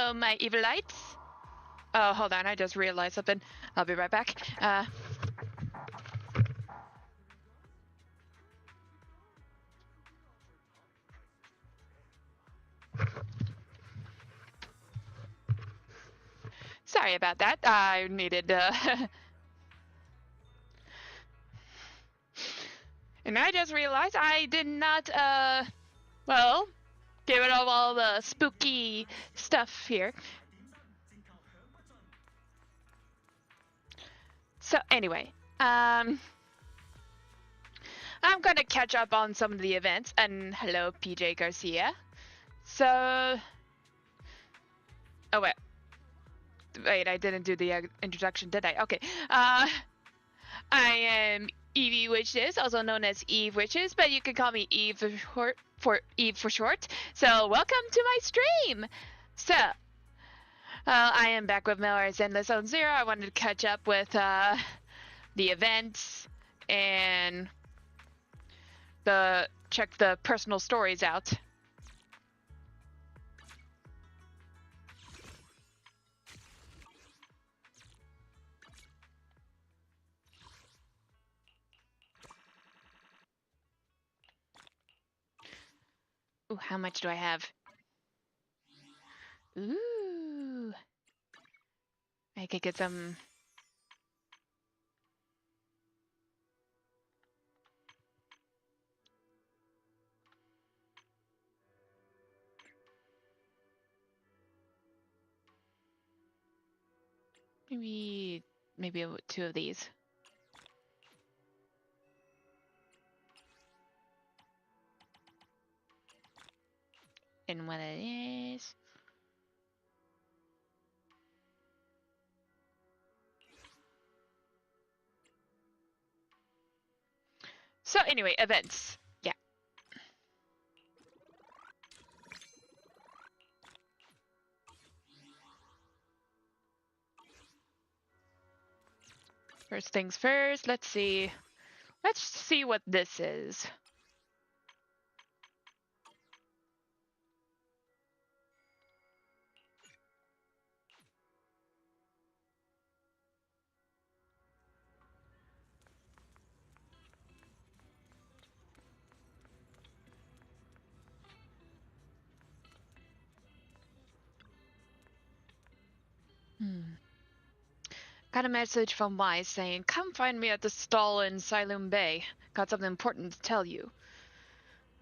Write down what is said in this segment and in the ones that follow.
Hello, my evil lights. Oh, hold on, I just realized something. I'll be right back. Sorry about that. I needed, And I just realized I did not, well, get rid of all the spooky stuff here. So, anyway, I'm gonna catch up on some of the events, and hello, PJ Garcia. So, oh wait, I didn't do the introduction, did I? Okay, I am Evie Witches, also known as Eve Witches, but you can call me Eve for Eve for short. So, welcome to my stream. So, I am back with more Zenless Zone Zero. I wanted to catch up with the events and check the personal stories out. Ooh, how much do I have? Ooh. I could get some... Maybe 2 of these. And one of these. So anyway, events. Yeah. First things first, let's see. Let's see what this is. Got a message from Wise saying, "Come find me at the stall in Siloam Bay. Got something important to tell you."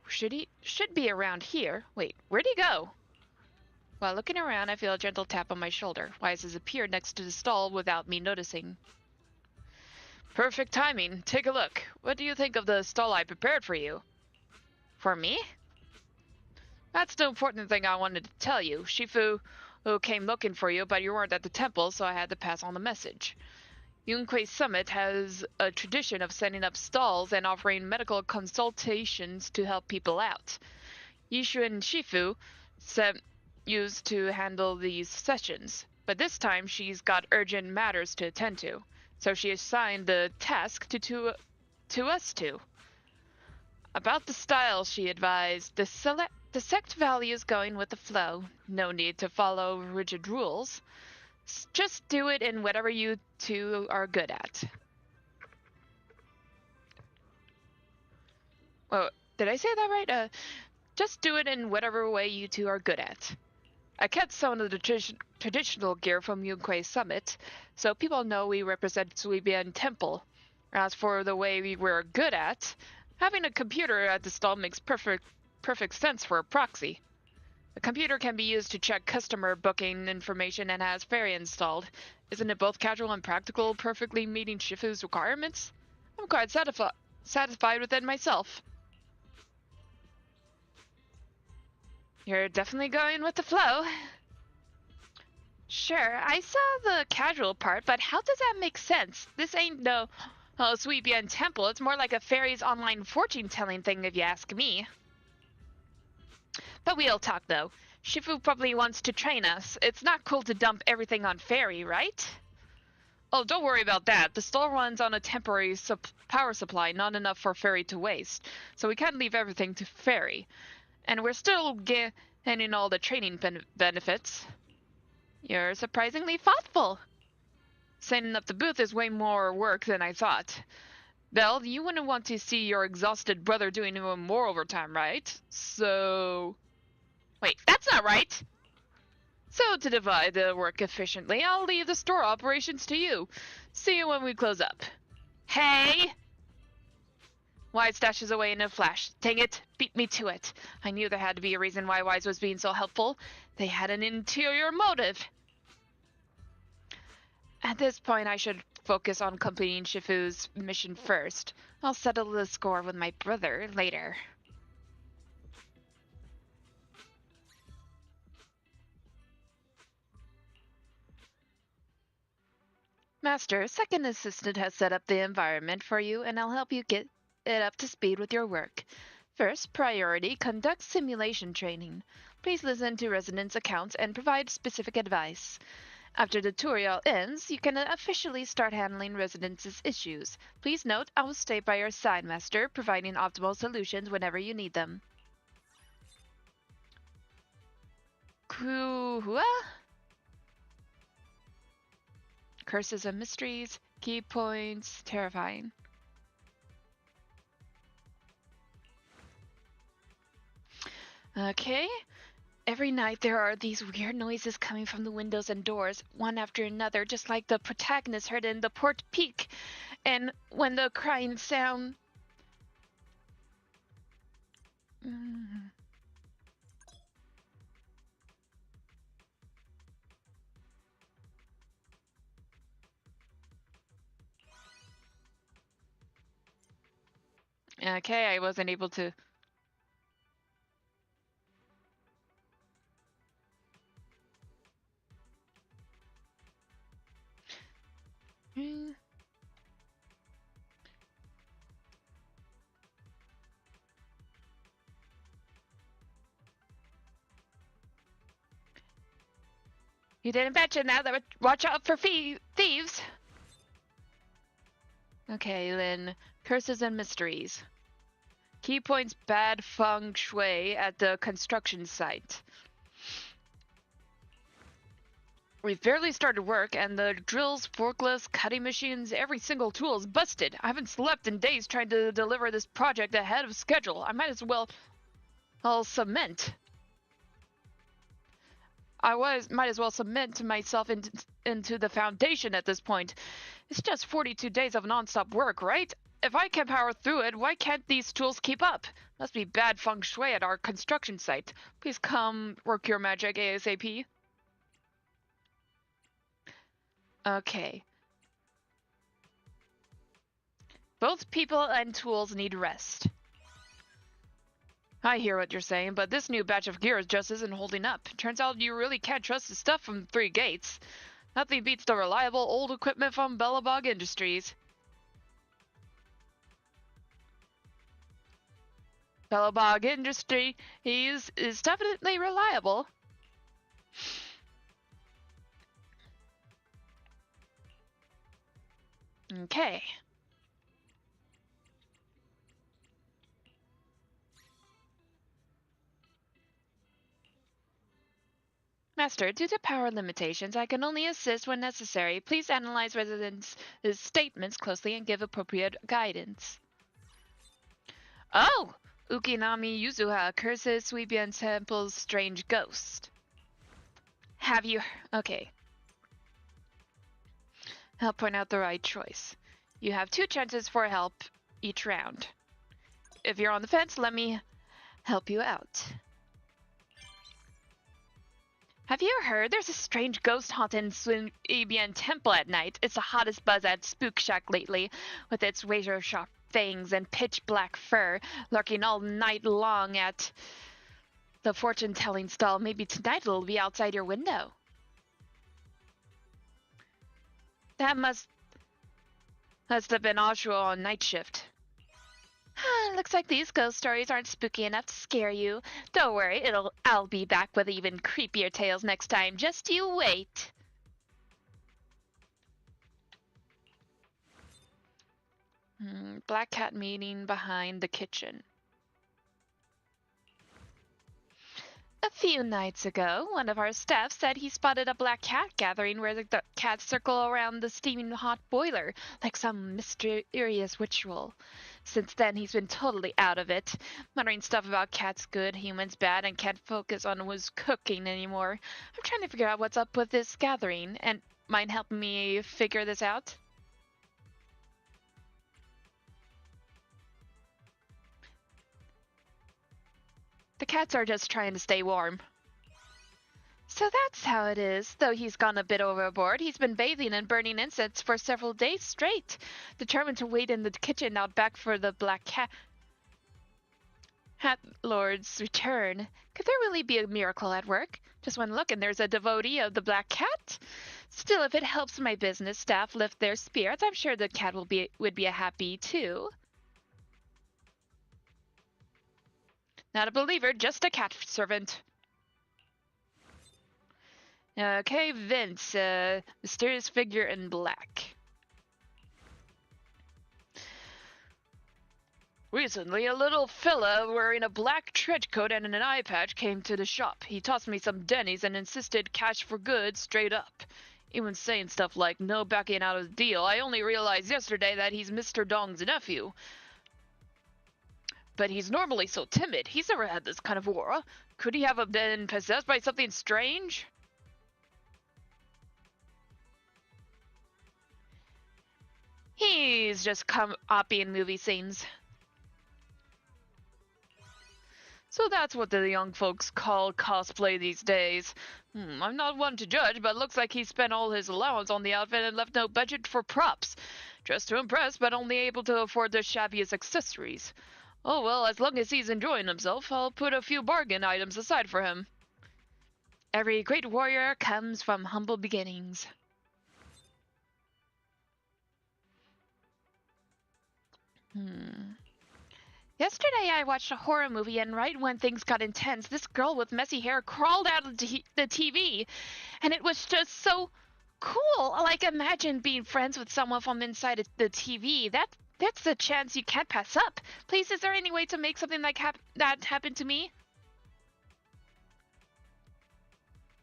Should be around here. Wait, where'd he go? While looking around, I feel a gentle tap on my shoulder. Wise has appeared next to the stall without me noticing. Perfect timing. Take a look. What do you think of the stall I prepared for you? For me? That's the important thing I wanted to tell you. Shifu who came looking for you, but you weren't at the temple, so I had to pass on the message. Yunquei Summit has a tradition of setting up stalls and offering medical consultations to help people out. Yishu and Shifu used to handle these sessions, but this time she's got urgent matters to attend to, so she assigned the task to us two. About the style, she advised, the sect values going with the flow. No need to follow rigid rules. Just do it in whatever you two are good at. Oh, did I say that right? Just do it in whatever way you two are good at. I kept some of the traditional gear from Yunquei Summit, so people know we represent Suibian Temple. As for the way we were good at, having a computer at the stall makes perfect sense for a proxy. The computer can be used to check customer booking information and has ferry installed. Isn't it both casual and practical, perfectly meeting Shifu's requirements? I'm quite satisfied with it myself. You're definitely going with the flow. Sure, I saw the casual part, but how does that make sense? This ain't no Suibian Temple. It's more like a fairy's online fortune-telling thing if you ask me. But we'll talk, though. Shifu probably wants to train us. It's not cool to dump everything on Fairy, right? Oh, don't worry about that. The stall runs on a temporary power supply, not enough for Fairy to waste. So we can't leave everything to Fairy. And we're still getting all the training benefits. You're surprisingly thoughtful. Setting up the booth is way more work than I thought. Belle, you wouldn't want to see your exhausted brother doing even more overtime, right? So... Wait, that's not right! So, to divide the work efficiently, I'll leave the store operations to you. See you when we close up. Hey! Wise dashes away in a flash. Dang it, beat me to it. I knew there had to be a reason why Wise was being so helpful. They had an interior motive. At this point, I should focus on completing Shifu's mission first. I'll settle the score with my brother later. Master, second assistant has set up the environment for you, and I'll help you get it up to speed with your work. First priority, conduct simulation training. Please listen to residents' accounts and provide specific advice. After the tutorial ends, you can officially start handling residents' issues. Please note, I will stay by your side, Master, providing optimal solutions whenever you need them. Kuhua? Curses and mysteries, key points, terrifying. Okay. Every night there are these weird noises coming from the windows and doors, one after another, just like the protagonist heard in the Port Peak. And when the crying sound... Okay, I wasn't able to... You didn't mention that, but watch out for thieves! Okay, Lynn. Curses and mysteries. Key points bad feng shui at the construction site. We've barely started work, and the drills, forklifts, cutting machines, every single tool is busted. I haven't slept in days trying to deliver this project ahead of schedule. I might as well... I'll cement. Might as well cement myself into the foundation at this point. It's just 42 days of non-stop work, right? If I can power through it, why can't these tools keep up? Must be bad feng shui at our construction site. Please come work your magic ASAP. Okay. Both people and tools need rest. I hear what you're saying, but this new batch of gears just isn't holding up. Turns out you really can't trust the stuff from Three Gates. Nothing beats the reliable old equipment from Bellabog Industries. Bellabog Industries is definitely reliable. Okay. Master, due to power limitations, I can only assist when necessary. Please analyze residents' statements closely and give appropriate guidance. Oh! Ukinami Yuzuha curses Suibian Temple's strange ghost. Have you... Okay. I'll point out the right choice. You have 2 chances for help each round. If you're on the fence, let me help you out. Have you heard? There's a strange ghost haunting Suibian Temple at night. It's the hottest buzz at Spook Shack lately, with its razor-sharp fangs and pitch-black fur, lurking all night long at the fortune-telling stall. Maybe tonight it'll be outside your window. That must have been Oshawa on night shift. Looks like these ghost stories aren't spooky enough to scare you. Don't worry, I'll be back with even creepier tales next time. Just you wait. Black cat meeting behind the kitchen. A few nights ago, one of our staff said he spotted a black cat gathering where the cats circle around the steaming hot boiler, like some mysterious ritual. Since then, he's been totally out of it, muttering stuff about cats good, humans bad, and can't focus on who's cooking anymore. I'm trying to figure out what's up with this gathering, and mind helping me figure this out? The cats are just trying to stay warm. So that's how it is. Though he's gone a bit overboard, he's been bathing and burning incense for several days straight, determined to wait in the kitchen out back for the black hat lord's return. Could there really be a miracle at work? Just one look and there's a devotee of the black cat? Still, if it helps my business staff lift their spirits, I'm sure the cat would be happy too. Not a believer, just a cat servant. Okay, Vince, mysterious figure in black. Recently, a little fella wearing a black trench coat and an eye patch came to the shop. He tossed me some Denny's and insisted cash for good straight up. Even saying stuff like no backing out of the deal. I only realized yesterday that he's Mr. Dong's nephew. But he's normally so timid. He's never had this kind of aura. Could he have been possessed by something strange? He's just copying movie scenes. So that's what the young folks call cosplay these days. I'm not one to judge, but looks like he spent all his allowance on the outfit and left no budget for props. Dressed to impress, but only able to afford the shabbiest accessories. Oh well, as long as he's enjoying himself, I'll put a few bargain items aside for him. Every great warrior comes from humble beginnings. Yesterday I watched a horror movie and right when things got intense, this girl with messy hair crawled out of the TV. And it was just so cool. Like imagine being friends with someone from inside the TV. That's a chance you can't pass up. Please, is there any way to make something like that happen to me?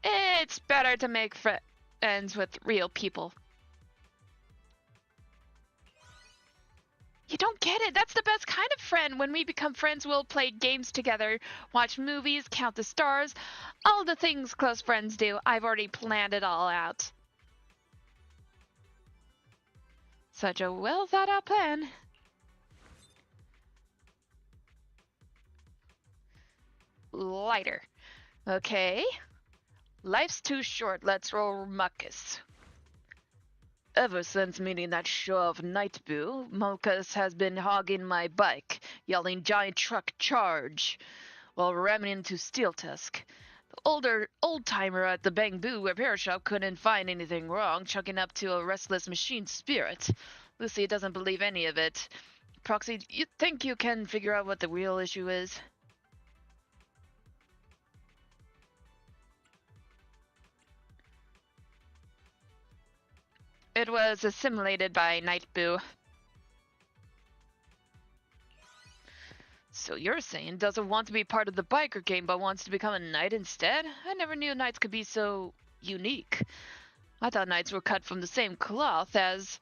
It's better to make friends with real people. You don't get it. That's the best kind of friend. When we become friends, we'll play games together, watch movies, count the stars, all the things close friends do. I've already planned it all out. Such a well thought out plan. Lighter. Okay. Life's too short. Let's roll Muckus. Ever since meeting that show-off Nightboo, Muckus has been hogging my bike, yelling giant truck charge, while ramming into Steel Tusk. The old-timer at the Bang Boo repair shop couldn't find anything wrong, chucking up to a restless machine spirit. Lucy doesn't believe any of it. Proxy, you think you can figure out what the real issue is? It was assimilated by Nightboo. So you're saying doesn't want to be part of the biker game but wants to become a knight instead? I never knew knights could be so unique. I thought knights were cut from the same cloth as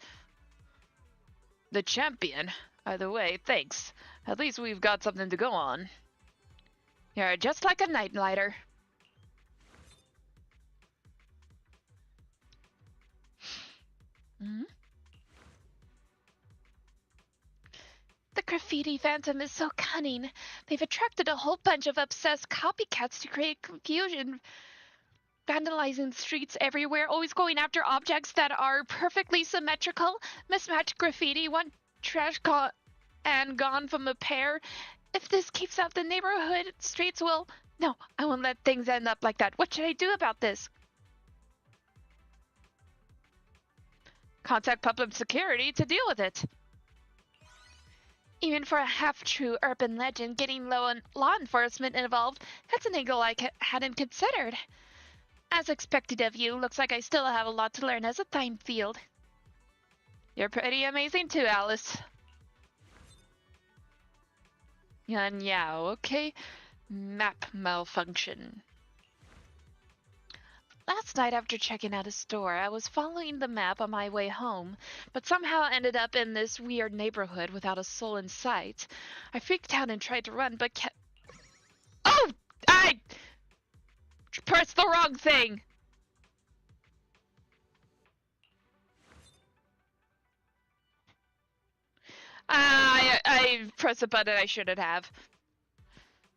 the champion. Either way, thanks. At least we've got something to go on. You're just like a night lighter. The graffiti phantom is so cunning. They've attracted a whole bunch of obsessed copycats to create confusion, vandalizing streets everywhere, always going after objects that are perfectly symmetrical, mismatched graffiti, one trash and gone from a pair. If this keeps up, the neighborhood streets will... No, I won't let things end up like that. What should I do about this? Contact public security to deal with it. Even for a half-true urban legend, getting law enforcement involved, that's an angle I hadn't considered. As expected of you, looks like I still have a lot to learn as a time field. You're pretty amazing too, Alice. Yan Yao, okay. Map malfunction. Last night after checking out a store, I was following the map on my way home, but somehow ended up in this weird neighborhood without a soul in sight. I freaked out and tried to run, but kept... Oh! I pressed the wrong thing! I pressed a button I shouldn't have.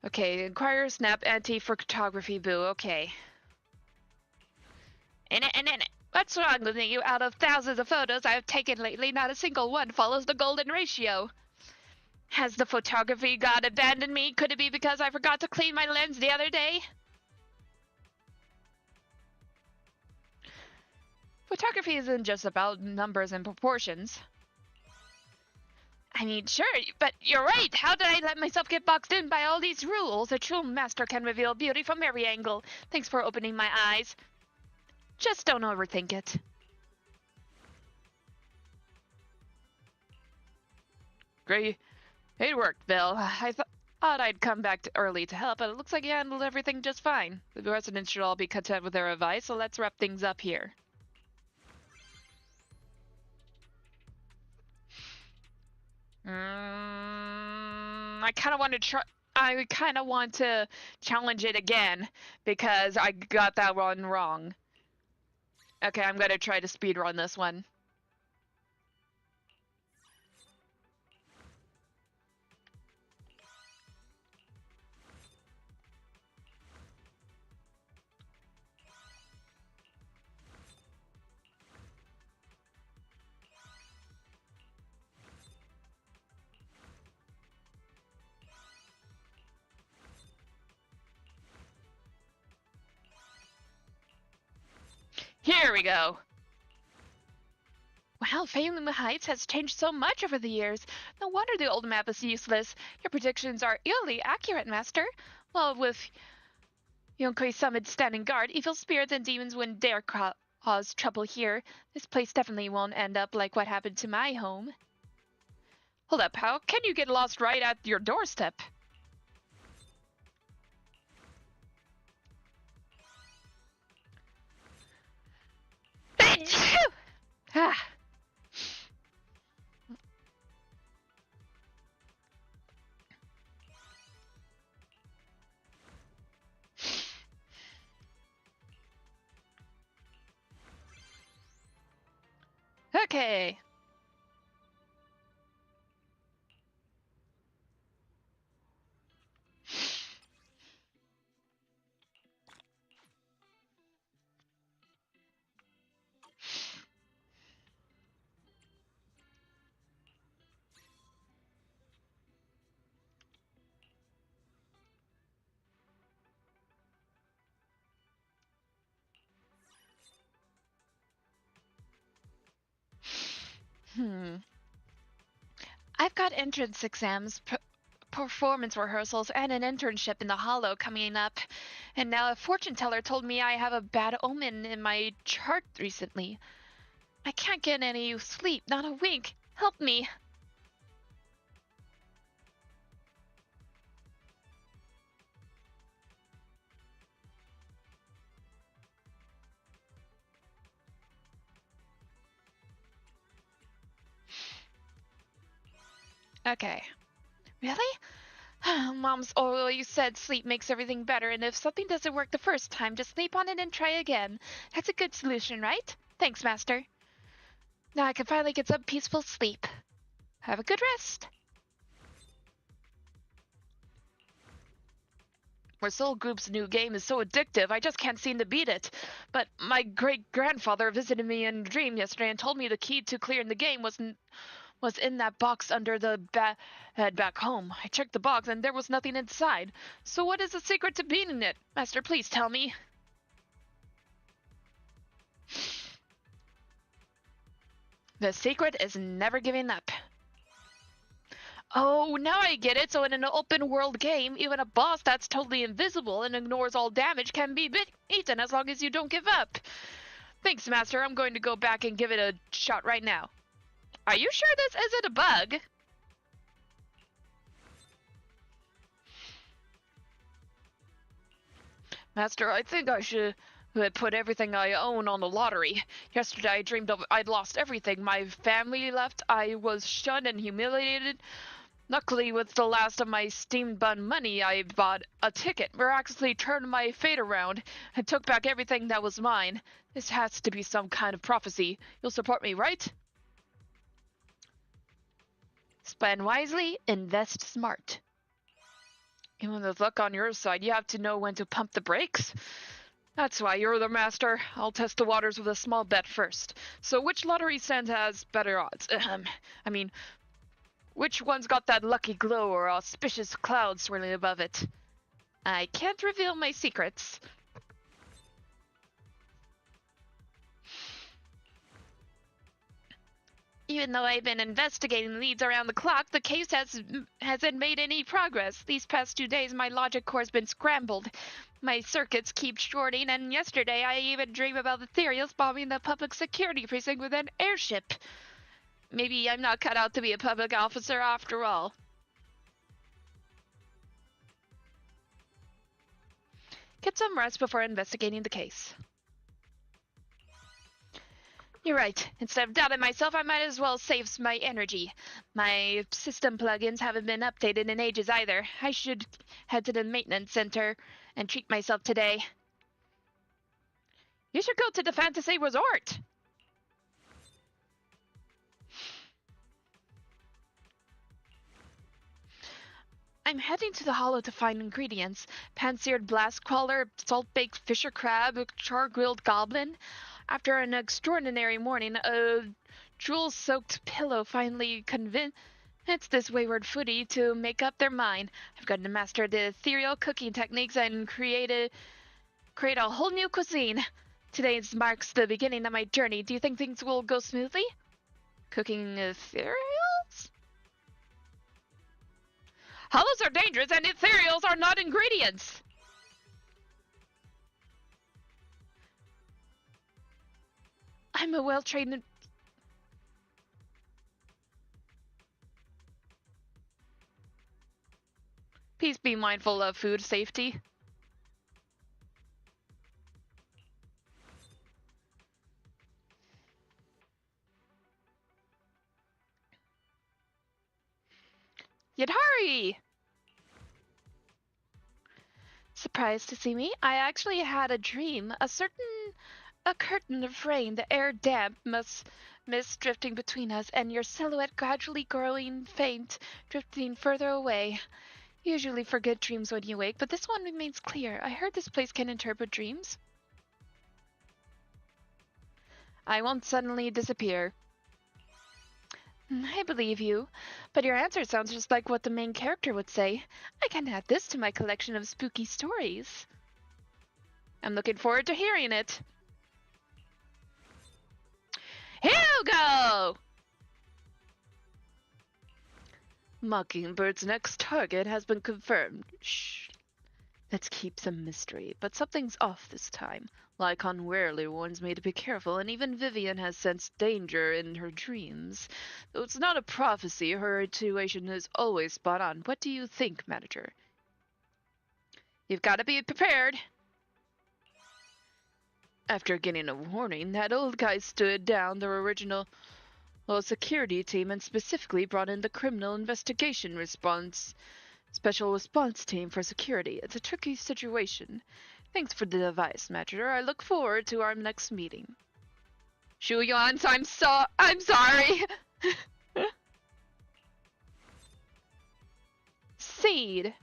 Okay, Inquirer Snap Anti-Photography Boo, okay. In it. What's wrong with you? Out of thousands of photos I have taken lately, not a single one follows the golden ratio. Has the photography god abandoned me? Could it be because I forgot to clean my lens the other day? Photography isn't just about numbers and proportions. I mean, sure, but you're right. How did I let myself get boxed in by all these rules? A true master can reveal beauty from every angle. Thanks for opening my eyes. Just don't overthink it. Great. It worked, Bill. I thought I'd come back early to help, but it looks like you handled everything just fine. The residents should all be content with their advice, so let's wrap things up here. I kind of want to try. I kind of want to challenge it again because I got that one wrong. Okay, I'm gonna try to speedrun this one. Here we go. Wow, Failing Heights has changed so much over the years. No wonder the old map is useless. Your predictions are eerily accurate, Master. Well, with Yonkoi Summit standing guard, evil spirits and demons wouldn't dare cause trouble here. This place definitely won't end up like what happened to my home. Hold up, how can you get lost right at your doorstep? Ah. Okay. I've got entrance exams, performance rehearsals, and an internship in the Hollow coming up. And now a fortune teller told me I have a bad omen in my chart recently. I can't get any sleep, not a wink. Help me. Okay. Really? Mom's always said sleep makes everything better, and if something doesn't work the first time, just sleep on it and try again. That's a good solution, right? Thanks, Master. Now I can finally get some peaceful sleep. Have a good rest. Our Soul Group's new game is so addictive, I just can't seem to beat it. But my great-grandfather visited me in a dream yesterday and told me the key to clearing the game was in that box under the bed back home. I checked the box and there was nothing inside. So what is the secret to beating it? Master, please tell me. The secret is never giving up. Oh, now I get it. So in an open world game, even a boss that's totally invisible and ignores all damage can be beaten as long as you don't give up. Thanks, Master. I'm going to go back and give it a shot right now. Are you sure this isn't a bug? Master, I think I should I put everything I own on the lottery. Yesterday I dreamed I'd lost everything. My family left. I was shunned and humiliated. Luckily, with the last of my steam bun money, I bought a ticket, miraculously turned my fate around, and took back everything that was mine. This has to be some kind of prophecy. You'll support me, right? Spend wisely, invest smart. Even with luck on your side, you have to know when to pump the brakes. That's why you're the master. I'll test the waters with a small bet first. So which lottery stand has better odds? I mean, which one's got that lucky glow or auspicious cloud swirling above it? I can't reveal my secrets. Even though I've been investigating leads around the clock, the case hasn't made any progress. These past 2 days, my logic core's been scrambled. My circuits keep shorting, and yesterday I even dreamed about the Ethereals bombing the public security precinct with an airship. Maybe I'm not cut out to be a public officer after all. Get some rest before investigating the case. You're right. Instead of doubting myself, I might as well save my energy. My system plugins haven't been updated in ages either. I should head to the maintenance center and treat myself today. You should go to the fantasy resort. I'm heading to the hollow to find ingredients. Pan-seared blast crawler, salt-baked fisher crab, char-grilled goblin. After an extraordinary morning, a drool-soaked pillow finally convinced this wayward foodie to make up their mind. I've got to master the ethereal cooking techniques and create a whole new cuisine. Today marks the beginning of my journey. Do you think things will go smoothly? Cooking ethereals? Hollows are dangerous and ethereals are not ingredients! I'm a well-trained... Please be mindful of food safety. Yadhari! Surprised to see me? I actually had a dream. A curtain of rain, the air damp, mist drifting between us, and your silhouette gradually growing faint, drifting further away. Usually forget dreams when you wake, but this one remains clear. I heard this place can interpret dreams. I won't suddenly disappear. I believe you, but your answer sounds just like what the main character would say. I can add this to my collection of spooky stories. I'm looking forward to hearing it. Hugo! Mockingbird's next target has been confirmed. Shh. Let's keep some mystery, but something's off this time. Lycon rarely warns me to be careful, and even Vivian has sensed danger in her dreams. Though it's not a prophecy, her intuition is always spot on. What do you think, Manager? You've got to be prepared. After getting a warning, that old guy stood down the original security team and specifically brought in the criminal investigation special response team for security. It's a tricky situation. Thanks for the advice, Manager. I look forward to our next meeting. Shu Yuan, I'm sorry. Seed.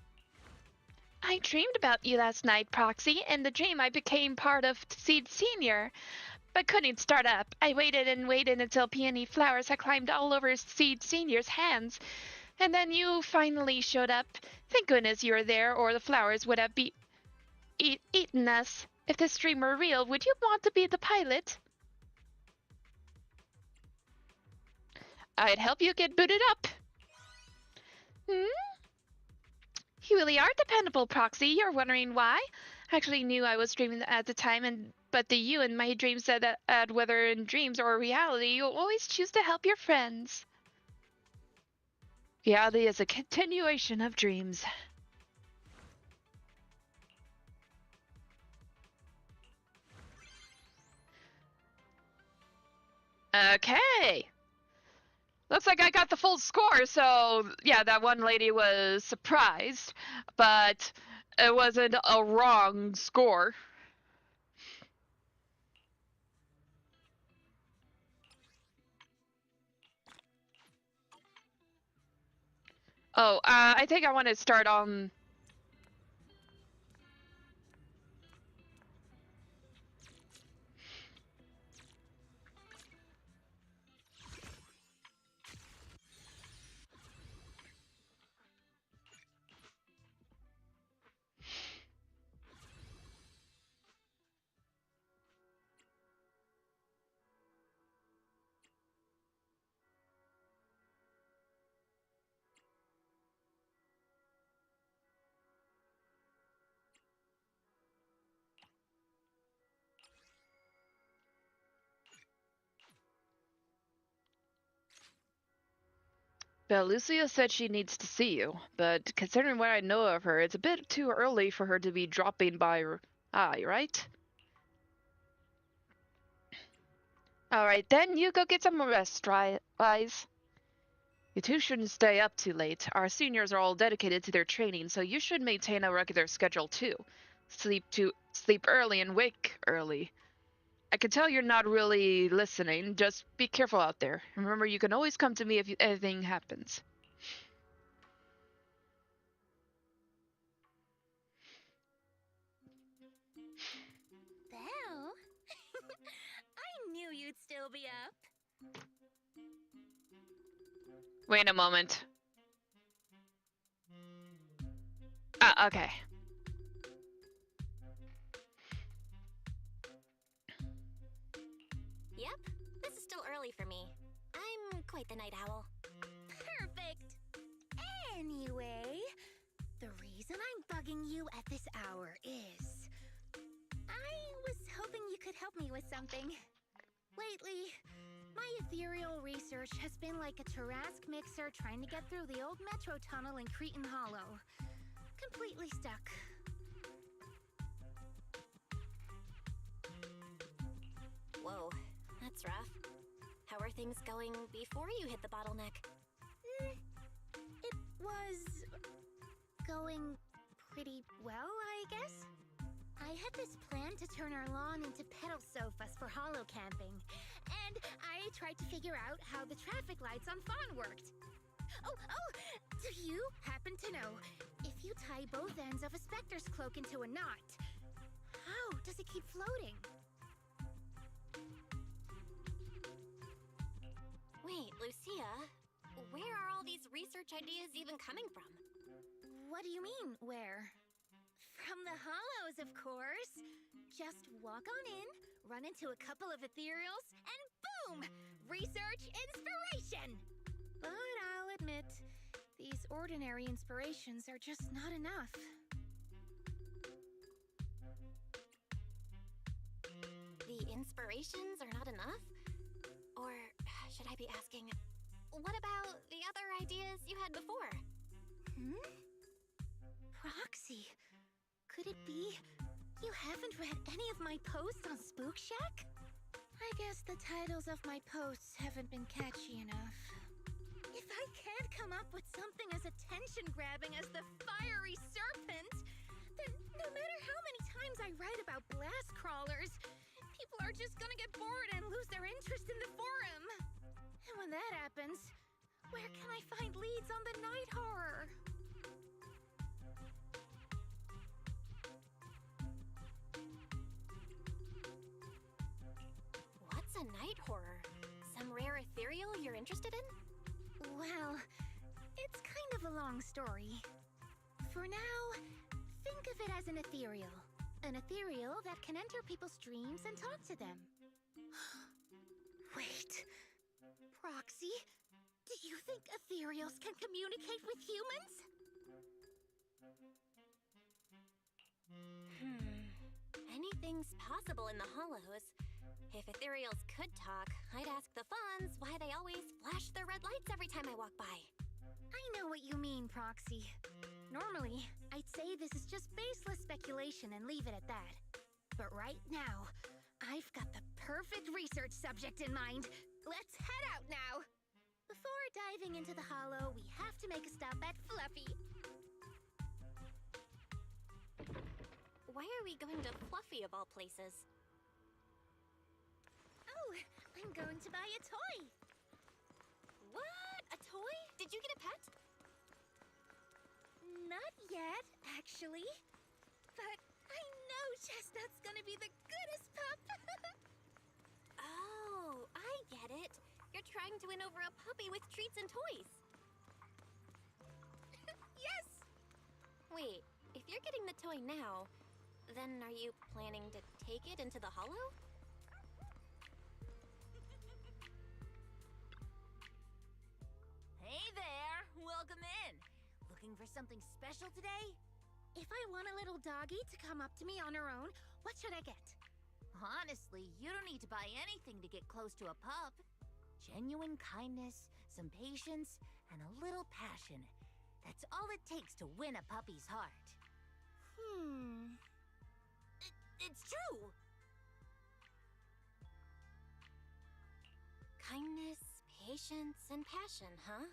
I dreamed about you last night, Proxy. In the dream, I became part of Seed Senior, but couldn't start up. I waited and waited until peony flowers had climbed all over Seed Senior's hands. And then you finally showed up. Thank goodness you were there, or the flowers would have eaten us. If this dream were real, would you want to be the pilot? I'd help you get booted up. You really are dependable, Proxy. You're wondering why? I actually knew I was dreaming at the time, but the you in my dreams said that whether in dreams or reality, you'll always choose to help your friends. Reality is a continuation of dreams. Okay. Looks like I got the full score, so yeah, that one lady was surprised, but it wasn't a wrong score. Oh, I think I want to start on. Lucia said she needs to see you, but considering what I know of her, it's a bit too early for her to be dropping by. Right? Alright, then you go get some rest, Wise. You two shouldn't stay up too late. Our seniors are all dedicated to their training, so you should maintain a regular schedule too. Sleep early and wake early. I can tell you're not really listening. Just be careful out there. Remember, you can always come to me if anything happens. Belle? I knew you'd still be up. Wait a moment. Okay. Yep, this is still early for me. I'm quite the night owl. Perfect! Anyway, the reason I'm bugging you at this hour is... I was hoping you could help me with something. Lately, my ethereal research has been like a Tarrasque mixer trying to get through the old metro tunnel in Cretan Hollow. Completely stuck. Whoa, that's rough. How are things going before you hit the bottleneck? It was... going pretty well, I guess? I had this plan to turn our lawn into pedal sofas for holo camping, and I tried to figure out how the traffic lights on Fawn worked. Oh, do you happen to know, if you tie both ends of a Spectre's cloak into a knot, how does it keep floating? Wait, Lucia, where are all these research ideas even coming from? What do you mean, where? From the Hollows, of course. Just walk on in, run into a couple of ethereals, and boom! Research inspiration! But I'll admit, these ordinary inspirations are just not enough. The inspirations are not enough? Or should I be asking, what about the other ideas you had before? Proxy, could it be you haven't read any of my posts on Spook Shack? I guess the titles of my posts haven't been catchy enough. If I can't come up with something as attention-grabbing as the fiery serpent, then no matter how many times I write about blast crawlers, people are just gonna get bored and lose their interest in the forum. And when that happens, where can I find leads on the night horror? What's a night horror? Some rare ethereal you're interested in? Well, it's kind of a long story. For now, think of it as an ethereal. An ethereal that can enter people's dreams and talk to them. Wait. Proxy, do you think ethereals can communicate with humans? Anything's possible in the Hollows. If ethereals could talk, I'd ask the Fawns why they always flash their red lights every time I walk by. I know what you mean, Proxy. Normally, I'd say this is just baseless speculation and leave it at that. But right now, I've got the perfect research subject in mind. Let's head out now. Before diving into the hollow, we have to make a stop at Fluffy. Why are we going to Fluffy of all places? Oh, I'm going to buy a toy. What? A toy? Did you get a pet? Not yet, actually. But I know Chestnut's gonna be the goodest pup. Oh, I get it. You're trying to win over a puppy with treats and toys. Yes! Wait, if you're getting the toy now, then are you planning to take it into the hollow? Hey there! Welcome in! Looking for something special today? If I want a little doggy to come up to me on her own, what should I get? Honestly, you don't need to buy anything to get close to a pup. Genuine kindness, some patience, and a little passion. That's all it takes to win a puppy's heart. It's true! Kindness, patience, and passion, huh?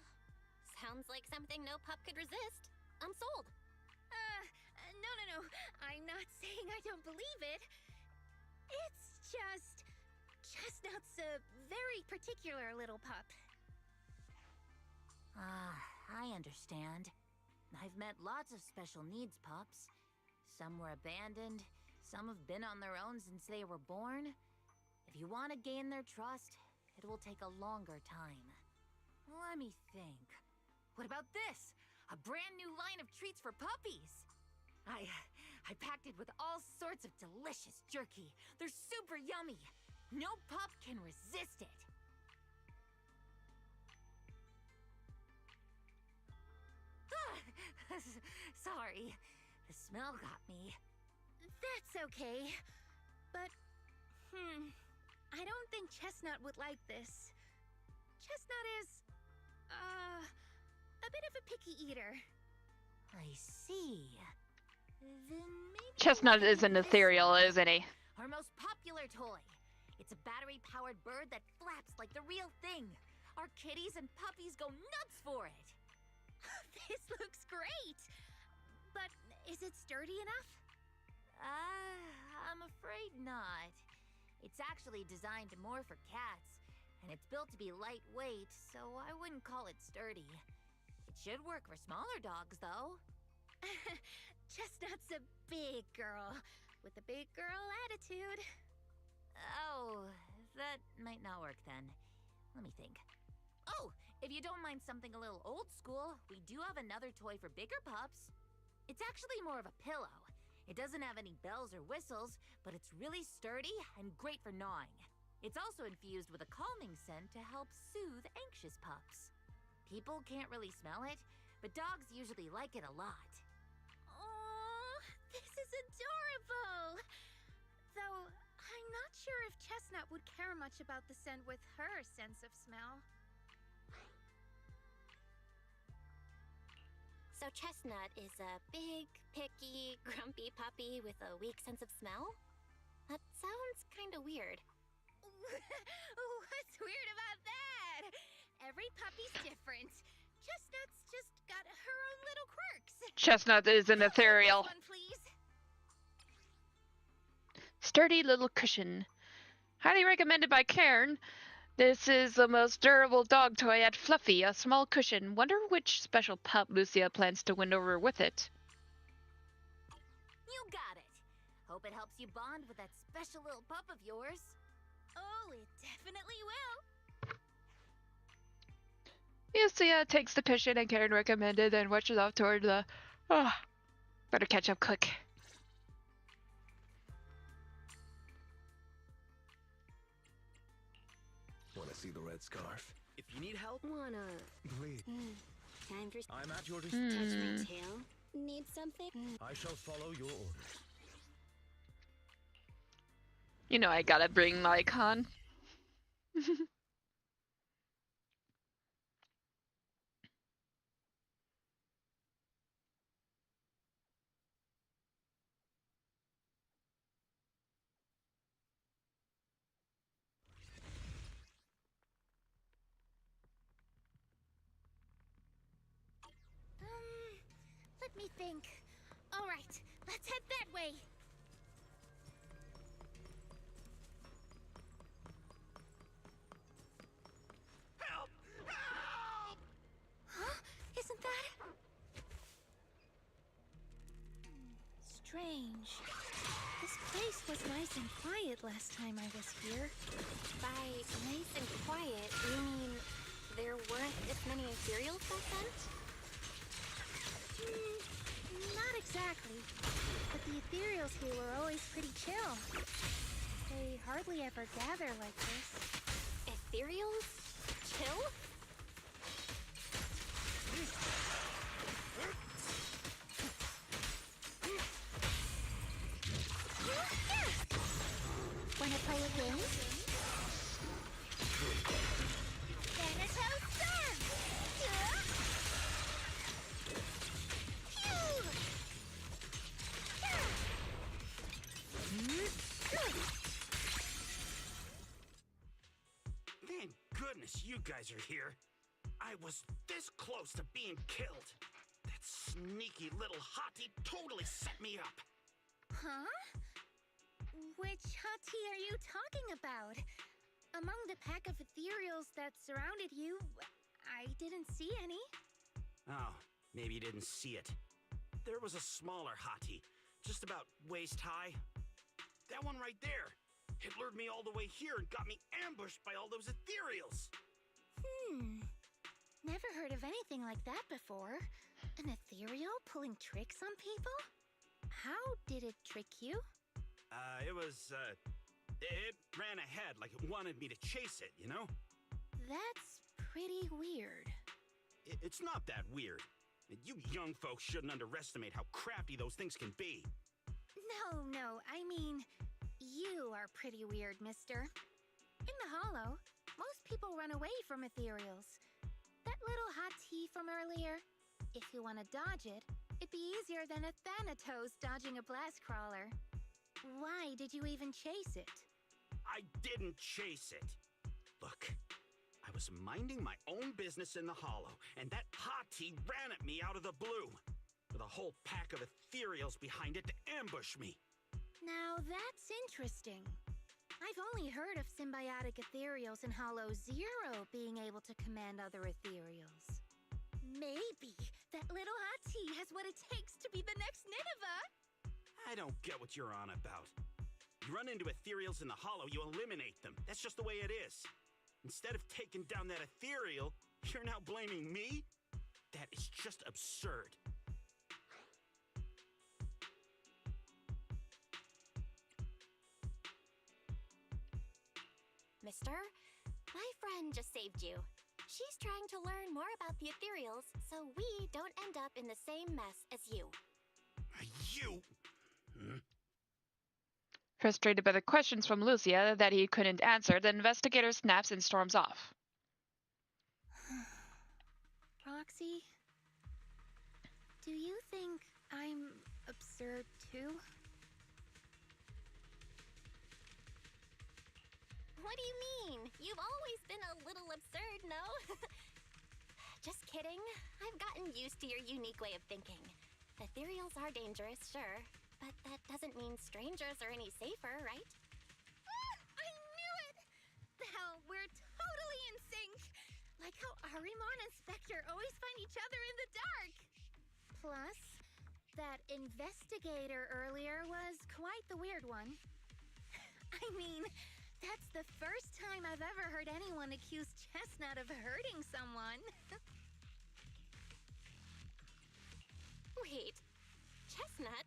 Sounds like something no pup could resist. I'm sold. No. I'm not saying I don't believe it. It's just... Chestnut's a very particular little pup. I understand. I've met lots of special needs pups. Some were abandoned, some have been on their own since they were born. If you want to gain their trust, it will take a longer time. Let me think. What about this? A brand new line of treats for puppies! I packed it with all sorts of delicious jerky. They're super yummy. No pup can resist it. Sorry, the smell got me. That's okay. But, I don't think Chestnut would like this. Chestnut is, a bit of a picky eater. I see. Then maybe Chestnut we is can an give this ethereal, one isn't he? our most popular toy. It's a battery-powered bird that flaps like the real thing. Our kitties and puppies go nuts for it. This looks great! But is it sturdy enough? I'm afraid not. It's actually designed more for cats, and it's built to be lightweight, so I wouldn't call it sturdy. It should work for smaller dogs, though. Chestnut's a big girl, with a big girl attitude. Oh, that might not work then. Let me think. Oh, if you don't mind something a little old school, we do have another toy for bigger pups. It's actually more of a pillow. It doesn't have any bells or whistles, but it's really sturdy and great for gnawing. It's also infused with a calming scent to help soothe anxious pups. People can't really smell it, but dogs usually like it a lot. Oh, this is adorable! Though, I'm not sure if Chestnut would care much about the scent with her sense of smell. So Chestnut is a big, picky, grumpy puppy with a weak sense of smell? That sounds kinda weird. What's weird about that? Every puppy's different. Chestnut's just got her own little quirks. Chestnut is an ethereal. One, please. Sturdy little cushion. Highly recommended by Cairn. This is the most durable dog toy at Fluffy, a small cushion. Wonder which special pup Lucia plans to win over with it. You got it! Hope it helps you bond with that special little pup of yours. Oh, it definitely will. Lucia takes the cushion and Cairn recommended and rushes off toward the... Oh, better catch up quick. Wanna see the red scarf? If you need help, Wanna... Please. Time for... I'm at your Touch my Hmm. tail? Need something? I shall follow your orders. You know I gotta bring my con. think. All right, let's head that way. Help! Help! Huh? Isn't that... strange. This place was nice and quiet last time I was here. By nice and quiet, you mean there weren't this many ethereals back then? Not exactly. But the ethereals here were always pretty chill. They hardly ever gather like this. Ethereals? Chill? Wanna play a game? Thanatos Storm! Thank goodness you guys are here. I was this close to being killed. That sneaky little hottie totally set me up. Huh? Which hottie are you talking about? Among the pack of ethereals that surrounded you, I didn't see any. Oh, maybe you didn't see it. There was a smaller hottie, just about waist high. That one right there. It lured me all the way here and got me ambushed by all those ethereals. Never heard of anything like that before. An ethereal pulling tricks on people? How did it trick you? It ran ahead like it wanted me to chase it, you know? That's pretty weird. It's not that weird. You young folks shouldn't underestimate how crafty those things can be. No, I mean, you are pretty weird, mister. In the Hollow, most people run away from ethereals. That little hottie from earlier, if you want to dodge it, it'd be easier than a Thanatos dodging a blast crawler. Why did you even chase it? I didn't chase it. Look, I was minding my own business in the Hollow, and that hottie ran at me out of the blue, with a whole pack of ethereals behind it to ambush me. Now that's interesting. I've only heard of symbiotic ethereals in Hollow Zero being able to command other ethereals. Maybe that little hottie has what it takes to be the next Nineveh. I don't get what you're on about. You run into ethereals in the Hollow, you eliminate them. That's just the way it is. Instead of taking down that ethereal, you're now blaming me? That is just absurd. Mister, my friend just saved you. She's trying to learn more about the ethereals so we don't end up in the same mess as you. You? Frustrated by the questions from Lucia that he couldn't answer, the investigator snaps and storms off. Roxy, do you think I'm absurd too? What do you mean? You've always been a little absurd, no? Just kidding. I've gotten used to your unique way of thinking. Ethereals are dangerous, sure, but that doesn't mean strangers are any safer, right? I knew it! Now we're totally in sync! Like how Arimon and Spectre always find each other in the dark! Plus, that investigator earlier was quite the weird one. I mean, that's the first time I've ever heard anyone accuse Chestnut of hurting someone. Wait, Chestnut?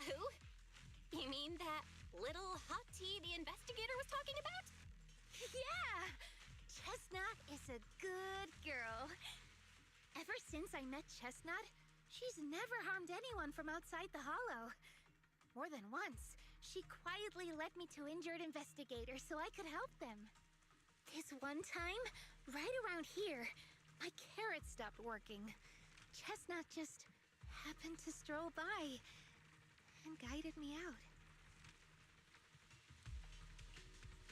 Who? You mean that little hottie the investigator was talking about? Yeah! Chestnut is a good girl. Ever since I met Chestnut, she's never harmed anyone from outside the Hollow. More than once, she quietly led me to injured investigators so I could help them. This one time, right around here, my carrot stopped working. Chestnut just happened to stroll by and guided me out.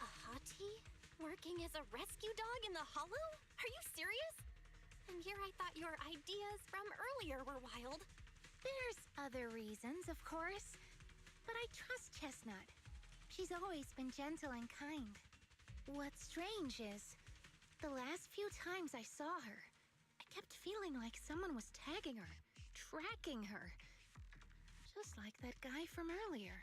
A hottie? Working as a rescue dog in the Hollow? Are you serious? And here I thought your ideas from earlier were wild. There's other reasons, of course, but I trust Chestnut. She's always been gentle and kind. What's strange is, the last few times I saw her, I kept feeling like someone was tagging her, tracking her. Just like that guy from earlier.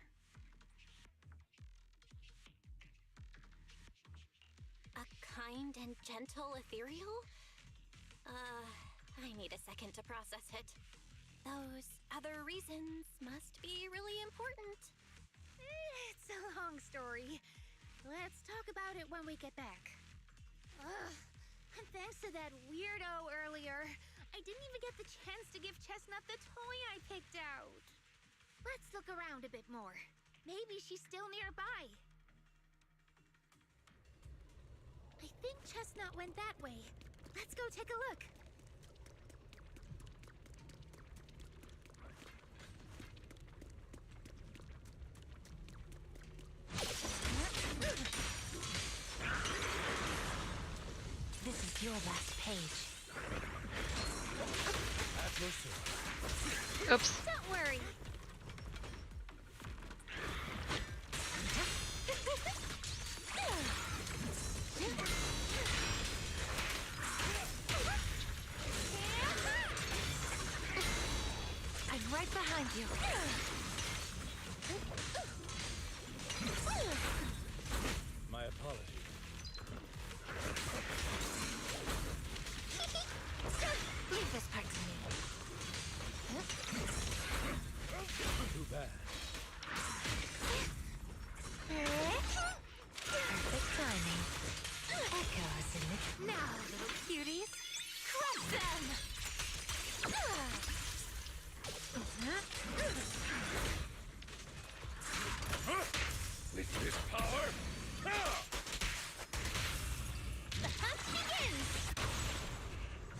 A kind and gentle ethereal? I need a second to process it. Those other reasons must be really important. It's a long story. Let's talk about it when we get back. Ugh, and thanks to that weirdo earlier, I didn't even get the chance to give Chestnut the toy I picked out. Let's look around a bit more. Maybe she's still nearby. I think Chestnut went that way. Let's go take a look. This is your last page. Oops. Don't worry. I'm right behind you. My apologies. Leave this part to me. Too bad. Perfect timing. Echoes in it. Now, little cuties, crush them! With this power, The hunt begins!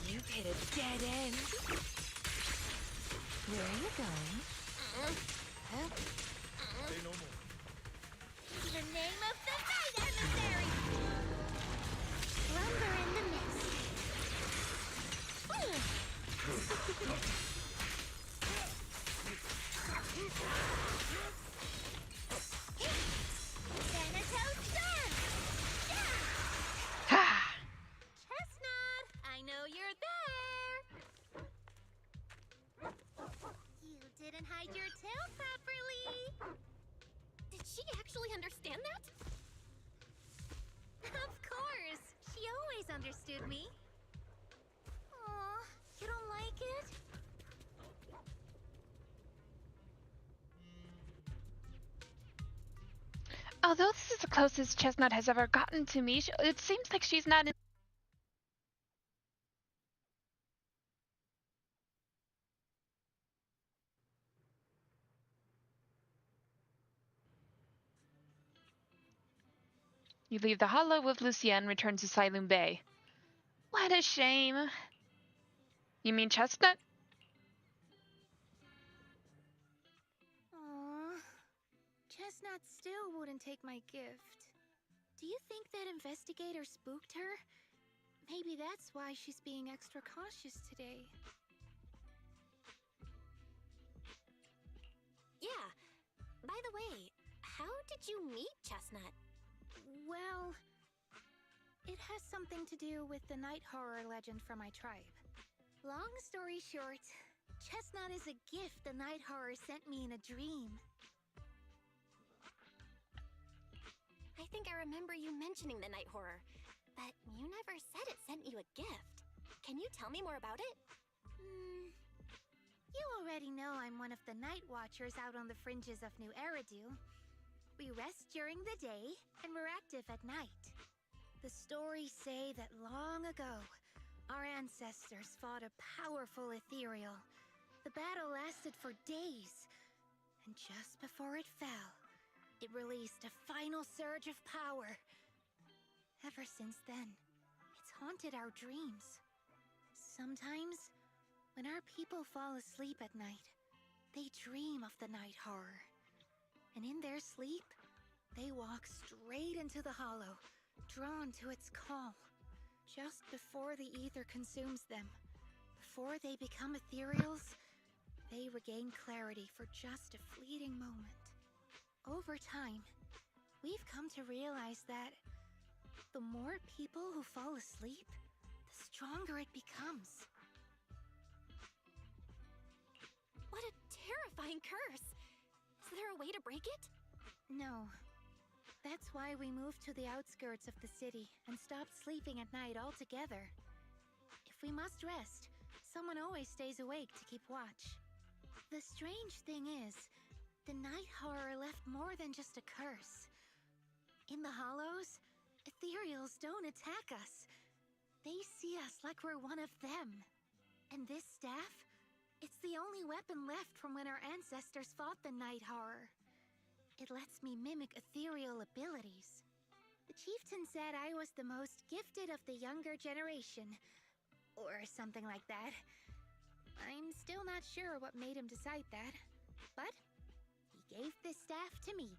You've hit a dead end. Where are you going? say no more. The name of the night, emissary! Slumber in the mist. Thanatos done! Ha! Chestnut, I know you're there! You didn't hide your tail properly! Did she actually understand that? Of course! She always understood me. Aw, you don't like it? Although this is the closest Chestnut has ever gotten to me, it seems like she's not in. You leave the hollow with Lucia and return to Silum Bay. What a shame. You mean Chestnut? Aw, Chestnut still wouldn't take my gift. Do you think that investigator spooked her? Maybe that's why she's being extra cautious today. Yeah. By the way, how did you meet Chestnut? Well, it has something to do with the night horror legend from my tribe. Long story short, Chestnut is a gift the night horror sent me in a dream. I think I remember you mentioning the night horror, but you never said it sent you a gift. Can you tell me more about it? You already know I'm one of the night watchers out on the fringes of New Eridu. We rest during the day, and we're active at night. The stories say that long ago, our ancestors fought a powerful ethereal. The battle lasted for days, and just before it fell, it released a final surge of power. Ever since then, it's haunted our dreams. Sometimes, when our people fall asleep at night, they dream of the night horror. And in their sleep, they walk straight into the hollow, drawn to its call. Just before the ether consumes them, before they become ethereals, they regain clarity for just a fleeting moment. Over time, we've come to realize that the more people who fall asleep, the stronger it becomes. What a terrifying curse! Is there a way to break it? No. That's why we moved to the outskirts of the city and stopped sleeping at night altogether. If we must rest, someone always stays awake to keep watch. The strange thing is, the night horror left more than just a curse. In the hollows, ethereals don't attack us. They see us like we're one of them. And this staff? It's the only weapon left from when our ancestors fought the night horror. It lets me mimic ethereal abilities. The chieftain said I was the most gifted of the younger generation. Or something like that. I'm still not sure what made him decide that. But he gave this staff to me.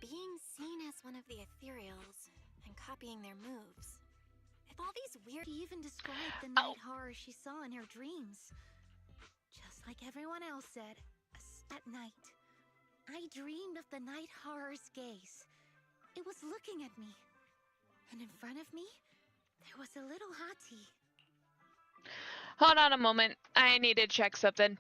Being seen as one of the ethereals and copying their moves. If all these weird... She even described the night horror she saw in her dreams. Just like everyone else said, at night. I dreamed of the night horror's gaze. It was looking at me. And in front of me, there was a little hottie. Hold on a moment. I need to check something.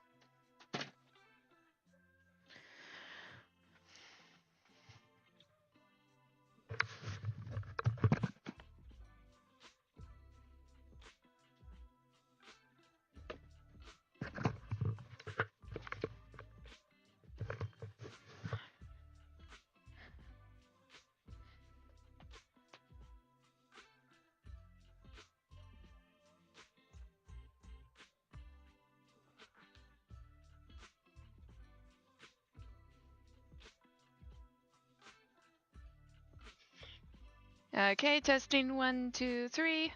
Okay, testing 1, 2, 3.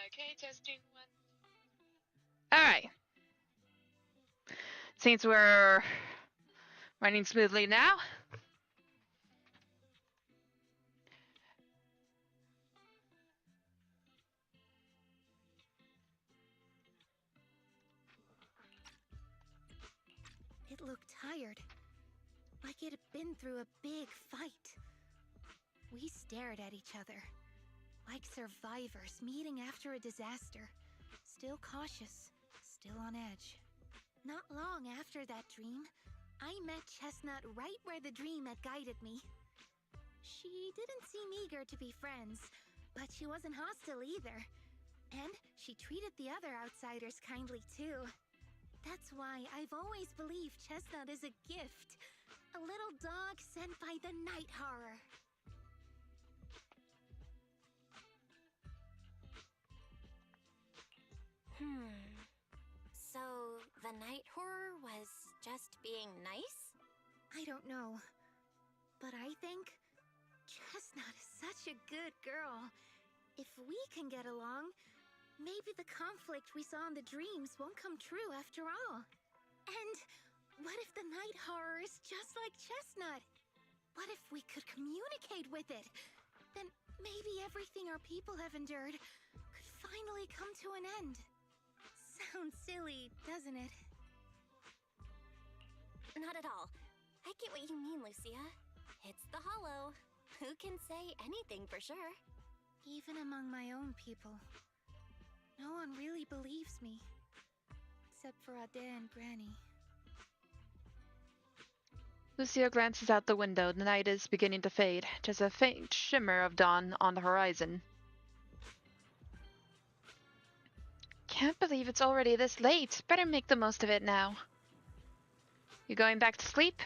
Okay, testing 1. Alright. Since we're running smoothly now, It looked tired. Like it had been through a big fight. We stared at each other. Like survivors meeting after a disaster. Still cautious, still on edge. Not long after that dream, I met Chestnut right where the dream had guided me. She didn't seem eager to be friends, but she wasn't hostile either. And she treated the other outsiders kindly too. That's why I've always believed Chestnut is a gift. A little dog sent by the night horror. So, the night horror was just being nice? I don't know. But I think Chestnut is such a good girl. If we can get along, maybe the conflict we saw in the dreams won't come true after all. And what if the night horror is just like Chestnut? What if we could communicate with it? Then maybe everything our people have endured could finally come to an end. Sounds silly, doesn't it? Not at all. I get what you mean, Lucia. It's the Hollow. Who can say anything for sure? Even among my own people. No one really believes me. Except for Ade and Granny. Lucia glances out the window. The night is beginning to fade. Just a faint shimmer of dawn on the horizon. Can't believe it's already this late. Better make the most of it now. You going back to sleep?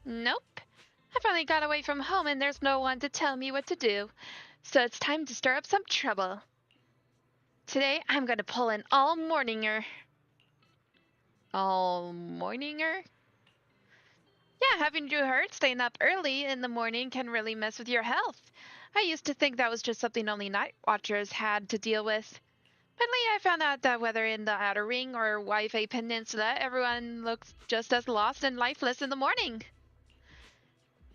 Nope. I finally got away from home and there's no one to tell me what to do. So it's time to stir up some trouble. Today I'm gonna pull an all-morninger. All-morninger? Yeah, haven't you heard? Staying up early in the morning can really mess with your health. I used to think that was just something only night watchers had to deal with. Finally, I found out that whether in the Outer Ring or Wi-Fi Peninsula, everyone looks just as lost and lifeless in the morning.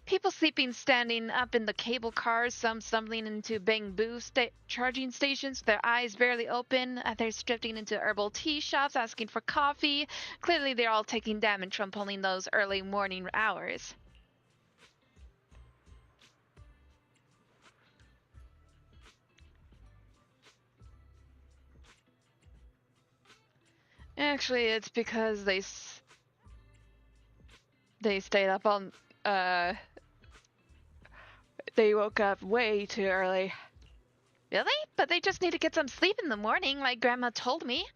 People sleeping standing up in the cable cars, some stumbling into bamboo charging stations with their eyes barely open, others drifting into herbal tea shops asking for coffee. Clearly, they're all taking damage from pulling those early morning hours. Actually, it's because they stayed up on they woke up way too early. Really? But they just need to get some sleep in the morning, like Grandma told me.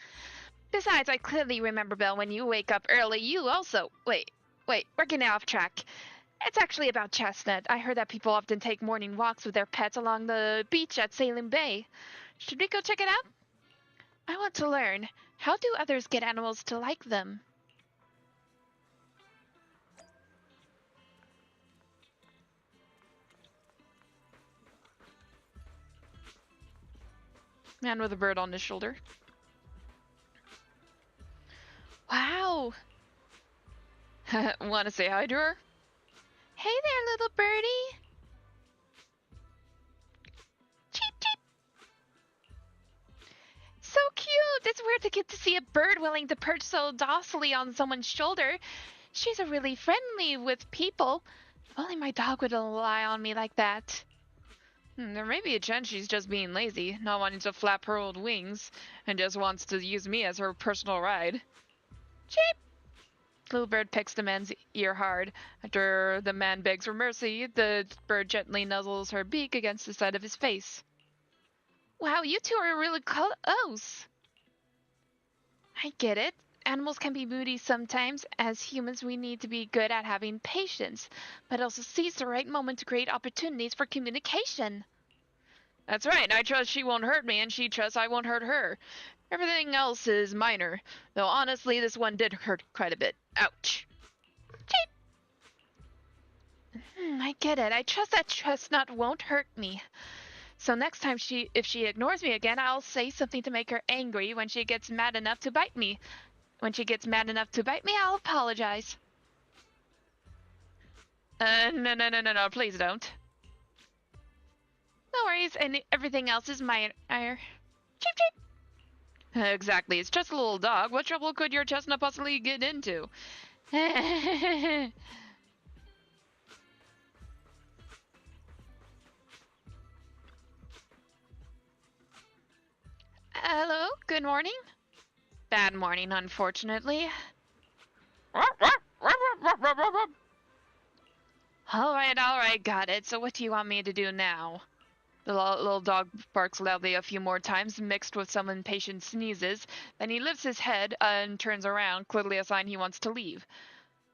Besides, I clearly remember, Belle, when you wake up early, you also... Wait, we're getting off track. It's actually about Chestnut. I heard that people often take morning walks with their pets along the beach at Salem Bay. Should we go check it out? I want to learn. How do others get animals to like them? Man with a bird on his shoulder. Wow! Want to say hi to her? Hey there, little birdie! Cheep, cheep! So cute! It's weird to get to see a bird willing to perch so docilely on someone's shoulder. She's a really friendly with people. If only my dog would rely on me like that. There may be a chance she's just being lazy, not wanting to flap her old wings, and just wants to use me as her personal ride. Cheep! Little bird pecks the man's ear hard. After the man begs for mercy, the bird gently nuzzles her beak against the side of his face. Wow, you two are really close. I get it. Animals can be moody sometimes. As humans, we need to be good at having patience, but also seize the right moment to create opportunities for communication. That's right. I trust she won't hurt me, and she trusts I won't hurt her. Everything else is minor, though honestly, this one did hurt quite a bit. Ouch. Cheep! I get it. I trust that Chestnut won't hurt me. So next time if she ignores me again, I'll say something to make her angry when she gets mad enough to bite me. When she gets mad enough to bite me, I'll apologize. No, please don't. No worries, and everything else is minor. Cheep, cheep. Exactly, it's just a little dog. What trouble could your Chestnut possibly get into? Hello, good morning? Bad morning, unfortunately. Alright, got it. So what do you want me to do now? The little dog barks loudly a few more times, mixed with some impatient sneezes. Then he lifts his head and turns around, clearly a sign he wants to leave.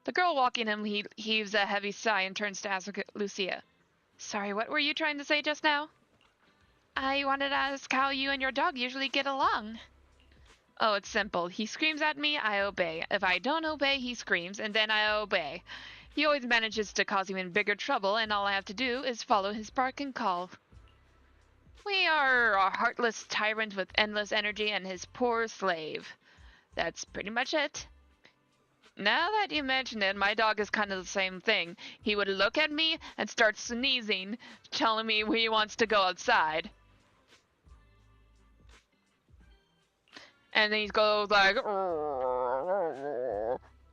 The girl walking him heaves a heavy sigh and turns to ask Lucia. Sorry, what were you trying to say just now? I wanted to ask how you and your dog usually get along. Oh, it's simple. He screams at me, I obey. If I don't obey, he screams, and then I obey. He always manages to cause even bigger trouble, and all I have to do is follow his bark and call. We are a heartless tyrant with endless energy and his poor slave. That's pretty much it. Now that you mention it, my dog is kind of the same thing. He would look at me and start sneezing, telling me he wants to go outside. And then he goes like,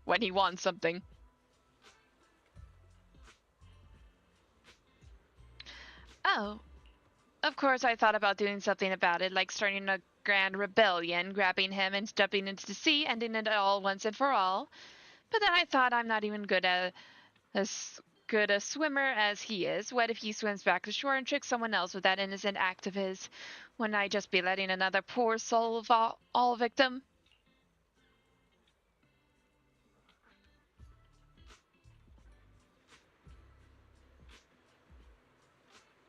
when he wants something. Oh. Of course, I thought about doing something about it, like starting a grand rebellion, grabbing him and jumping into the sea, ending it all once and for all. But then I thought I'm not even as good a swimmer as he is. What if he swims back to shore and tricks someone else with that innocent act of his? Wouldn't I just be letting another poor soul fall all victim?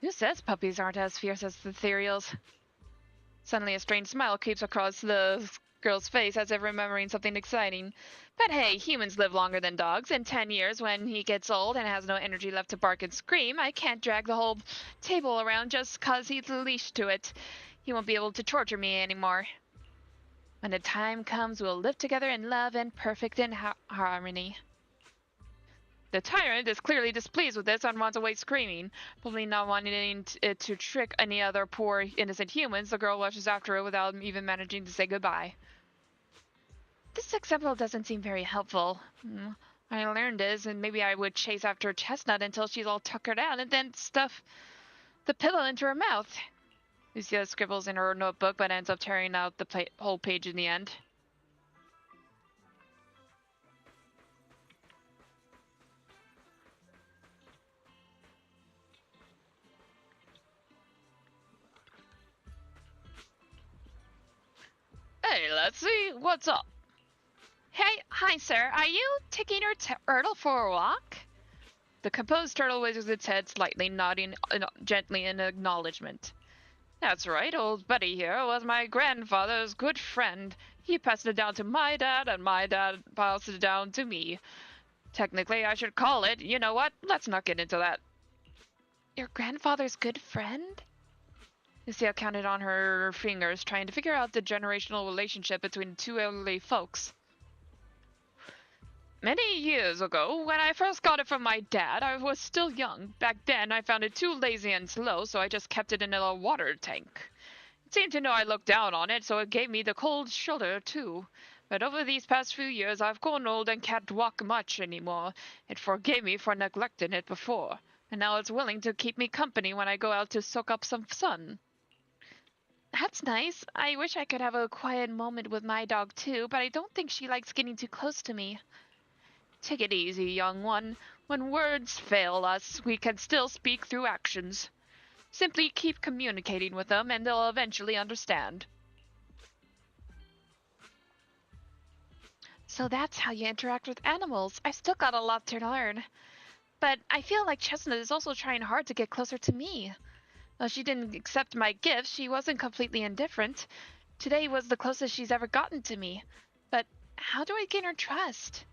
Who says puppies aren't as fierce as the ethereals? Suddenly a strange smile creeps across the girl's face as if remembering something exciting. But hey, humans live longer than dogs. In 10 years, when he gets old and has no energy left to bark and scream, I can't drag the whole table around just 'cause he's leashed to it. he won't be able to torture me anymore. When the time comes, we'll live together in love and perfect in harmony. The tyrant is clearly displeased with this and runs away screaming. Probably not wanting it to trick any other poor innocent humans, the girl rushes after it without even managing to say goodbye. This example doesn't seem very helpful. I learned this, and maybe I would chase after Chestnut until she's all tuckered out and then stuff the pillow into her mouth. Lucia scribbles in her notebook but ends up tearing out the whole page in the end. Hey, let's see, what's up? Hey, hi sir, are you taking your turtle for a walk? The composed turtle wags its head slightly, nodding gently in acknowledgement. That's right, old Buddy here was my grandfather's good friend. He passed it down to my dad, and my dad passed it down to me. Technically, I should call it, you know what, let's not get into that. Your grandfather's good friend? Lucia counted on her fingers, trying to figure out the generational relationship between the two elderly folks. Many years ago, when I first got it from my dad, I was still young. Back then, I found it too lazy and slow, so I just kept it in a water tank. It seemed to know I looked down on it, so it gave me the cold shoulder, too. But over these past few years, I've grown old and can't walk much anymore. It forgave me for neglecting it before, and now it's willing to keep me company when I go out to soak up some sun. That's nice. I wish I could have a quiet moment with my dog, too, but I don't think she likes getting too close to me. Take it easy, young one. When words fail us, we can still speak through actions. Simply keep communicating with them, and they'll eventually understand. So that's how you interact with animals. I've still got a lot to learn. But I feel like Chestnut is also trying hard to get closer to me. Though she didn't accept my gifts, she wasn't completely indifferent. Today was the closest she's ever gotten to me. But how do I gain her trust?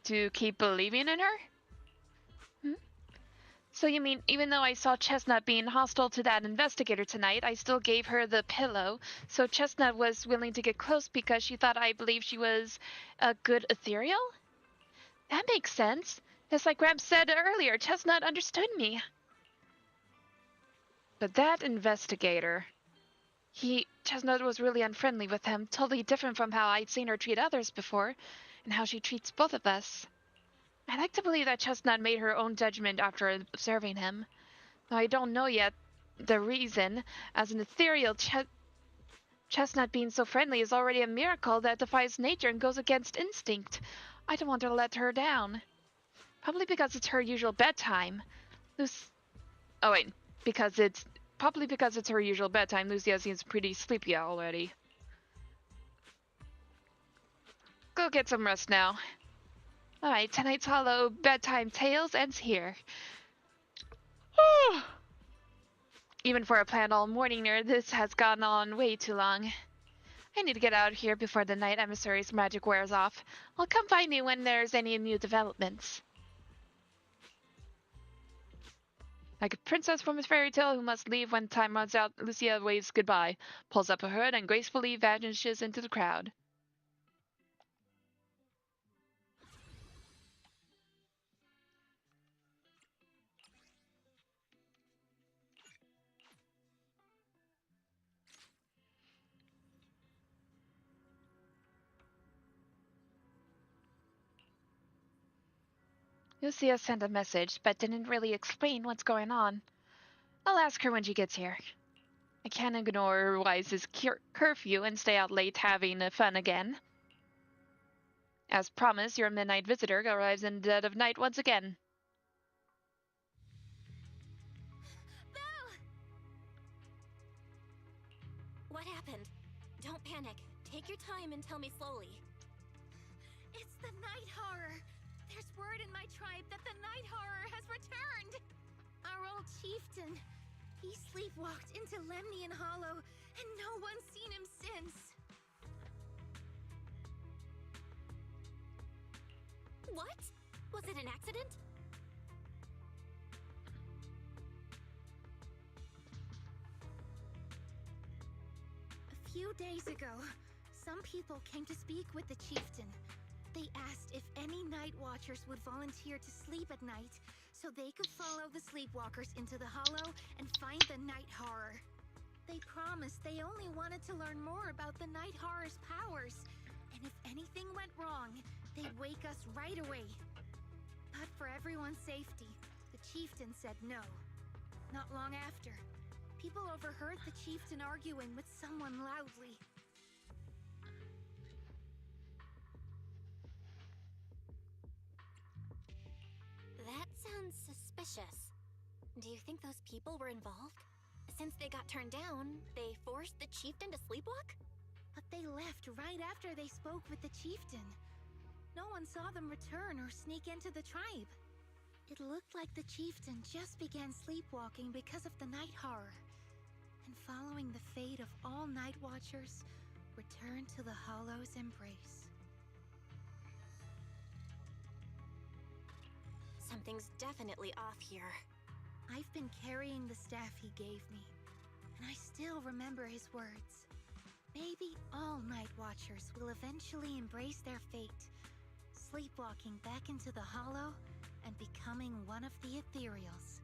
To keep believing in her? So you mean, even though I saw Chestnut being hostile to that investigator tonight, I still gave her the pillow, so Chestnut was willing to get close because she thought I believed she was a good ethereal? That makes sense. Just like Gramps said earlier, Chestnut understood me. But that investigator... Chestnut was really unfriendly with him, totally different from how I'd seen her treat others before, and how she treats both of us. I like to believe that Chestnut made her own judgment after observing him. Though I don't know yet the reason. As an ethereal, Chestnut being so friendly is already a miracle that defies nature and goes against instinct. I don't want to let her down. Probably because it's her usual bedtime. Probably because it's her usual bedtime, Lucia seems pretty sleepy already. Go get some rest now. Alright, tonight's Hollow Bedtime Tales ends here. Even for a planned all-morninger, this has gone on way too long. I need to get out of here before the night emissary's magic wears off. I'll come find you when there's any new developments. Like a princess from a fairy tale who must leave when time runs out, Lucia waves goodbye, pulls up her hood, and gracefully vanishes into the crowd. Lucia sent a message, but didn't really explain what's going on. I'll ask her when she gets here. I can't ignore Wise's curfew and stay out late having fun again. As promised, your midnight visitor arrives in the dead of night once again. Belle! What happened? Don't panic. Take your time and tell me slowly. It's the Night Horror. There's word in my tribe that the Night Horror has returned. Our old chieftain. He sleepwalked into Lemnian Hollow, and no one's seen him since. What? Was it an accident? few days ago, some people came to speak with the chieftain. They asked if any night watchers would volunteer to sleep at night so they could follow the sleepwalkers into the hollow and find the night horror. They promised they only wanted to learn more about the night horror's powers, and if anything went wrong, they'd wake us right away. But for everyone's safety, the chieftain said no. Not long after, people overheard the chieftain arguing with someone loudly. That sounds suspicious. Do you think those people were involved? Since they got turned down, they forced the chieftain to sleepwalk? But they left right after they spoke with the chieftain. No one saw them return or sneak into the tribe. It looked like the chieftain just began sleepwalking because of the night horror. And following the fate of all night watchers, returned to the Hollow's embrace. Something's definitely off here. I've been carrying the staff he gave me, and I still remember his words. Maybe all night watchers will eventually embrace their fate, sleepwalking back into the hollow and becoming one of the ethereals.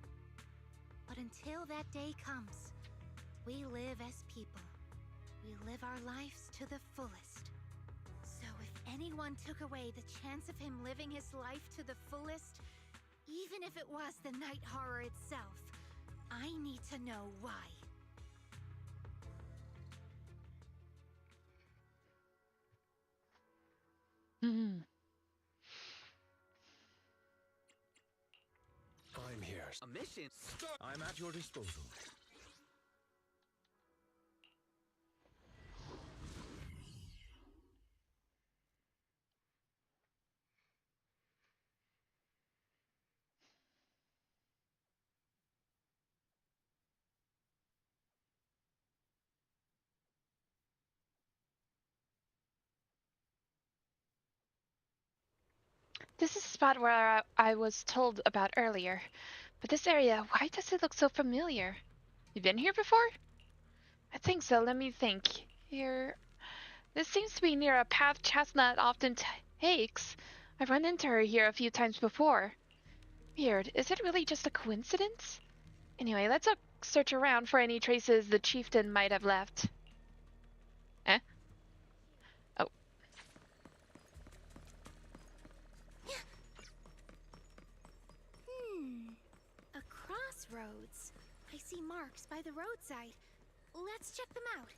But until that day comes, we live as people. We live our lives to the fullest. So if anyone took away the chance of him living his life to the fullest, even if it was the night horror itself, I need to know why. Hmm. I'm here. A mission? I'm at your disposal. This is the spot where I was told about earlier. But this area, why does it look so familiar? You been here before? I think so, let me think. Here... This seems to be near a path Chestnut often takes. I've run into her here a few times before. Weird, is it really just a coincidence? Anyway, let's search around for any traces the chieftain might have left. Eh? Oh. A crossroads. I see marks by the roadside. Let's check them out.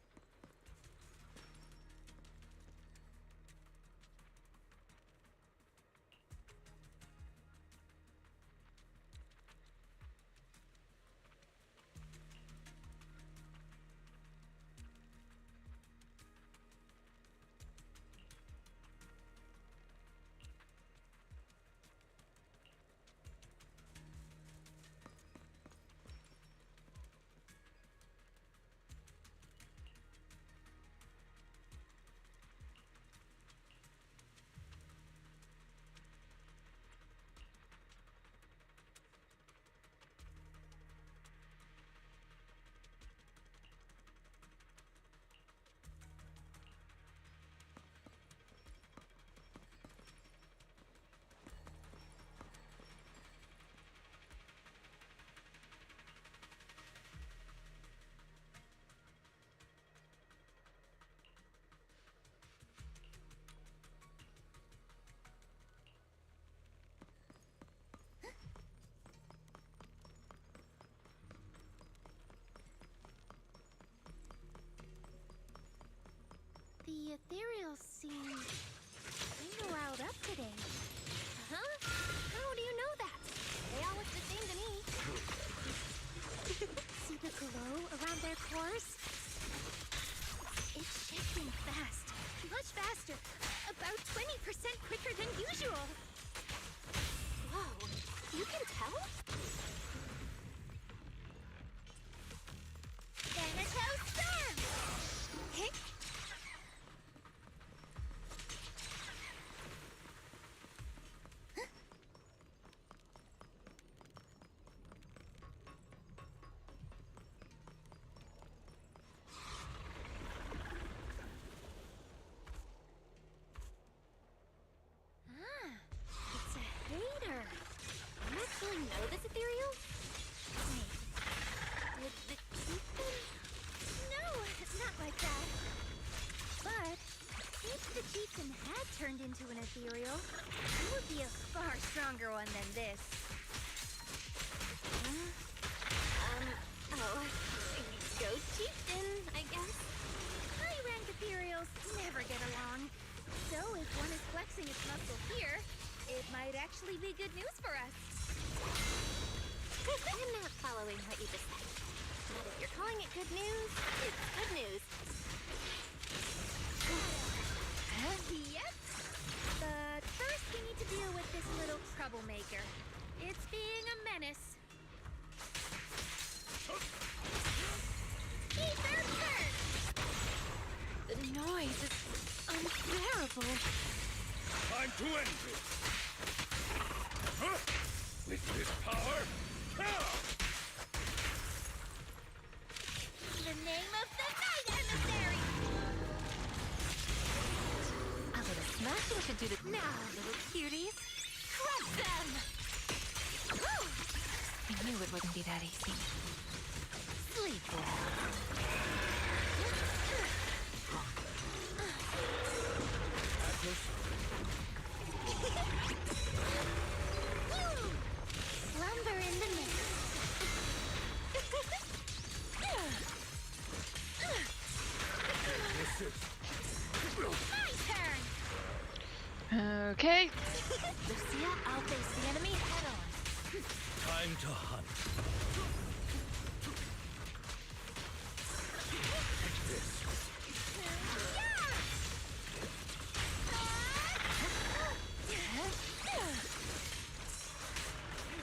calling it good news, it's good news. Yep. But first we need to deal with this little troublemaker. It's being a menace. Keep their turn! The noise is unbearable. Time to end this! Huh? With this power? In the name of the Night Emissary! A little smashing should do the... Now, little cuties, crush them! I knew it wouldn't be that easy. Sleep well. Slumber in the mist. My turn! Okay. Lucia, I'll face the enemy head on. Time to hunt.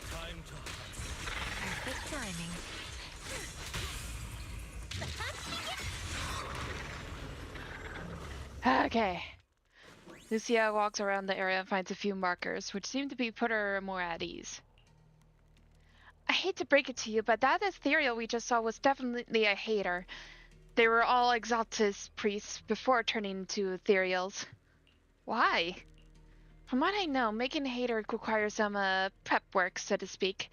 Time to hunt. Perfect timing. Okay. Lucia walks around the area and finds a few markers, which seem to be put her more at ease. I hate to break it to you, but that ethereal we just saw was definitely a hater. They were all Exaltus priests before turning into ethereals. Why? From what I know, making a hater requires some prep work, so to speak.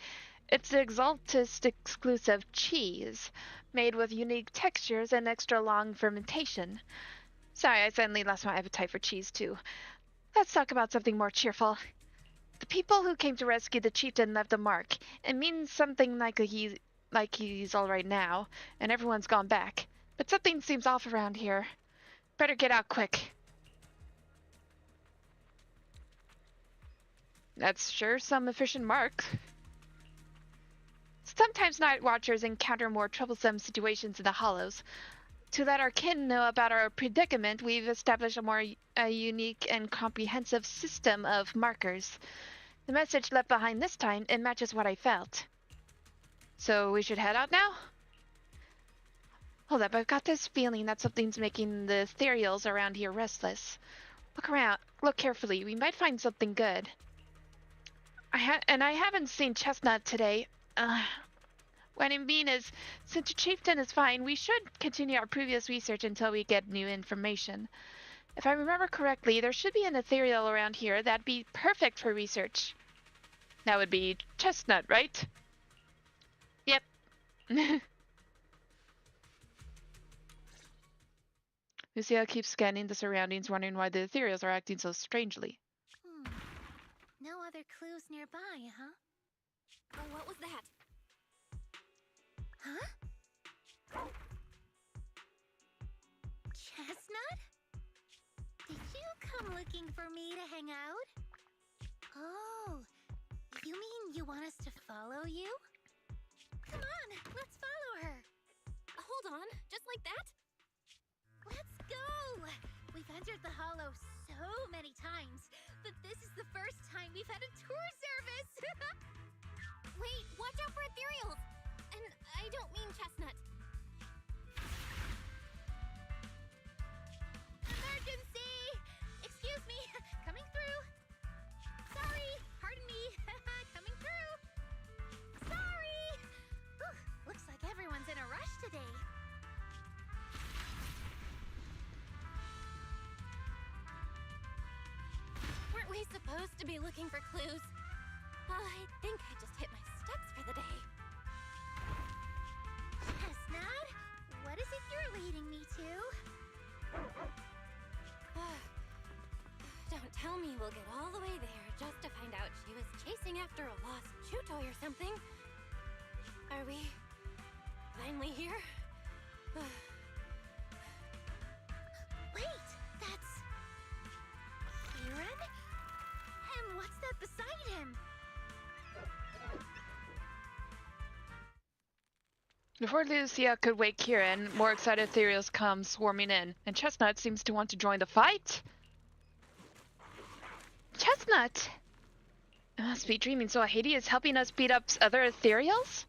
It's the Exaltus exclusive cheese, made with unique textures and extra long fermentation. Sorry, I suddenly lost my appetite for cheese too. Let's talk about something more cheerful. The people who came to rescue the chieftain left a mark. It means something like he's all right now, and everyone's gone back. But something seems off around here. Better get out quick. That's sure some efficient mark. Sometimes night watchers encounter more troublesome situations in the hollows. To let our kin know about our predicament, we've established a unique and comprehensive system of markers. The message left behind this time, it matches what I felt. So we should head out now? Hold up, I've got this feeling that something's making the ethereals around here restless. Look around, look carefully, we might find something good. I haven't seen Chestnut today. What I mean is, since the chieftain is fine, we should continue our previous research until we get new information. If I remember correctly, there should be an ethereal around here that'd be perfect for research. That would be Chestnut, right? Yep. Lucia keeps scanning the surroundings, wondering why the ethereals are acting so strangely. No other clues nearby, huh? Oh, what was that? Huh? Chestnut? Did you come looking for me to hang out? Oh, you mean you want us to follow you? Come on, let's follow her. Hold on, just like that? Let's go! We've entered the hollow so many times, but this is the first time we've had a tour service! Wait, watch out for ethereals! And I don't mean Chestnut. Emergency! Excuse me, coming through. Sorry, pardon me, coming through. Sorry! Whew, looks like everyone's in a rush today. Weren't we supposed to be looking for clues? I think I just hit my steps for the day. Chestnut, what is it you're leading me to? Don't tell me we'll get all the way there just to find out she was chasing after a lost chew toy or something. Are we finally here? Wait, that's... Kieran? And what's that beside him? Before Lucia could wake Kieran, more excited ethereals come swarming in, and Chestnut seems to want to join the fight. Chestnut! I must be dreaming, so Haiti is helping us beat up other ethereals?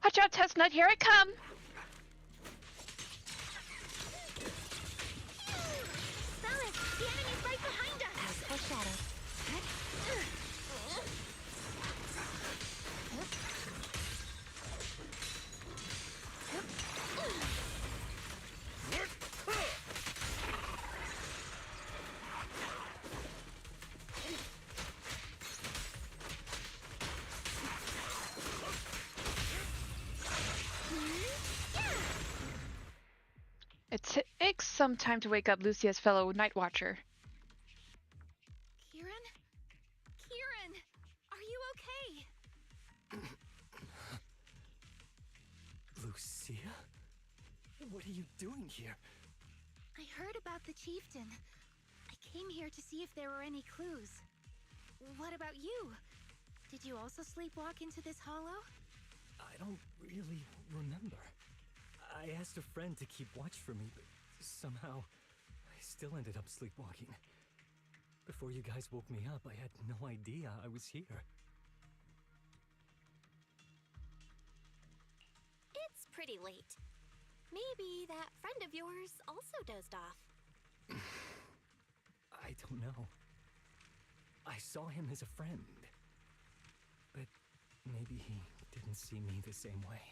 Watch out, Chestnut, here I come! Fellas, the enemy's right behind us! Foreshadow. It takes some time to wake up Lucia's fellow Night Watcher. Kieran? Kieran! Are you okay? Lucia? What are you doing here? I heard about the chieftain. I came here to see if there were any clues. What about you? Did you also sleepwalk into this hollow? I don't really remember. I asked a friend to keep watch for me, but somehow I still ended up sleepwalking. Before you guys woke me up, I had no idea I was here. It's pretty late. Maybe that friend of yours also dozed off. I don't know. I saw him as a friend. But maybe he didn't see me the same way.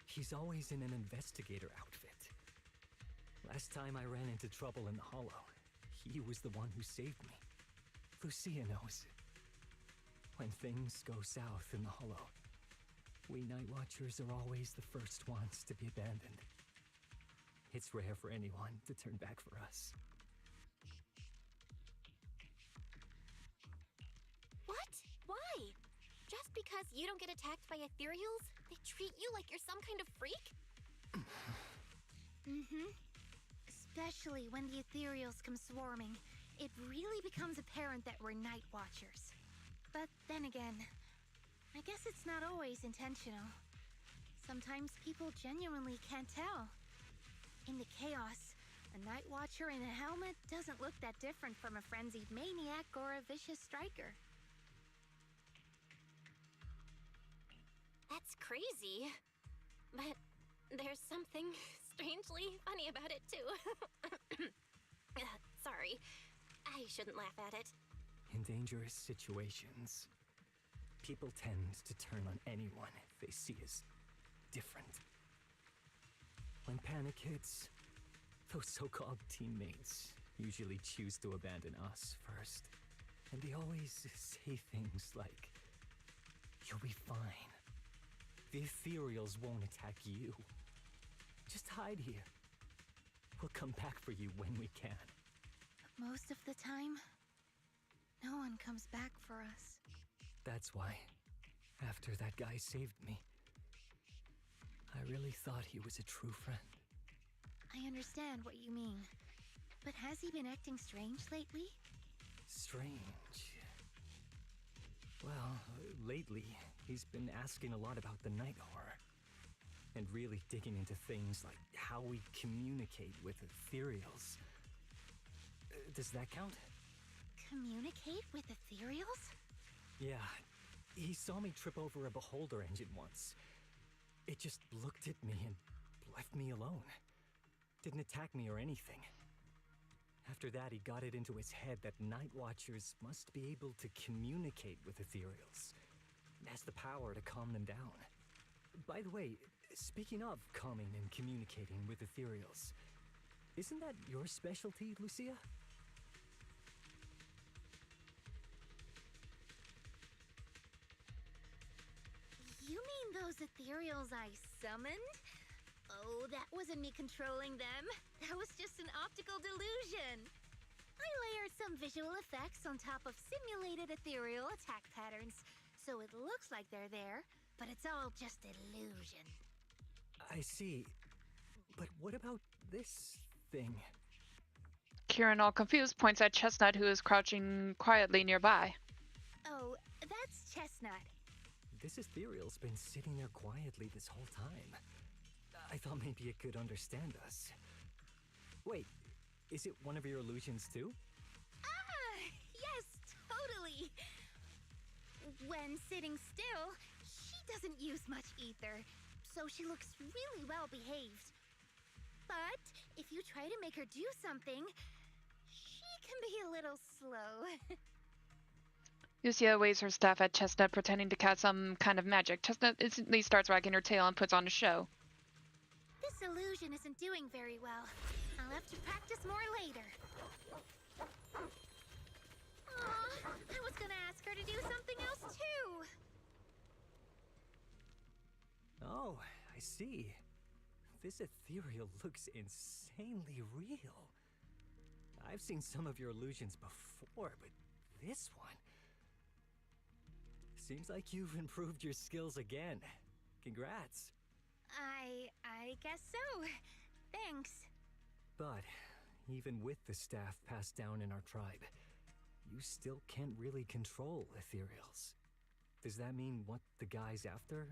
He's always in an investigator outfit. Last time I ran into trouble in the Hollow, he was the one who saved me. Lucia knows. When things go south in the Hollow, we Night Watchers are always the first ones to be abandoned. It's rare for anyone to turn back for us. What? Why? Just because you don't get attacked by ethereals, they treat you like you're some kind of freak? Mm-hmm. Especially when the ethereals come swarming, it really becomes apparent that we're Night Watchers. But then again, I guess it's not always intentional. Sometimes people genuinely can't tell. In the chaos, a Night Watcher in a helmet doesn't look that different from a frenzied maniac or a vicious striker. That's crazy. But there's something strangely funny about it, too. Sorry. I shouldn't laugh at it. In dangerous situations, people tend to turn on anyone they see as different. When panic hits, those so-called teammates usually choose to abandon us first. And they always say things like, "You'll be fine. The ethereals won't attack you. Just hide here. We'll come back for you when we can." But most of the time, no one comes back for us. That's why, after that guy saved me, I really thought he was a true friend. I understand what you mean. But has he been acting strange lately? Strange. Well, lately, he's been asking a lot about the night horror. And really digging into things like how we communicate with ethereals. Does that count? Communicate with ethereals? Yeah, he saw me trip over a beholder engine once. It just looked at me and left me alone. Didn't attack me or anything. After that, he got it into his head that Night Watchers must be able to communicate with ethereals. It has the power to calm them down. By the way, speaking of calming and communicating with ethereals, isn't that your specialty, Lucia? You mean those ethereals I summoned? Oh, that wasn't me controlling them. That was just an optical delusion. I layered some visual effects on top of simulated ethereal attack patterns, so it looks like they're there, but it's all just illusion. I see. But what about this thing? Kieran, all confused, points at Chestnut, who is crouching quietly nearby. Oh, that's Chestnut. this ethereal's been sitting there quietly this whole time. I thought maybe it could understand us. Wait, is it one of your illusions too? Ah, yes, totally. When sitting still, she doesn't use much ether, so she looks really well behaved. But if you try to make her do something, she can be a little slow. Lucia waves her staff at Chestnut, pretending to cast some kind of magic. Chestnut instantly starts wagging her tail and puts on a show. This illusion isn't doing very well. I'll have to practice more later. Aw, I was gonna ask her to do something else too. Oh, I see. This ethereal looks insanely real. I've seen some of your illusions before, but this one... Seems like you've improved your skills again. Congrats. I guess so. Thanks. But even with the staff passed down in our tribe, you still can't really control ethereals. Does that mean what the guy's after,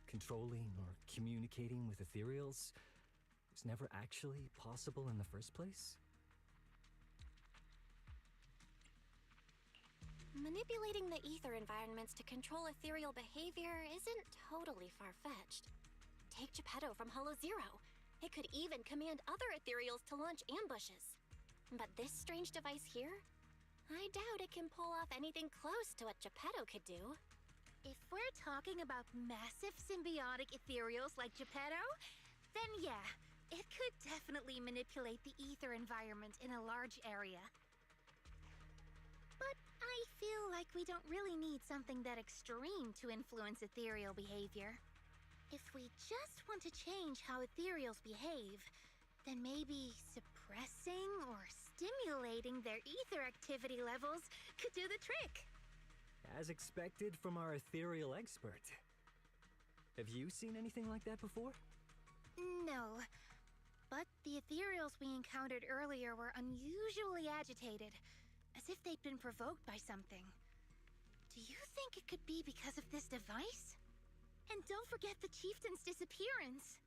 controlling or communicating with ethereals, was never actually possible in the first place? Manipulating the ether environments to control ethereal behavior isn't totally far-fetched. Take Geppetto from Hollow Zero. It could even command other ethereals to launch ambushes. But this strange device here? I doubt it can pull off anything close to what Geppetto could do. If we're talking about massive symbiotic ethereals like Geppetto, then yeah, it could definitely manipulate the ether environment in a large area. But I feel like we don't really need something that extreme to influence ethereal behavior. If we just want to change how ethereals behave, then maybe suppressing or stimulating their ether activity levels could do the trick. As expected from our ethereal expert. Have you seen anything like that before? No, but the ethereals we encountered earlier were unusually agitated, as if they'd been provoked by something. Do you think it could be because of this device? And don't forget the chieftain's disappearance.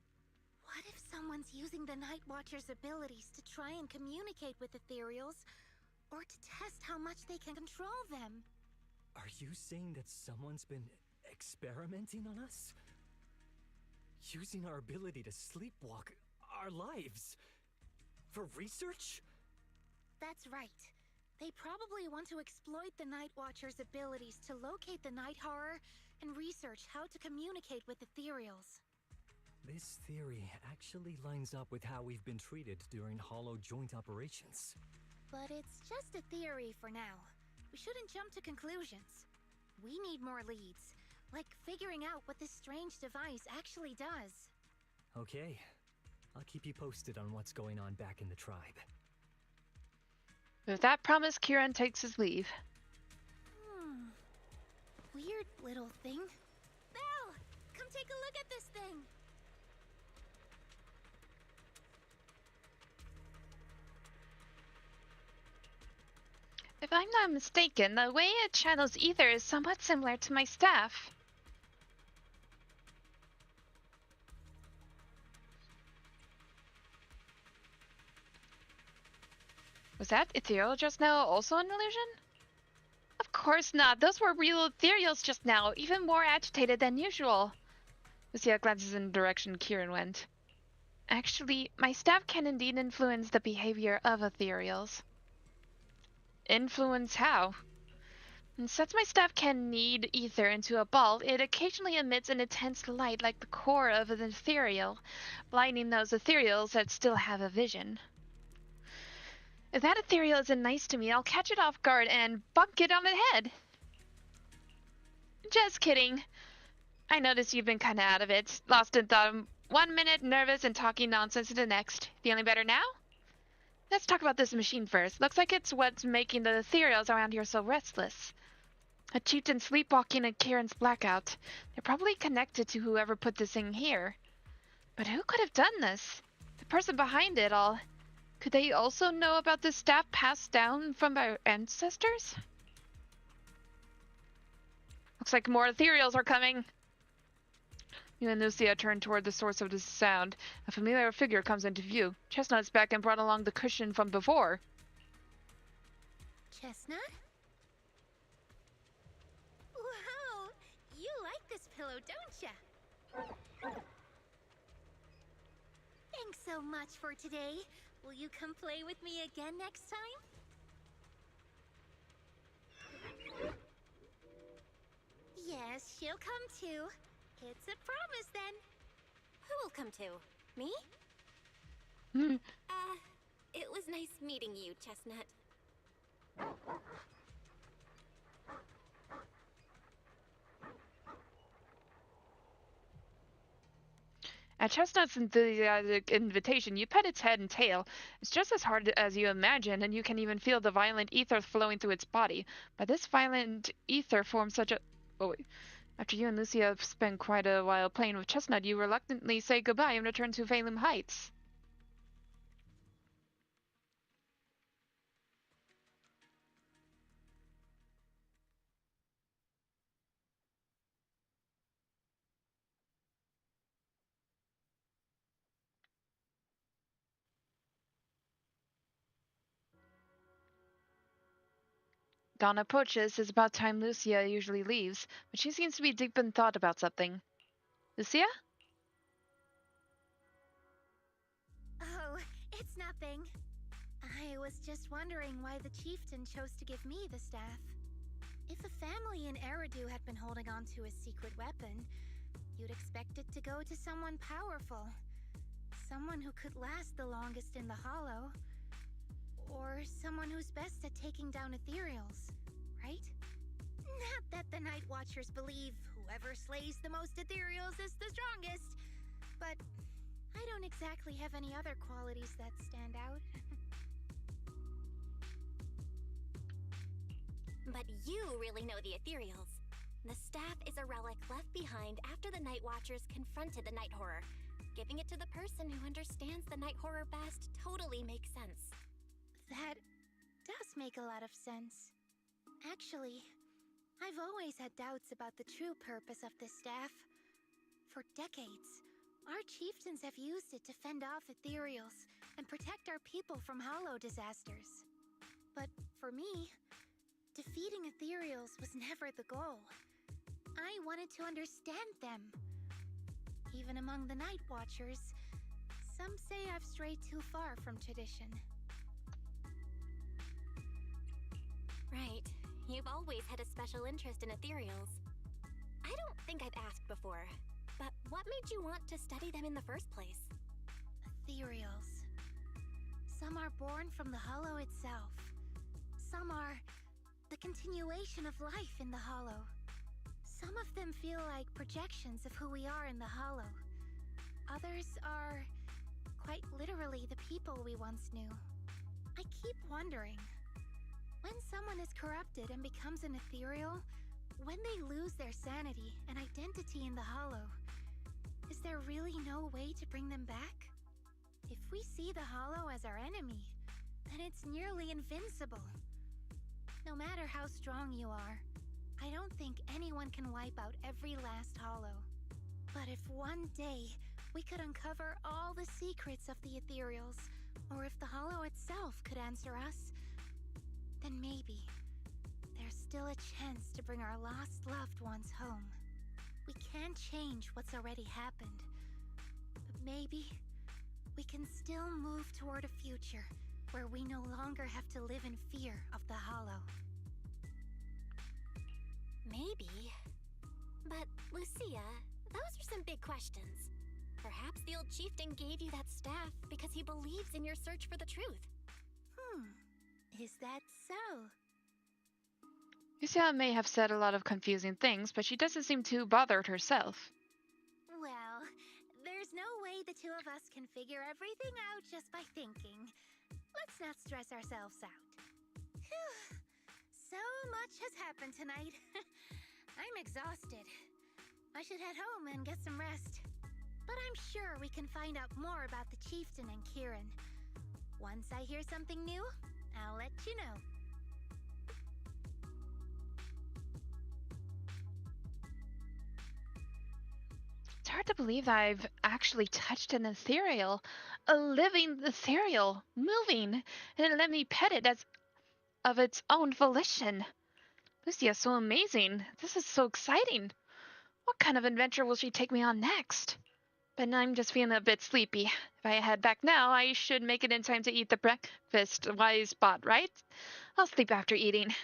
What if someone's using the Night Watcher's abilities to try and communicate with ethereals, or to test how much they can control them? Are you saying that someone's been experimenting on us? Using our ability to sleepwalk our lives? For research? That's right. They probably want to exploit the Night Watcher's abilities to locate the Night Horror and research how to communicate with ethereals. This theory actually lines up with how we've been treated during Hollow joint operations. But it's just a theory for now. We shouldn't jump to conclusions. We need more leads, like figuring out what this strange device actually does. Okay, I'll keep you posted on what's going on back in the tribe. With that promise, Kieran takes his leave. Weird little thing. Belle! Come take a look at this thing! If I'm not mistaken, the way it channels ether is somewhat similar to my staff. Was that ethereal just now also an illusion? Of course not. Those were real ethereals just now, even more agitated than usual. Lucia glances in the direction Kieran went. Actually, my staff can indeed influence the behavior of ethereals. Influence how? And since my staff can knead ether into a ball, it occasionally emits an intense light like the core of an ethereal, blinding those ethereals that still have a vision. If that ethereal isn't nice to me, I'll catch it off guard and bonk it on the head. Just kidding. I noticed you've been kinda out of it. Lost in thought 1 minute, nervous, and talking nonsense the next. Feeling better now? Let's talk about this machine first. Looks like it's what's making the ethereals around here so restless. A chieftain sleepwalking and Kieran's blackout. They're probably connected to whoever put this thing here. But who could have done this? The person behind it all. Could they also know about the staff passed down from our ancestors? Looks like more ethereals are coming. You and Lucia turn toward the source of the sound. A familiar figure comes into view. Chestnut's back and brought along the cushion from before. Chestnut? Wow! You like this pillow, don't ya? Thanks so much for today. Will you come play with me again next time? Yes, she'll come too. It's a promise then. Who will come to? Me? It was nice meeting you, Chestnut. At Chestnut's enthusiastic invitation, you pet its head and tail. It's just as hard as you imagined, and you can even feel the violent ether flowing through its body. But this violent ether forms such a... Oh, wait. After you and Lucia have spent quite a while playing with Chestnut, you reluctantly say goodbye and return to Phalum Heights. Dawn approaches. It's about time Lucia usually leaves, but she seems to be deep in thought about something. Lucia? Oh, it's nothing. I was just wondering why the chieftain chose to give me the staff. If a family in Eridu had been holding on to a secret weapon, you'd expect it to go to someone powerful. Someone who could last the longest in the Hollow. Or someone who's best at taking down ethereals, right? Not that the Night Watchers believe whoever slays the most ethereals is the strongest, but I don't exactly have any other qualities that stand out. But you really know the ethereals. The staff is a relic left behind after the Night Watchers confronted the Night Horror. Giving it to the person who understands the Night Horror best totally makes sense. That does make a lot of sense. Actually, I've always had doubts about the true purpose of this staff. For decades, our chieftains have used it to fend off ethereals and protect our people from hollow disasters. But for me, defeating ethereals was never the goal. I wanted to understand them. Even among the Night Watchers, some say I've strayed too far from tradition. Right. You've always had a special interest in ethereals. I don't think I've asked before, but what made you want to study them in the first place? Ethereals. Some are born from the Hollow itself. Some are the continuation of life in the Hollow. Some of them feel like projections of who we are in the Hollow. Others are quite literally the people we once knew. I keep wondering, when someone is corrupted and becomes an ethereal, when they lose their sanity and identity in the Hollow, is there really no way to bring them back? If we see the Hollow as our enemy, then it's nearly invincible. No matter how strong you are, I don't think anyone can wipe out every last Hollow. But if one day we could uncover all the secrets of the ethereals, or if the Hollow itself could answer us, then maybe there's still a chance to bring our lost loved ones home. We can't change what's already happened, but maybe we can still move toward a future where we no longer have to live in fear of the Hollow. Maybe. But, Lucia, those are some big questions. Perhaps the old chieftain gave you that staff because he believes in your search for the truth. Is that so? Lucia may have said a lot of confusing things, but she doesn't seem too bothered herself. Well, there's no way the two of us can figure everything out just by thinking. Let's not stress ourselves out. Phew. So much has happened tonight. I'm exhausted. I should head home and get some rest. But I'm sure we can find out more about the chieftain and Kieran. Once I hear something new, I'll let you know. hard to believe that I've actually touched an ethereal, a living ethereal, moving, and it let me pet it as of its own volition. Lucia's so amazing. This is so exciting. What kind of adventure will she take me on next? But I'm just feeling a bit sleepy. If I head back now, I should make it in time to eat the breakfast wise spot, right? I'll sleep after eating.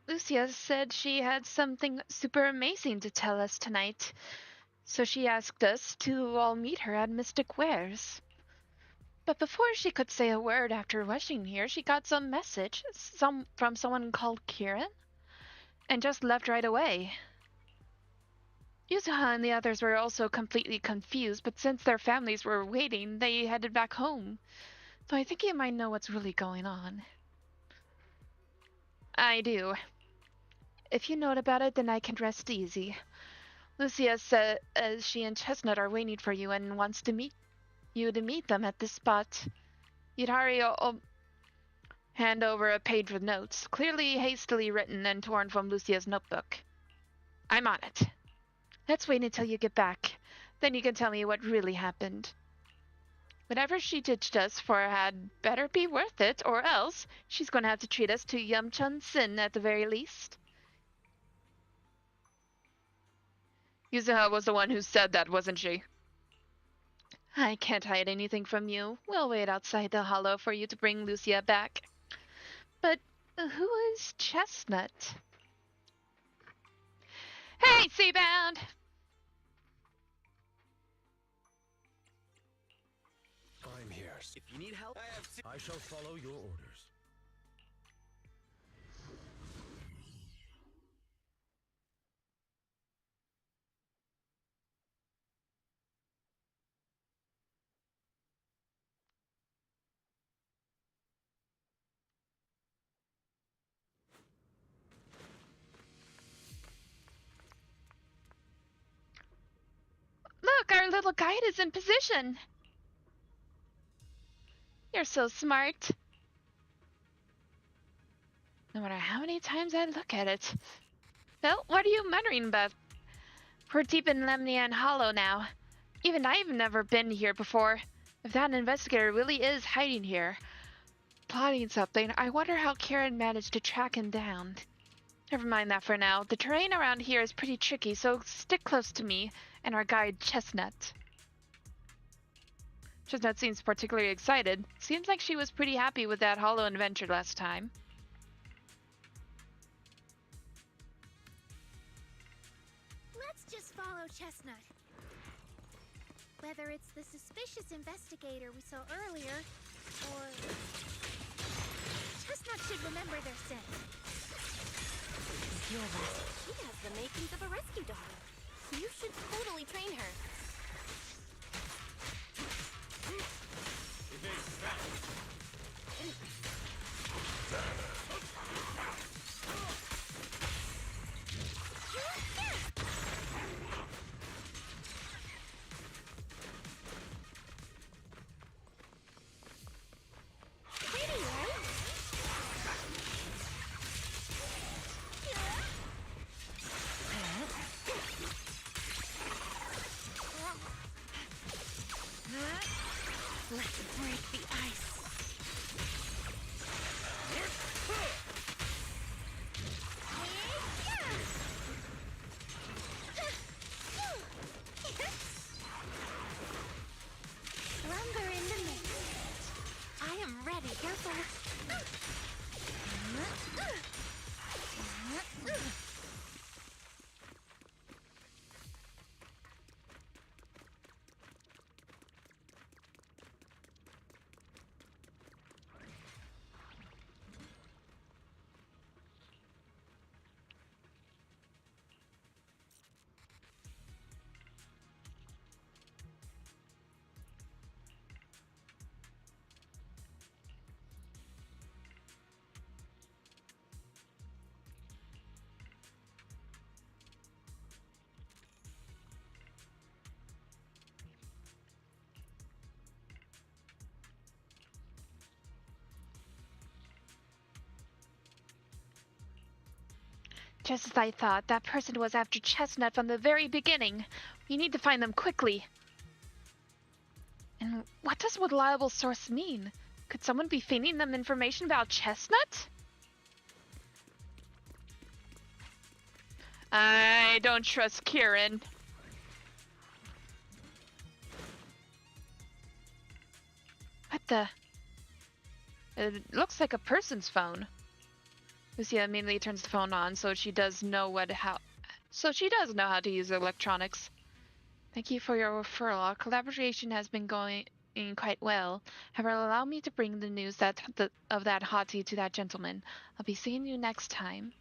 Lucia said she had something super amazing to tell us tonight, so she asked us to all meet her at Mystic Wares. But before she could say a word after rushing here, she got some message from someone called Kieran, and just left right away. Yuzuha and the others were also completely confused, but since their families were waiting, they headed back home. So I think you might know what's really going on. I do. If you know about it, then I can rest easy. Lucia said she and Chestnut are waiting for you and wants to meet them at this spot. Yudari will hand over a page with notes, clearly hastily written and torn from Lucia's notebook. I'm on it. Let's wait until you get back. Then you can tell me what really happened. Whatever she ditched us for had better be worth it, or else she's going to have to treat us to Yum Chun Sin at the very least. Yuzuha was the one who said that, wasn't she? I can't hide anything from you. We'll wait outside the hollow for you to bring Lucia back. But who is Chestnut? Hey, Seabound! I'm here. If you need help, I shall follow your orders. Look, our little guide is in position. You're so smart. No matter how many times I look at it. Well, what are you muttering about? We're deep in Lemnian Hollow now. Even I've never been here before. If that investigator really is hiding here, plotting something, I wonder how Karen managed to track him down. Never mind that for now. The terrain around here is pretty tricky, so stick close to me and our guide, Chestnut. Chestnut seems particularly excited. Seems like she was pretty happy with that hollow adventure last time. Let's just follow Chestnut. Whether it's the suspicious investigator we saw earlier, or... Chestnut should remember their scent. She has the makings of a rescue dog. You should totally train her. Pretty, right? Let's break the ice. Just as I thought, that person was after Chestnut from the very beginning. We need to find them quickly. And what does reliable source mean? Could someone be feeding them information about Chestnut? I don't trust Kieran. What the? It looks like a person's phone. Lucia immediately turns the phone on, so she does know how to use electronics. Thank you for your referral. Our collaboration has been going quite well. However, allow me to bring the news of that hottie to that gentleman. I'll be seeing you next time.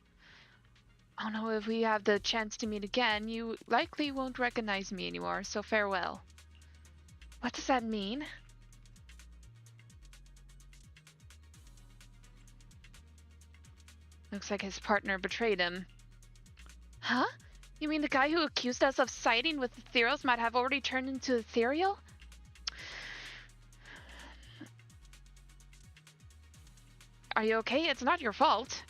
Oh no, if we have the chance to meet again, you likely won't recognize me anymore, so farewell. What does that mean? Looks like his partner betrayed him. Huh? You mean the guy who accused us of siding with Ethereals might have already turned into Ethereal? Are you okay? It's not your fault.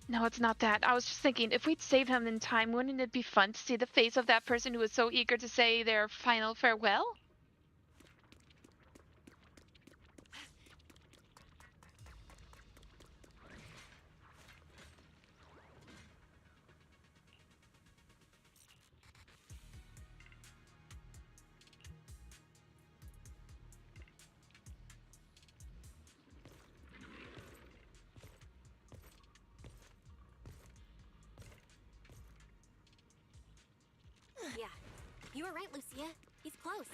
No, it's not that. I was just thinking, if we'd saved him in time, wouldn't it be fun to see the face of that person who was so eager to say their final farewell? Yeah, you were right, Lucia. He's close.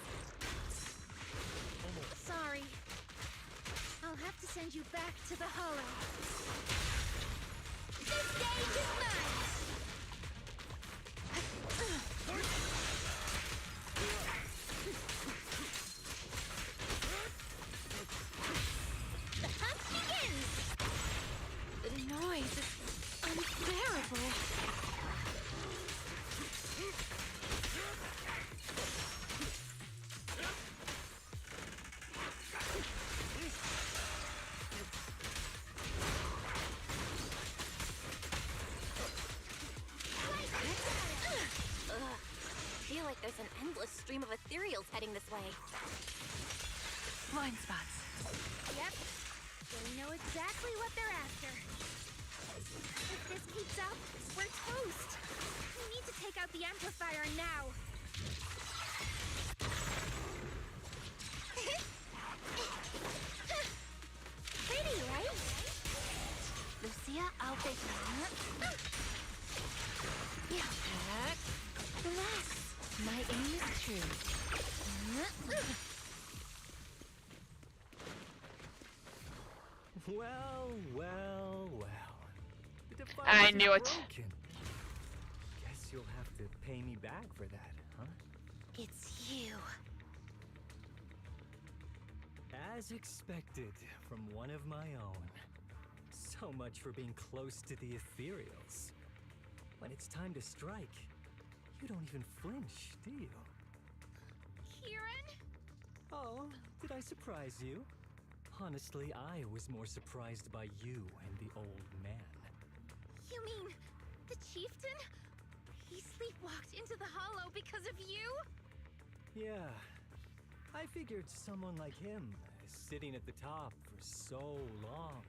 Sorry. I'll have to send you back to the Hollow. This stage is mine! The hunt begins! The noise is unbearable. I feel like there's an endless stream of ethereals heading this way. Blind spots. Yep. They know exactly what they're after. If this keeps up, we're toast. We need to take out the amplifier now. Pretty, right? Lucia, I'll fix Yeah. Relax. My aim is true. Well, well, well. The device I is knew it. broken. Guess you'll have to pay me back for that, huh? It's you. As expected from one of my own. So much for being close to the ethereals. When it's time to strike, you don't even flinch, do you? Kieran? Oh, did I surprise you? Honestly, I was more surprised by you and the old man. You mean the chieftain? He sleepwalked into the Hollow because of you? Yeah, I figured someone like him, sitting at the top for so long,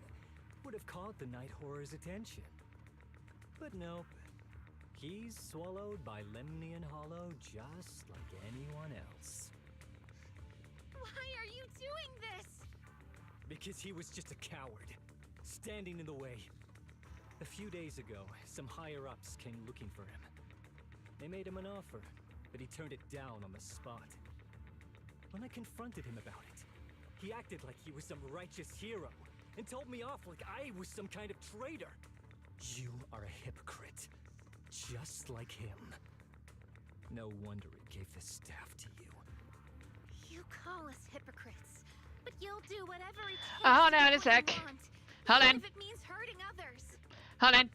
would have caught the Night Horror's attention. But nope. He's swallowed by Lemnian Hollow just like anyone else. Why are you doing this? Because he was just a coward, standing in the way. A few days ago, some higher-ups came looking for him. They made him an offer, but he turned it down on the spot. When I confronted him about it, he acted like he was some righteous hero and told me off like I was some kind of traitor. You are a hypocrite, just like him. No wonder he gave the staff to you. You call us hypocrites, but you'll do whatever it takes Hold to on get a what sec. you want, Hold even on. if it means hurting others. Hold on.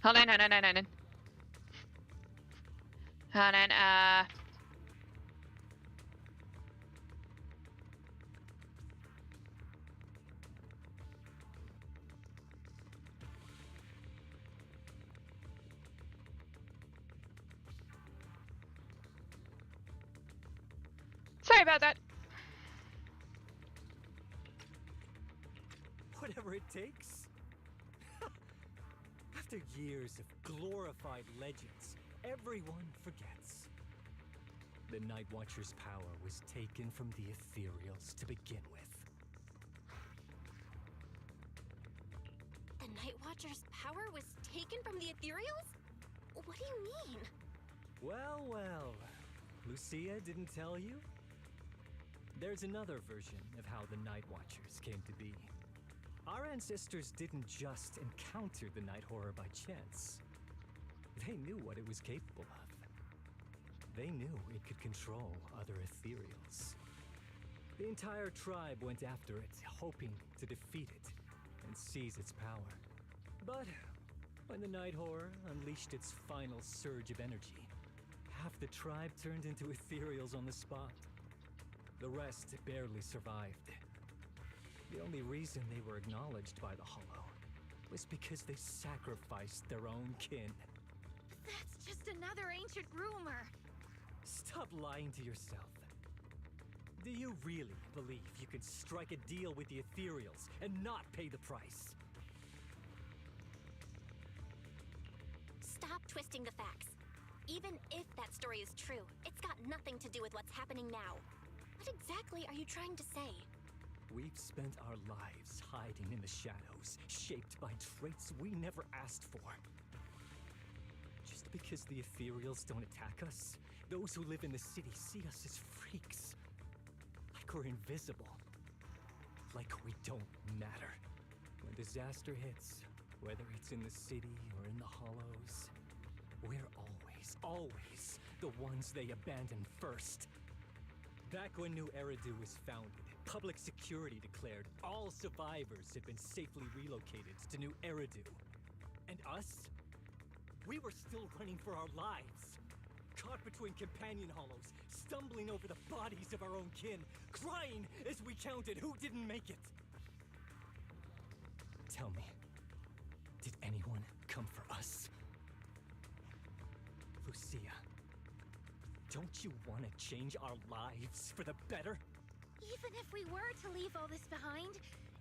Hold on. Hold on, Sorry about that. Whatever it takes. After years of glorified legends, everyone forgets. The Night Watcher's power was taken from the Ethereals to begin with. The Night Watcher's power was taken from the Ethereals? What do you mean? Well, well. Lucia didn't tell you? There's another version of how the Night Watchers came to be. Our ancestors didn't just encounter the Night Horror by chance. They knew what it was capable of. They knew it could control other Ethereals. The entire tribe went after it, hoping to defeat it and seize its power. But when the Night Horror unleashed its final surge of energy, half the tribe turned into Ethereals on the spot. The rest barely survived. The only reason they were acknowledged by the Hollow was because they sacrificed their own kin. That's just another ancient rumor. Stop lying to yourself. Do you really believe you can strike a deal with the Ethereals and not pay the price? Stop twisting the facts. Even if that story is true, it's got nothing to do with what's happening now. What exactly are you trying to say? We've spent our lives hiding in the shadows, shaped by traits we never asked for. Just because the Ethereals don't attack us, those who live in the city see us as freaks. Like we're invisible. Like we don't matter. When disaster hits, whether it's in the city or in the hollows, we're always the ones they abandon first. Back when New Eridu was founded, public security declared all survivors had been safely relocated to New Eridu. And us? We were still running for our lives. Caught between companion hollows, stumbling over the bodies of our own kin, crying as we counted who didn't make it. Tell me, did anyone come for us? Lucia, don't you want to change our lives for the better? Even if we were to leave all this behind,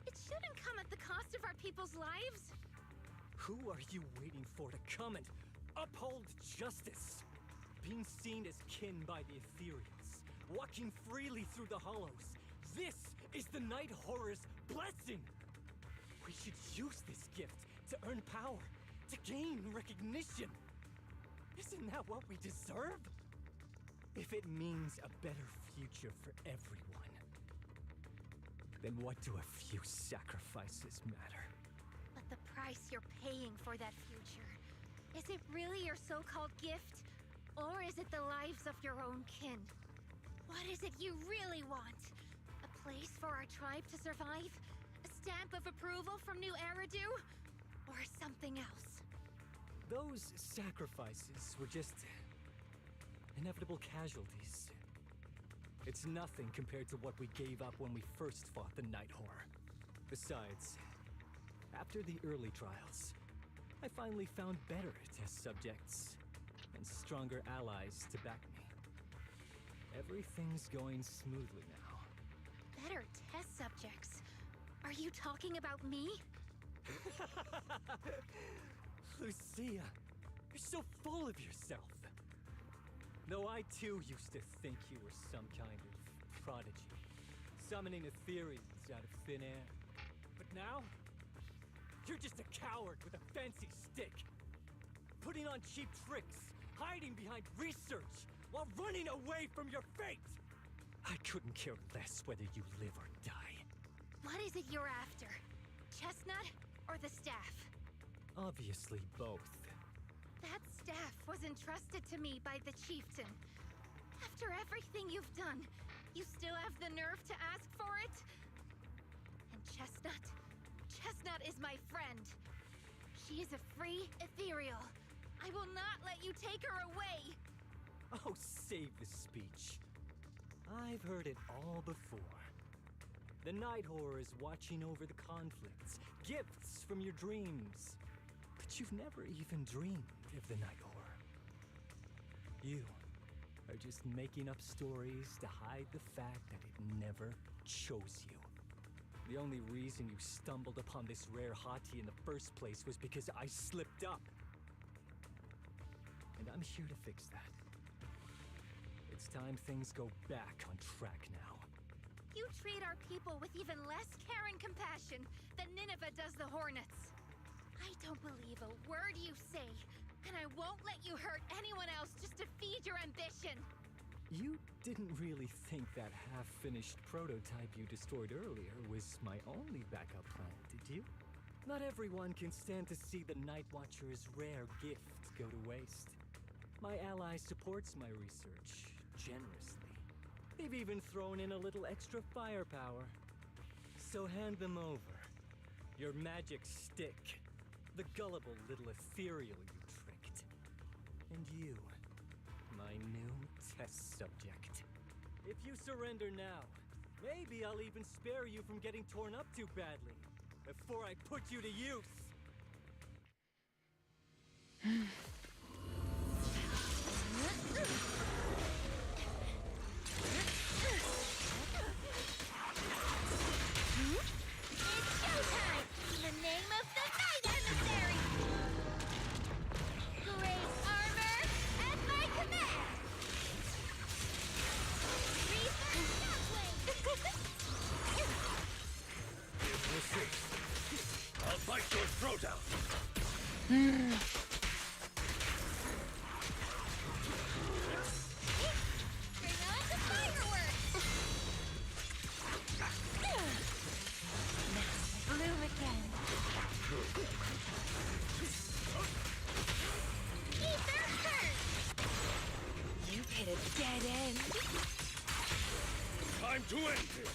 it shouldn't come at the cost of our people's lives. Who are you waiting for to come and uphold justice? Being seen as kin by the Ethereals, walking freely through the hollows. This is the Night Horror's blessing! We should use this gift to earn power, to gain recognition. Isn't that what we deserve? If it means a better future for everyone, then what do a few sacrifices matter? But the price you're paying for that future, is it really your so-called gift? Or is it the lives of your own kin? What is it you really want? A place for our tribe to survive? A stamp of approval from New Eridu? Or something else? Those sacrifices were just inevitable casualties. It's nothing compared to what we gave up when we first fought the Night Horror. Besides, after the early trials, I finally found better test subjects and stronger allies to back me. Everything's going smoothly now. Better test subjects? Are you talking about me? Lucia, you're so full of yourself. Though I too used to think you were some kind of prodigy, summoning Ethereals out of thin air. But now, you're just a coward with a fancy stick, putting on cheap tricks, hiding behind research, while running away from your fate! I couldn't care less whether you live or die. What is it you're after? Chestnut or the staff? Obviously both. That staff was entrusted to me by the chieftain. After everything you've done, you still have the nerve to ask for it? And Chestnut? Chestnut is my friend. She is a free ethereal. I will not let you take her away! Oh, save the speech. I've heard it all before. The Night Horror is watching over the conflicts, gifts from your dreams. But you've never even dreamed of the Night Horror. You are just making up stories to hide the fact that it never chose you. The only reason you stumbled upon this rare hottie in the first place was because I slipped up. And I'm here to fix that. It's time things go back on track now. You treat our people with even less care and compassion than Nineveh does the Hornets. I don't believe a word you say, and I won't let you hurt anyone else just to feed your ambition. You didn't really think that half-finished prototype you destroyed earlier was my only backup plan, did you? Not everyone can stand to see the Night Watcher's rare gift go to waste. My ally supports my research generously. They've even thrown in a little extra firepower. So hand them over. Your magic stick. The gullible little ethereal you tricked. And you, my new test subject. If you surrender now, maybe I'll even spare you from getting torn up too badly before I put you to use. It's showtime! In the name of the Night Emissary! Great armor at my command! Reaper Shockwave! We'll see. I'll bite your throat out. Bring on the fireworks! Bloom again. Ether Curse! You've hit a dead end. Time to end this.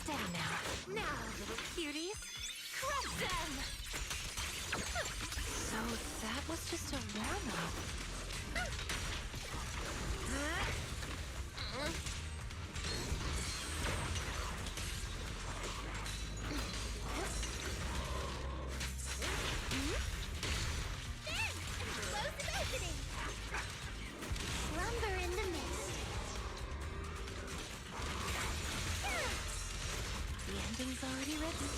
Steady now. Now, little cuties. Crush them! So that was just a warm-up. Explosive opening! Slumber in the mist. The ending's already written.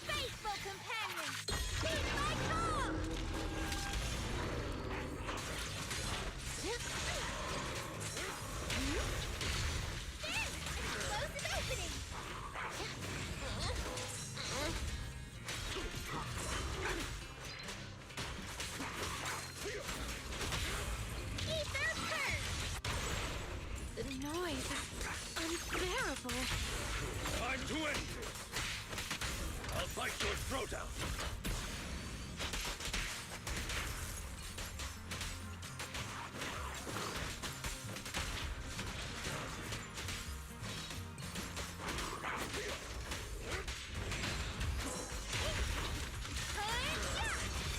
Faithful companions, heed my call! Explosive opening! Ether Curse! The noise is unbearable. Time to end this. I'll bite your throat out.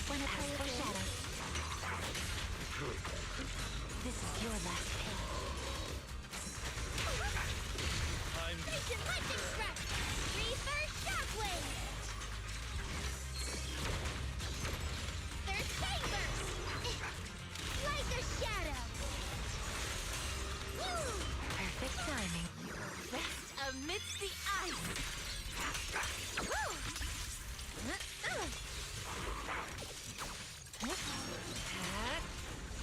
When it foreshadows. This is your last page. Station lightning strike! Reaper Shockwave! There's Chambers! Like a shadow! Woo! Perfect timing. Rest amidst the ice! Woo!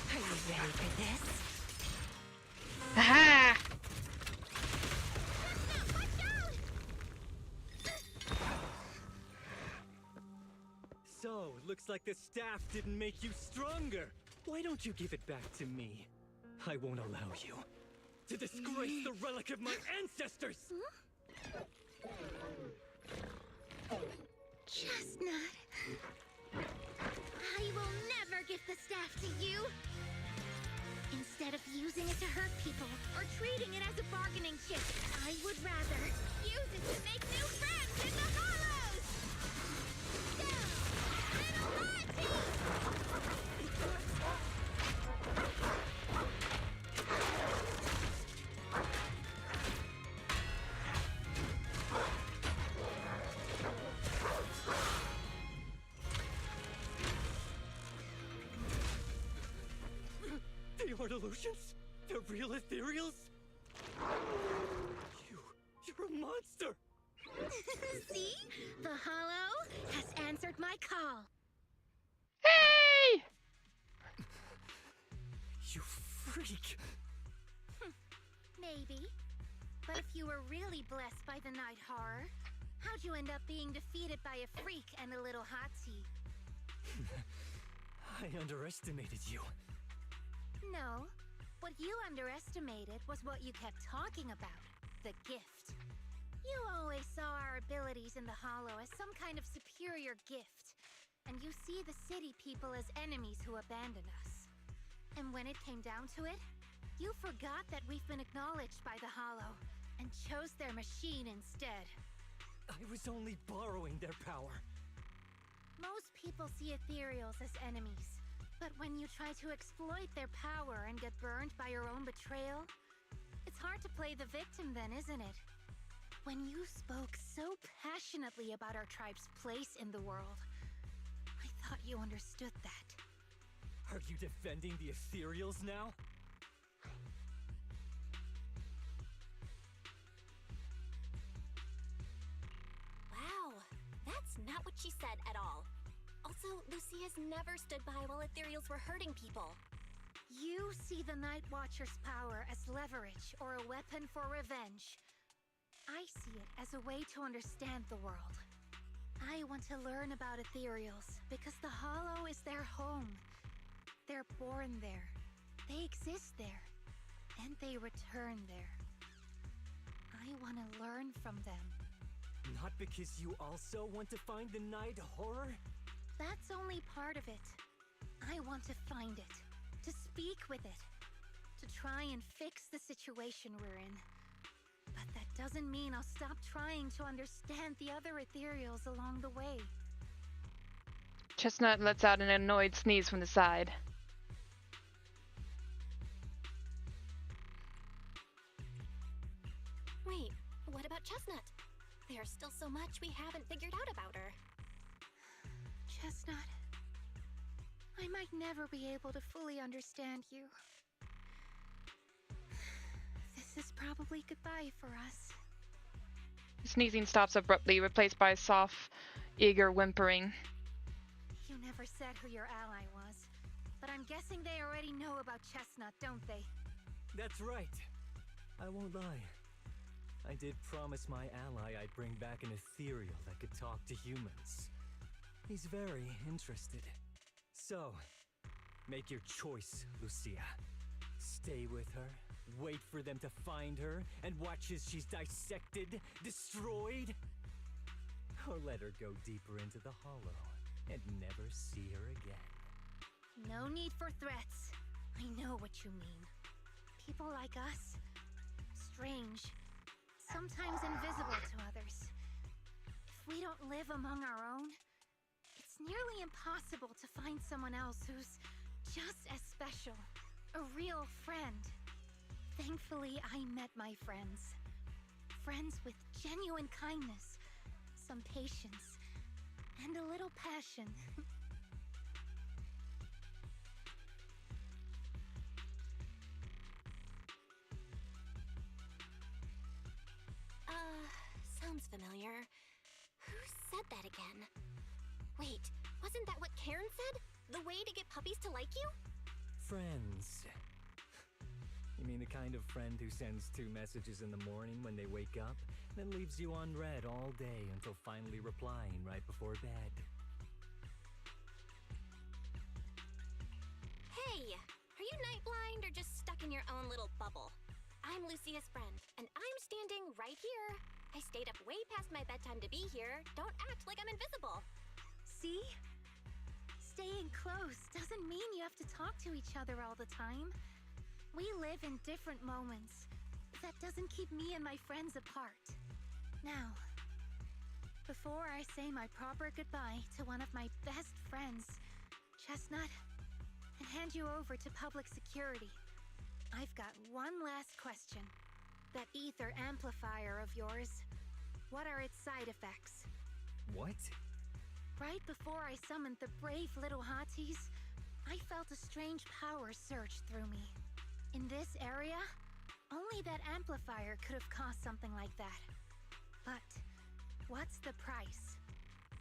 Are you ready for this? Aha! So, looks like the staff didn't make you stronger. Why don't you give it back to me? I won't allow you to disgrace the relic of my ancestors! Chestnut. I will never give the staff to you. Instead of using it to hurt people or treating it as a bargaining chip, I would rather use it to make new friends in the hollows. Go, little Lottie! aren't illusions? They're real ethereals? You're a monster! See? The Hollow has answered my call. Hey! You freak! Maybe. But if you were really blessed by the night horror, how'd you end up being defeated by a freak and a little hot tea? I underestimated you. No. What you underestimated was what you kept talking about. The gift. You always saw our abilities in the Hollow as some kind of superior gift. And you see the city people as enemies who abandon us. And when it came down to it, you forgot that we've been acknowledged by the Hollow and chose their machine instead. I was only borrowing their power. Most people see ethereals as enemies, but when you try to exploit their power and get burned by your own betrayal, it's hard to play the victim then, isn't it? When you spoke so passionately about our tribe's place in the world, I thought you understood that. Are you defending the ethereals now? Wow, that's not what she said at all. Also, Lucia's never stood by while ethereals were hurting people. You see the Night Watcher's power as leverage or a weapon for revenge. I see it as a way to understand the world. I want to learn about ethereals because the Hollow is their home. They're born there, they exist there, and they return there. I want to learn from them. Not because you also want to find the night horror? That's only part of it. I want to find it, to speak with it, to try and fix the situation we're in. But that doesn't mean I'll stop trying to understand the other ethereals along the way. Chestnut lets out an annoyed sneeze from the side. Wait, what about Chestnut? There's still so much we haven't figured out about her. Chestnut, I might never be able to fully understand you. This is probably goodbye for us. Sneezing stops abruptly, replaced by soft, eager whimpering. You never said who your ally was, but I'm guessing they already know about Chestnut, don't they? That's right. I won't lie. I did promise my ally I'd bring back an ethereal that could talk to humans. He's very interested. So, make your choice, Lucia. Stay with her, wait for them to find her, and watch as she's dissected, destroyed? Or let her go deeper into the Hollow and never see her again. No need for threats. I know what you mean. People like us, strange, sometimes invisible to others. If we don't live among our own, it's nearly impossible to find someone else who's just as special. A real friend. Thankfully, I met my friends. Friends with genuine kindness, some patience, and a little passion. Sounds familiar. Who said that again? Wait, wasn't that what Karen said? The way to get puppies to like you? Friends. You mean the kind of friend who sends 2 messages in the morning when they wake up, then leaves you unread all day until finally replying right before bed? Hey, are you night blind or just stuck in your own little bubble? I'm Lucia's friend, and I'm standing right here. I stayed up way past my bedtime to be here. Don't act like I'm invisible. See? Staying close doesn't mean you have to talk to each other all the time. We live in different moments, but that doesn't keep me and my friends apart. Now, before I say my proper goodbye to one of my best friends, Chestnut, and hand you over to public security, I've got one last question. That ether amplifier of yours, what are its side effects? What? Right before I summoned the brave little hotties, I felt a strange power surge through me. In this area, only that amplifier could have caused something like that. But what's the price?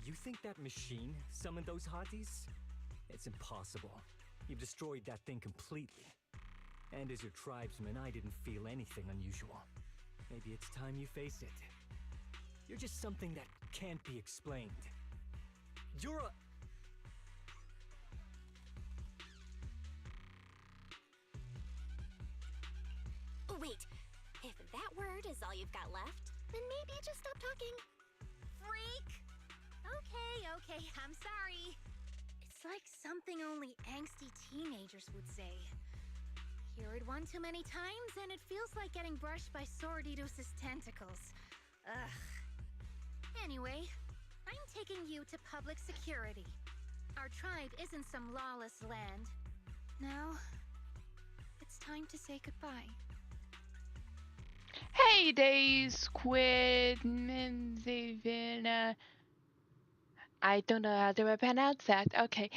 You think that machine summoned those hotties? It's impossible. You've destroyed that thing completely. And as your tribesman, I didn't feel anything unusual. Maybe it's time you face it. You're just something that can't be explained. You're a... Wait, if that word is all you've got left, then maybe just stop talking. Freak! Okay, I'm sorry. It's like something only angsty teenagers would say. Hear it one too many times, and it feels like getting brushed by Swordidus' tentacles. Ugh. Anyway, I'm taking you to public security. Our tribe isn't some lawless land. Now, it's time to say goodbye. Hey days, Squid, I don't know how to pronounce that. Okay.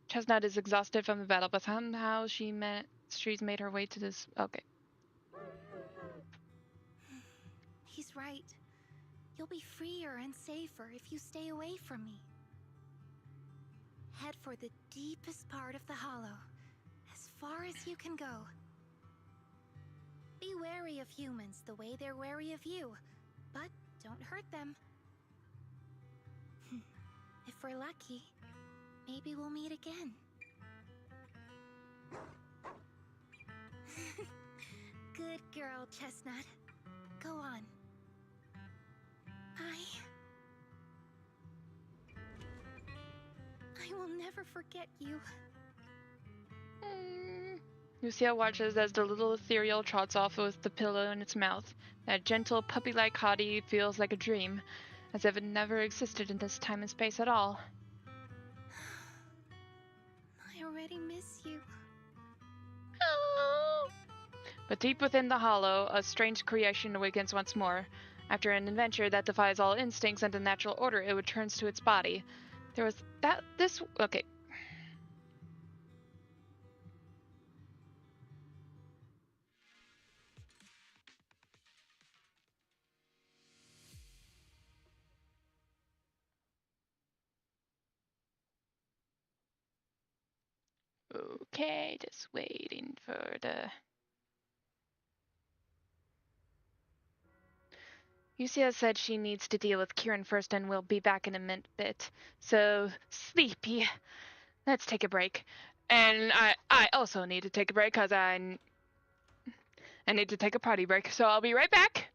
Chestnut is exhausted from the battle, but somehow she's made her way to this. Okay. He's right. You'll be freer and safer if you stay away from me. Head for the deepest part of the hollow, as far as you can go. Be wary of humans the way they're wary of you, but don't hurt them. If we're lucky, maybe we'll meet again. Good girl, Chestnut. Go on. I will never forget you. Lucia watches as the little ethereal trots off with the pillow in its mouth. That gentle, puppy-like hottie feels like a dream, as if it never existed in this time and space at all. I already miss you. Oh. But deep within the hollow, a strange creation awakens once more. After an adventure that defies all instincts and the natural order, it returns to its body. There was okay. Okay, just waiting for the... Lucia said she needs to deal with Kieran first and we'll be back in a bit. So, sleepy. Let's take a break. And I also need to take a break because I need to take a potty break. So I'll be right back.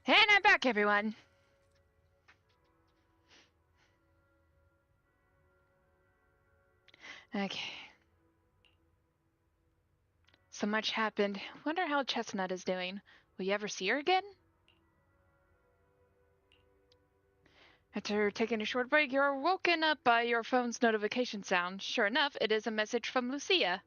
And I'm back, everyone. Okay. So much happened. Wonder how Chestnut is doing. Will you ever see her again? After taking a short break, you're woken up by your phone's notification sound. Sure enough, it is a message from Lucia.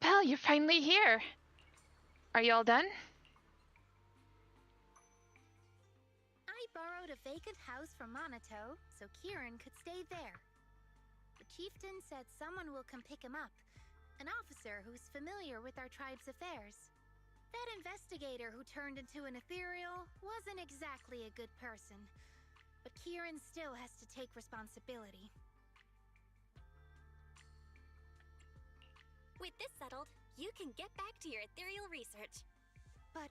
Belle, you're finally here. Are you all done? I borrowed a vacant house from Monato so Kieran could stay there. The chieftain said someone will come pick him up, an officer who's familiar with our tribe's affairs. That investigator who turned into an ethereal wasn't exactly a good person, but Kieran still has to take responsibility. With this settled, you can get back to your ethereal research. But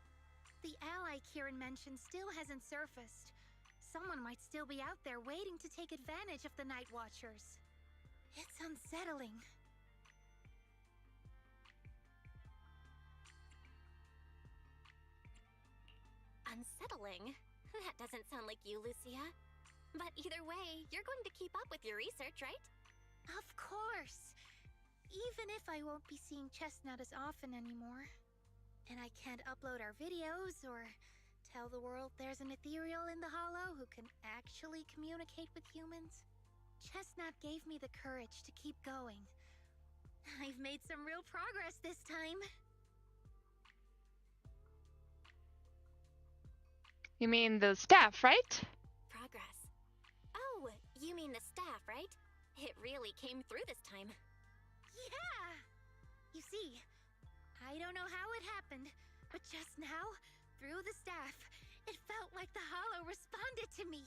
the ally Kieran mentioned still hasn't surfaced. Someone might still be out there waiting to take advantage of the Night Watchers. It's unsettling. Unsettling? That doesn't sound like you, Lucia. But either way, you're going to keep up with your research, right? Of course! Even if I won't be seeing Chestnut as often anymore. And I can't upload our videos or tell the world there's an ethereal in the Hollow who can actually communicate with humans. Chestnut gave me the courage to keep going. I've made some real progress this time. You mean the staff, right? Progress. Oh, you mean the staff, right? It really came through this time. Yeah! You see, I don't know how it happened, but just now, through the staff, it felt like the Hollow responded to me.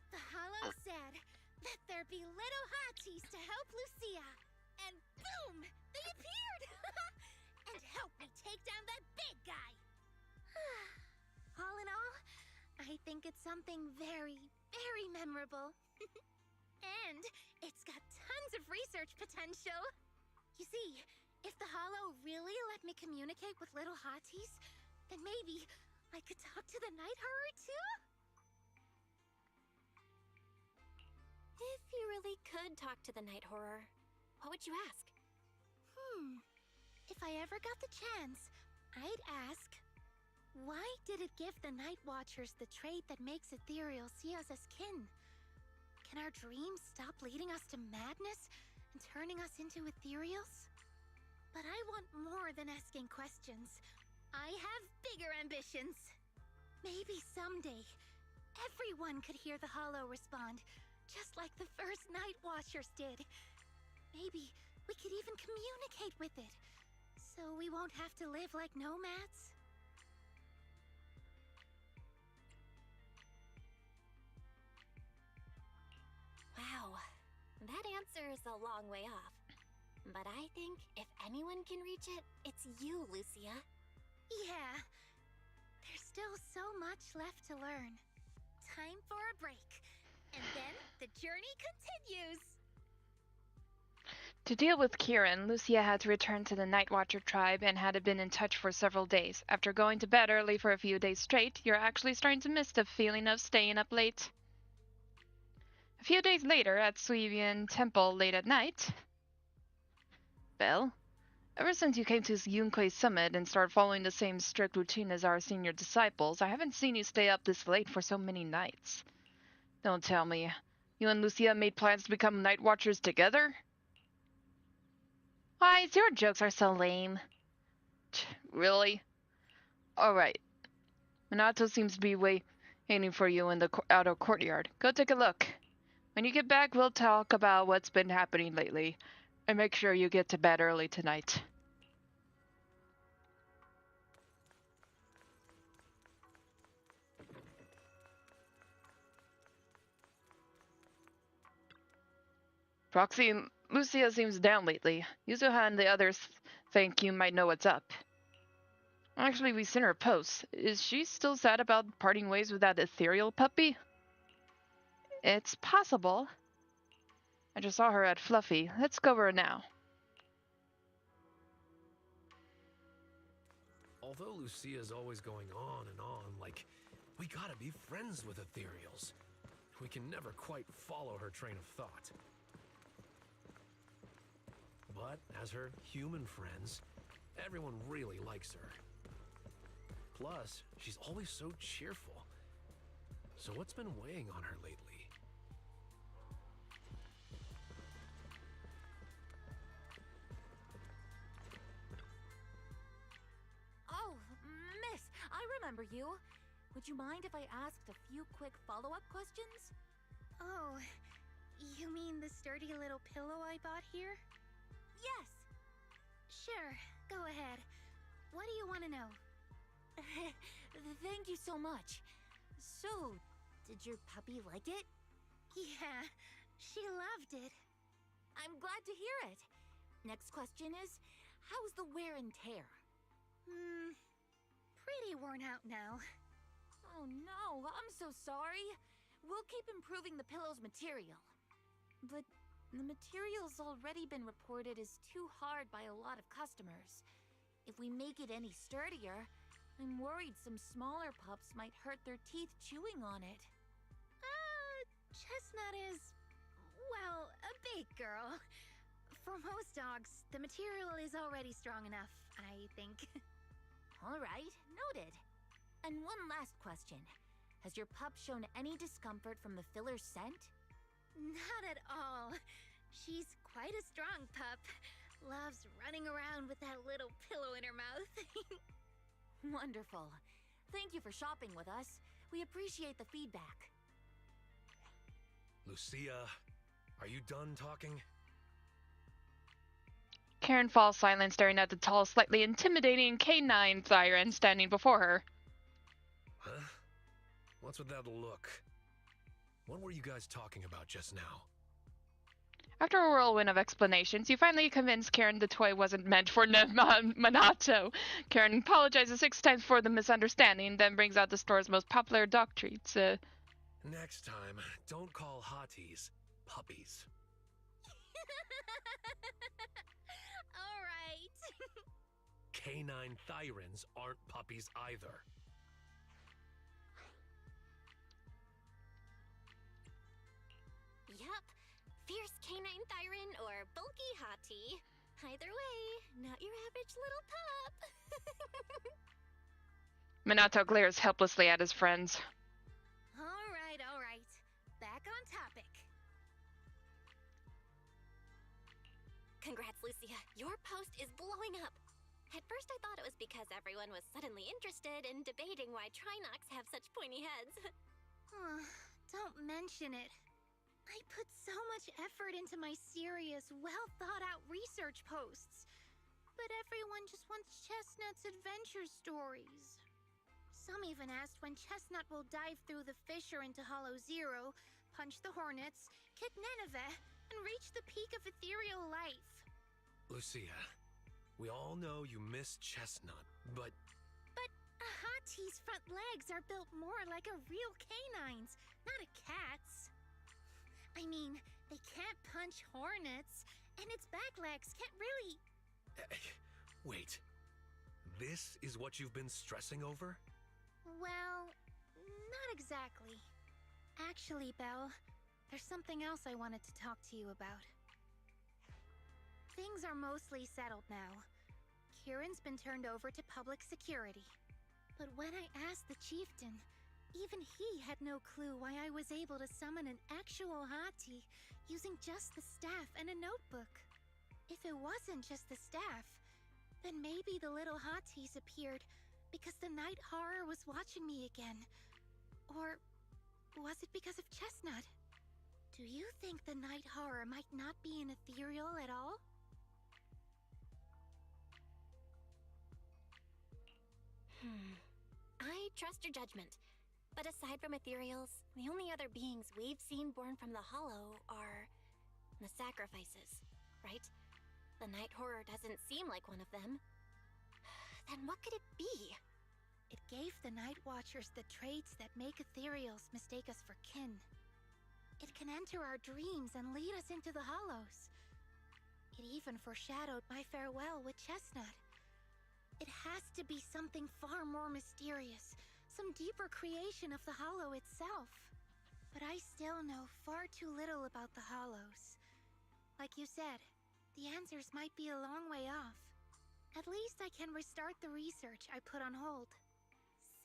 The Hollow said, "Let there be little hotties to help Lucia." And boom! They appeared! And helped me take down that big guy! All in all, I think it's something very, very memorable. And it's got tons of research potential. You see, if the Hollow really let me communicate with little hotties, then maybe I could talk to the Night Horror too? If you really could talk to the Night Horror, what would you ask? If I ever got the chance, I'd ask, why did it give the Night Watchers the trait that makes ethereal see us as kin? Can our dreams stop leading us to madness and turning us into ethereals? But I want more than asking questions. I have bigger ambitions. Maybe someday, everyone could hear the Hollow respond, just like the first Night Watchers did. Maybe we could even communicate with it, so we won't have to live like nomads. Wow, that answer is a long way off. But I think if anyone can reach it, it's you, Lucia. Yeah, there's still so much left to learn. Time for a break, and then the journey continues! To deal with Kieran, Lucia had to return to the Night Watcher tribe and had been in touch for several days. After going to bed early for a few days straight, you're actually starting to miss the feeling of staying up late. A few days later, at Suivian Temple late at night... Belle, ever since you came to Yunque's summit and started following the same strict routine as our senior disciples, I haven't seen you stay up this late for so many nights. Don't tell me. You and Lucia made plans to become Night Watchers together? Why, your jokes are so lame. Really? Alright. Minato seems to be waiting for you in the outer courtyard. Go take a look. When you get back, we'll talk about what's been happening lately. And make sure you get to bed early tonight. Roxy, Lucia seems down lately. Yuzuha and the others think you might know what's up. Actually, we've seen her posts. Is she still sad about parting ways with that ethereal puppy? It's possible. I just saw her at Fluffy. Let's go over her now. Although Lucia's always going on and on, like, we gotta be friends with ethereals. We can never quite follow her train of thought. But as her human friends, everyone really likes her. Plus, she's always so cheerful. So what's been weighing on her lately? Oh, miss, I remember you. Would you mind if I asked a few quick follow-up questions? Oh, you mean the sturdy little pillow I bought here? Yes. Sure, go ahead. What do you want to know? Thank you so much. So, did your puppy like it? Yeah, she loved it. I'm glad to hear it. Next question is, how's the wear and tear? Pretty worn out now. Oh no, I'm so sorry. We'll keep improving the pillow's material. But the material's already been reported as too hard by a lot of customers. If we make it any sturdier, I'm worried some smaller pups might hurt their teeth chewing on it. Chestnut is, well, a big girl. For most dogs, the material is already strong enough, I think. All right, noted. And one last question. Has your pup shown any discomfort from the filler scent? Not at all. She's quite a strong pup. Loves running around with that little pillow in her mouth. Wonderful. Thank you for shopping with us. We appreciate the feedback. Lucia, are you done talking? Karen falls silent, staring at the tall, slightly intimidating K9 siren standing before her. Huh? What's with that look? What were you guys talking about just now? After a whirlwind of explanations, you finally convince Karen the toy wasn't meant for Minato. Karen apologizes 6 times for the misunderstanding, then brings out the store's most popular dog treats. Next time, don't call hotties puppies. All right. Canine thyrans aren't puppies either. Yup. Fierce canine thyron or bulky hottie. Either way, not your average little pup. Minato glares helplessly at his friends. All right, all right. Back on topic. Congrats, Lucia. Your post is blowing up. At first I thought it was because everyone was suddenly interested in debating why Trinocs have such pointy heads. Don't mention it. I put so much effort into my serious, well-thought-out research posts. But everyone just wants Chestnut's adventure stories. Some even asked when Chestnut will dive through the fissure into Hollow Zero, punch the Hornets, kick Nineveh, and reach the peak of ethereal life. Lucia, we all know you miss Chestnut, but... But a hottie's front legs are built more like a real canine's, not a cat's. I mean, they can't punch hornets, and its back legs can't really... Wait. This is what you've been stressing over? Well, not exactly. Actually, Belle, there's something else I wanted to talk to you about. Things are mostly settled now. Kieran's been turned over to public security. But when I asked the chieftain, even he had no clue why I was able to summon an actual hottie using just the staff and a notebook. If it wasn't just the staff, then maybe the little hotties appeared because the night horror was watching me again. Or was it because of Chestnut? Do you think the night horror might not be an ethereal at all? I trust your judgment. But aside from ethereals, the only other beings we've seen born from the Hollow are the sacrifices, right? The night horror doesn't seem like one of them. Then what could it be? It gave the Night Watchers the traits that make ethereals mistake us for kin. It can enter our dreams and lead us into the hollows. It even foreshadowed my farewell with Chestnut. It has to be something far more mysterious, some deeper creation of the hollow itself. But I still know far too little about the hollows. Like you said, the answers might be a long way off. At least I can restart the research I put on hold.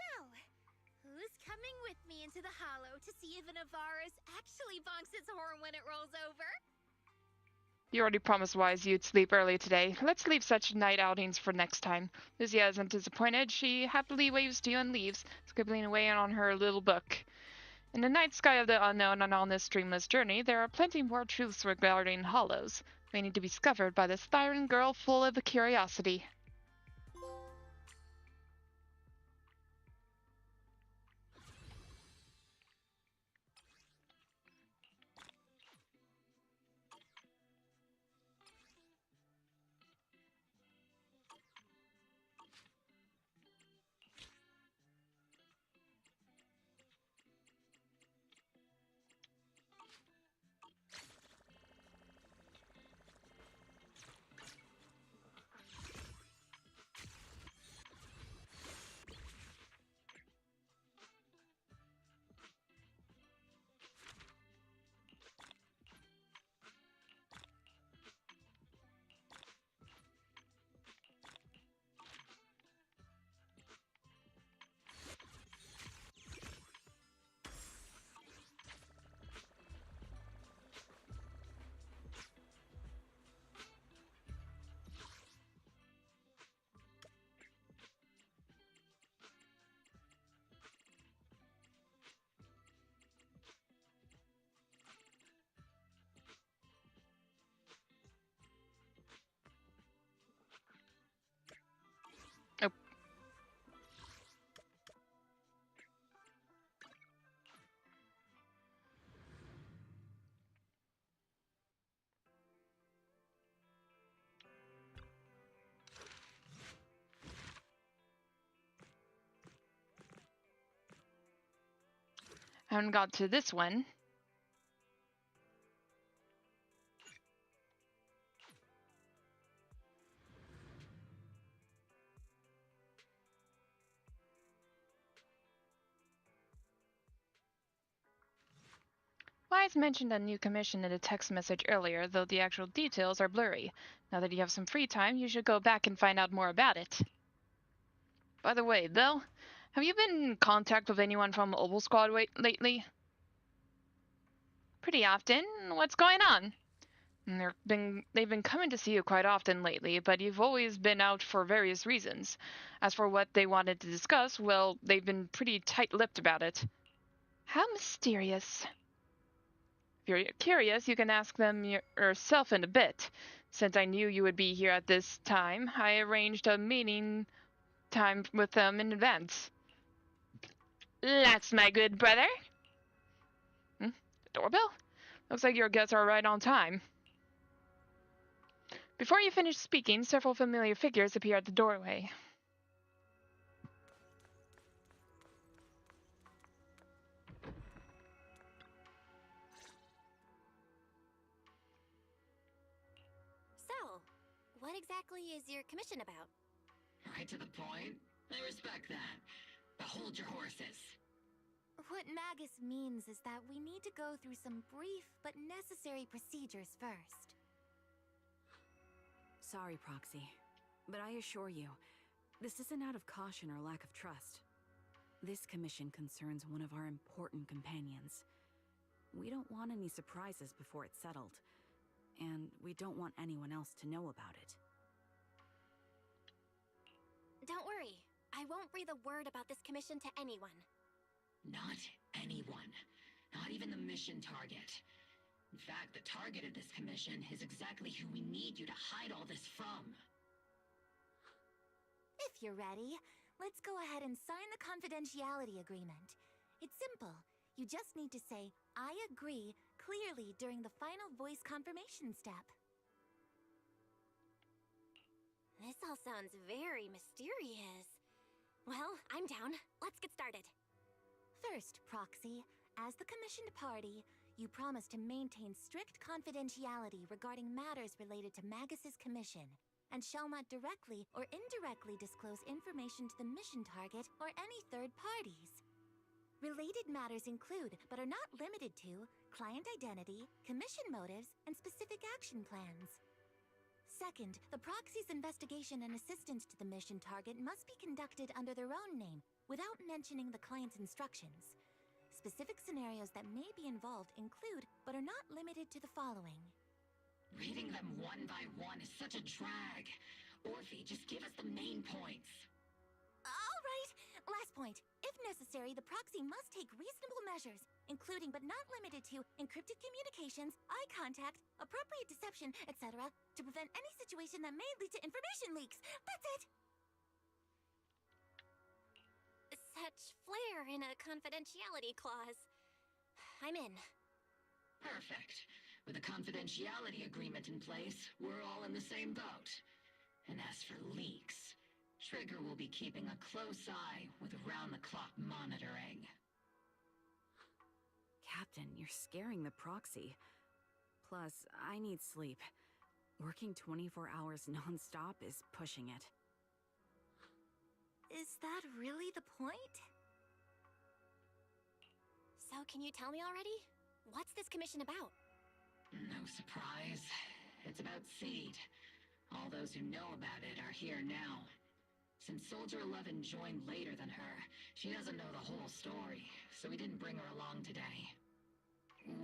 So, who's coming with me into the hollow to see if an Avaris actually bonks its horn when it rolls over? You already promised Wise you'd sleep early today. Let's leave such night outings for next time. Lucia isn't disappointed. She happily waves to you and leaves, scribbling away on her little book. In the night sky of the unknown and on this dreamless journey, there are plenty more truths regarding hollows, waiting to be discovered by this siren girl full of curiosity. Oh. I haven't got to this one. Wise mentioned a new commission in a text message earlier, though the actual details are blurry. Now that you have some free time, you should go back and find out more about it. By the way, though, have you been in contact with anyone from Oval Squad lately? Pretty often. What's going on? They've been coming to see you quite often lately, but you've always been out for various reasons. As for what they wanted to discuss, well, they've been pretty tight-lipped about it. How mysterious. If you're curious, you can ask them yourself in a bit. Since I knew you would be here at this time, I arranged a meeting time with them in advance. That's my good brother. The doorbell? Looks like your guests are right on time. Before you finish speaking, several familiar figures appear at the doorway. So, what exactly is your commission about? Right to the point. I respect that. But hold your horses. What Magus means is that we need to go through some brief but necessary procedures first. Sorry, Proxy, but I assure you, this isn't out of caution or lack of trust. This commission concerns one of our important companions. We don't want any surprises before it's settled, and we don't want anyone else to know about it. Don't worry, I won't breathe a word about this commission to anyone. Not anyone. Not even the mission target. In fact, the target of this commission is exactly who we need you to hide all this from. If you're ready, let's go ahead and sign the confidentiality agreement. It's simple. You just need to say, I agree, clearly during the final voice confirmation step. This all sounds very mysterious. Well, I'm down. Let's get started. First, Proxy, as the commissioned party, You promise to maintain strict confidentiality regarding matters related to Magus's commission, and shall not directly or indirectly disclose information to the mission target or any third parties. Related matters include, but are not limited to, client identity, commission motives, and specific action plans. Second, the proxy's investigation and assistance to the mission target must be conducted under their own name, without mentioning the client's instructions. Specific scenarios that may be involved include, but are not limited to, the following. Reading them one by one is such a drag. Orphe, just give us the main points. All right. Last point. If necessary, the proxy must take reasonable measures, including but not limited to encrypted communications, eye contact, appropriate deception, etc., to prevent any situation that may lead to information leaks. That's it. Such flair in a confidentiality clause. I'm in. Perfect. With a confidentiality agreement in place, we're all in the same boat. And as for leaks, Trigger will be keeping a close eye with round-the-clock monitoring. Captain, you're scaring the proxy. Plus, I need sleep. Working 24 hours non-stop is pushing it. Is that really the point? So can you tell me already? What's this commission about? No surprise. It's about Seed. All those who know about it are here now. Since Soldier 11 joined later than her, she doesn't know the whole story, so we didn't bring her along today.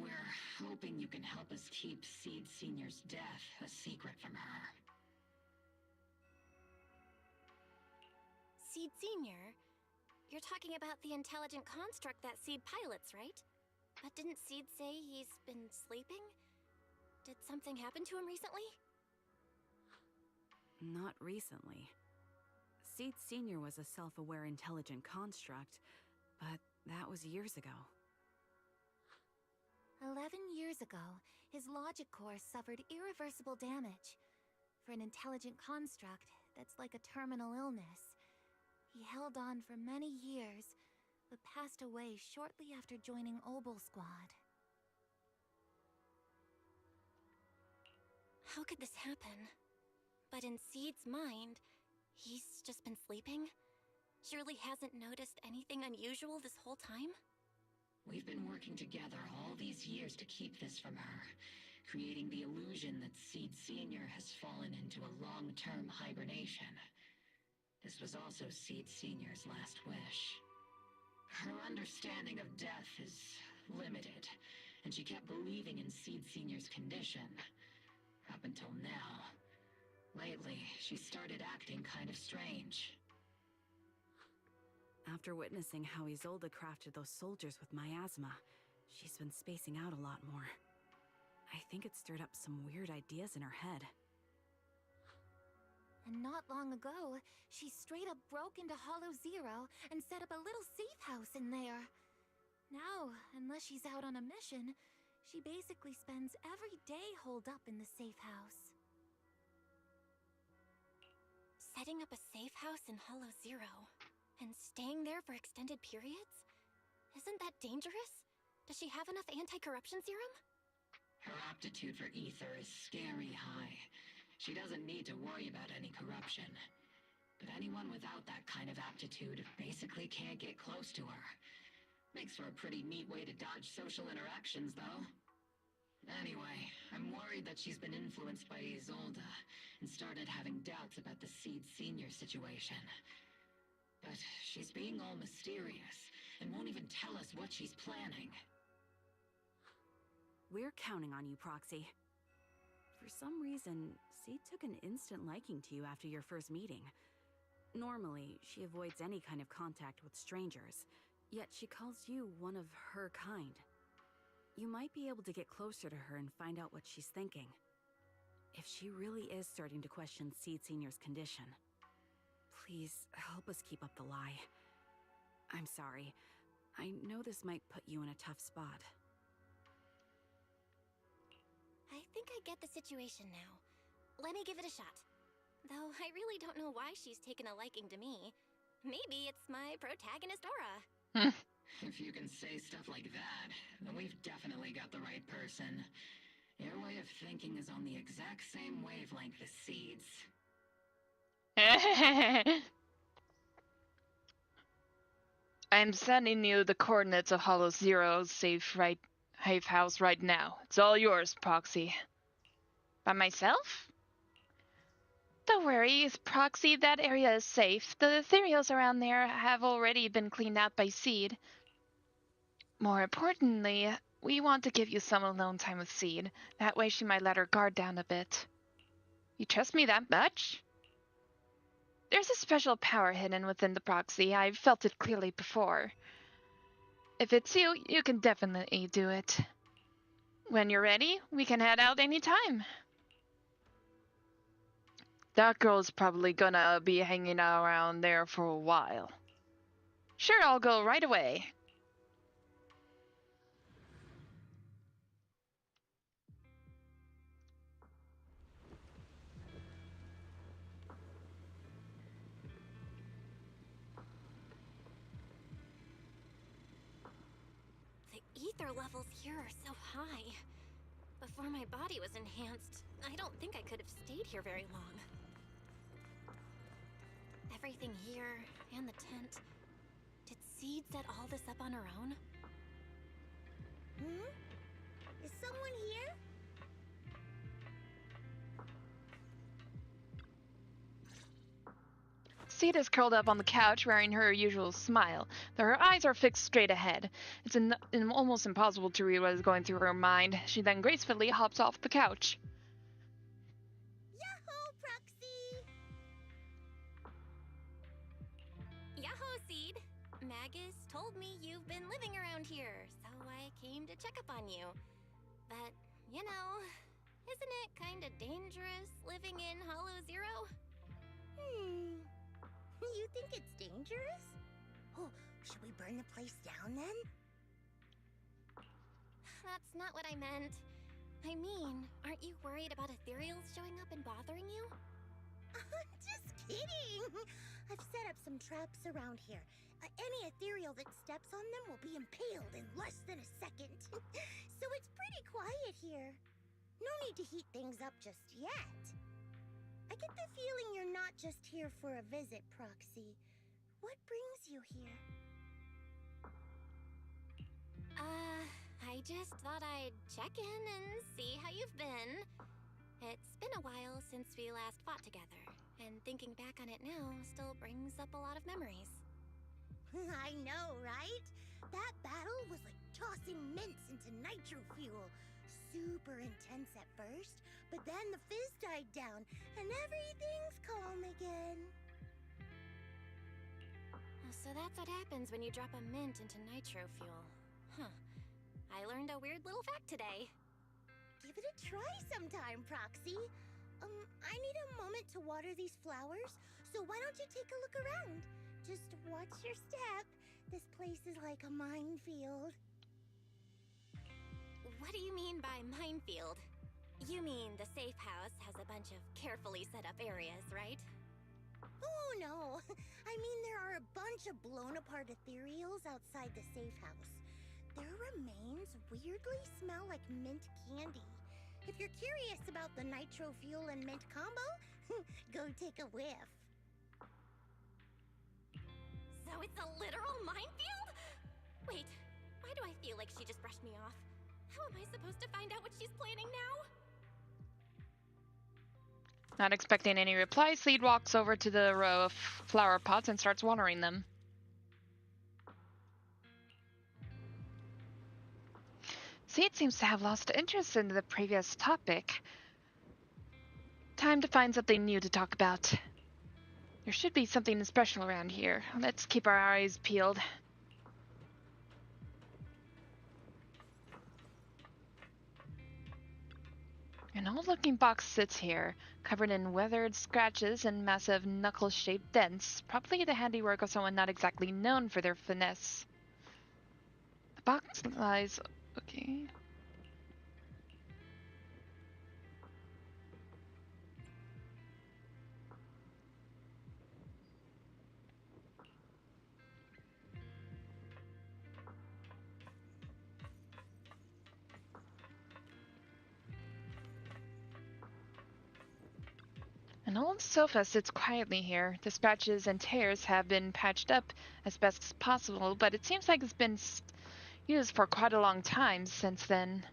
We're hoping you can help us keep Seed Senior's death a secret from her. Seed Senior? You're talking about the intelligent construct that Seed pilots, right? But didn't Seed say he's been sleeping? Did something happen to him recently? Not recently. Seed Senior was a self-aware intelligent construct, but that was years ago. 11 years ago, his logic core suffered irreversible damage. For an intelligent construct, that's like a terminal illness. He held on for many years, but passed away shortly after joining Obel Squad. How could this happen? But in Seed's mind, he's just been sleeping? Surely hasn't noticed anything unusual this whole time? We've been working together all these years to keep this from her, creating the illusion that Seed Senior has fallen into a long-term hibernation. This was also Seed Senior's last wish. Her understanding of death is limited, and she kept believing in Seed Senior's condition. Up until now. Lately, she started acting kind of strange. After witnessing how Isolde crafted those soldiers with miasma, she's been spacing out a lot more. I think it stirred up some weird ideas in her head. And not long ago, she straight up broke into Hollow Zero and set up a little safe house in there. Now, unless she's out on a mission, she basically spends every day holed up in the safe house. Setting up a safe house in Hollow Zero, and staying there for extended periods? Isn't that dangerous? Does she have enough anti-corruption serum? Her aptitude for ether is scary high. She doesn't need to worry about any corruption. But anyone without that kind of aptitude basically can't get close to her. Makes for a pretty neat way to dodge social interactions, though. Anyway, I'm worried that she's been influenced by Isolde and started having doubts about the Seed Senior situation. But she's being all mysterious and won't even tell us what she's planning. We're counting on you, Proxy. For some reason, Seed took an instant liking to you after your first meeting. Normally, she avoids any kind of contact with strangers, yet she calls you one of her kind. You might be able to get closer to her and find out what she's thinking. If she really is starting to question Seed Senior's condition, please help us keep up the lie. I'm sorry. I know this might put you in a tough spot. I think I get the situation now. Let me give it a shot. Though I really don't know why she's taken a liking to me. Maybe it's my protagonist aura. If you can say stuff like that, then we've definitely got the right person. Your way of thinking is on the exact same wavelength as Seed's. I'm sending you the coordinates of Hollow Zero's safe house right now. It's all yours, Proxy. By myself? Don't worry, Proxy, that area is safe. The ethereals around there have already been cleaned out by Seed. More importantly, we want to give you some alone time with Seed. That way she might let her guard down a bit. You trust me that much? There's a special power hidden within the Proxy. I've felt it clearly before. If it's you, you can definitely do it. When you're ready, we can head out anytime. That girl's probably gonna be hanging around there for a while. Sure, I'll go right away. The ether levels here are so high. Before my body was enhanced, I don't think I could have stayed here very long. Everything here, and the tent. Did Seed set all this up on her own? Is someone here? Seed is curled up on the couch wearing her usual smile, though her eyes are fixed straight ahead. It's almost impossible to read what is going through her mind. She then gracefully hops off the couch. Yahoo, Proxy! Yahoo, Seed! Magus told me you've been living around here, so I came to check up on you. But, you know, isn't it kinda dangerous living in Hollow Zero? You think it's dangerous? Oh, should we burn the place down then? That's not what I meant. I mean, aren't you worried about ethereals showing up and bothering you? Just kidding! I've set up some traps around here. Any ethereal that steps on them will be impaled in less than a second. So it's pretty quiet here. No need to heat things up just yet. I get the feeling you're not just here for a visit, Proxy. What brings you here? I just thought I'd check in and see how you've been. It's been a while since we last fought together, and thinking back on it now still brings up a lot of memories. I know, right? That battle was like tossing mints into nitro fuel. Super intense at first, but then the fizz died down, and everything's calm again. So that's what happens when you drop a mint into nitro fuel. Huh. I learned a weird little fact today. Give it a try sometime, Proxy. I need a moment to water these flowers, so why don't you take a look around? Just watch your step. This place is like a minefield. What do you mean by minefield? You mean the safe house has a bunch of carefully set up areas, right? Oh no, I mean there are a bunch of blown apart ethereals outside the safe house. Their remains weirdly smell like mint candy. If you're curious about the nitro fuel and mint combo, go take a whiff. So it's a literal minefield? Wait, why do I feel like she just brushed me off? How am I supposed to find out what she's planning now? Not expecting any reply, Seed walks over to the row of flower pots and starts watering them. Seed seems to have lost interest in the previous topic. Time to find something new to talk about. There should be something special around here. Let's keep our eyes peeled. An old-looking box sits here, covered in weathered scratches and massive knuckle-shaped dents, probably the handiwork of someone not exactly known for their finesse. The box lies... okay... An old sofa sits quietly here. The scratches and tears have been patched up as best as possible, but it seems like it's been used for quite a long time since then.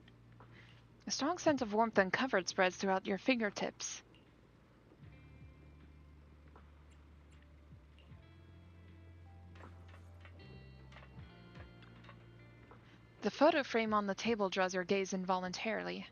A strong sense of warmth and comfort spreads throughout your fingertips. The photo frame on the table draws your gaze involuntarily.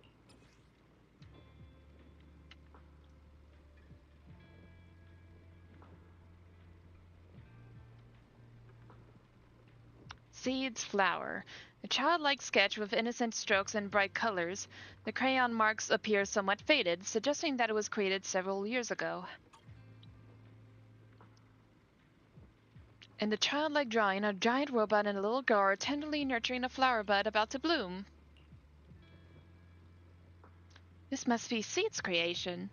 Seeds flower. A childlike sketch with innocent strokes and bright colors. The crayon marks appear somewhat faded, suggesting that it was created several years ago. In the childlike drawing, a giant robot and a little girl are tenderly nurturing a flower bud about to bloom. This must be Seed's creation.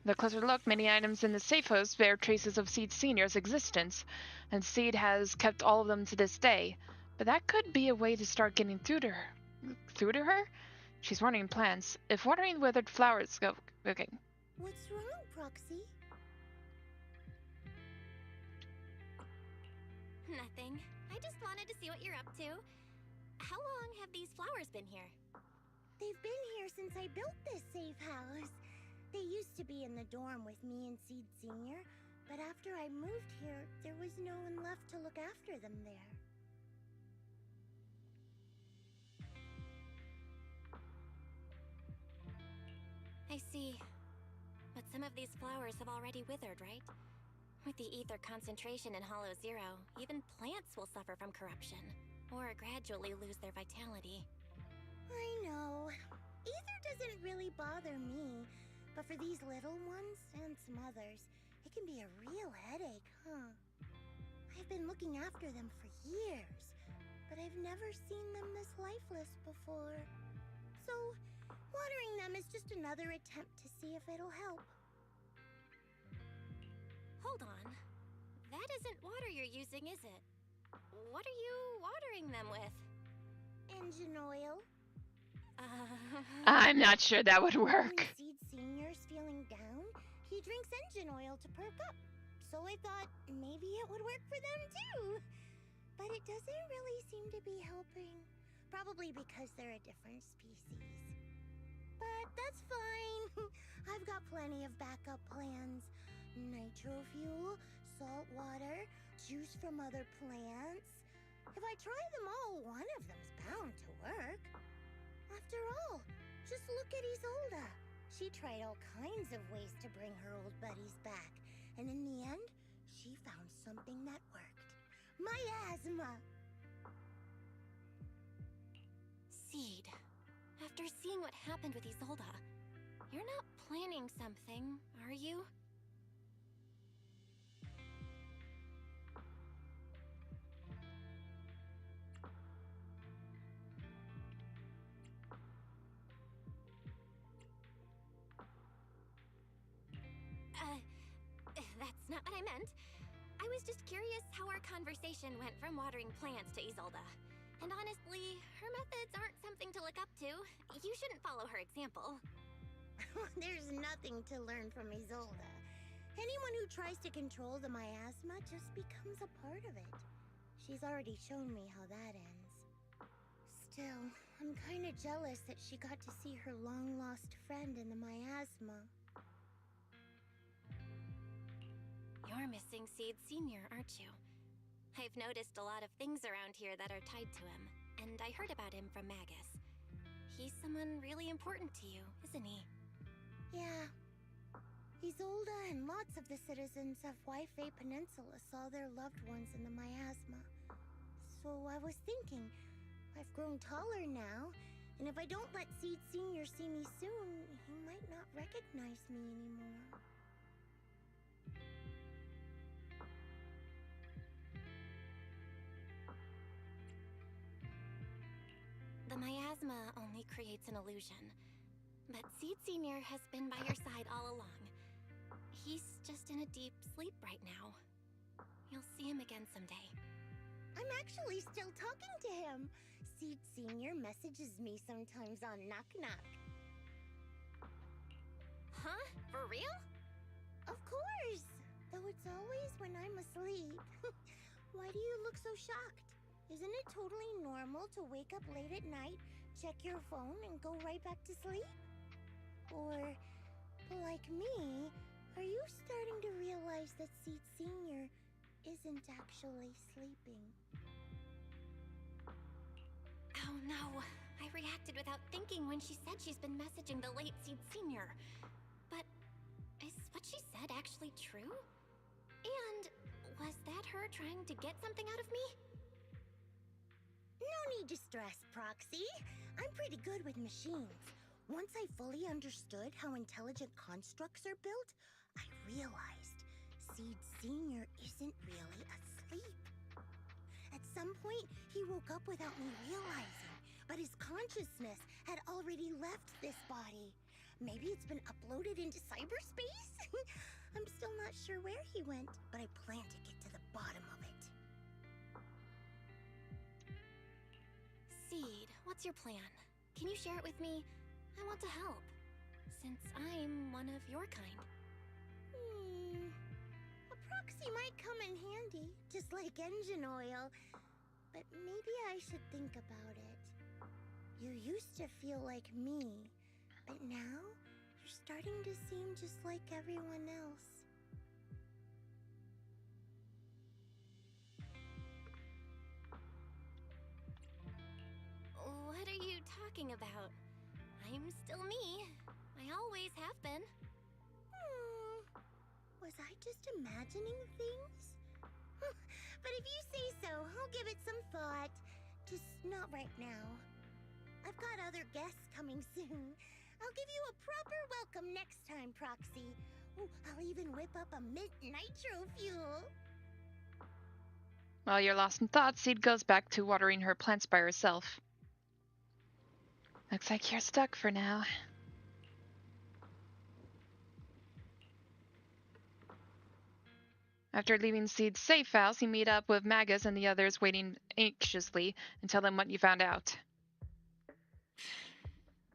The closer look, many items in the safe house bear traces of Seed Senior's existence, and Seed has kept all of them to this day. But that could be a way to start getting through to her. Through to her? She's watering plants. If watering withered flowers go... Okay. What's wrong, Proxy? Nothing. I just wanted to see what you're up to. How long have these flowers been here? They've been here since I built this safe house. They used to be in the dorm with me and Seed Senior, but after I moved here, there was no one left to look after them there. I see. But some of these flowers have already withered, right? With the ether concentration in Hollow Zero, even plants will suffer from corruption, or gradually lose their vitality. I know. Ether doesn't really bother me, but for these little ones and some others, it can be a real headache, huh? I've been looking after them for years, but I've never seen them this lifeless before. So, watering them is just another attempt to see if it'll help. Hold on. That isn't water you're using, is it? What are you watering them with? Engine oil. I'm not sure that would work. When Seed Senior's feeling down, he drinks engine oil to perk up. So I thought maybe it would work for them too. But it doesn't really seem to be helping. Probably because they're a different species. But that's fine. I've got plenty of backup plans. Nitro fuel, salt water, juice from other plants. If I try them all, one of them's bound to work. After all, just look at Isolda. She tried all kinds of ways to bring her old buddies back, and in the end, she found something that worked. Miasma! Seed, after seeing what happened with Isolda, you're not planning something, are you? That's not what I meant. I was just curious how our conversation went from watering plants to Isolda. And honestly, her methods aren't something to look up to. You shouldn't follow her example. There's nothing to learn from Isolda. Anyone who tries to control the miasma just becomes a part of it. She's already shown me how that ends. Still, I'm kinda jealous that she got to see her long-lost friend in the miasma. You're missing Seed Senior, aren't you? I've noticed a lot of things around here that are tied to him, and I heard about him from Magus. He's someone really important to you, isn't he? Yeah. Isolda and lots of the citizens of Wi-Fi Peninsula saw their loved ones in the miasma. So I was thinking, I've grown taller now, and if I don't let Seed Senior see me soon, he might not recognize me anymore. The miasma only creates an illusion, but Seed Senior has been by your side all along. He's just in a deep sleep right now. You'll see him again someday. I'm actually still talking to him. Seed Senior messages me sometimes on Knock Knock. Huh? For real? Of course! Though it's always when I'm asleep. Why do you look so shocked? Isn't it totally normal to wake up late at night, check your phone, and go right back to sleep? Or, like me, are you starting to realize that Seed Senior isn't actually sleeping? Oh no, I reacted without thinking when she said she's been messaging the late Seed Senior. But is what she said actually true? And was that her trying to get something out of me? No need to stress, Proxy. I'm pretty good with machines. Once I fully understood how intelligent constructs are built, I realized Seed Senior isn't really asleep. At some point, he woke up without me realizing, but his consciousness had already left this body. Maybe it's been uploaded into cyberspace? I'm still not sure where he went, but I plan to get to the bottom of it. Seed, what's your plan? Can you share it with me? I want to help, since I'm one of your kind. A proxy might come in handy, just like engine oil. But maybe I should think about it. You used to feel like me, but now you're starting to seem just like everyone else. What are you talking about? I'm still me. I always have been. Was I just imagining things? But if you say so, I'll give it some thought. Just not right now. I've got other guests coming soon. I'll give you a proper welcome next time, Proxy. Ooh, I'll even whip up a mint nitro fuel. While you're lost in thought, Seed goes back to watering her plants by herself. Looks like you're stuck for now. After leaving Seed's safe house, you meet up with Magus and the others waiting anxiously and tell them what you found out.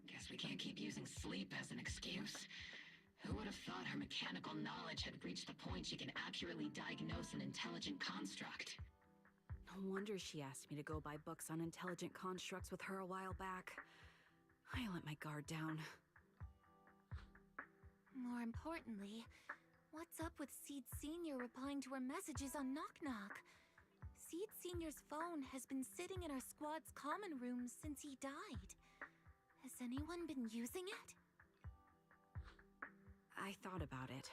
Guess we can't keep using sleep as an excuse. Who would have thought her mechanical knowledge had reached the point she can accurately diagnose an intelligent construct? No wonder she asked me to go buy books on intelligent constructs with her a while back. I let my guard down. More importantly, what's up with Seed Senior replying to her messages on Knock Knock? Seed Senior's phone has been sitting in our squad's common room since he died. Has anyone been using it? I thought about it.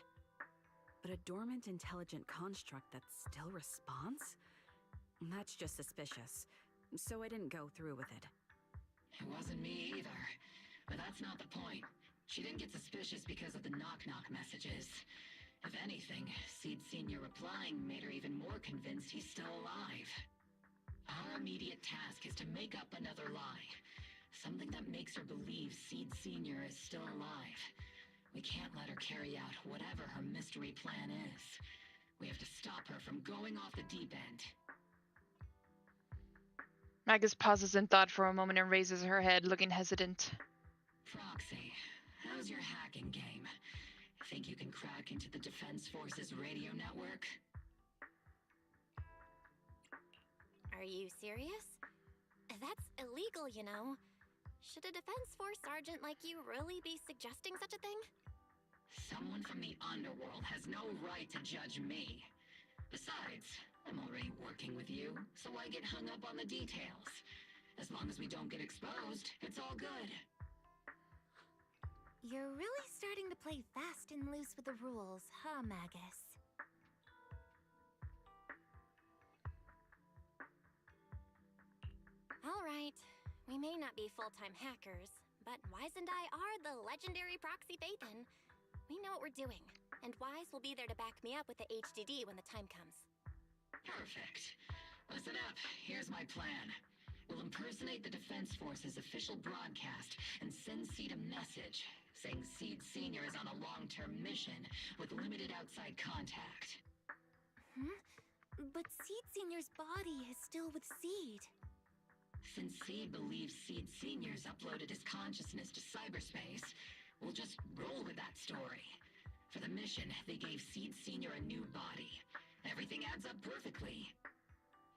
But a dormant intelligent construct that still responds? That's just suspicious. So I didn't go through with it. It wasn't me either. But that's not the point. She didn't get suspicious because of the knock-knock messages. If anything, Seed Senior replying made her even more convinced he's still alive. Our immediate task is to make up another lie. Something that makes her believe Seed Senior is still alive. We can't let her carry out whatever her mystery plan is. We have to stop her from going off the deep end. Magus pauses in thought for a moment and raises her head, looking hesitant. Proxy, how's your hacking game? Think you can crack into the Defense Force's radio network? Are you serious? That's illegal, you know. Should a Defense Force sergeant like you really be suggesting such a thing? Someone from the underworld has no right to judge me. Besides, I'm already working with you, so why get hung up on the details? As long as we don't get exposed, it's all good. You're really starting to play fast and loose with the rules, huh, Magus? All right. We may not be full-time hackers, but Wise and I are the legendary Proxy Phaethon. We know what we're doing, and Wise will be there to back me up with the HDD when the time comes. Perfect. Listen up, here's my plan. We'll impersonate the Defense Force's official broadcast and send Seed a message saying Seed Senior is on a long-term mission with limited outside contact. But Seed Senior's body is still with Seed. Since Seed believes Seed Senior's uploaded his consciousness to cyberspace, We'll just roll with that story. For the mission, they gave Seed Senior a new body. Everything adds up perfectly.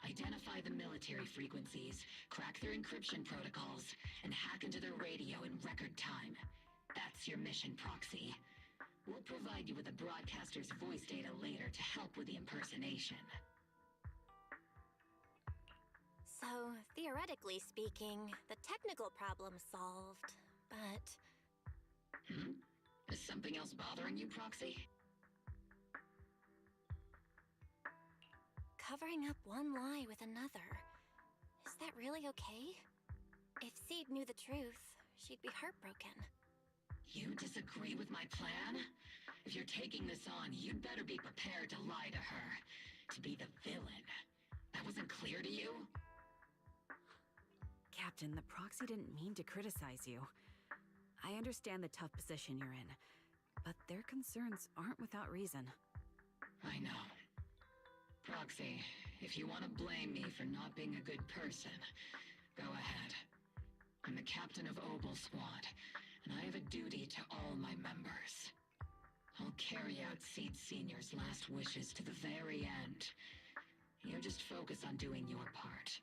Identify the military frequencies, crack their encryption protocols, and hack into their radio in record time. That's your mission, Proxy. We'll provide you with the broadcaster's voice data later to help with the impersonation. So, theoretically speaking, the technical problem's solved, but... Is something else bothering you, Proxy? Covering up one lie with another. Is that really okay? If Seed knew the truth, she'd be heartbroken. You disagree with my plan? If you're taking this on, you'd better be prepared to lie to her. To be the villain. That wasn't clear to you? Captain, the Proxy didn't mean to criticize you. I understand the tough position you're in, but their concerns aren't without reason. I know. Proxy, if you want to blame me for not being a good person, go ahead. I'm the captain of Obel Squad, and I have a duty to all my members. I'll carry out Seed Senior's last wishes to the very end. You just focus on doing your part.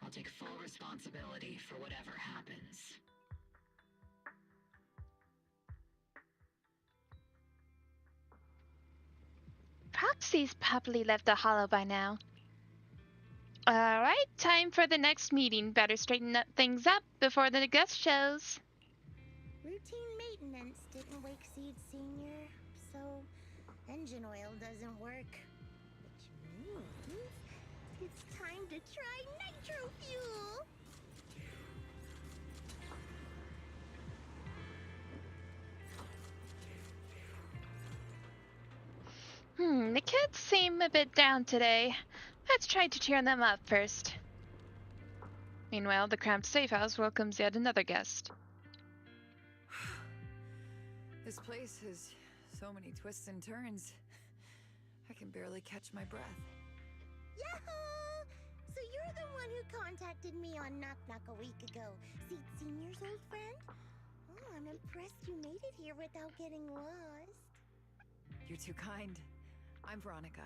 I'll take full responsibility for whatever happens. Proxy's probably left the hollow by now. Alright, time for the next meeting. Better straighten things up before the guest shows. Routine maintenance didn't wake Seed Senior, so engine oil doesn't work. Which means it's time to try nitro fuel! The kids seem a bit down today. Let's try to cheer them up first. Meanwhile, the cramped safe house welcomes yet another guest. This place has so many twists and turns. I can barely catch my breath. Yahoo! So you're the one who contacted me on Knock Knock a week ago, Seed Senior's old friend? Oh, I'm impressed you made it here without getting lost. You're too kind. I'm Veronica.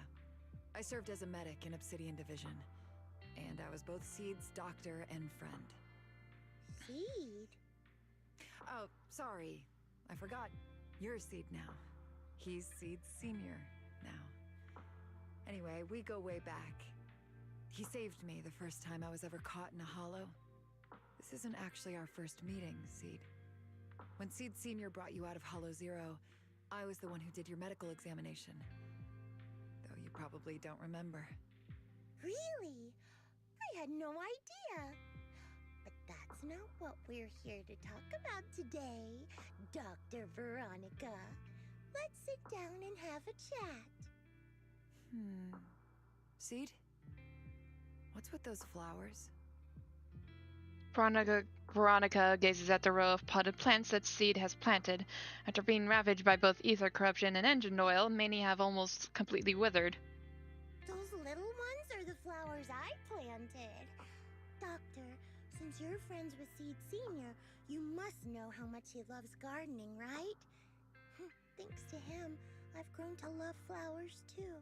I served as a medic in Obsidian Division, and I was both Seed's doctor and friend. Seed? Oh, sorry. I forgot. You're Seed now. He's Seed Senior now. Anyway, we go way back. He saved me the first time I was ever caught in a hollow. This isn't actually our first meeting, Seed. When Seed Senior brought you out of Hollow Zero, I was the one who did your medical examination. Though you probably don't remember. Really? I had no idea. But that's not what we're here to talk about today, Dr. Veronica. Let's sit down and have a chat. Seed? What's with those flowers? Veronica gazes at the row of potted plants that Seed has planted. After being ravaged by both ether corruption and engine oil, many have almost completely withered. Those little ones are the flowers I planted. Doctor, since you're friends with Seed Senior, you must know how much he loves gardening, right? Thanks to him, I've grown to love flowers too.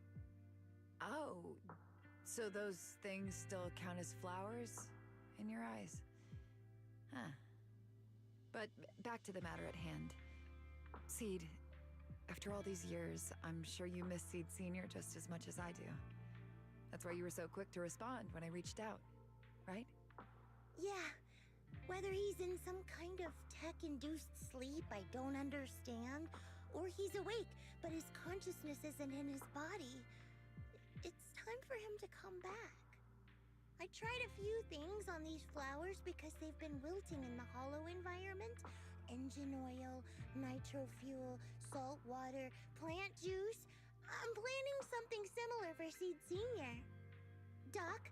Oh, so those things still count as flowers in your eyes? Huh. But back to the matter at hand. Seed, after all these years, I'm sure you miss Seed Senior just as much as I do. That's why you were so quick to respond when I reached out, right? Yeah. Whether he's in some kind of tech-induced sleep I don't understand, or he's awake, but his consciousness isn't in his body, it's time for him to come back. I tried a few things on these flowers because they've been wilting in the hollow environment. Engine oil, nitro fuel, salt water, plant juice. I'm planning something similar for Seed Senior. Doc,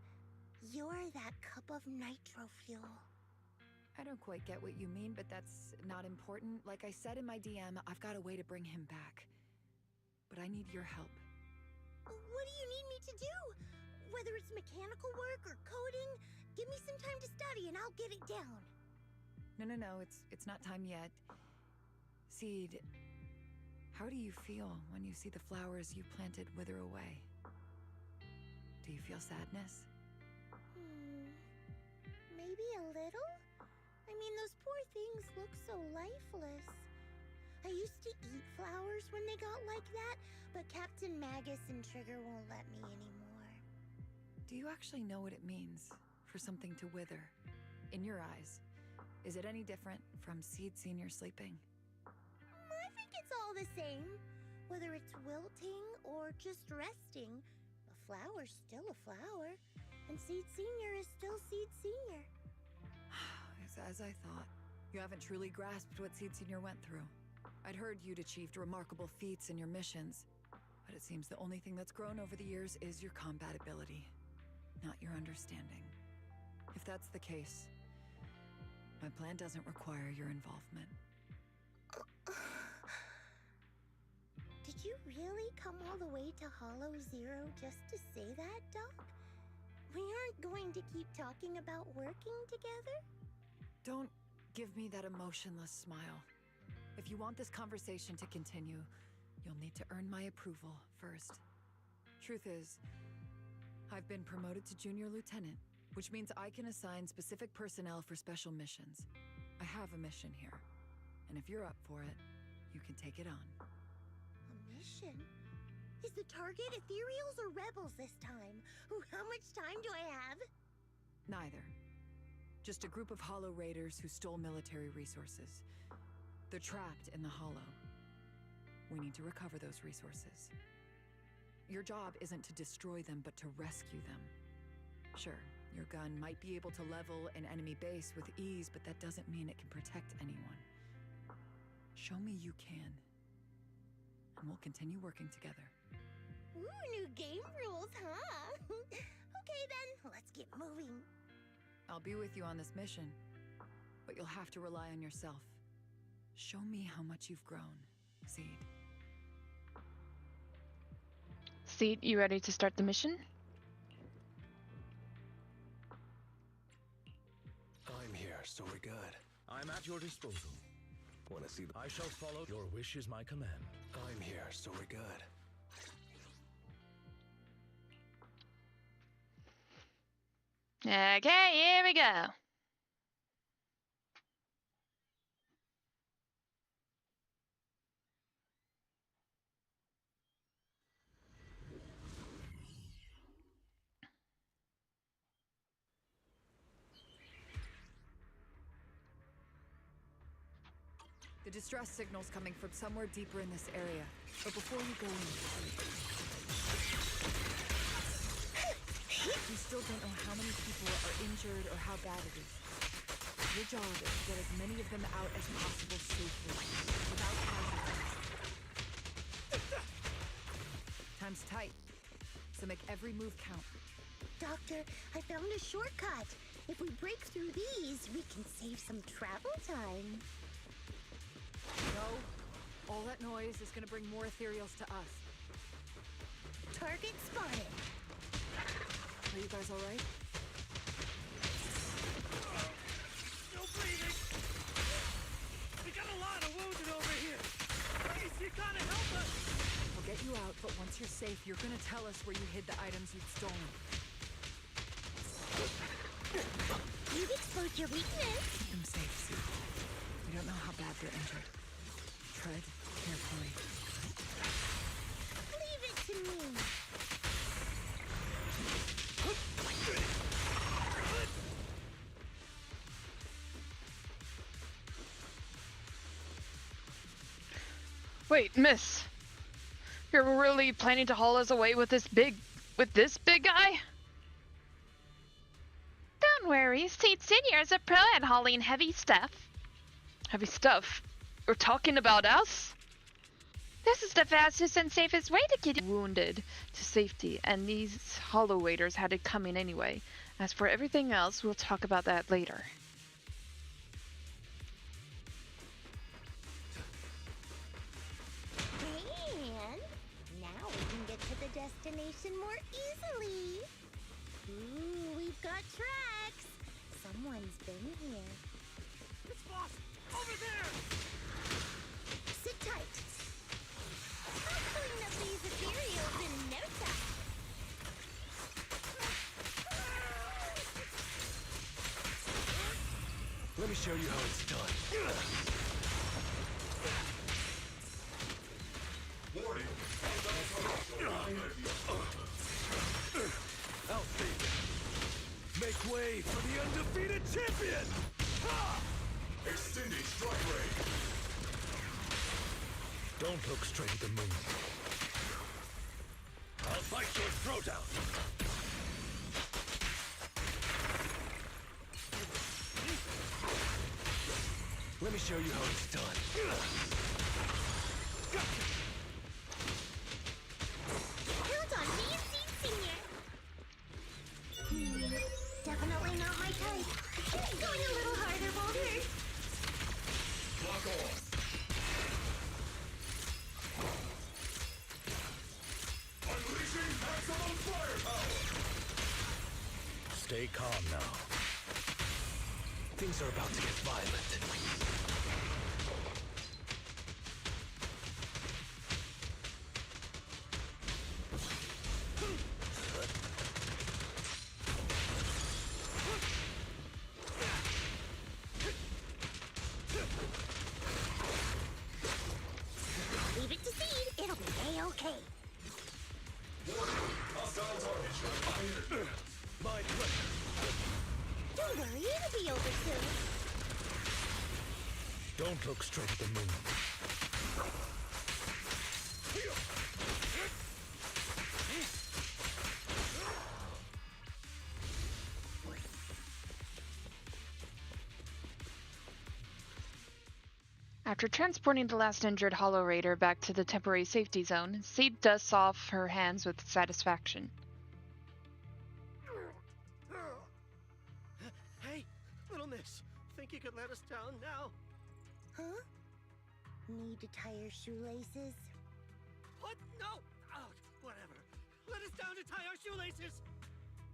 you're that cup of nitro fuel. I don't quite get what you mean, but that's not important. Like I said in my DM, I've got a way to bring him back. But I need your help. What do you need me to do? Whether it's mechanical work or coding, give me some time to study and I'll get it down. No, it's not time yet. Seed, how do you feel when you see the flowers you planted wither away? Do you feel sadness? Maybe a little? I mean, those poor things look so lifeless. I used to eat flowers when they got like that, but Captain Magus and Trigger won't let me anymore. Do you actually know what it means for something to wither? In your eyes, is it any different from Seed Senior sleeping? I think it's all the same. Whether it's wilting or just resting, a flower's still a flower, and Seed Senior is still Seed Senior. It's as I thought. You haven't truly grasped what Seed Senior went through. I'd heard you'd achieved remarkable feats in your missions, but it seems the only thing that's grown over the years is your combat ability, not your understanding. If that's the case, my plan doesn't require your involvement. Did you really come all the way to Hollow Zero just to say that, Doc? We aren't going to keep talking about working together? Don't give me that emotionless smile. If you want this conversation to continue, you'll need to earn my approval first. Truth is, I've been promoted to Junior Lieutenant, which means I can assign specific personnel for special missions. I have a mission here, and if you're up for it, you can take it on. A mission? Is the target Ethereals or Rebels this time? How much time do I have? Neither. Just a group of Hollow Raiders who stole military resources. They're trapped in the Hollow. We need to recover those resources. Your job isn't to destroy them, but to rescue them. Sure, your gun might be able to level an enemy base with ease, but that doesn't mean it can protect anyone. Show me you can, and we'll continue working together. Ooh, new game rules, huh? Okay then, let's get moving. I'll be with you on this mission, but you'll have to rely on yourself. Show me how much you've grown, Seed. Seed, you ready to start the mission? I'm here, so we're good. I'm at your disposal. Want to see I shall follow. Your wish is my command. I'm here, so we're good. Okay, here we go. The distress signal's coming from somewhere deeper in this area. But before you go in, we still don't know how many people are injured or how bad it is. Your job is to get as many of them out as possible safely, without casualties. Time's tight, so make every move count. Doctor, I found a shortcut. If we break through these, we can save some travel time. No, all that noise is gonna bring more ethereals to us. Target spotted. Are you guys alright? Still breathing. We got a lot of wounded over here. Please, you gotta help us. We'll get you out, but once you're safe, you're gonna tell us where you hid the items you'd stolen. You've exposed your weakness. Keep them safe, Sue. We don't know how bad they're injured. Tread carefully. Leave it to me. Wait, miss. You're really planning to haul us away with this big guy? Don't worry, Seed Senior is a pro at hauling heavy stuff. Heavy stuff? You're talking about us? This is the fastest and safest way to get wounded to safety, and these Hollow Raiders had it coming anyway. As for everything else, we'll talk about that later. And now we can get to the destination more easily. Ooh, we've got tracks. Someone's been here. It's boss over there. tight. I'll clean up these ethereals in no time. Let me show you how it's done. Warning. Outfit. Make way for the undefeated champion! Ha! Extending strike range. Don't look straight at the moon. I'll bite your throat out! Let me show you how it's done. Count on me, Seed Senior. Definitely not my type. Going a little harder won't hurt. Lock off. Unleashing maximum firepower. Stay calm now. Things are about to get violent. Leave it to Seed. It'll be A-okay. Hostile target. My pleasure. Don't worry, it'll be over soon. Don't look straight at the moon. After transporting the last injured Hollow Raider back to the temporary safety zone, Seed dusts off her hands with satisfaction. Hey, little miss. Think you could let us down now? Huh? Need to tie your shoelaces? What? No! Oh, whatever. Let us down to tie our shoelaces!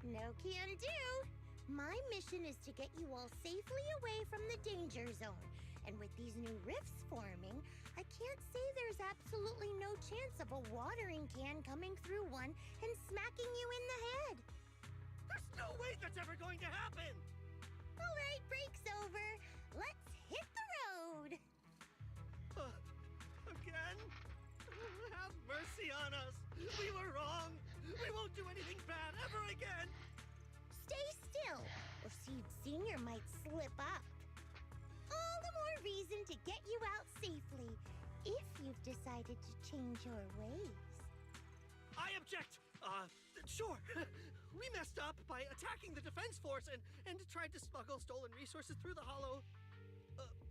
No can do. My mission is to get you all safely away from the danger zone. And with these new rifts forming, I can't say there's absolutely no chance of a watering can coming through one and smacking you in the head. There's no way that's ever going to happen! All right, break's over. Let's hit the road. Again? Have mercy on us. We were wrong. We won't do anything bad ever again. Stay still, or Seed Senior might slip up. All the more reason to get you out safely, if you've decided to change your ways. I object. Sure. We messed up by attacking the defense force and tried to smuggle stolen resources through the Hollow.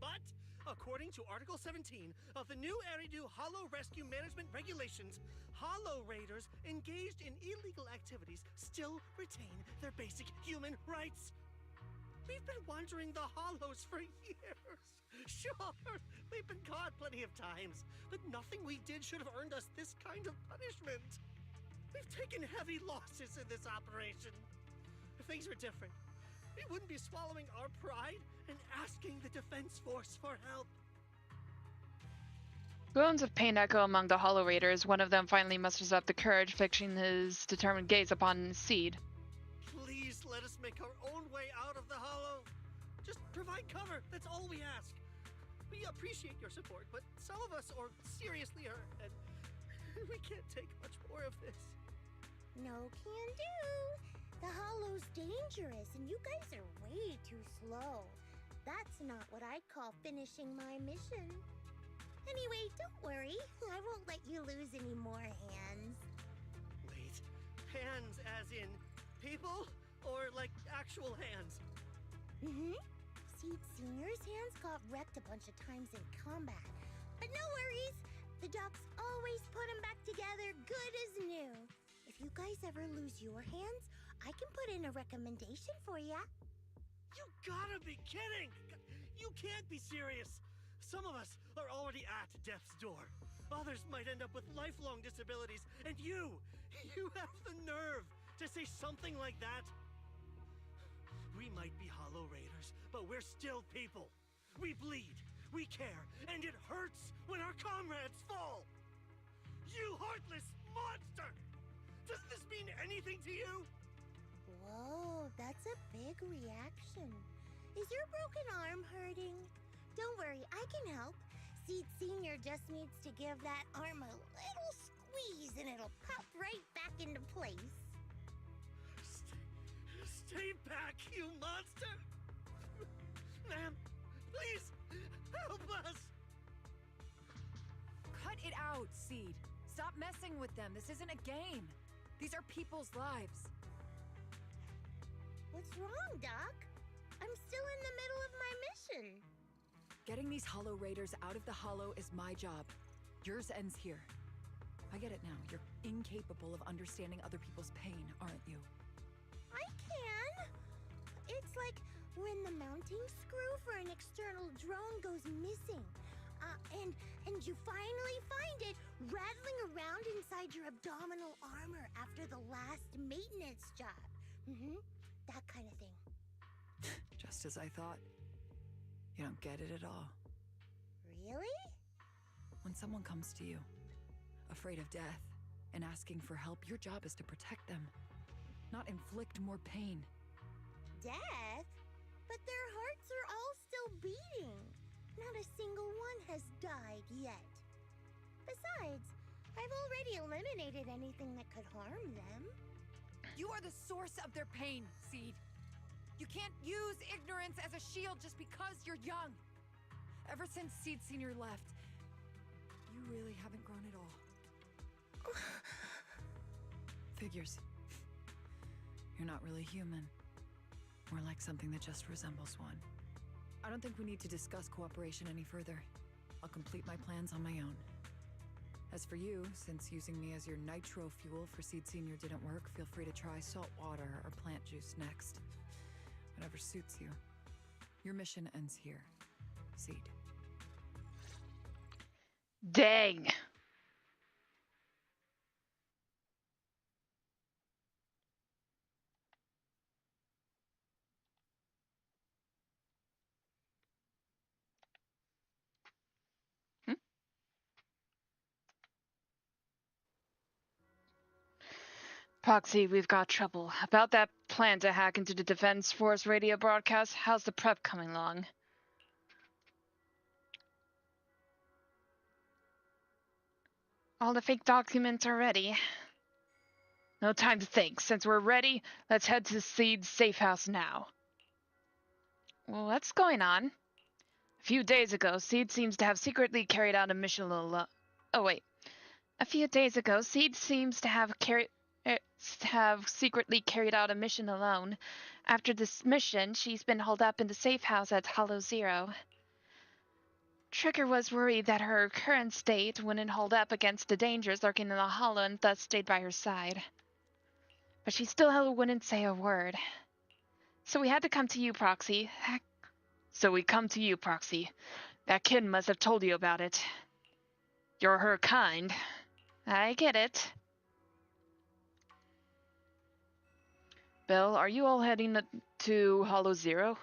But, according to Article 17 of the new Eridu Hollow Rescue Management Regulations, Hollow Raiders engaged in illegal activities still retain their basic human rights. We've been wandering the Hollows for years. Sure, we've been caught plenty of times, but nothing we did should have earned us this kind of punishment. We've taken heavy losses in this operation. If things were different, we wouldn't be swallowing our pride and asking the defense force for help. Groans of pain echo among the Hollow Raiders. One of them finally musters up the courage, fixing his determined gaze upon Seed. Please let us make our own way out of the Hollow. Just provide cover, that's all we ask. We appreciate your support, but some of us are seriously hurt, and we can't take much more of this. No can do. The Hollow's dangerous, and you guys are way too slow. That's not what I'd call finishing my mission. Anyway, don't worry. I won't let you lose any more hands. Wait, hands as in people? Or like actual hands? Mm-hmm. Seed Senior's hands got wrecked a bunch of times in combat. But no worries. The docs always put them back together good as new. If you guys ever lose your hands, I can put in a recommendation for ya. You gotta be kidding! You can't be serious! Some of us are already at death's door. Others might end up with lifelong disabilities, and you have the nerve to say something like that? We might be Hollow Raiders, but we're still people. We bleed. We care, and it hurts when our comrades fall. You heartless monster! Does this mean anything to you? Whoa, that's a big reaction. Is your broken arm hurting? Don't worry, I can help. Seed Senior just needs to give that arm a little squeeze and it'll pop right back into place. Stay back, you monster! Ma'am, please, help us! Cut it out, Seed. Stop messing with them. This isn't a game. These are people's lives. What's wrong, Doc? I'm still in the middle of my mission. Getting these Hollow Raiders out of the Hollow is my job. Yours ends here. I get it now. You're incapable of understanding other people's pain, aren't you? I can. It's like when the mounting screw for an external drone goes missing. And you finally find it rattling around inside your abdominal armor after the last maintenance job. That kind of thing. Just as I thought. You don't get it at all. Really? When someone comes to you, afraid of death, and asking for help, your job is to protect them, not inflict more pain. Death? But their hearts are all still beating. Not a single one has died yet. Besides, I've already eliminated anything that could harm them. You are the source of their pain, Seed. You can't use ignorance as a shield just because you're young. Ever since Seed Senior left, you really haven't grown at all. Figures. You're not really human. More like something that just resembles one. I don't think we need to discuss cooperation any further. I'll complete my plans on my own. As for you, since using me as your nitro fuel for Seed Senior didn't work, feel free to try salt water or plant juice next. Whatever suits you. Your mission ends here, Seed. Dang. Proxy, we've got trouble. About that plan to hack into the Defense Force radio broadcast, how's the prep coming along? All the fake documents are ready. No time to think. Since we're ready, let's head to Seed's safe house now. Well, what's going on? A few days ago, Seed seems to have secretly carried out a mission alone. Oh, wait. A few days ago, Seed seems to have secretly carried out a mission alone. After this mission, she's been holed up in the safe house at Hollow Zero. Trigger was worried that her current state wouldn't hold up against the dangers lurking in the Hollow and thus stayed by her side. But she still wouldn't say a word. So we had to come to you, Proxy. That kid must have told you about it. You're her kind. I get it. Bill, are you all heading to Hollow Zero?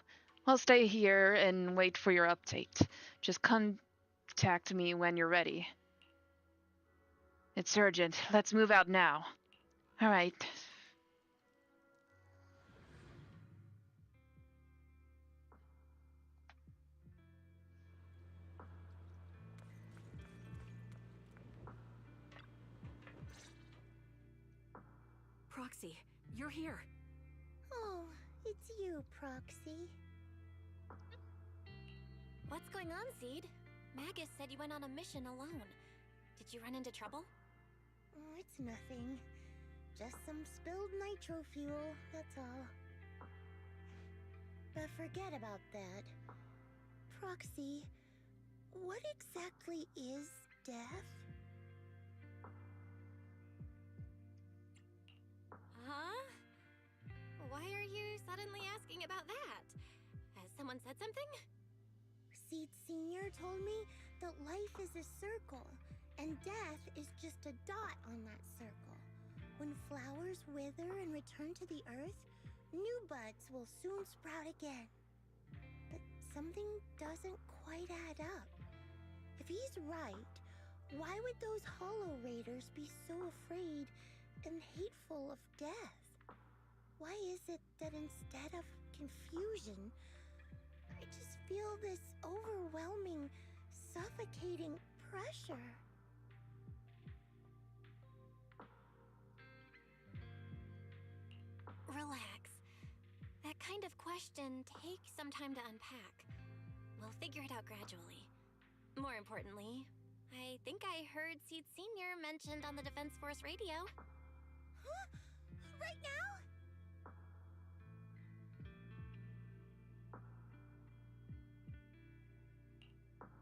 I'll stay here and wait for your update. Just contact me when you're ready. It's urgent. Let's move out now. All right. Proxy, you're here. Oh, it's you, Proxy. What's going on, Seed? Magus said you went on a mission alone. Did you run into trouble? Oh, it's nothing. Just some spilled nitro fuel, that's all. But forget about that. Proxy, what exactly is death? Huh? Why are you suddenly asking about that? Has someone said something? Seed Senior told me that life is a circle, and death is just a dot on that circle. When flowers wither and return to the earth, new buds will soon sprout again. But something doesn't quite add up. If he's right, why would those Hollow Raiders be so afraid and hateful of death? Why is it that instead of confusion, I just feel this overwhelming, suffocating pressure? Relax. That kind of question takes some time to unpack. We'll figure it out gradually. More importantly, I think I heard Seed Sr. mentioned on the Defense Force radio. Huh? Right now?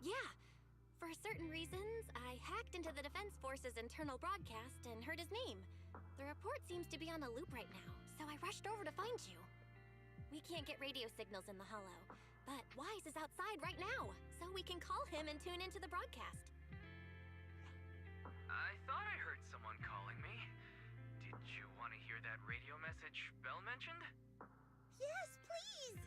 Yeah. For certain reasons, I hacked into the Defense Force's internal broadcast and heard his name. The report seems to be on a loop right now, so I rushed over to find you. We can't get radio signals in the Hollow, but Wise is outside right now, so we can call him and tune into the broadcast. I thought I heard someone calling me. Did you want to hear that radio message Belle mentioned? Yes, please!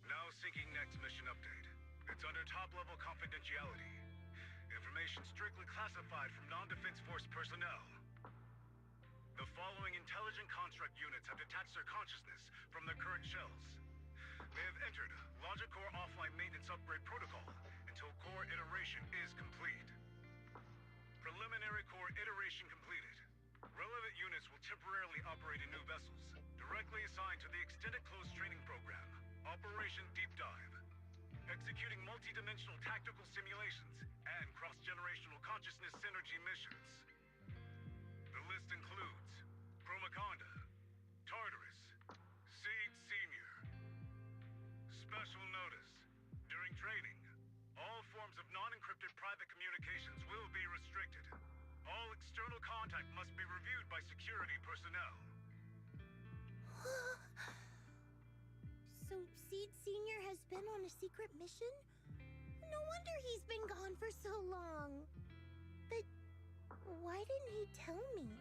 Now syncing next mission update. It's under top-level confidentiality. Information strictly classified from non-Defense Force personnel. The following intelligent construct units have detached their consciousness from their current shells. They have entered Logic Core offline maintenance upgrade protocol until core iteration is complete. Preliminary core iteration completed. Relevant units will temporarily operate in new vessels, directly assigned to the Extended Close Training Program, Operation Deep Dive. Executing multi-dimensional tactical simulations and cross-generational consciousness synergy missions. The list includes Chromaconda, Tartarus, Seed Senior. Special notice. During training, all forms of non-encrypted private communications will be restricted. All external contact must be reviewed by security personnel. So Seed Sr. has been on a secret mission? No wonder he's been gone for so long. But why didn't he tell me?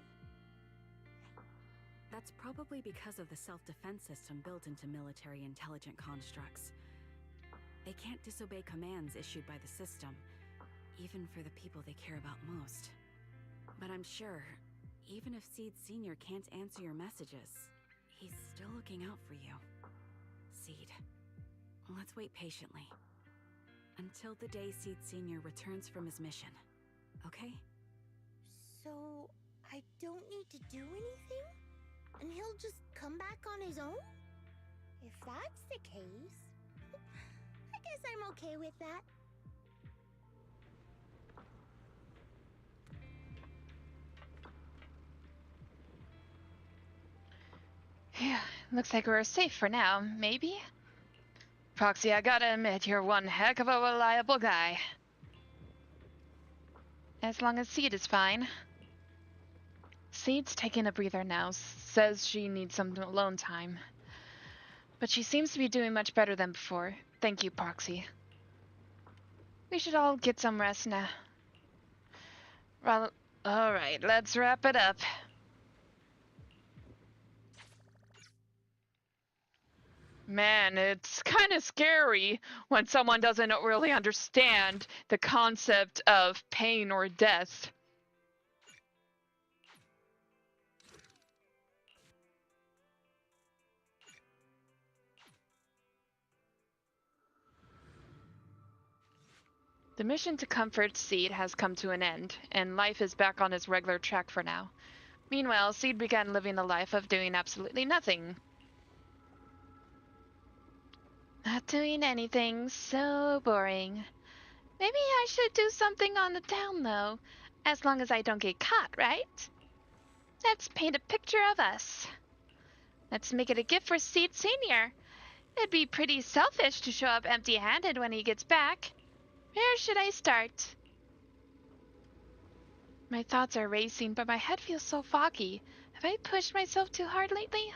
That's probably because of the self-defense system built into military intelligent constructs. They can't disobey commands issued by the system, even for the people they care about most. But I'm sure, even if Seed Sr. can't answer your messages, he's still looking out for you. Seed, let's wait patiently. Until the day Seed Sr. returns from his mission, okay? So I don't need to do anything? And he'll just come back on his own? If that's the case, I guess I'm okay with that. Yeah, looks like we're safe for now, maybe? Proxy, I gotta admit, you're one heck of a reliable guy. As long as Seed is fine. Seed's taking a breather now, says she needs some alone time. But she seems to be doing much better than before. Thank you, Proxy. We should all get some rest now. Well, alright, let's wrap it up. Man, it's kind of scary when someone doesn't really understand the concept of pain or death. The mission to comfort Seed has come to an end, and life is back on its regular track for now. Meanwhile, Seed began living a life of doing absolutely nothing. Not doing anything, so boring. Maybe I should do something on the town, though. As long as I don't get caught, right? Let's paint a picture of us. Let's make it a gift for Seed Senior. It'd be pretty selfish to show up empty-handed when he gets back. Where should I start? My thoughts are racing, but my head feels so foggy. Have I pushed myself too hard lately?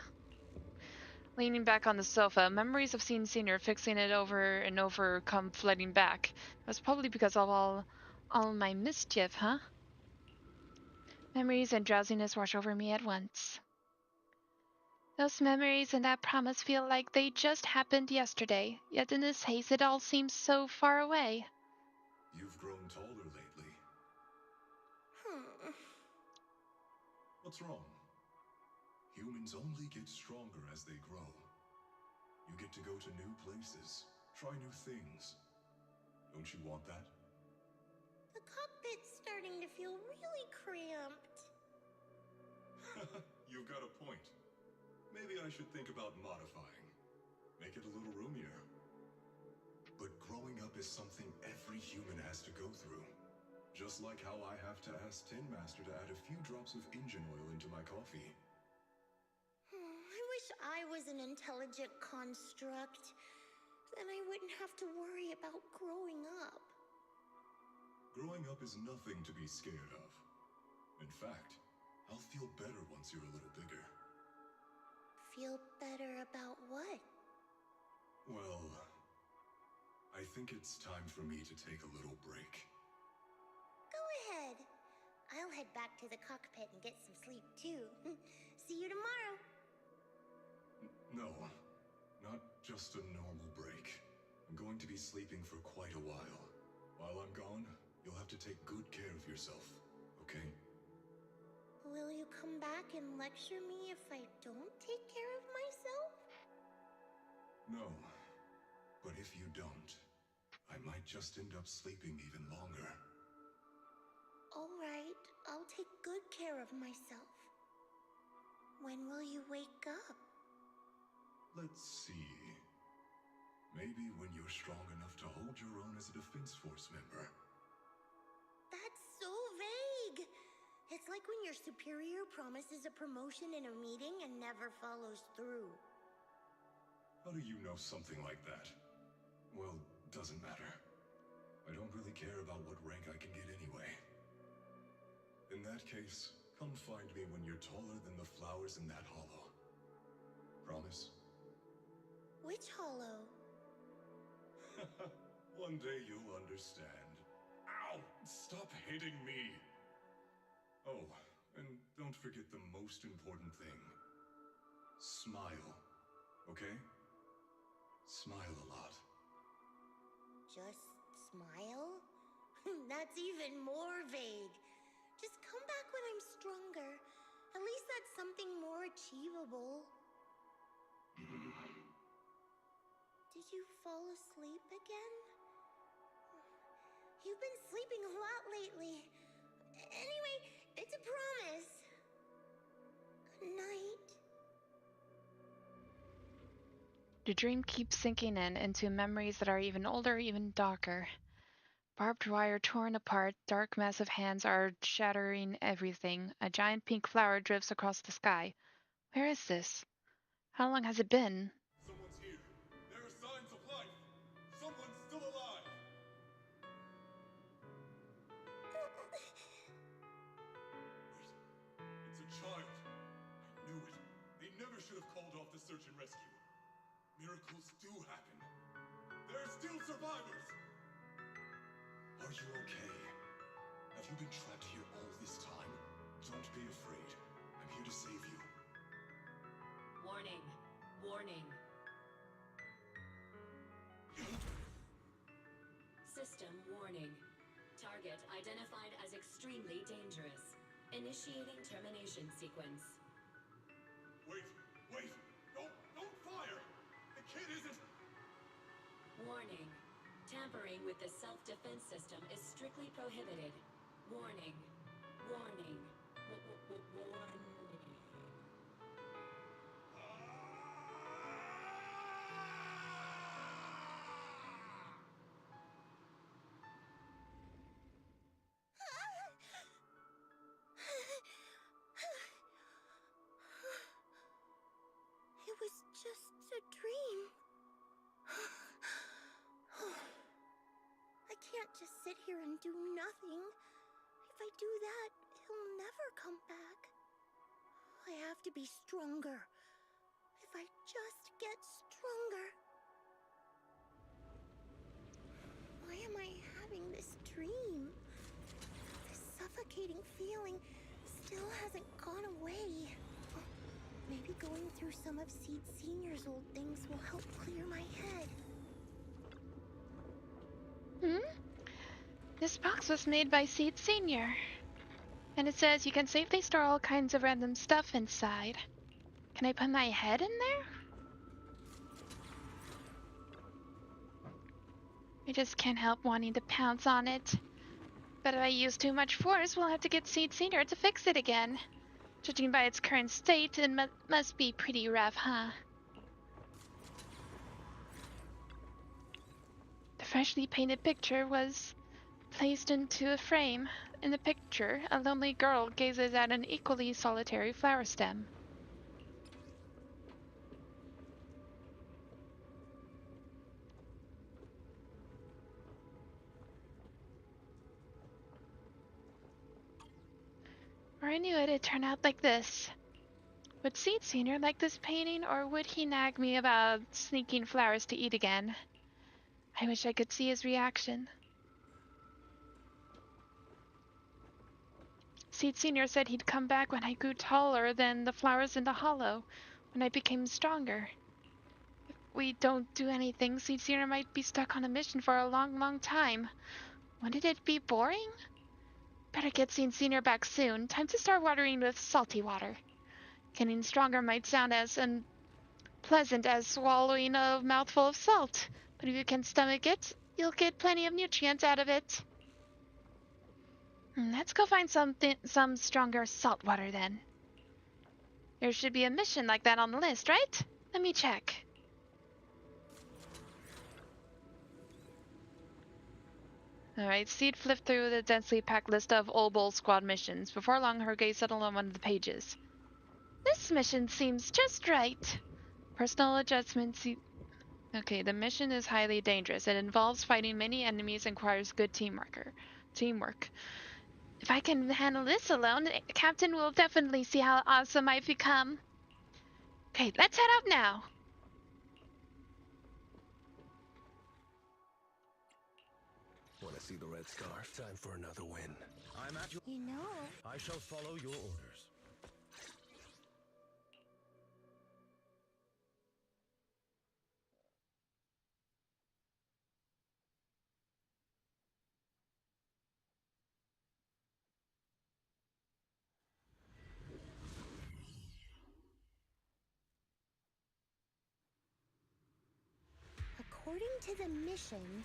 Leaning back on the sofa, memories of seeing Senior fixing it over and over come flooding back. It was probably because of all all my mischief, huh? Memories and drowsiness wash over me at once. Those memories and that promise feel like they just happened yesterday, yet in this haze it all seems so far away. You've grown taller lately. What's wrong? Humans only get stronger as they grow. You get to go to new places, try new things. Don't you want that? The cockpit's starting to feel really cramped. You've got a point. Maybe I should think about modifying. Make it a little roomier. But growing up is something every human has to go through. Just like how I have to ask Tin Master to add a few drops of engine oil into my coffee. I wish I was an intelligent construct. Then I wouldn't have to worry about growing up. Growing up is nothing to be scared of. In fact, I'll feel better once you're a little bigger. Feel better about what? Well, I think it's time for me to take a little break. Go ahead. I'll head back to the cockpit and get some sleep too. See you tomorrow. No, not just a normal break. I'm going to be sleeping for quite a while. While I'm gone, you'll have to take good care of yourself, okay? Will you come back and lecture me if I don't take care of myself? No, but if you don't, I might just end up sleeping even longer. All right, I'll take good care of myself. When will you wake up? Let's see. Maybe when you're strong enough to hold your own as a Defense Force member. That's so vague. It's like when your superior promises a promotion in a meeting and never follows through. How do you know something like that? Well, doesn't matter. I don't really care about what rank I can get anyway. In that case, come find me when you're taller than the flowers in that hollow. Promise? Which hollow? One day you'll understand. Ow! Stop hitting me! Oh, and don't forget the most important thing. Smile, okay? Smile a lot. Just smile? That's even more vague. Just come back when I'm stronger. At least that's something more achievable. Did you fall asleep again? You've been sleeping a lot lately. Anyway, it's a promise. Good night. The dream keeps sinking in into memories that are even older, even darker. Barbed wire torn apart, dark massive hands are shattering everything. A giant pink flower drifts across the sky. Where is this? How long has it been? Someone's here. There are signs of life. Someone's still alive. Wait, it's a child. I knew it. They never should have called off the search and rescue. Miracles do happen. There are still survivors. Are you okay? Have you been trapped here all this time? Don't be afraid. I'm here to save you. Warning. Warning. System warning. Target identified as extremely dangerous. Initiating termination sequence. Wait! Don't fire! The kid isn't... Warning. Tampering with the self-defense system is strictly prohibited. Warning. Warning. Warning. It was just a dream. I can't just sit here and do nothing. If I do that, he'll never come back. I have to be stronger. If I just get stronger. Why am I having this dream? suffocating feeling still hasn't gone away. Maybe going through some of Seed Senior's old things will help clear my head. This box was made by Seed Senior. And it says you can safely store all kinds of random stuff inside. Can I put my head in there? I just can't help wanting to pounce on it. But if I use too much force, we'll have to get Seed Senior to fix it again. Judging by its current state, it must be pretty rough, huh? The freshly painted picture was placed into a frame. In the picture, a lonely girl gazes at an equally solitary flower stem. Or I knew it'd turn out like this. Would Seed Senior like this painting, or would he nag me about sneaking flowers to eat again? I wish I could see his reaction. Seed Senior said he'd come back when I grew taller than the flowers in the hollow, when I became stronger. If we don't do anything, Seed Senior might be stuck on a mission for a long, long time. Wouldn't it be boring? Better get Seed Senior back soon. Time to start watering with salty water. Getting stronger might sound as unpleasant as swallowing a mouthful of salt, but if you can stomach it, you'll get plenty of nutrients out of it. Let's go find some stronger salt water then. There should be a mission like that on the list, right? Let me check. Alright, Seed flipped through the densely packed list of Old Bull Squad missions. Before long, her gaze settled on one of the pages. This mission seems just right. Personal adjustments. Okay, the mission is highly dangerous. It involves fighting many enemies and requires good teamwork. If I can handle this alone, the Captain will definitely see how awesome I've become. Okay, let's head out now. Want to see the red scarf? Time for another win. I'm at your... You know... I shall follow your orders. According to the mission,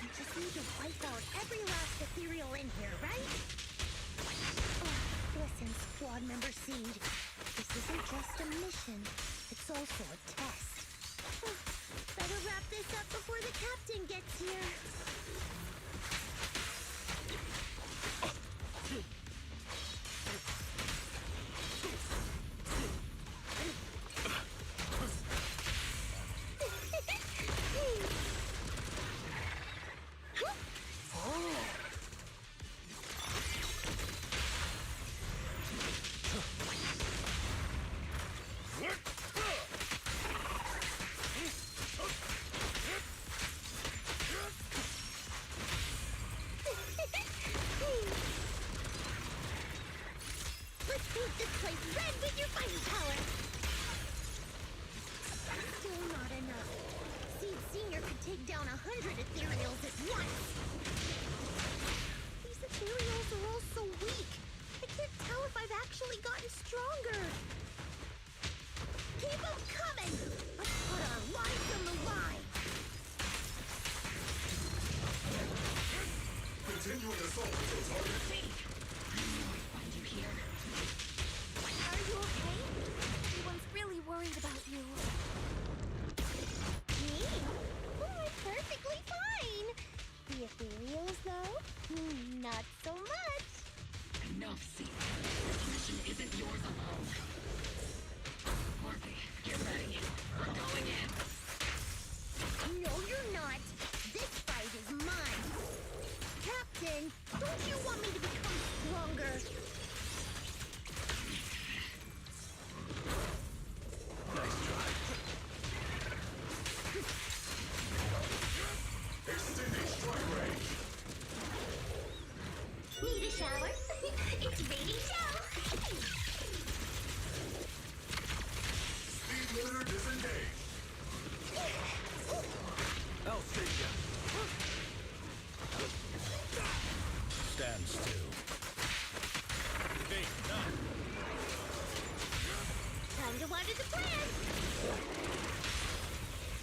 we just need to wipe out every last ethereal in here, right? Oh, listen, Squad Member Seed. This isn't just a mission. It's also a test. Oh, better wrap this up before the Captain gets here. Take down 100 ethereals at once! These ethereals are all so weak. I can't tell if I've actually gotten stronger. Keep them coming! Let's put our lives on the line! Continuing assault until target. Find you here. Are you okay? Everyone's really worried about you. Me? Oh, I'm perfectly fine. The ethereals, though? Not so much. Enough, See. This mission isn't yours alone. Morphe, get ready. We're going in. No, you're not. This fight is mine. Captain, don't you Perimeter disengaged. I'll save you. Stand still. Hey, no. Time to water the plant!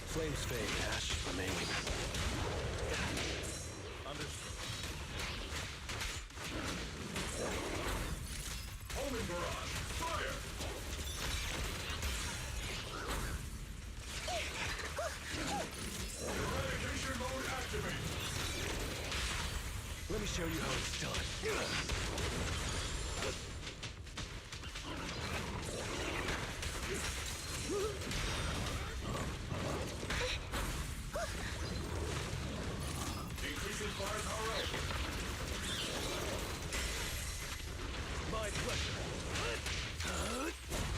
Flames fade, ashes remain. Understood. Omen barrage. Fire! Eradication mode activate. Let me show you how it's done. Increasing firepower output. My pleasure.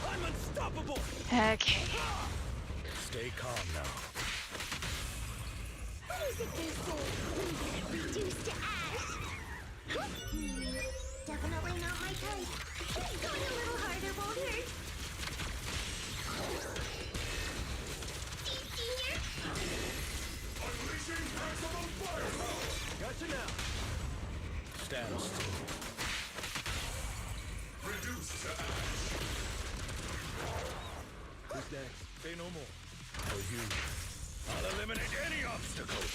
I'm unstoppable! Okay. Stay calm now. What is it they say? We get reduced to ash! Definitely not my type. Going a little harder won't hurt. Senior? Unleashing maximum firepower. Gotcha now. Stand still. Reduced to ash. Who's next? Say no more. For you, I'll eliminate any obstacles.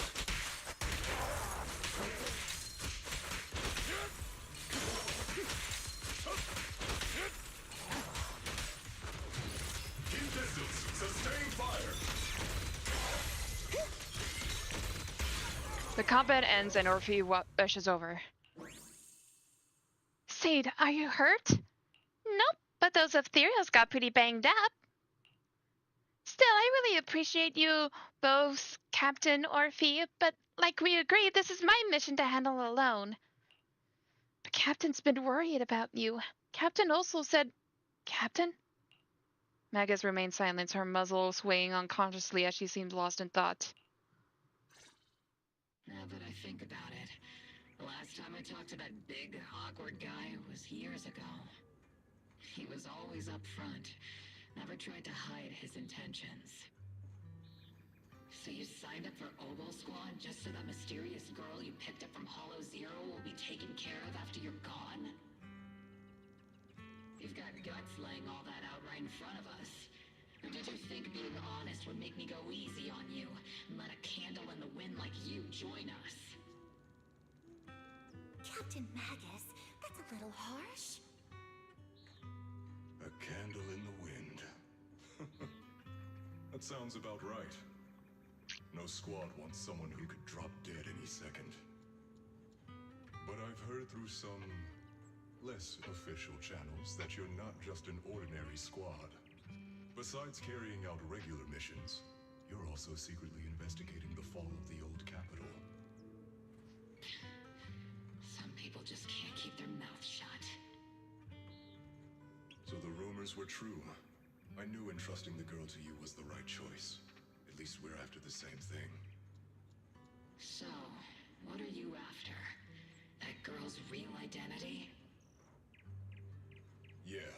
Keep distance. Sustain fire. The combat ends and Orphe rushes over. Seed, are you hurt? Nope, but those ethereals got pretty banged up. Still, I really appreciate you both, Captain Orphe, but like we agreed, this is my mission to handle alone. The Captain's been worried about you. Captain also said... Captain? Magus remained silent, her muzzle swaying unconsciously as she seemed lost in thought. Now that I think about it, the last time I talked to that big, awkward guy was years ago. He was always up front, never tried to hide his intentions. So you signed up for Oboe Squad just so that mysterious girl you picked up from Hollow Zero will be taken care of after you're gone? You've got guts laying all that out right in front of us. Or did you think being honest would make me go easy on you and let a candle in the wind like you join us? Captain Magus, that's a little harsh. A candle in the wind. That sounds about right. No squad wants someone who could drop dead any second. But I've heard through some less official channels that you're not just an ordinary squad. Besides carrying out regular missions, you're also secretly investigating the fall of the old capital. Some people just can't keep their mouths shut. So the rumors were true. I knew entrusting the girl to you was the right choice. At least we're after the same thing. So, what are you after? That girl's real identity? Yeah.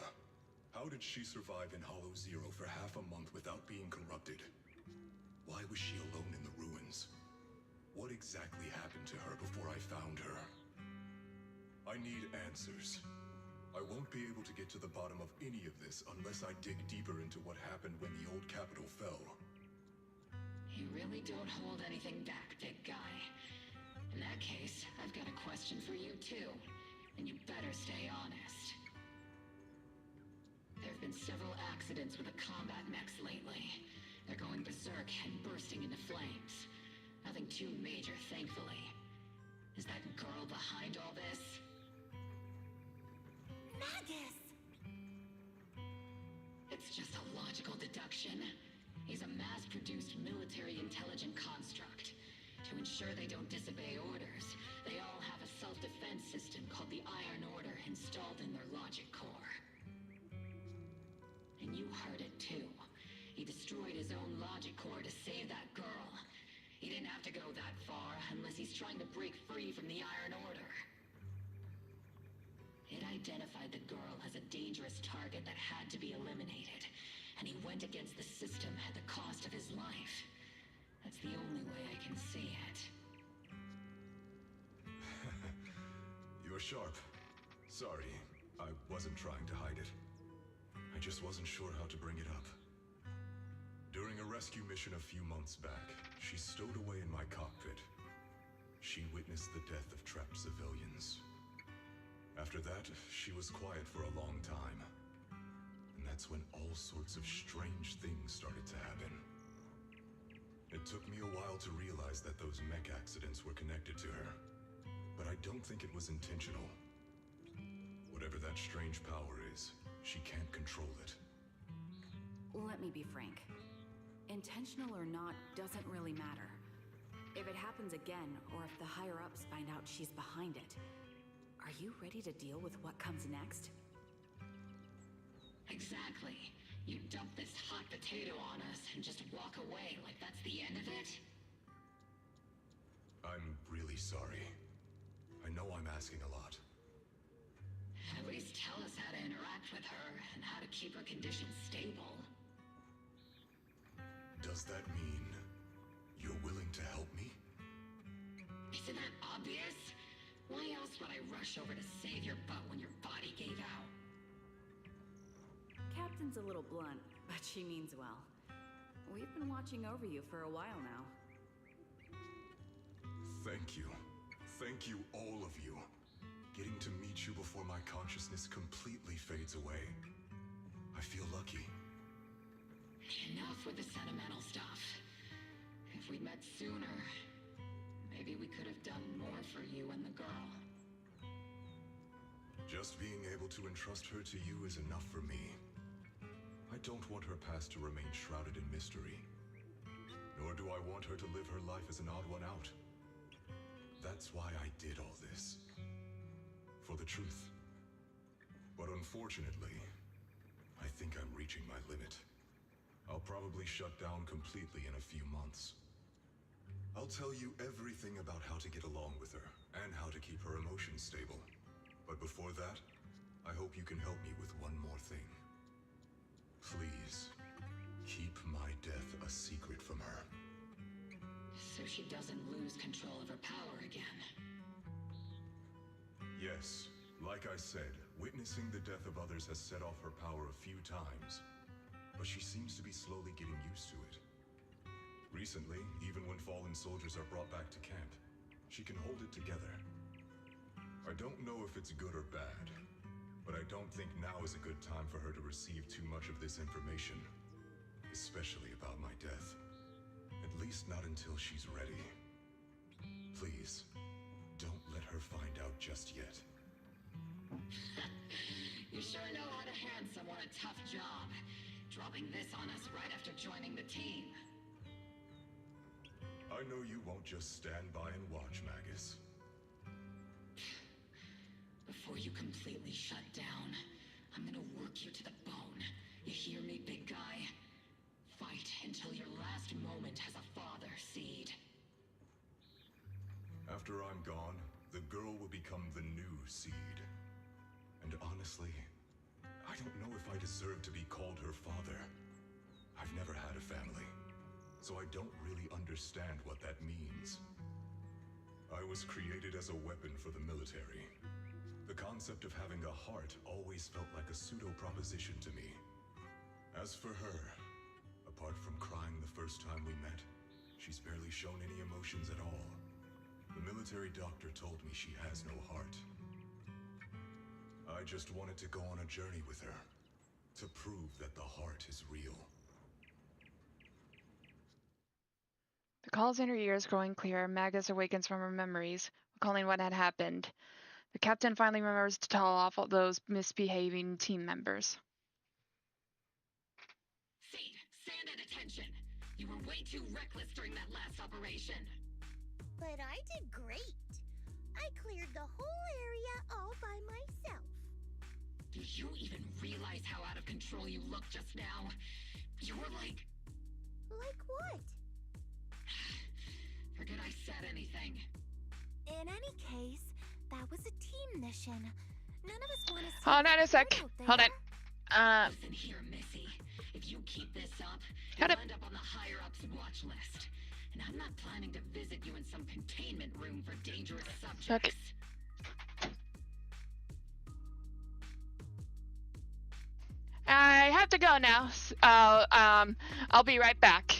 How did she survive in Hollow Zero for half a month without being corrupted? Why was she alone in the ruins? What exactly happened to her before I found her? I need answers. I won't be able to get to the bottom of any of this unless I dig deeper into what happened when the old capital fell. You really don't hold anything back, big guy. In that case, I've got a question for you too. And you better stay honest. There have been several accidents with the combat mechs lately. They're going berserk and bursting into flames. Nothing too major, thankfully. Is that girl behind all this? Magus! It's just a logical deduction. He's a mass-produced military intelligent construct. To ensure they don't disobey orders, they all have a self-defense system called the Iron Order installed in their logic core. And you heard it too. He destroyed his own logic core to save that girl. He didn't have to go that far unless he's trying to break free from the Iron Order. It identified the girl as a dangerous target that had to be eliminated. and he went against the system at the cost of his life. That's the only way I can see it. You're sharp. Sorry, I wasn't trying to hide it. I just wasn't sure how to bring it up. During a rescue mission a few months back, she stowed away in my cockpit. She witnessed the death of trapped civilians. After that, she was quiet for a long time. And that's when all sorts of strange things started to happen. It took me a while to realize that those mech accidents were connected to her. But I don't think it was intentional. Whatever that strange power is, she can't control it. Let me be frank. Intentional or not doesn't really matter. If it happens again, or if the higher-ups find out she's behind it, are you ready to deal with what comes next? Exactly. You dump this hot potato on us and just walk away like that's the end of it? I'm really sorry. I know I'm asking a lot. At least tell us how to interact with her and how to keep her condition stable. Does that mean you're willing to help me? Isn't that obvious? Why else would I rush over to save your butt when your body gave out? Captain's a little blunt, but she means well. We've been watching over you for a while now. Thank you. Thank you, all of you. Getting to meet you before my consciousness completely fades away. I feel lucky. Enough with the sentimental stuff. If we'd met sooner, maybe we could have done more for you and the girl. Just being able to entrust her to you is enough for me. I don't want her past to remain shrouded in mystery. Nor do I want her to live her life as an odd one out. That's why I did all this. For the truth. But unfortunately, I think I'm reaching my limit. I'll probably shut down completely in a few months. I'll tell you everything about how to get along with her, and how to keep her emotions stable. But before that, I hope you can help me with one more thing. Please, keep my death a secret from her. So she doesn't lose control of her power again. Yes, like I said, witnessing the death of others has set off her power a few times. But she seems to be slowly getting used to it. Recently, even when fallen soldiers are brought back to camp, she can hold it together. I don't know if it's good or bad, but I don't think now is a good time for her to receive too much of this information, especially about my death. At least not until she's ready. Please, don't let her find out just yet. You sure know how to hand someone a tough job, dropping this on us right after joining the team. I know you won't just stand by and watch, Magus. Before you completely shut down, I'm gonna work you to the bone. You hear me, big guy? Fight until your last moment has a father seed. After I'm gone, the girl will become the new seed. And honestly, I don't know if I deserve to be called her father. I've never had a family, so I don't really understand what that means. I was created as a weapon for the military. The concept of having a heart always felt like a pseudo-proposition to me. As for her, apart from crying the first time we met, she's barely shown any emotions at all. The military doctor told me she has no heart. I just wanted to go on a journey with her, to prove that the heart is real. The calls in her ears growing clearer, Magus awakens from her memories, recalling what had happened. The captain finally remembers to tell off all those misbehaving team members. Seed, stand at attention. You were way too reckless during that last operation. But I did great. I cleared the whole area all by myself. Do you even realize how out of control you looked just now? You were like... Like what? Forget I said anything. In any case, that was a team mission. None of us want to see Hold on a sec. Hold on. Listen here, Missy. If If you keep this up, Cut you'll it. end up on the higher-ups watch list. And I'm not planning to visit you in some containment room for dangerous subjects. I have to go now. I'll be right back.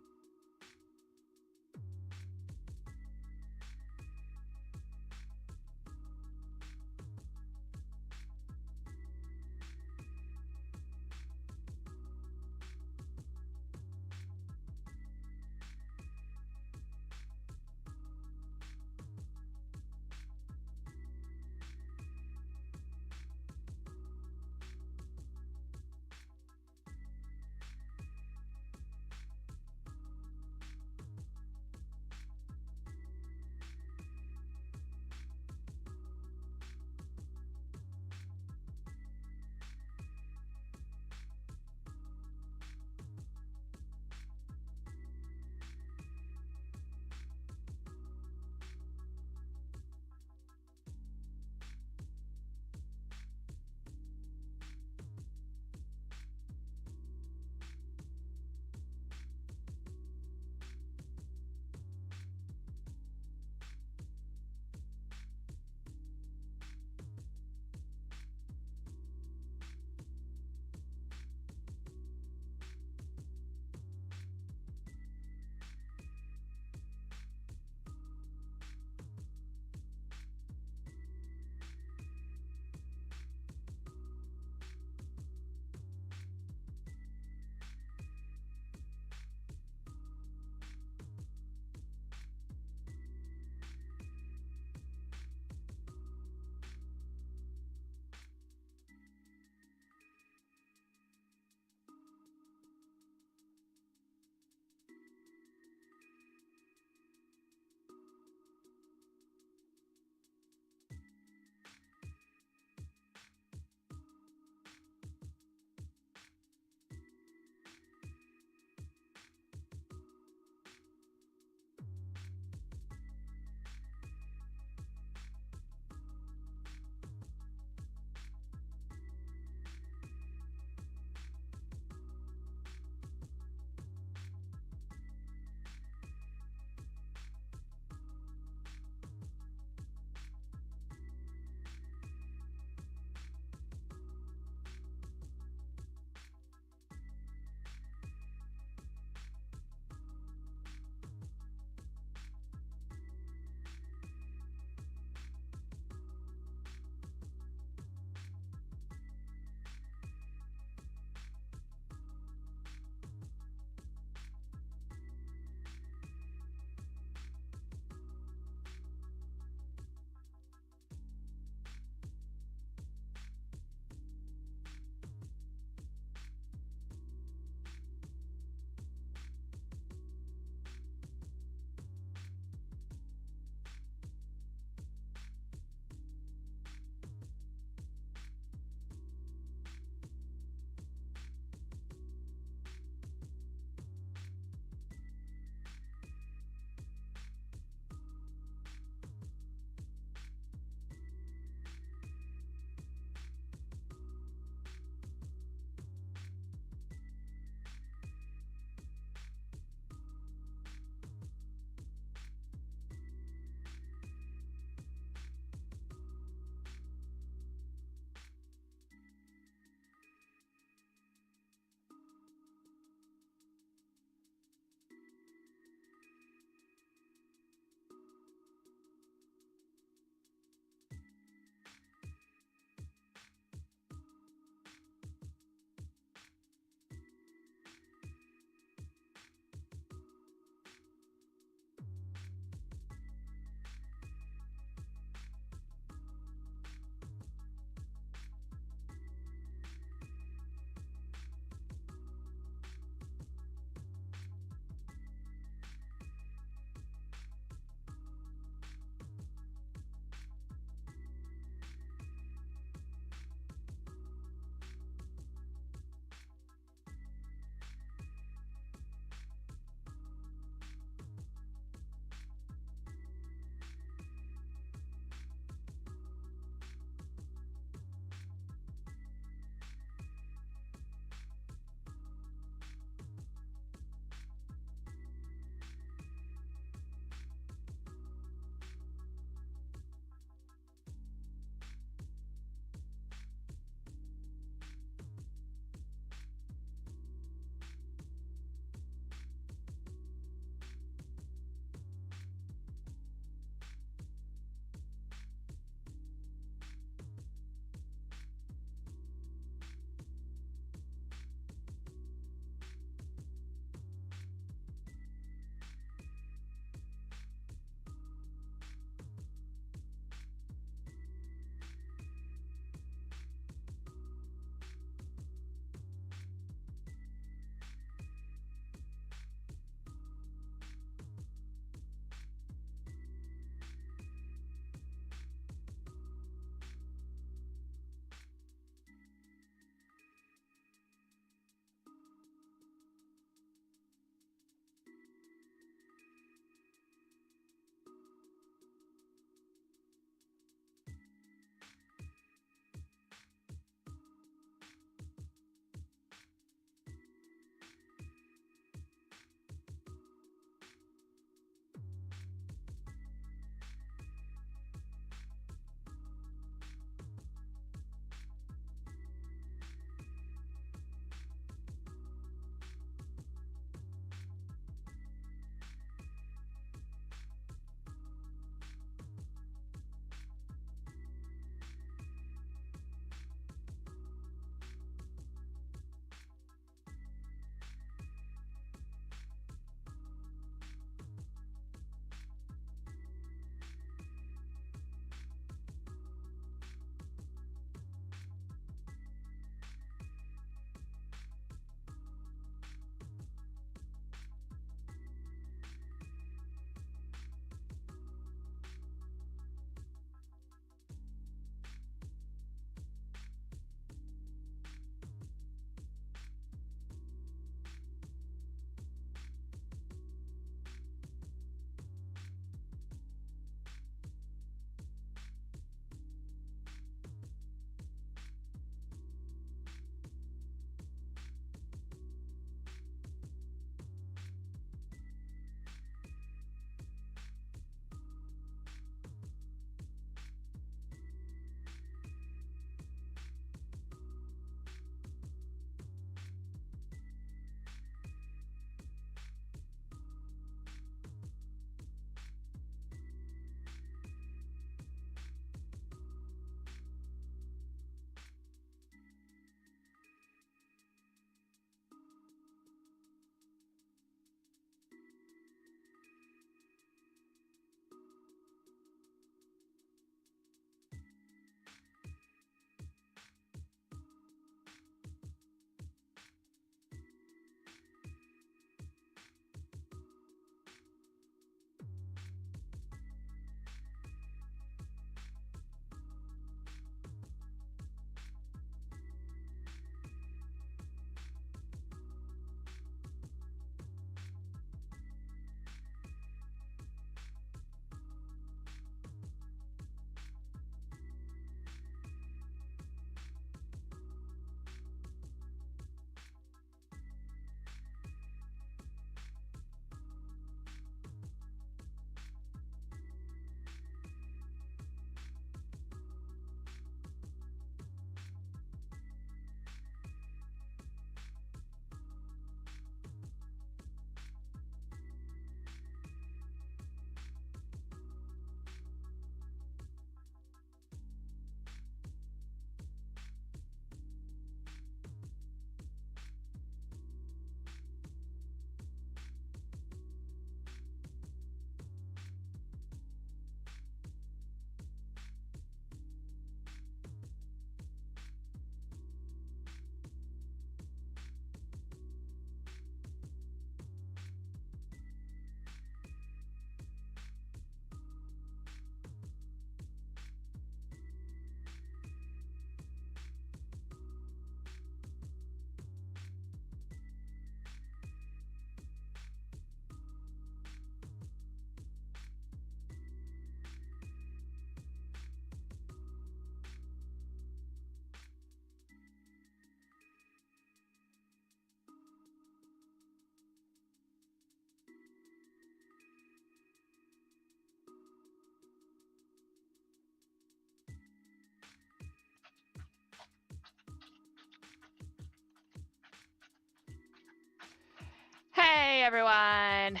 everyone.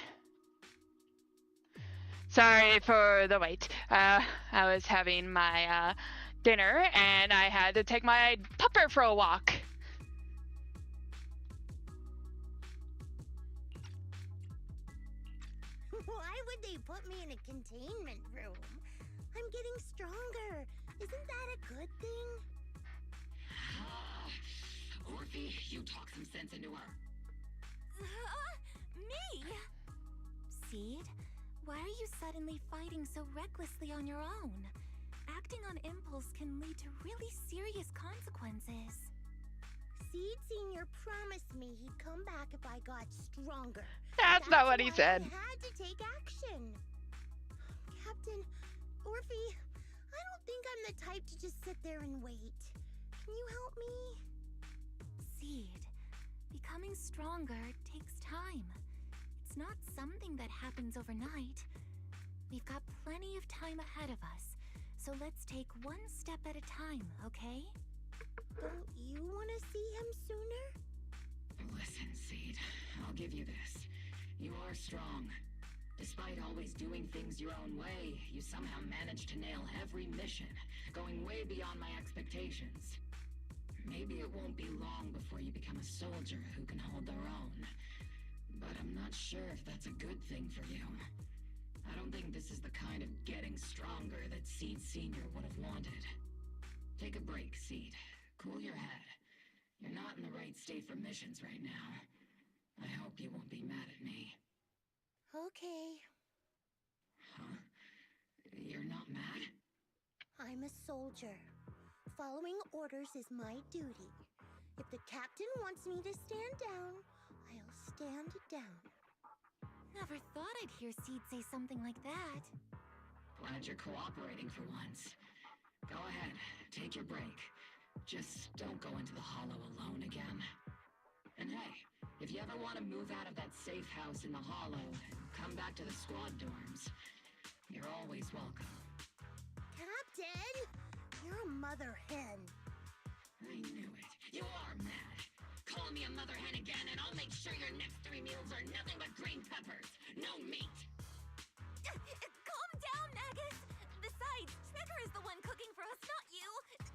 Sorry for the wait. I was having my dinner and I had to take my pupper for a walk. Why would they put me in a containment room? I'm getting stronger. Isn't that a good thing? Orphe, you talk some sense into her. Me? Seed, why are you suddenly fighting so recklessly on your own? Acting on impulse can lead to really serious consequences. Seed Senior promised me he'd come back if I got stronger. That's not what he said. I had to take action. Captain, Orphe, I don't think I'm the type to just sit there and wait. Can you help me? Seed, becoming stronger takes time. It's not something that happens overnight. We've got plenty of time ahead of us, so let's take one step at a time, okay? Don't you want to see him sooner? Listen, Seed, I'll give you this. You are strong. Despite always doing things your own way, you somehow managed to nail every mission, going way beyond my expectations. Maybe it won't be long before you become a soldier who can hold their own. But I'm not sure if that's a good thing for you. I don't think this is the kind of getting stronger that Seed Senior would have wanted. Take a break, Seed. Cool your head. You're not in the right state for missions right now. I hope you won't be mad at me. Okay. Huh? You're not mad? I'm a soldier. Following orders is my duty. If the captain wants me to stand down, I'll stand down. Never thought I'd hear Seed say something like that. Glad you're cooperating for once. Go ahead, take your break. Just don't go into the hollow alone again. And hey, if you ever want to move out of that safe house in the hollow and come back to the squad dorms, you're always welcome. Captain! You're a mother hen. I knew it. You are mad. Call me a mother hen again and I'll make sure your next 3 meals are nothing but green peppers. No meat. Calm down, Magus! Besides, Trigger is the one cooking for us, not you!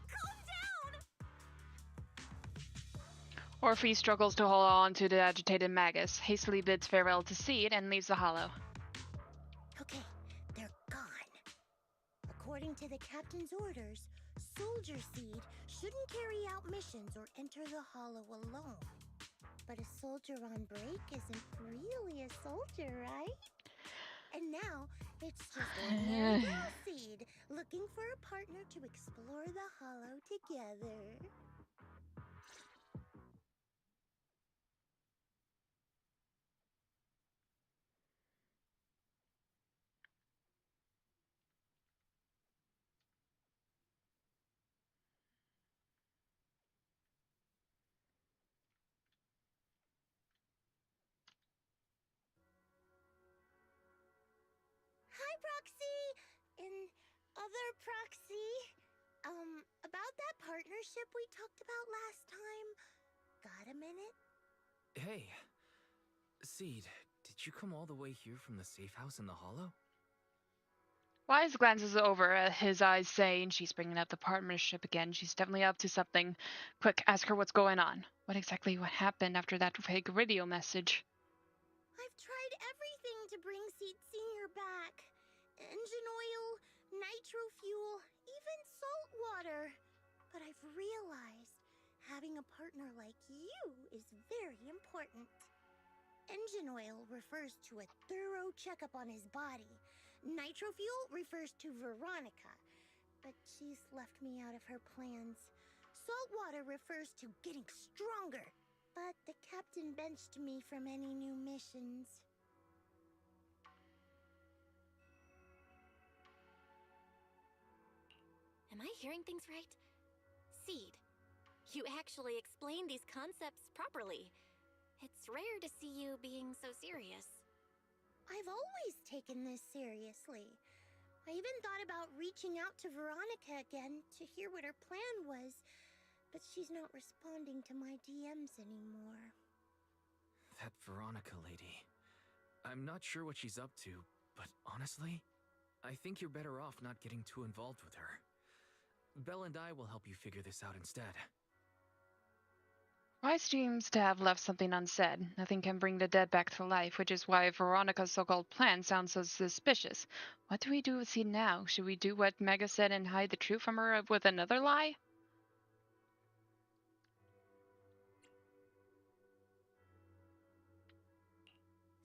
Calm down! Orphe struggles to hold on to the agitated Magus, hastily bids farewell to Seed, and leaves the hollow. Okay, they're gone. According to the captain's orders, Soldier Seed shouldn't carry out missions or enter the hollow alone. But a soldier on break isn't really a soldier, right? And now, it's just ordinary girl Seed, looking for a partner to explore the hollow together. Hi, Proxy! And other Proxy. About that partnership we talked about last time. Got a minute? Hey, Seed, did you come all the way here from the safe house in the hollow? Wise glances over at his eyes, saying she's bringing up the partnership again. She's definitely up to something. Quick, ask her what's going on. What happened after that fake radio message? I've tried everything to bring Seed Senior back. Engine oil, nitro fuel, even salt water. But I've realized having a partner like you is very important. Engine oil refers to a thorough checkup on his body. Nitro fuel refers to Veronica, but she's left me out of her plans. Salt water refers to getting stronger, but the captain benched me from any new missions. Am I hearing things right? Seed, you actually explained these concepts properly. It's rare to see you being so serious. I've always taken this seriously. I even thought about reaching out to Veronica again to hear what her plan was, but she's not responding to my DMs anymore. That Veronica lady. I'm not sure what she's up to, but honestly, I think you're better off not getting too involved with her. Belle and I will help you figure this out instead. Wise seems to have left something unsaid. Nothing can bring the dead back to life, which is why Veronica's so-called plan sounds so suspicious. What do we do with Seed now? Should we do what Mega said and hide the truth from her with another lie?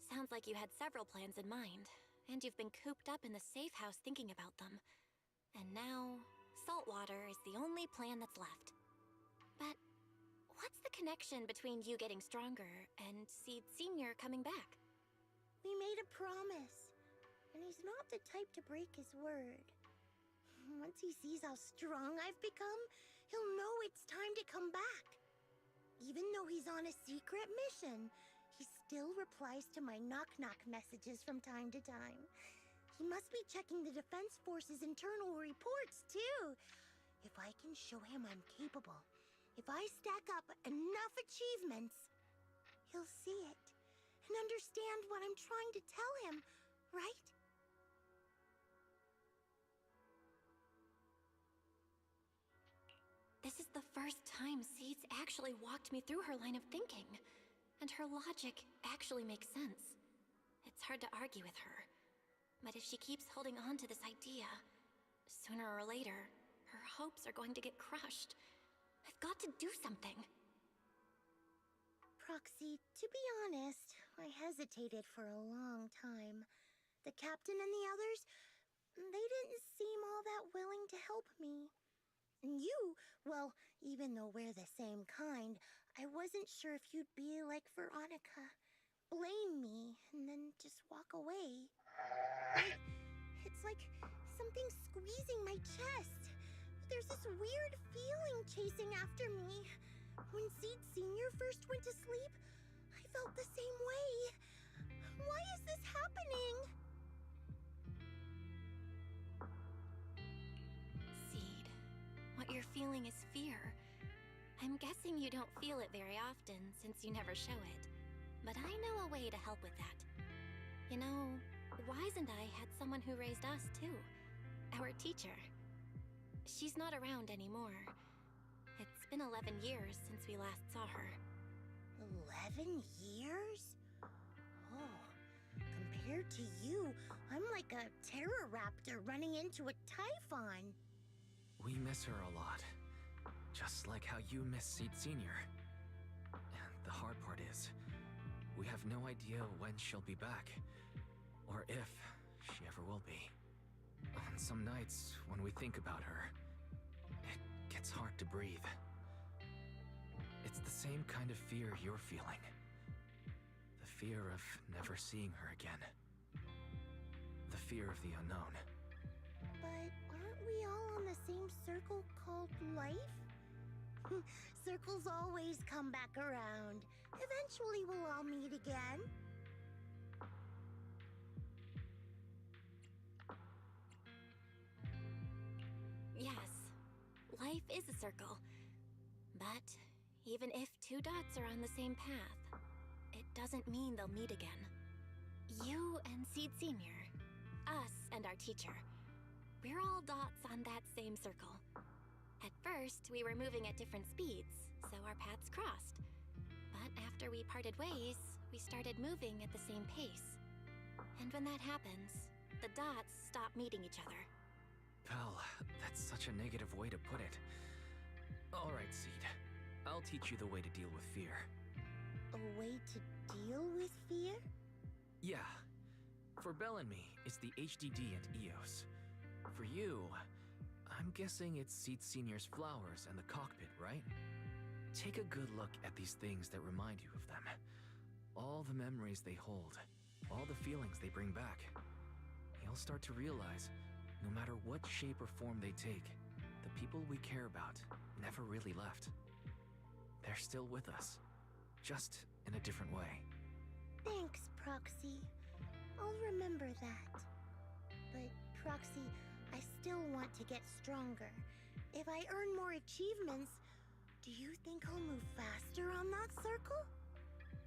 Sounds like you had several plans in mind, and you've been cooped up in the safe house thinking about them. And now, saltwater is the only plan that's left. But what's the connection between you getting stronger and Seed Sr. coming back? We made a promise, and he's not the type to break his word. Once he sees how strong I've become, he'll know it's time to come back. Even though he's on a secret mission, he still replies to my knock-knock messages from time to time. He must be checking the Defense Force's internal reports, too. If I can show him I'm capable, if I stack up enough achievements, he'll see it and understand what I'm trying to tell him, right? This is the first time Seed's actually walked me through her line of thinking, and her logic actually makes sense. It's hard to argue with her, but if she keeps holding on to this idea, sooner or later, her hopes are going to get crushed. I've got to do something. Proxy, to be honest, I hesitated for a long time. The captain and the others, they didn't seem all that willing to help me. And you, well, even though we're the same kind, I wasn't sure if you'd be like Veronica. Blame me, and then just walk away. It's like something squeezing my chest. There's this weird feeling chasing after me. When Seed Sr. first went to sleep, I felt the same way. Why is this happening? Seed, what you're feeling is fear. I'm guessing you don't feel it very often since you never show it. But I know a way to help with that. You know, Wise and I had someone who raised us too. Our teacher. She's not around anymore. It's been 11 years since we last saw her. 11 years? Oh, compared to you, I'm like a terror raptor running into a typhon. We miss her a lot. Just like how you miss Seed Sr. And the hard part is, we have no idea when she'll be back. Or if she ever will be. On some nights, when we think about her, it gets hard to breathe. It's the same kind of fear you're feeling. The fear of never seeing her again. The fear of the unknown. But aren't we all on the same circle called life? Circles always come back around. Eventually we'll all meet again. Yes, life is a circle. But even if two dots are on the same path, it doesn't mean they'll meet again. You and Seed Sr., us and our teacher, we're all dots on that same circle. At first, we were moving at different speeds, so our paths crossed. But after we parted ways, we started moving at the same pace. And when that happens, the dots stop meeting each other. Pal, that's such a negative way to put it. Alright, Seed. I'll teach you the way to deal with fear. A way to deal with fear? Yeah. For Belle and me, it's the HDD and EOS. For you, I'm guessing it's Seed Sr.'s flowers and the cockpit, right? Take a good look at these things that remind you of them. All the memories they hold, all the feelings they bring back. You'll start to realize, no matter what shape or form they take, the people we care about never really left. They're still with us, just in a different way. Thanks, Proxy. I'll remember that. But, Proxy, I still want to get stronger. If I earn more achievements, do you think I'll move faster on that circle?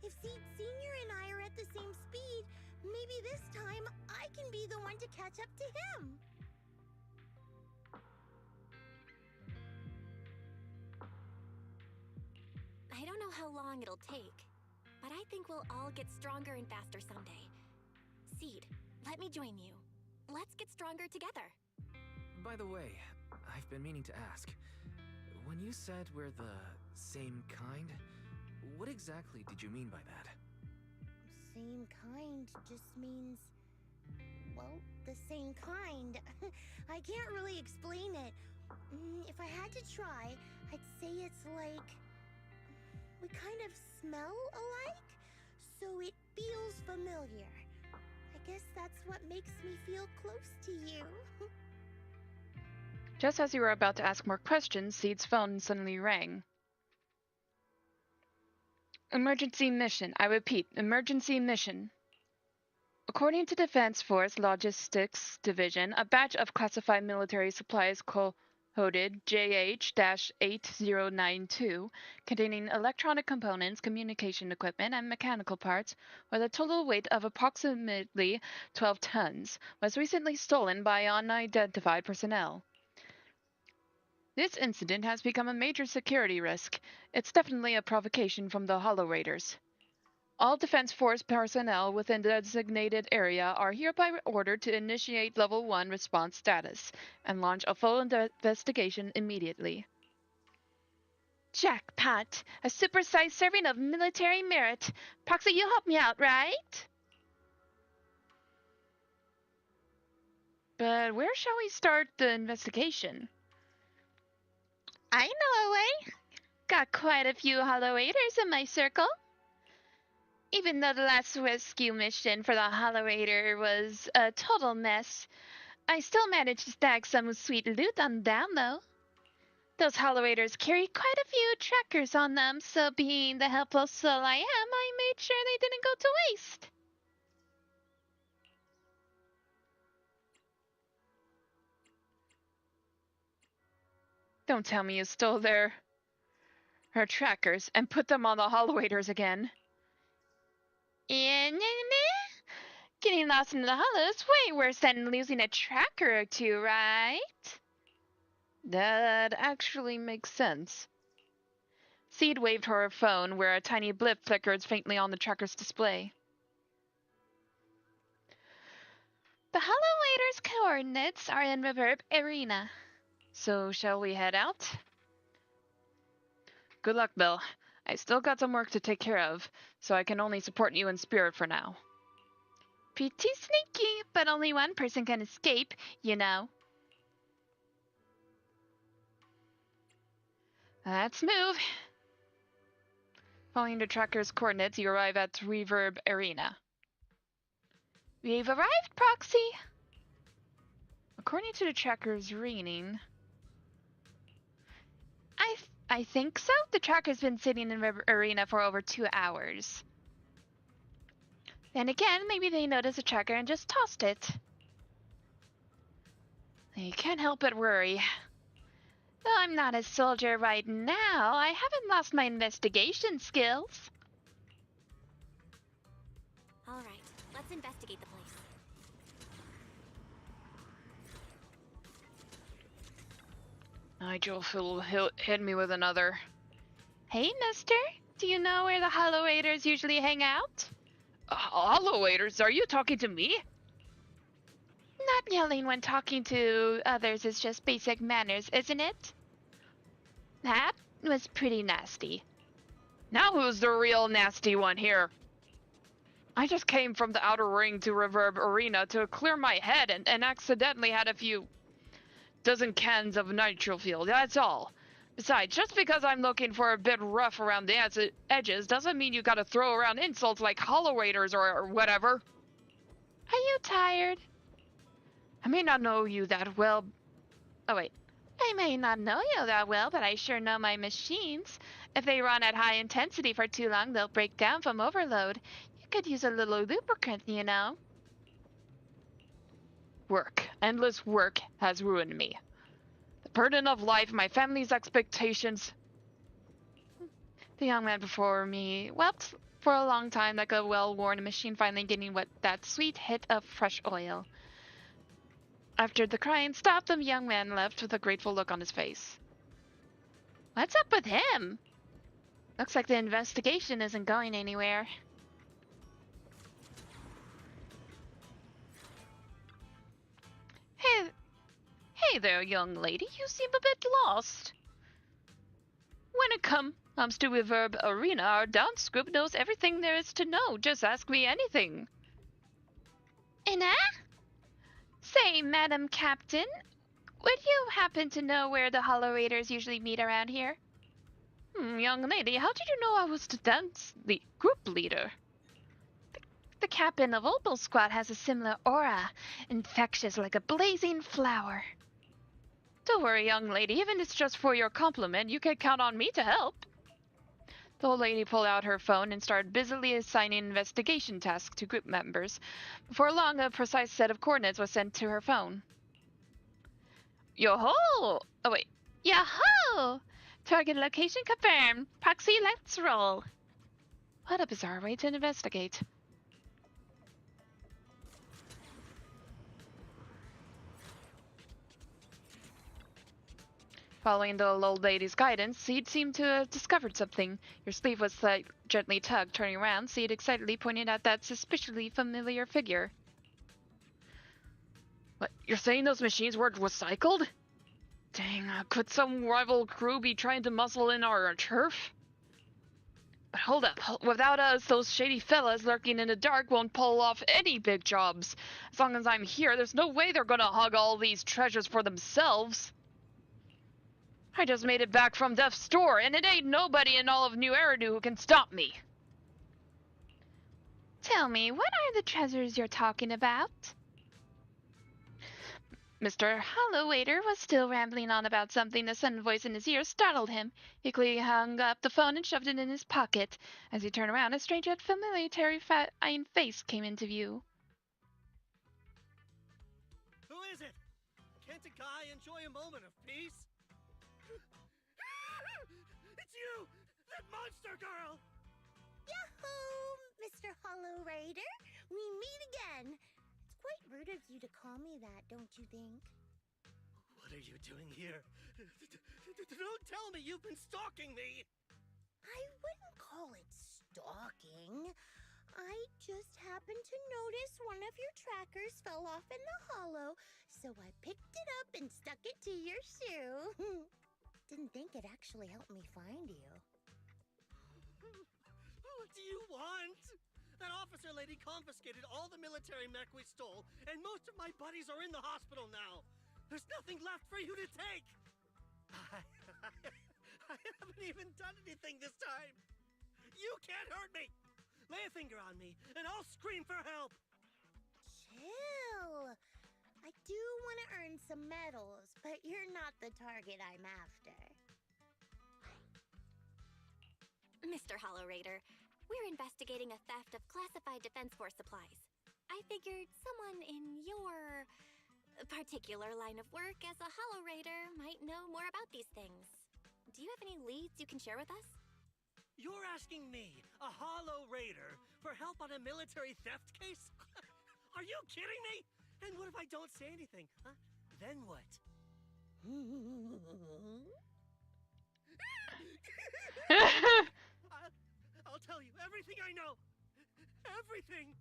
If Seed Sr. and I are at the same speed, Maybe this time I can be the one to catch up to him. I don't know how long it'll take, but I think we'll all get stronger and faster someday. Seed, let me join you. Let's get stronger together. By the way, I've been meaning to ask. When you said we're the same kind, what exactly did you mean by that? Same kind just means, well, the same kind. I can't really explain it. If I had to try, I'd say it's like we kind of smell alike, so it feels familiar. I guess that's what makes me feel close to you. Just as you were about to ask more questions, Seed's phone suddenly rang. Emergency mission. I repeat, emergency mission. According to Defense Force Logistics Division, a batch of classified military supplies coded JH-8092, containing electronic components, communication equipment, and mechanical parts, with a total weight of approximately 12 tons, was recently stolen by unidentified personnel. This incident has become a major security risk. It's definitely a provocation from the Hollow Raiders. All Defense Force personnel within the designated area are hereby ordered to initiate Level 1 response status and launch a full investigation immediately. Jackpot! A supersized serving of military merit. Proxy, you help me out, right? But where shall we start the investigation? I know a way. Got quite a few Hollow Raiders in my circle. Even though the last rescue mission for the Hollow Raider was a total mess, I still managed to snag some sweet loot on down though. Those Hollow Raiders carry quite a few trackers on them, so being the helpful soul I am, I made sure they didn't go to waste. Don't tell me you stole her trackers and put them on the Hollow Raiders again. Getting lost in the hollow is way worse than losing a tracker or two, right? That actually makes sense. Seed waved her phone, where a tiny blip flickered faintly on the tracker's display. The Hollow Raiders' coordinates are in Reverb Arena. So, shall we head out? Good luck, Bill. I still got some work to take care of, so I can only support you in spirit for now. Pretty sneaky, but only one person can escape, you know. Let's move. Following the tracker's coordinates, you arrive at Reverb Arena. We've arrived, Proxy! According to the tracker's reading, I think so. The tracker's been sitting in Reverb Arena for over 2 hours. Then again, maybe they noticed the tracker and just tossed it. You can't help but worry. Though I'm not a soldier right now, I haven't lost my investigation skills. All right, let's investigate the place. Nigel hit me with another. Hey, mister. Do you know where the Hollow Raiders usually hang out? Hollow Raiders? Are you talking to me? Not yelling when talking to others is just basic manners, isn't it? That was pretty nasty. Now who's the real nasty one here? I just came from the outer ring to Reverb Arena to clear my head and accidentally had a few dozen cans of nitro fuel, that's all. Besides, just because I'm looking for a bit rough around the edges doesn't mean you gotta throw around insults like Hollow Raiders or whatever. Are you tired? I may not know you that well. Oh wait. I may not know you that well, but I sure know my machines. If they run at high intensity for too long, they'll break down from overload. You could use a little lubricant, you know. Work. Endless work has ruined me. The burden of life, my family's expectations. The young man before me, well, for a long time, like a well-worn machine finally getting that sweet hit of fresh oil. After the crying stopped, the young man left with a grateful look on his face. What's up with him? Looks like the investigation isn't going anywhere. Hey, hey there, young lady. You seem a bit lost. When it comes to Reverb Arena, our dance group knows everything there is to know. Just ask me anything. Ina? Say, Madam Captain, would you happen to know where the Hollow Raiders usually meet around here? Young lady, how did you know I was the group leader? The captain of Opal Squad has a similar aura, infectious like a blazing flower. Don't worry, young lady, even if it's just for your compliment, you can count on me to help. The old lady pulled out her phone and started busily assigning investigation tasks to group members. Before long, a precise set of coordinates was sent to her phone. Yo-ho! Oh, wait. Yo-ho! Target location confirmed. Proxy, let's roll. What a bizarre way to investigate. Following the old lady's guidance, Seed seemed to have discovered something. Your sleeve was gently tugged. Turning around, Seed excitedly pointed at that suspiciously familiar figure. What, you're saying those machines were recycled? Dang, could some rival crew be trying to muscle in our turf? But hold up, without us, those shady fellas lurking in the dark won't pull off any big jobs. As long as I'm here, there's no way they're gonna hog all these treasures for themselves. I just made it back from Death's Door, and it ain't nobody in all of New Eridu who can stop me. Tell me, what are the treasures you're talking about? Mr. Hollowaiter was still rambling on about something. The sudden voice in his ear startled him. He quickly hung up the phone and shoved it in his pocket. As he turned around, a strange yet familiar, terrifying face came into view. Who is it? Can't a guy enjoy a moment of peace? It's you! That monster girl! Yahoo, Mr. Hollow Raider! We meet again! It's quite rude of you to call me that, don't you think? What are you doing here? Don't tell me you've been stalking me! I wouldn't call it stalking. I just happened to notice one of your trackers fell off in the hollow, so I picked it up and stuck it to your shoe. Didn't think it actually helped me find you. What do you want? That officer lady confiscated all the military mech we stole, and most of my buddies are in the hospital now. There's nothing left for you to take. I haven't even done anything this time. You can't hurt me. Lay a finger on me, and I'll scream for help. Chill. I do want to earn some medals, but you're not the target I'm after. Mr. Hollow Raider, we're investigating a theft of classified Defense Force supplies. I figured someone in your particular line of work as a Hollow Raider might know more about these things. Do you have any leads you can share with us? You're asking me, a Hollow Raider, for help on a military theft case? Are you kidding me? And what if I don't say anything, huh? Then what? I'll tell you everything I know. Everything.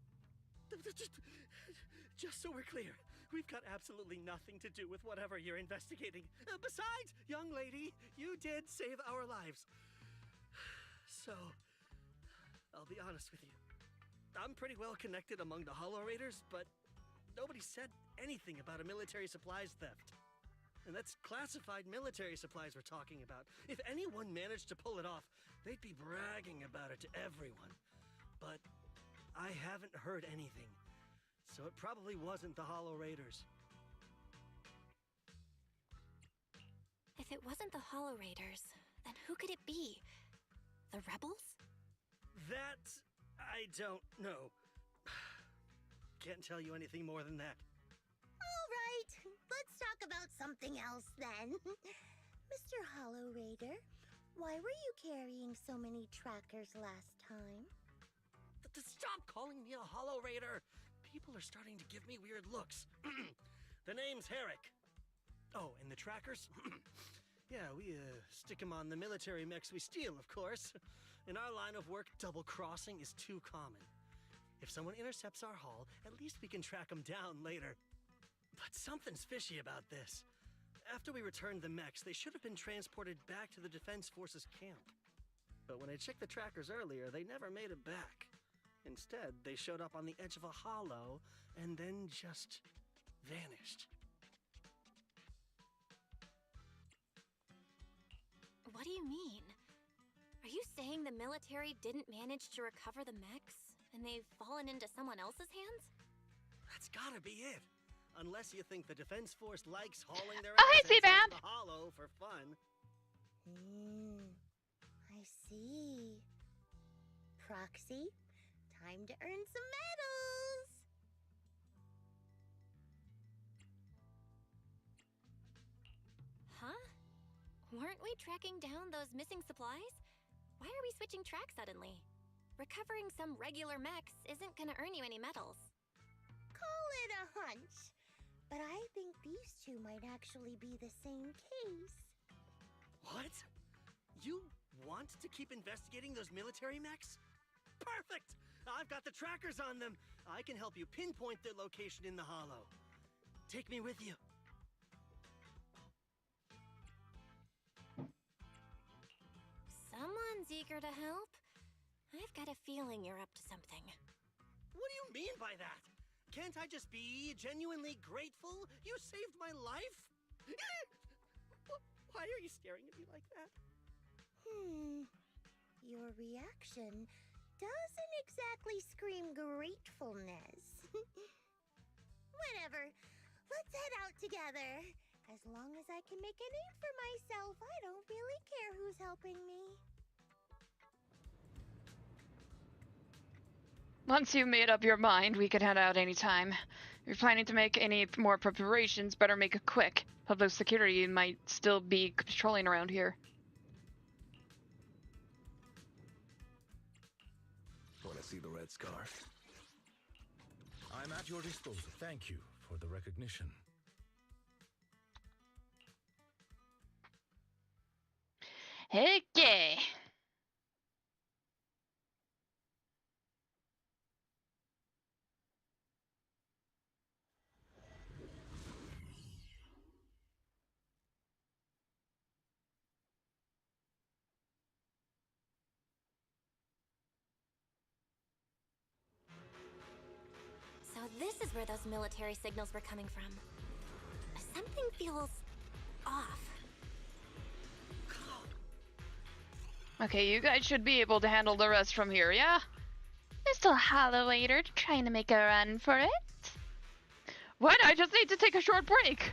Just so we're clear, we've got absolutely nothing to do with whatever you're investigating. Besides, young lady, you did save our lives. So, I'll be honest with you. I'm pretty well connected among the Hollow Raiders, but nobody said anything about a military supplies theft. And that's classified military supplies we're talking about. If anyone managed to pull it off, they'd be bragging about it to everyone. But I haven't heard anything, so it probably wasn't the Hollow Raiders. If it wasn't the Hollow Raiders, then who could it be? The rebels? That I don't know. Can't tell you anything more than that. All right, let's talk about something else then. Mr. Hollow Raider, why were you carrying so many trackers last time? Stop calling me a Hollow Raider! People are starting to give me weird looks. The name's Herrick. Oh, and the trackers? Yeah, we stick them on the military mechs we steal, of course. In our line of work, double-crossing is too common. If someone intercepts our haul, at least we can track them down later. But something's fishy about this. After we returned the mechs, they should have been transported back to the Defense Forces camp. But when I checked the trackers earlier, they never made it back. Instead, they showed up on the edge of a hollow and then just vanished. What do you mean? Are you saying the military didn't manage to recover the mechs, and they've fallen into someone else's hands? That's gotta be it. Unless you think the Defense Force likes hauling their Oh, hey, assets Seabam! into the hollow for fun. I see. Proxy, time to earn some medals! Huh? Weren't we tracking down those missing supplies? Why are we switching tracks suddenly? Recovering some regular mechs isn't gonna earn you any medals. Call it a hunch. But I think these two might actually be the same case. What? You want to keep investigating those military mechs? Perfect! I've got the trackers on them. I can help you pinpoint their location in the hollow. Take me with you. Someone's eager to help. I've got a feeling you're up to something. What do you mean by that? Can't I just be genuinely grateful? You saved my life? Why are you staring at me like that? Your reaction doesn't exactly scream gratefulness. Whatever. Let's head out together. As long as I can make a name for myself, I don't really care who's helping me. Once you've made up your mind, we could head out anytime. If you're planning to make any more preparations, better make it quick. Public security might still be patrolling around here. Want to see the red scarf? I'm at your disposal. Thank you for the recognition. Okay. So this is where those military signals were coming from. Something feels off. Okay, you guys should be able to handle the rest from here, yeah? Mr. Hollowader trying to make a run for it? What? I just need to take a short break!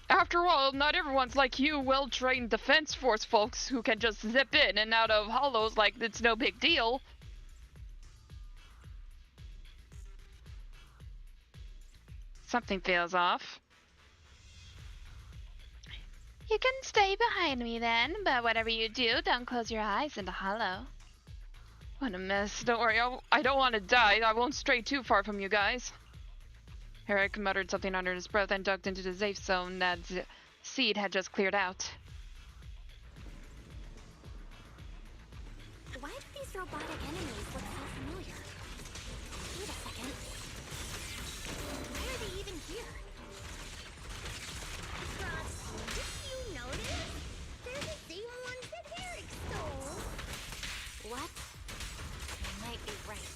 After all, not everyone's like you well-trained Defense Force folks who can just zip in and out of hollows like it's no big deal. Something feels off. You can stay behind me then, but whatever you do, don't close your eyes in the hollow. What a mess. Don't worry, I don't want to die. I won't stray too far from you guys. Eric muttered something under his breath and ducked into the safe zone that Seed had just cleared out. Why do these robotic enemies look so familiar? Wait a second. Why are they even here? Did you notice? They're the same ones that Herrick stole. What? I might be right.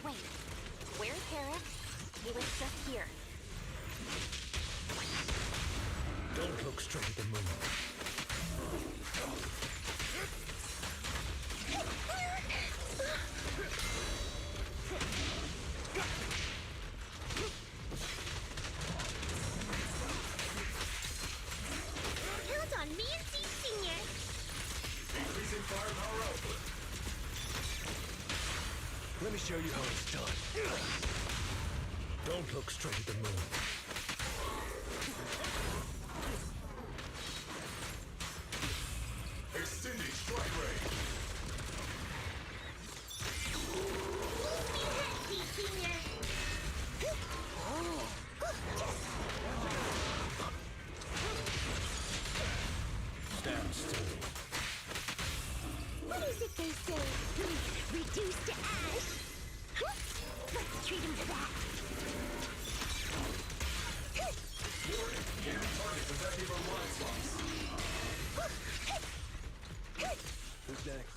Wait, where's Herrick? He was just here. Don't look straight at the moon. Count on me and Seed Senior. Increasing firepower output. Let me show you how it's done. Don't look straight at the moon. Extending strike range. What is it they say? Reduced to ash? Huh? Let's treat him to that. Who's next?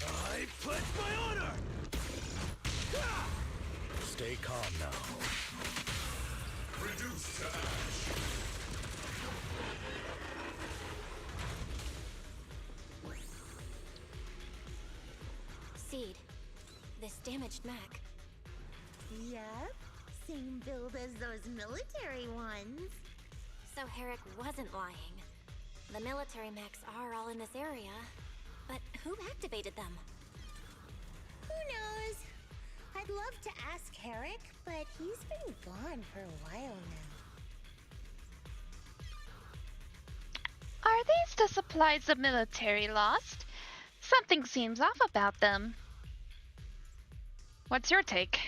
I pledge my honor! Stay calm now. Reduce to ash. Seed. This damaged mech. Yep. Same build as those military ones. So Herrick wasn't lying. The military mechs are all in this area. But who activated them? Who knows? I'd love to ask Herrick, but he's been gone for a while now. Are these the supplies the military lost? Something seems off about them. What's your take?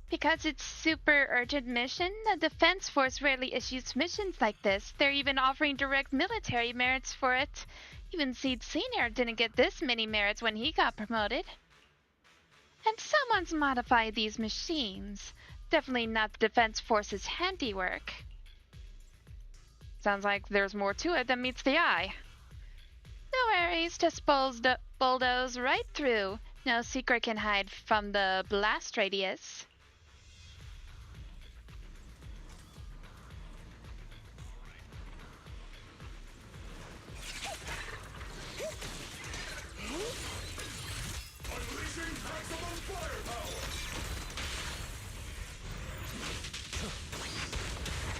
Because it's super urgent mission, the Defense Force rarely issues missions like this. They're even offering direct military merits for it. Even Seed Senior didn't get this many merits when he got promoted. And someone's modified these machines. Definitely not the Defense Force's handiwork. Sounds like there's more to it than meets the eye. No worries, just bulldoze right through. No secret can hide from the blast radius. Unleashing maximum firepower.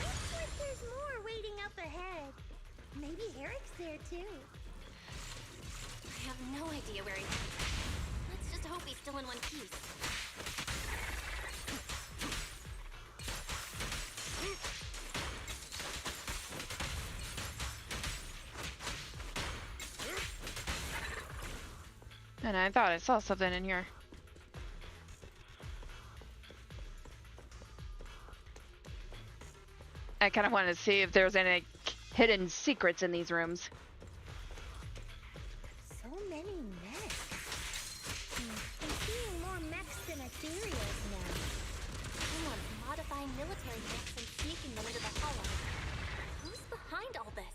Looks like there's more waiting up ahead. Maybe Herrick's there too. I have no idea where he is. Let's just hope he's still in one piece. And I thought I saw something in here. I kind of wanted to see if there's any hidden secrets in these rooms. So many mechs. I'm seeing more mechs than ethereals now. Someone's modifying military mechs and sneaking them into the hollow. Who's behind all this?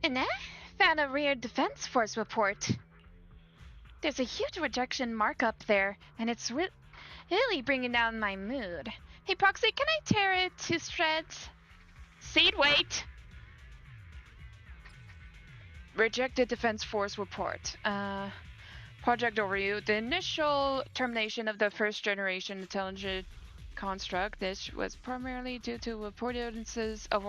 And I found a rare Defense Force report. There's a huge rejection mark up there, and it's really bringing down my mood. Hey Proxy, can I tear it to shreds? Seed, wait! Rejected Defense Force report. Project overview. The initial termination of the first generation intelligent construct. This was primarily due to reported instances of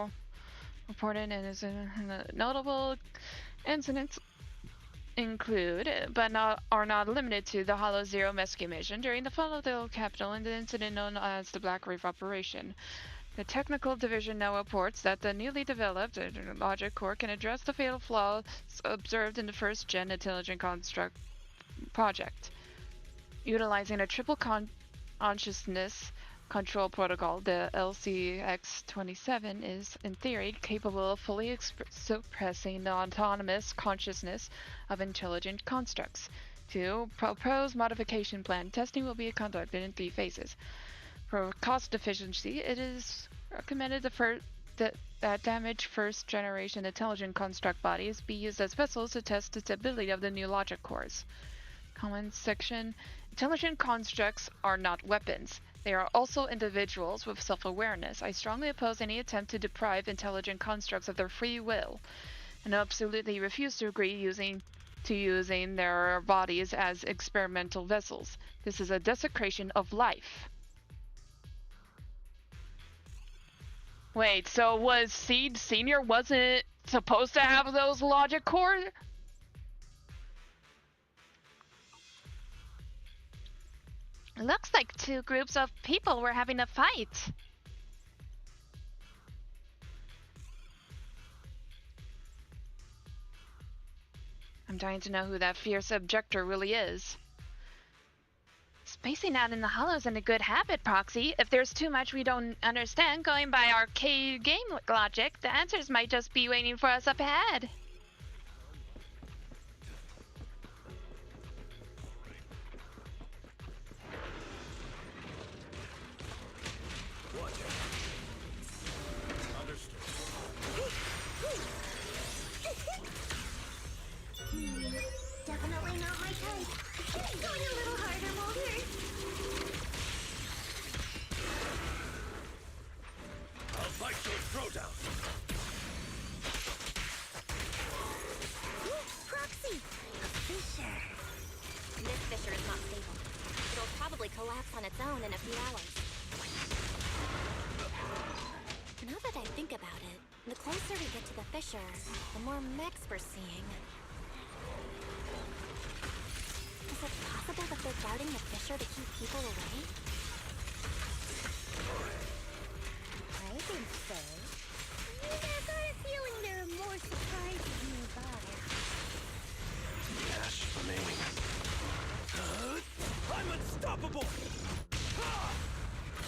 reported and notable incidents include, but are not limited to, the Hollow Zero rescue mission during the fall of the old capital and the incident known as the Black Reef Operation. The technical division now reports that the newly developed logic core can address the fatal flaws observed in the first-gen intelligent construct project. Utilizing a triple consciousness control protocol, the LCX-27 is, in theory, capable of fully suppressing the autonomous consciousness of intelligent constructs. To propose modification plan, testing will be conducted in 3 phases. For cost efficiency, it is recommended that damaged first-generation intelligent construct bodies be used as vessels to test the stability of the new logic cores. Comments section. Intelligent constructs are not weapons. They are also individuals with self-awareness. I strongly oppose any attempt to deprive intelligent constructs of their free will, and absolutely refuse to agree using their bodies as experimental vessels. This is a desecration of life. Wait, so was Seed Senior wasn't supposed to have those logic cores? Looks like 2 groups of people were having a fight. I'm dying to know who that fierce objector really is. Spacing out in the hollow isn't a good habit, Proxy. If there's too much we don't understand, going by arcade game logic, the answers might just be waiting for us up ahead. Definitely not my type. Going a little harder won't hurt. I'll fight your throat out. Proxy! A fissure. This fissure is not stable. It'll probably collapse on its own in a few hours. Now that I think about it, the closer we get to the fissure, the more mechs we're seeing. Is it possible that they're guarding the fissure to keep people away? I think so. I got a feeling there are more surprises nearby. Ash remaining. I'm unstoppable!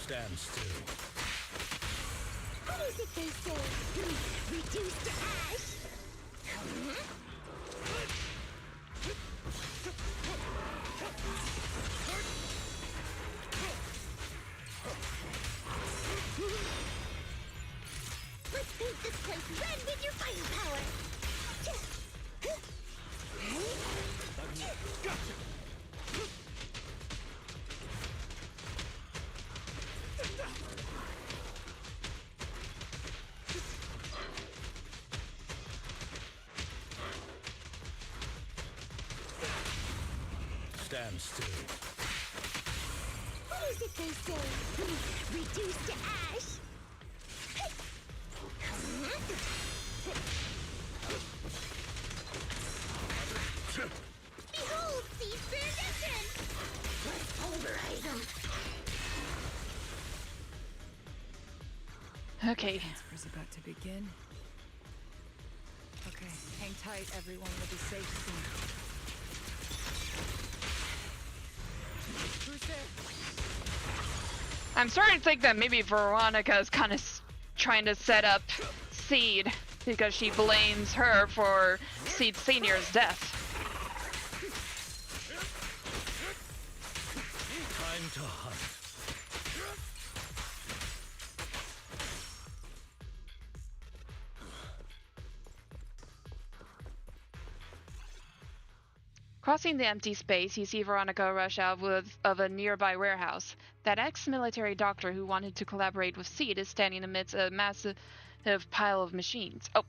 Stand still. What is it they say? Reduced to ash? Let's paint this place red with your fighting power! Gotcha! Stand still. What is it they say? Reduced to ash? Behold, seeds for ignition! Let's pulverize them! Okay. Transfer's about to begin. Okay, hang tight, everyone. We'll be safe soon. Who's there? I'm starting to think that maybe Veronica's kind of trying to set up Seed because she blames her for Seed Senior's death. Time to hunt. Crossing the empty space, you see Veronica rush out of a nearby warehouse. That ex-military doctor who wanted to collaborate with Seed is standing amidst a massive pile of machines. Oh.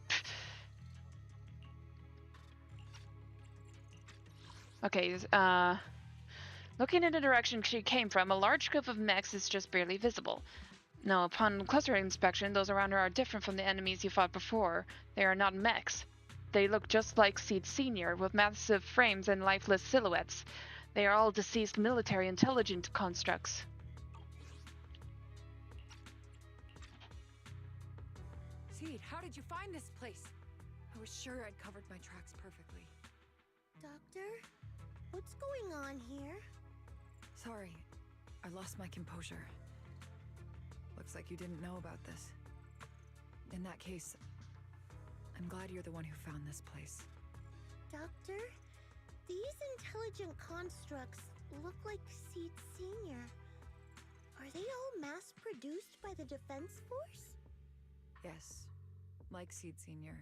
Okay, looking in the direction she came from, a large group of mechs is just barely visible. Now, upon closer inspection, those around her are different from the enemies you fought before. They are not mechs. They look just like Seed Senior, with massive frames and lifeless silhouettes. They are all deceased military intelligence constructs. Seed, how did you find this place? I was sure I'd covered my tracks perfectly. Doctor? What's going on here? Sorry, I lost my composure. Looks like you didn't know about this. In that case, I'm glad you're the one who found this place. Doctor? These intelligent constructs look like Seed Senior. Are they all mass-produced by the Defense Force? Yes, like Seed Senior.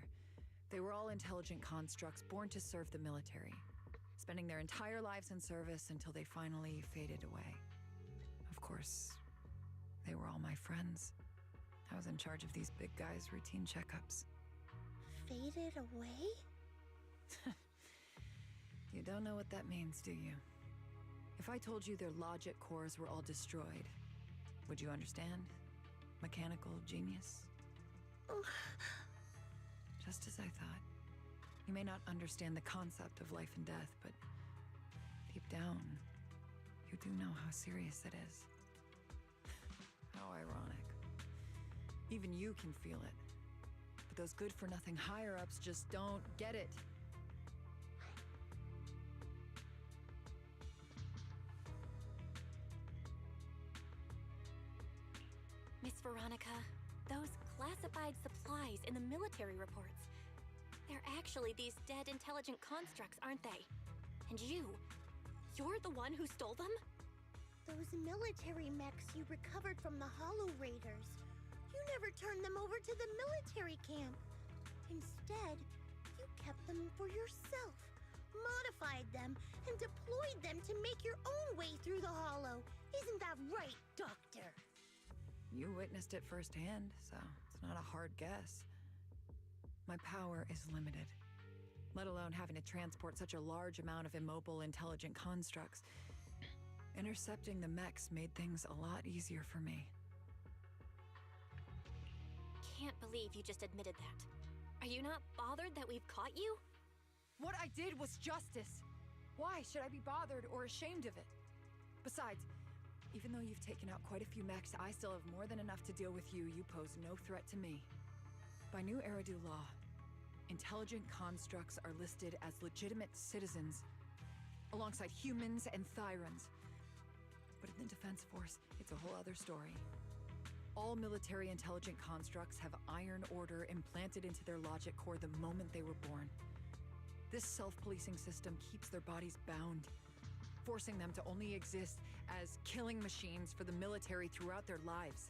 They were all intelligent constructs born to serve the military, spending their entire lives in service until they finally faded away. Of course, they were all my friends. I was in charge of these big guys' routine checkups. Faded away? You don't know what that means, do you? If I told you their logic cores were all destroyed, would you understand? Mechanical genius? Just as I thought. You may not understand the concept of life and death, but deep down, you do know how serious it is. How ironic. Even you can feel it. But those good-for-nothing higher-ups just don't get it. classified supplies in the military reports. They're actually these dead intelligent constructs, aren't they? And you're the one who stole them? Those military mechs you recovered from the Hollow Raiders. You never turned them over to the military camp. Instead, you kept them for yourself, modified them, and deployed them to make your own way through the Hollow. Isn't that right, Doctor? You witnessed it firsthand, so it's not a hard guess. My power is limited, let alone having to transport such a large amount of immobile, intelligent constructs. Intercepting the mechs made things a lot easier for me. Can't believe you just admitted that. Are you not bothered that we've caught you? What I did was justice. Why should I be bothered or ashamed of it? Besides, even though you've taken out quite a few mechs, I still have more than enough to deal with you. You pose no threat to me. By new Eridu law, intelligent constructs are listed as legitimate citizens, alongside humans and Thyrans. But in the Defense Force, it's a whole other story. All military intelligent constructs have Iron Order implanted into their logic core the moment they were born. This self-policing system keeps their bodies bound, forcing them to only exist as killing machines for the military throughout their lives.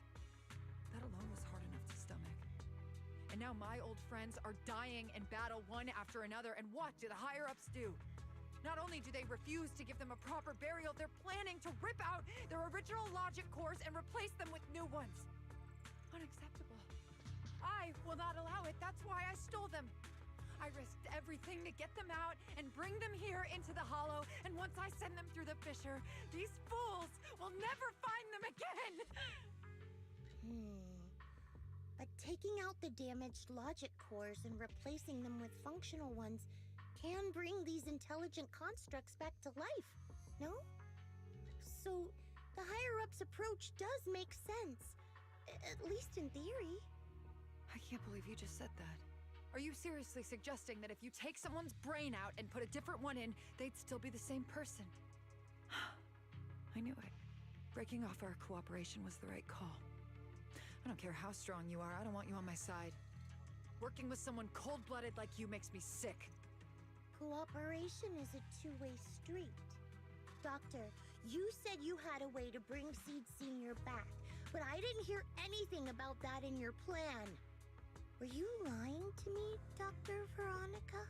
That alone was hard enough to stomach. And now my old friends are dying in battle one after another, and what do the higher-ups do? Not only do they refuse to give them a proper burial, they're planning to rip out their original logic cores and replace them with new ones. Unacceptable. I will not allow it. That's why I stole them. I risked everything to get them out and bring them here into the Hollow, and once I send them through the fissure, these fools will never find them again! But taking out the damaged logic cores and replacing them with functional ones can bring these intelligent constructs back to life, no? So, the higher-ups approach does make sense, at least in theory. I can't believe you just said that. Are you seriously suggesting that if you take someone's brain out and put a different one in, they'd still be the same person? I knew it. Breaking off our cooperation was the right call. I don't care how strong you are, I don't want you on my side. Working with someone cold-blooded like you makes me sick. Cooperation is a two-way street. Doctor, you said you had a way to bring Seed Senior back, but I didn't hear anything about that in your plan. Were you lying to me, Dr. Veronica?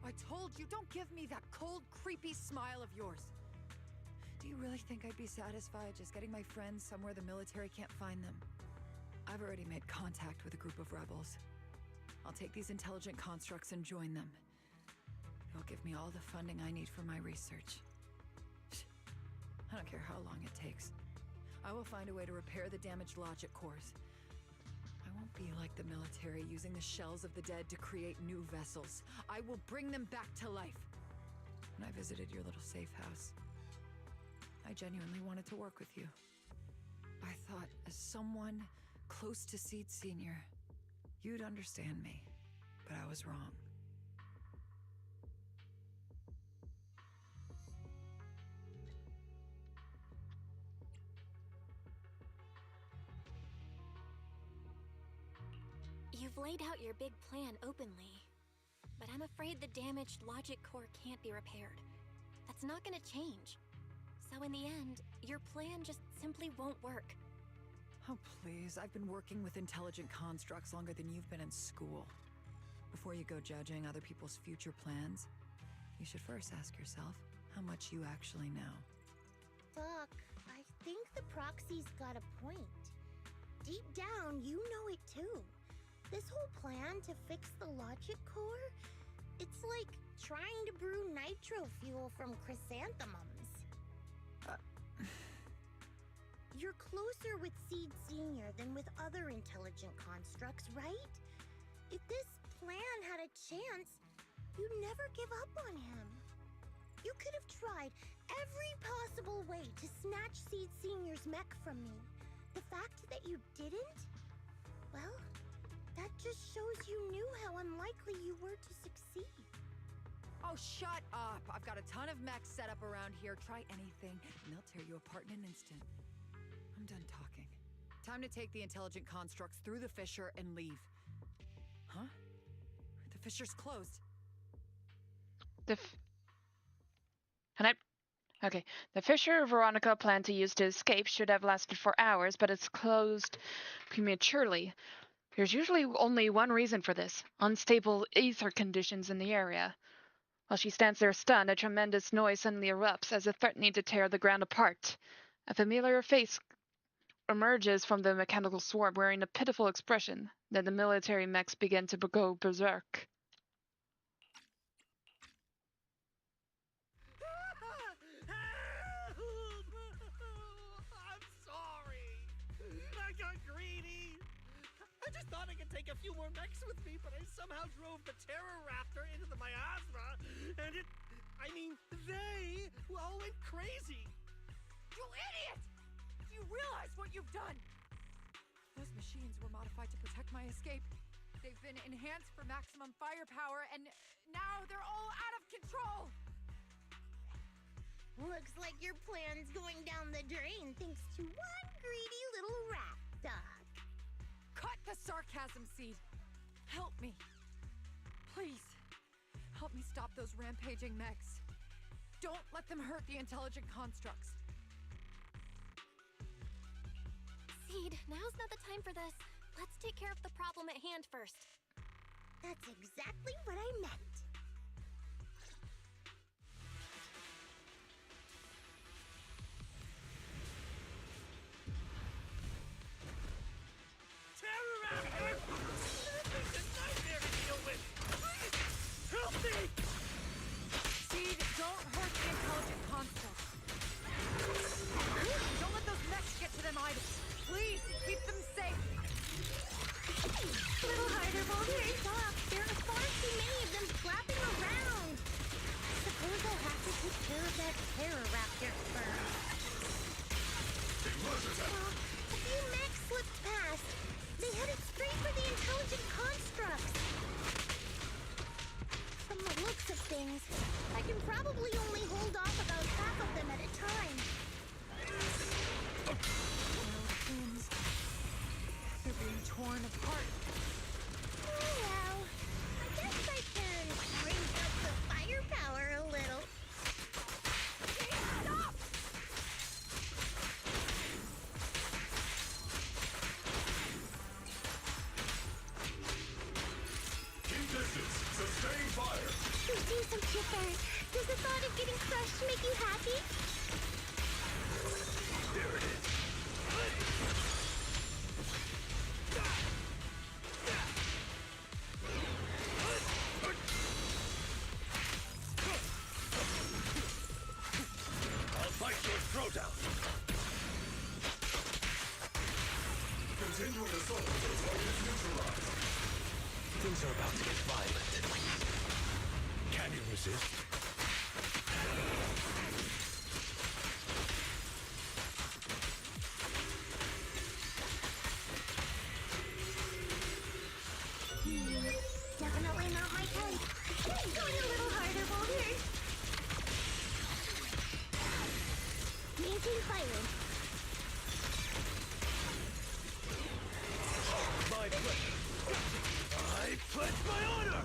I told you, don't give me that cold, creepy smile of yours. Do you really think I'd be satisfied just getting my friends somewhere the military can't find them? I've already made contact with a group of rebels. I'll take these intelligent constructs and join them. It'll give me all the funding I need for my research. I don't care how long it takes. I will find a way to repair the damaged logic cores. I won't be like the military, using the shells of the dead to create new vessels. I will bring them back to life. When I visited your little safe house, I genuinely wanted to work with you. I thought, as someone close to Seed Senior, you'd understand me, but I was wrong. You've laid out your big plan openly, but I'm afraid the damaged logic core can't be repaired. That's not gonna change. So in the end, your plan just simply won't work. Oh, please. I've been working with intelligent constructs longer than you've been in school. Before you go judging other people's future plans, you should first ask yourself how much you actually know. Doc, I think the proxy's got a point. Deep down, you know it too. This whole plan to fix the logic core, it's like trying to brew nitro fuel from chrysanthemums. You're closer with Seed Senior than with other intelligent constructs, right? If this plan had a chance, you'd never give up on him. You could have tried every possible way to snatch Seed Senior's mech from me. The fact that you didn't, well, that just shows you knew how unlikely you were to succeed. Oh, shut up! I've got a ton of mechs set up around here. Try anything, and they'll tear you apart in an instant. I'm done talking. Time to take the intelligent constructs through the fissure and leave. Huh? The fissure's closed. Okay. The fissure Veronica planned to use to escape should have lasted for hours, but it's closed prematurely. There's usually only one reason for this: unstable ether conditions in the area. While she stands there stunned, a tremendous noise suddenly erupts, as if threatening to tear the ground apart. A familiar face emerges from the mechanical swarm, wearing a pitiful expression. Then the military mechs begin to go berserk. I'm sorry. I got greedy. I just thought I could take a few more mechs with me, but I somehow drove the Terror Raptor into the miasma, and they all went crazy. You idiot! Do you realize what you've done? Those machines were modified to protect my escape. They've been enhanced for maximum firepower, and now they're all out of control! Looks like your plan's going down the drain thanks to one greedy little rat dog. Cut the sarcasm, Seed. Help me. Please. Help me stop those rampaging mechs. Don't let them hurt the intelligent constructs. Seed, now's not the time for this. Let's take care of the problem at hand first. That's exactly what I meant. Terror Raptor! This is a nightmare to deal with! Help me! Seed, don't hurt the intelligent constructs. Don't let those mechs get to them either. Please, keep them safe. Little harder, Boulder, and Doc. There are far too many of them flapping around. Suppose I'll have to take care of that Terror Raptor first. A few mechs slipped past. They headed straight for the intelligent constructs. From the looks of things, I can probably only hold off about half of them at a time. Twins. They're being torn apart. Oh well. I guess I can raise up the firepower a little. Stop! Keep distance. Sustain fire. You seem so chipper. Does the thought of getting crushed make you happy? There it is. I'll fight your throwdown. Continuing assault until target is neutralized. Things are about to get violent. Can you resist? Definitely not my type. Going a little harder, Boulder. Maintain firing. My pleasure. I pledge my honor!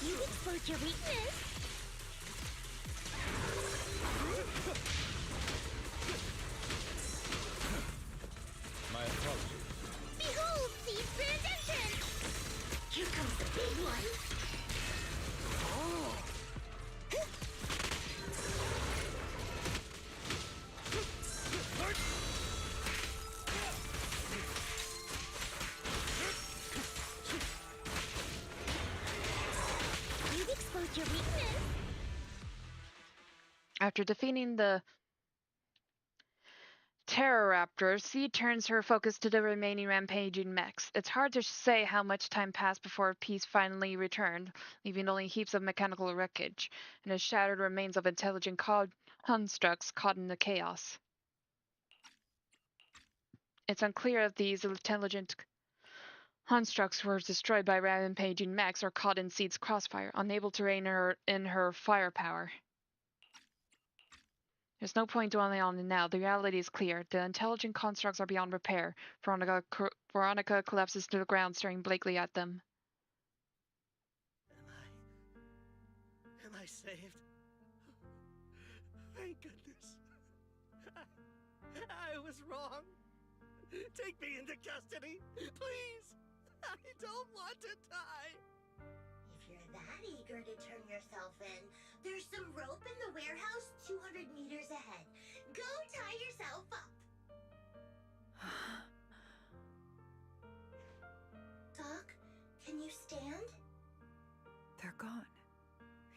You exploit your weakness. My apologies. Behold, Seed Rendition! Here comes the big one. Oh. You've exposed your weakness. After defeating the Terror Raptor, C turns her focus to the remaining rampaging mechs. It's hard to say how much time passed before peace finally returned, leaving only heaps of mechanical wreckage and the shattered remains of intelligent constructs caught in the chaos. It's unclear if these intelligent Constructs were destroyed by rampaging mechs or caught in Seed's crossfire, unable to rein her in her firepower. There's no point dwelling on it now. The reality is clear. The intelligent constructs are beyond repair. Veronica collapses to the ground, staring blankly at them. Am I saved? Thank goodness. I was wrong. Take me into custody, please. I don't want to die. If you're that eager to turn yourself in, there's some rope in the warehouse 200 meters ahead. Go tie yourself up. Doc, can you stand? They're gone.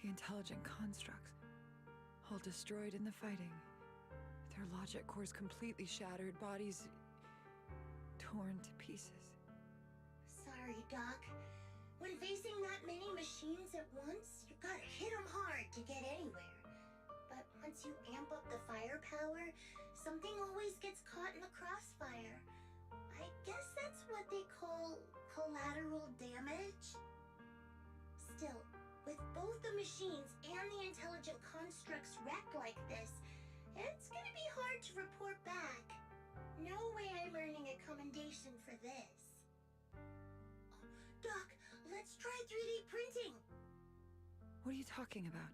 The intelligent constructs. All destroyed in the fighting. Their logic cores completely shattered, bodies torn to pieces. Sorry, Doc. When facing that many machines at once, you gotta hit them hard to get anywhere. But once you amp up the firepower, something always gets caught in the crossfire. I guess that's what they call collateral damage. Still, with both the machines and the intelligent constructs wrecked like this, it's gonna be hard to report back. No way I'm earning a commendation for this. Doc, let's try 3D printing. What are you talking about?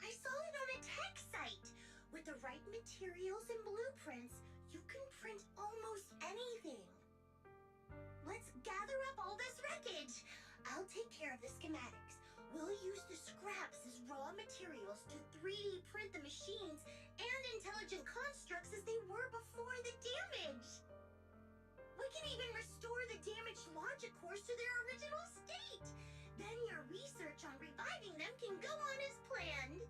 I saw it on a tech site. With the right materials and blueprints, you can print almost anything. Let's gather up all this wreckage. I'll take care of the schematics. We'll use the scraps as raw materials to 3D print the machines and intelligent constructs as they were before the damage. We can even restore the damaged logic cores to their original state. Then your research on reviving them can go on as planned.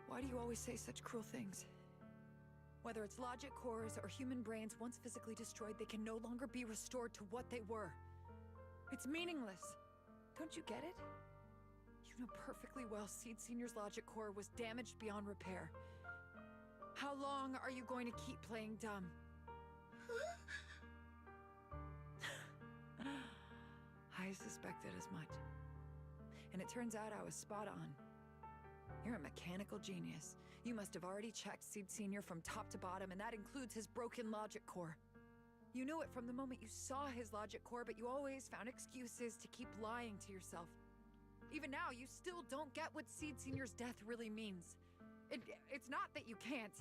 Why do you always say such cruel things? Whether it's logic cores or human brains, once physically destroyed, they can no longer be restored to what they were. It's meaningless. Don't you get it? You know perfectly well Seed Senior's logic core was damaged beyond repair. How long are you going to keep playing dumb? I suspected as much. And it turns out I was spot on. You're a mechanical genius. You must have already checked Seed Senior from top to bottom, and that includes his broken logic core. You knew it from the moment you saw his logic core, but you always found excuses to keep lying to yourself. Even now, you still don't get what Seed Senior's death really means. It's not that you can't.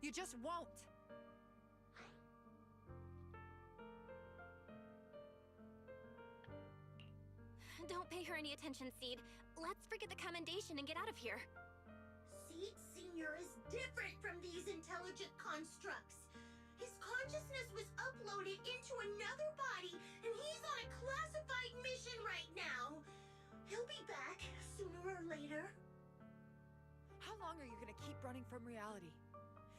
You just won't. Don't pay her any attention, Seed. Let's forget the commendation and get out of here. Seed Senior is different from these intelligent constructs. His consciousness was uploaded into another body, and he's on a classified mission right now. He'll be back sooner or later. How long are you gonna keep running from reality?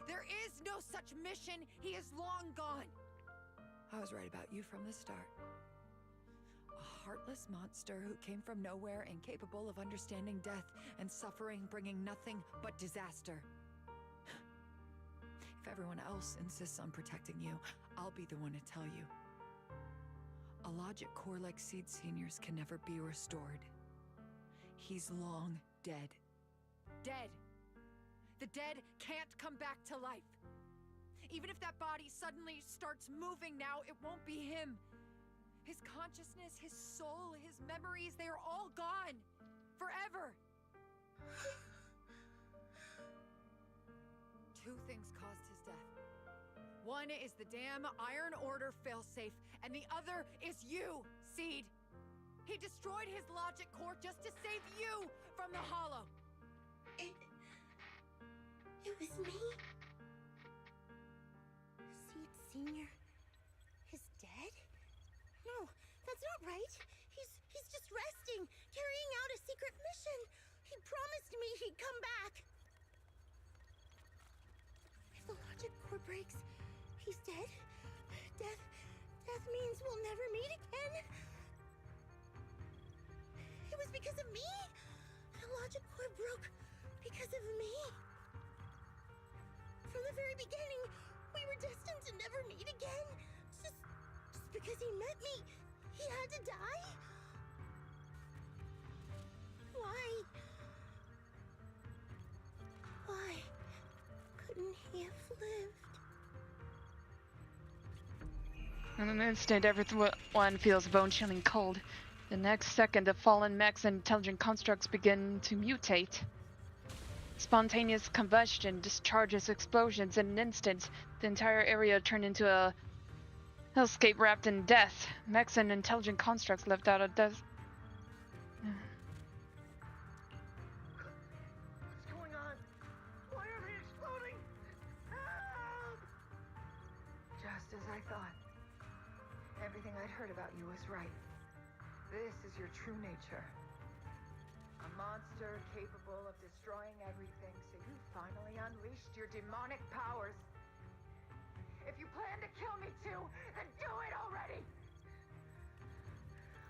There is no such mission. He is long gone. I was right about you from the start. A heartless monster who came from nowhere, incapable of understanding death and suffering, bringing nothing but disaster. If everyone else insists on protecting you, I'll be the one to tell you. A logic core like Seed Senior's can never be restored. He's long dead. Dead! The dead can't come back to life. Even if that body suddenly starts moving now, it won't be him. His consciousness, his soul, his memories, they are all gone. Forever. Two things caused his death. One is the damn Iron Order failsafe, and the other is you, Seed. He destroyed his logic core just to save you from the Hollow. It was me? Seed Senior is dead? No, that's not right. He's just resting, carrying out a secret mission. He promised me he'd come back. If the logic core breaks, he's dead. Death means we'll never meet again. It was because of me. The logic core broke because of me. From the very beginning, we were destined to never meet again. Just because he met me, he had to die? Why? Why couldn't he have lived? In an instant, everyone feels bone-chilling cold. The next second, the fallen mechs and intelligent constructs begin to mutate. Spontaneous combustion discharges explosions in an instant. The entire area turned into a hellscape wrapped in death. Mechs and intelligent constructs left out of death. What's going on? Why are they exploding? Help! Just as I thought. Everything I'd heard about you was right. This is your true nature. A monster capable of destroying everything, so you finally unleashed your demonic powers. If you plan to kill me too, then do it already!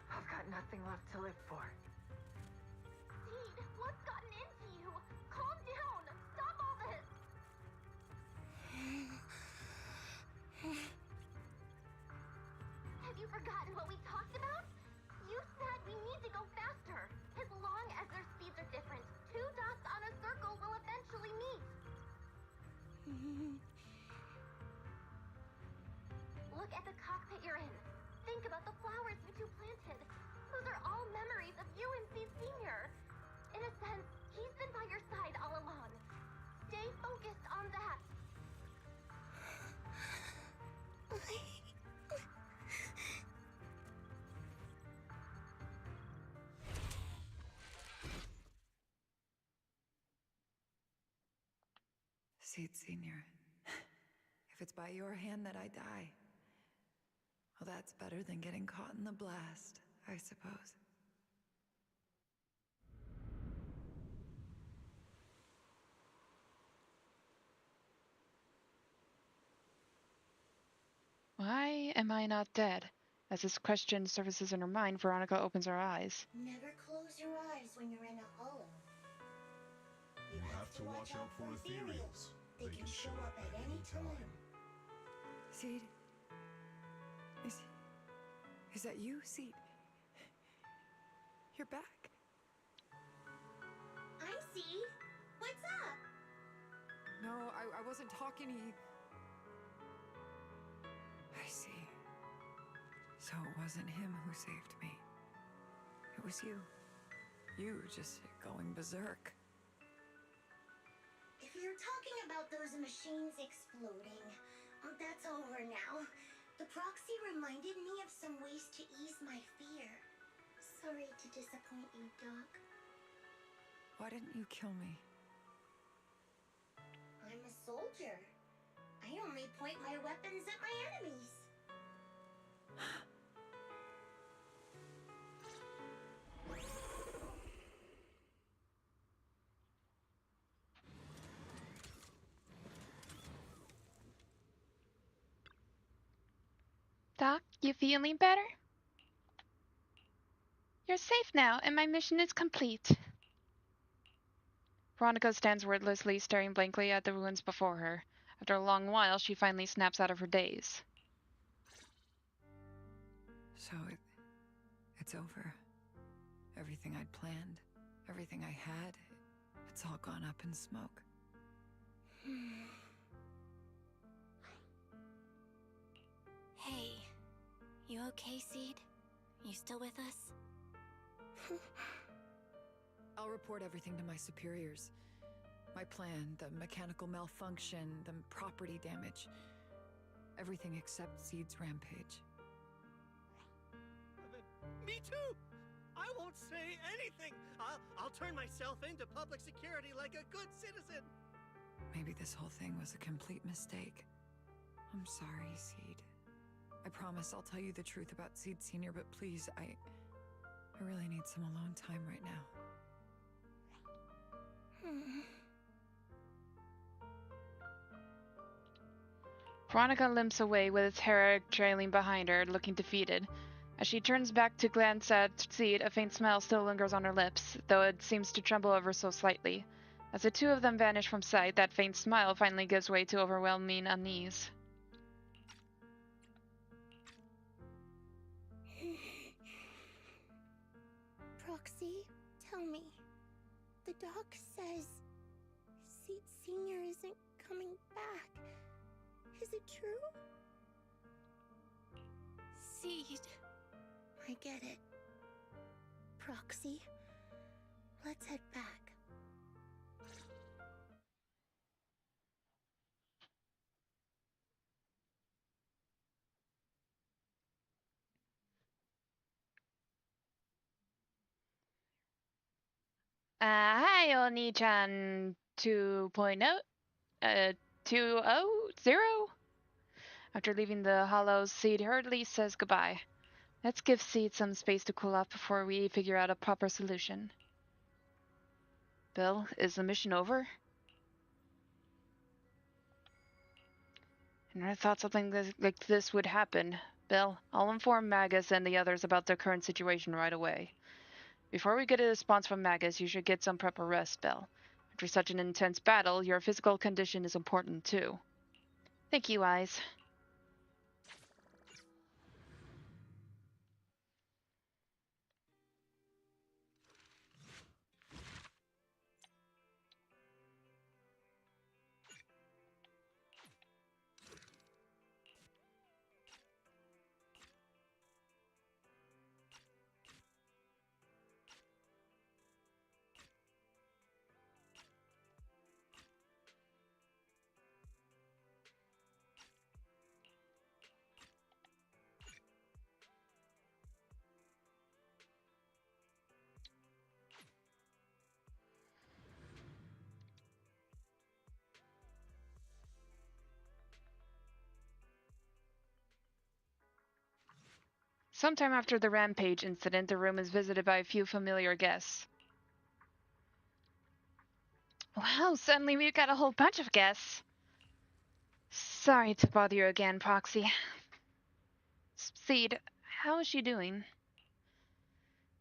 I've got nothing left to live for. Seed, what's gotten into you? Calm down! Stop all this! Have you forgotten what we talked about? You said we need to go faster. As long as their speeds are different, two dots on a circle will eventually meet. Look at the cockpit you're in. Think about the flowers you two planted. Those are all memories of you and Seed Senior. In a sense, he's been by your side all along. Stay focused on that. Seed Senior. If it's by your hand that I die, well, that's better than getting caught in the blast, I suppose. Why am I not dead? As this question surfaces in her mind, Veronica opens her eyes. Never close your eyes when you're in a hollow. You have to watch out for ethereals. They can show up at any time. Seed? Is that you, Seed? You're back. I'm Seed. What's up? No, I wasn't talking to you. I see. So it wasn't him who saved me. It was you. You just going berserk. If you're talking about those machines exploding, that's over now. The proxy reminded me of some ways to ease my fear. Sorry to disappoint you, Doc. Why didn't you kill me? I'm a soldier. I only point my weapons at my enemies. Doc, you feeling better? You're safe now, and my mission is complete. Veronica stands wordlessly, staring blankly at the ruins before her. After a long while, she finally snaps out of her daze. So it's over. Everything I'd planned, everything I had, it's all gone up in smoke. Hey, you okay, Seed? You still with us? I'll report everything to my superiors. My plan, the mechanical malfunction, the property damage. Everything except Seed's rampage. Me too! I won't say anything! I'll turn myself into public security like a good citizen! Maybe this whole thing was a complete mistake. I'm sorry, Seed. I promise I'll tell you the truth about Seed Senior, but please, I really need some alone time right now. Veronica limps away with Tara trailing behind her, looking defeated. As she turns back to glance at Seed, a faint smile still lingers on her lips, though it seems to tremble ever so slightly. As the two of them vanish from sight, that faint smile finally gives way to overwhelming unease. tell me. The doc says Seed Senior isn't coming back. Is it true? Seed. I get it. Proxy, let's head back. Hi, Oni-chan 2.0, 2.0.0? After leaving the hollow, Seed hurriedly says goodbye. Let's give Seed some space to cool off before we figure out a proper solution. Bill, is the mission over? I never thought something like this would happen. Bill, I'll inform Magus and the others about the current situation right away. Before we get a response from Magus, you should get some proper rest, Bill. After such an intense battle, your physical condition is important too. Thank you, Eyes. Sometime after the Rampage incident, the room is visited by a few familiar guests. Wow, suddenly we've got a whole bunch of guests. Sorry to bother you again, Proxy. Seed, how is she doing?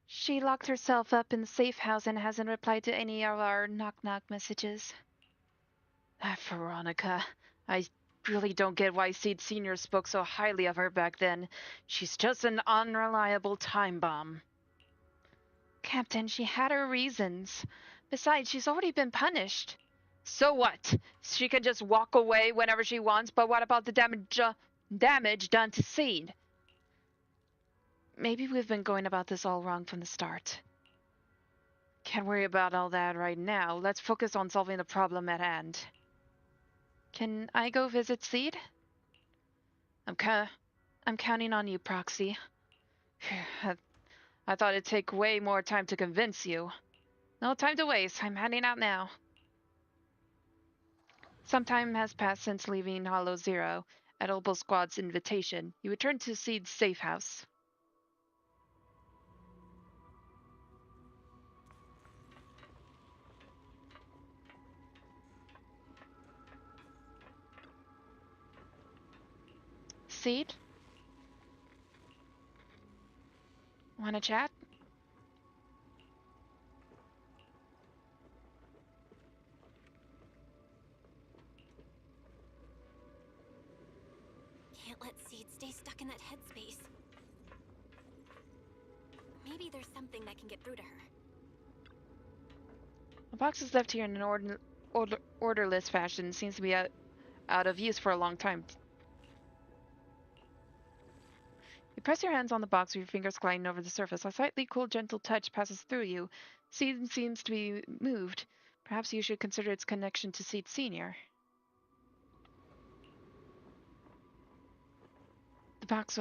She locked herself up in the safe house and hasn't replied to any of our knock-knock messages. Veronica, I really don't get why Seed Sr. spoke so highly of her back then. She's just an unreliable time bomb. Captain, she had her reasons. Besides, she's already been punished. So what? She can just walk away whenever she wants, but what about the damage done to Seed? Maybe we've been going about this all wrong from the start. Can't worry about all that right now. Let's focus on solving the problem at hand. Can I go visit Seed? I'm counting on you, Proxy. I thought it'd take way more time to convince you. No time to waste. I'm heading out now. Some time has passed since leaving Hollow Zero. At Opal Squad's invitation, you returned to Seed's safe house. Seed? Wanna chat? Can't let Seed stay stuck in that headspace. Maybe there's something that can get through to her. The box is left here in an orderless fashion. Seems to be out of use for a long time. You press your hands on the box with your fingers gliding over the surface. A slightly cool, gentle touch passes through you. Seed seems to be moved. Perhaps you should consider its connection to Seed Senior. The box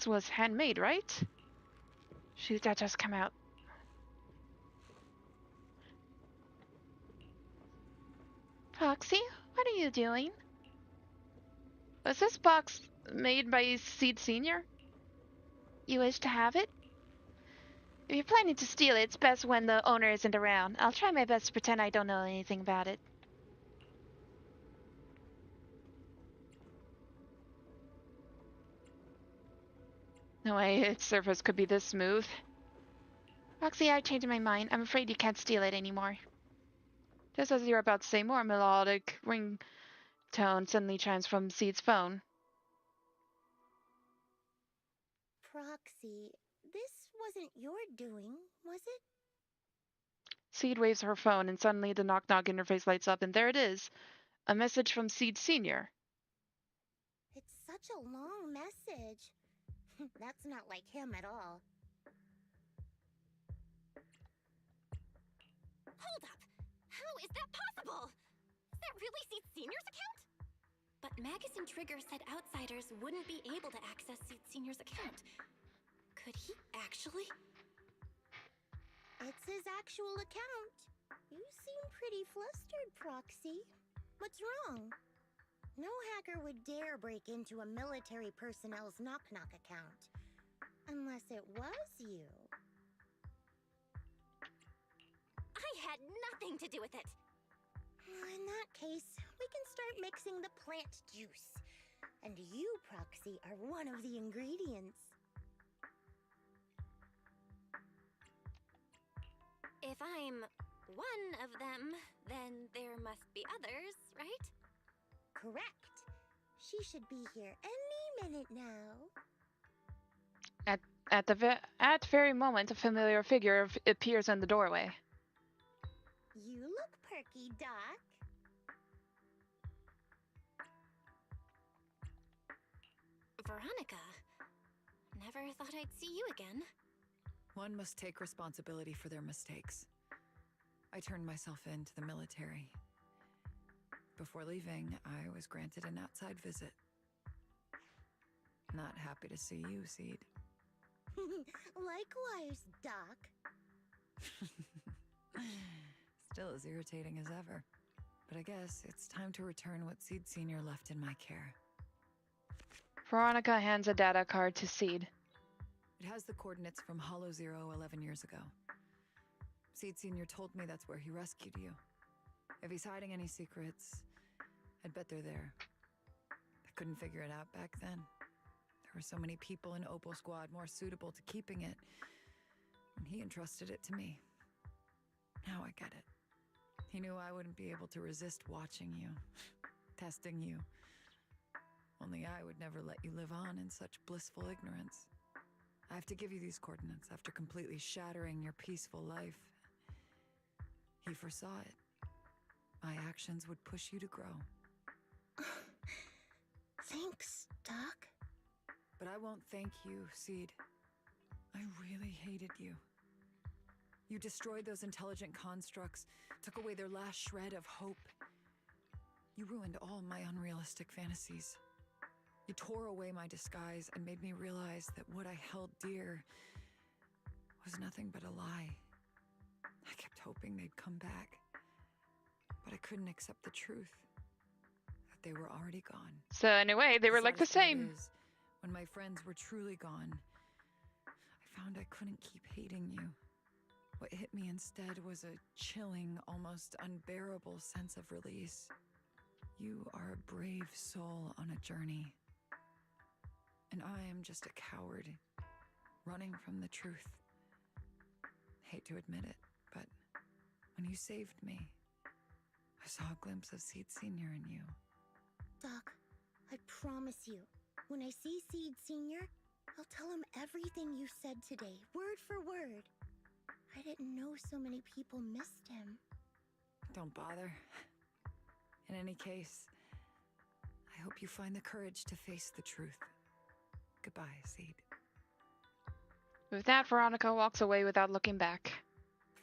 was handmade, right? Shoot, that just come out. Foxy, what are you doing? Was this box made by Seed Senior? You wish to have it? If you're planning to steal it, it's best when the owner isn't around. I'll try my best to pretend I don't know anything about it. No way its surface could be this smooth. Foxy, I've changed my mind. I'm afraid you can't steal it anymore. Just as you're about to say more, a melodic ringtone suddenly chimes from Seed's phone. Proxy, this wasn't your doing, was it? Seed waves her phone, and suddenly the knock knock interface lights up, and there it is, a message from Seed Sr. It's such a long message. That's not like him at all. Hold up! How is that possible? Is that really Seed Senior's account? But Magus and Trigger said outsiders wouldn't be able to access Seed Senior's account. Could he actually? It's his actual account. You seem pretty flustered, Proxy. What's wrong? No hacker would dare break into a military personnel's knock-knock account. Unless it was you. I had nothing to do with it. In that case, we can start mixing the plant juice. And you, Proxy, are one of the ingredients. If I'm one of them, then there must be others, right? Correct. She should be here any minute now. At the very moment, a familiar figure appears in the doorway. You look perky, Doc. Veronica, never thought I'd see you again. One must take responsibility for their mistakes. I turned myself in to the military. Before leaving, I was granted an outside visit. Not happy to see you, Seed. Likewise, Doc. Still as irritating as ever. But I guess it's time to return what Seed Senior left in my care. Veronica hands a data card to Seed. It has the coordinates from Hollow Zero 11 years ago. Seed Senior told me that's where he rescued you. If he's hiding any secrets, I'd bet they're there. I couldn't figure it out back then. There were so many people in Opal Squad more suitable to keeping it, and he entrusted it to me. Now I get it. He knew I wouldn't be able to resist watching you, testing you. Only I would never let you live on in such blissful ignorance. I have to give you these coordinates after completely shattering your peaceful life. He foresaw it. My actions would push you to grow. Thanks, Doc. But I won't thank you, Seed. I really hated you. You destroyed those intelligent constructs, took away their last shred of hope. You ruined all my unrealistic fantasies. You tore away my disguise and made me realize that what I held dear was nothing but a lie. I kept hoping they'd come back, but I couldn't accept the truth, that they were already gone. So anyway, they were like the same. When my friends were truly gone, I found I couldn't keep hating you. What hit me instead was a chilling, almost unbearable sense of release. You are a brave soul on a journey. And I am just a coward, running from the truth. Hate to admit it, but when you saved me, I saw a glimpse of Seed Senior in you. Doc, I promise you, when I see Seed Senior, I'll tell him everything you said today, word for word. I didn't know so many people missed him. Don't bother. In any case, I hope you find the courage to face the truth. Goodbye, Seed. With that, Veronica walks away without looking back.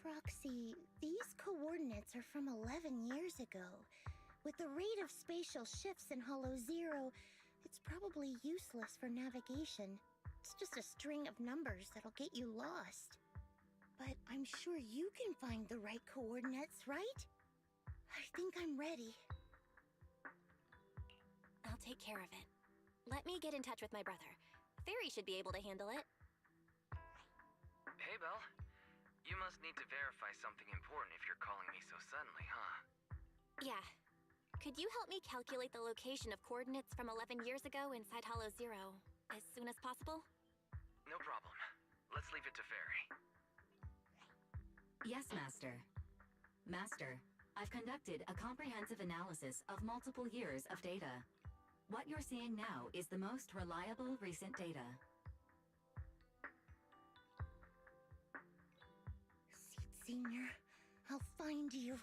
Proxy, these coordinates are from 11 years ago. With the rate of spatial shifts in Hollow Zero, it's probably useless for navigation. It's just a string of numbers that'll get you lost. But I'm sure you can find the right coordinates, right? I think I'm ready. I'll take care of it. Let me get in touch with my brother. Fairy should be able to handle it. Hey, Belle. You must need to verify something important if you're calling me so suddenly, huh? Yeah. Could you help me calculate the location of coordinates from 11 years ago inside Hollow Zero as soon as possible? No problem. Let's leave it to Fairy. Yes, Master. Master, I've conducted a comprehensive analysis of multiple years of data. What you're seeing now is the most reliable recent data. Senior. I'll find you.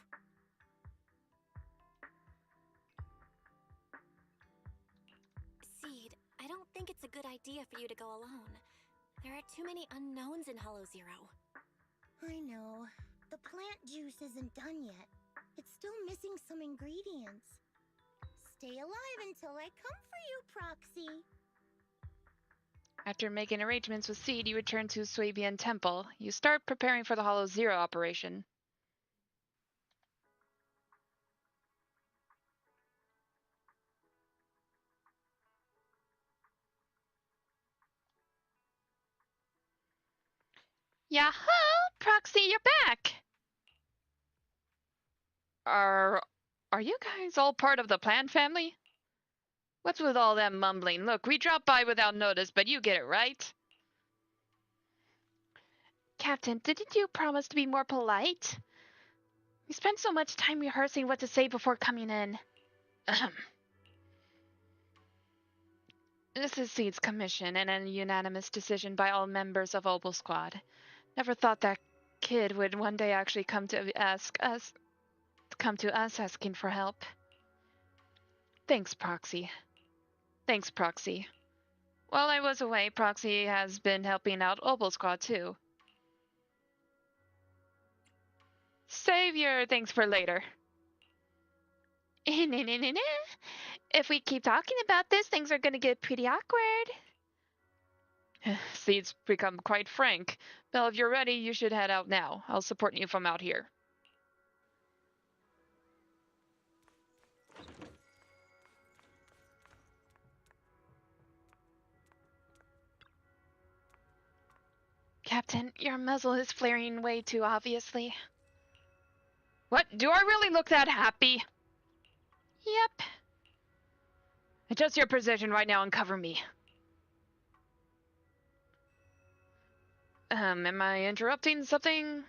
Seed, I don't think it's a good idea for you to go alone. There are too many unknowns in Hollow Zero. I know. The plant juice isn't done yet. It's still missing some ingredients. Stay alive until I come for you, Proxy. After making arrangements with Seed, you return to Swabian Temple. You start preparing for the Hollow Zero operation. Yahoo! Proxy, you're back! Are you guys all part of the Plant family? What's with all that mumbling? Look, we dropped by without notice, but you get it, right? Captain, didn't you promise to be more polite? We spent so much time rehearsing what to say before coming in. This is Seed's commission and a unanimous decision by all members of Obel Squad. Never thought that kid would one day actually come to us asking for help. Thanks, Proxy. While I was away, Proxy has been helping out Obel Squad too. Save your thanks for later. If we keep talking about this, things are gonna get pretty awkward. Seed's become quite frank. Belle, if you're ready, you should head out now. I'll support you from out here. Captain, your muzzle is flaring way too obviously. What? Do I really look that happy? Yep. Adjust your position right now and cover me. Am I interrupting something?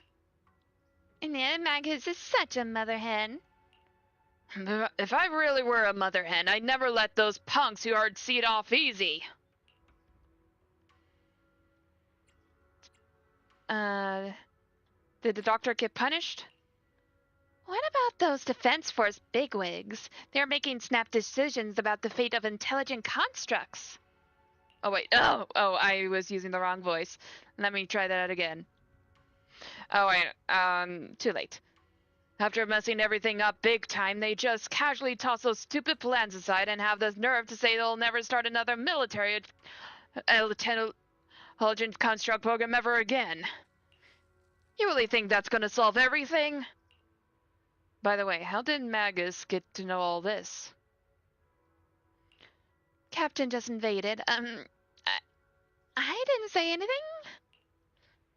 Yeah, Magus is such a mother hen. If I really were a mother hen, I'd never let those punks who hurt Seed off easy. Did the doctor get punished? What about those Defense Force bigwigs? They're making snap decisions about the fate of intelligent constructs. Oh, wait. Oh, I was using the wrong voice. Let me try that again. Oh, wait. Too late. After messing everything up big time, they just casually toss those stupid plans aside and have the nerve to say they'll never start another military intelligent construct program ever again. You really think that's gonna solve everything? By the way, how did Magus get to know all this? Captain just invaded. I didn't say anything.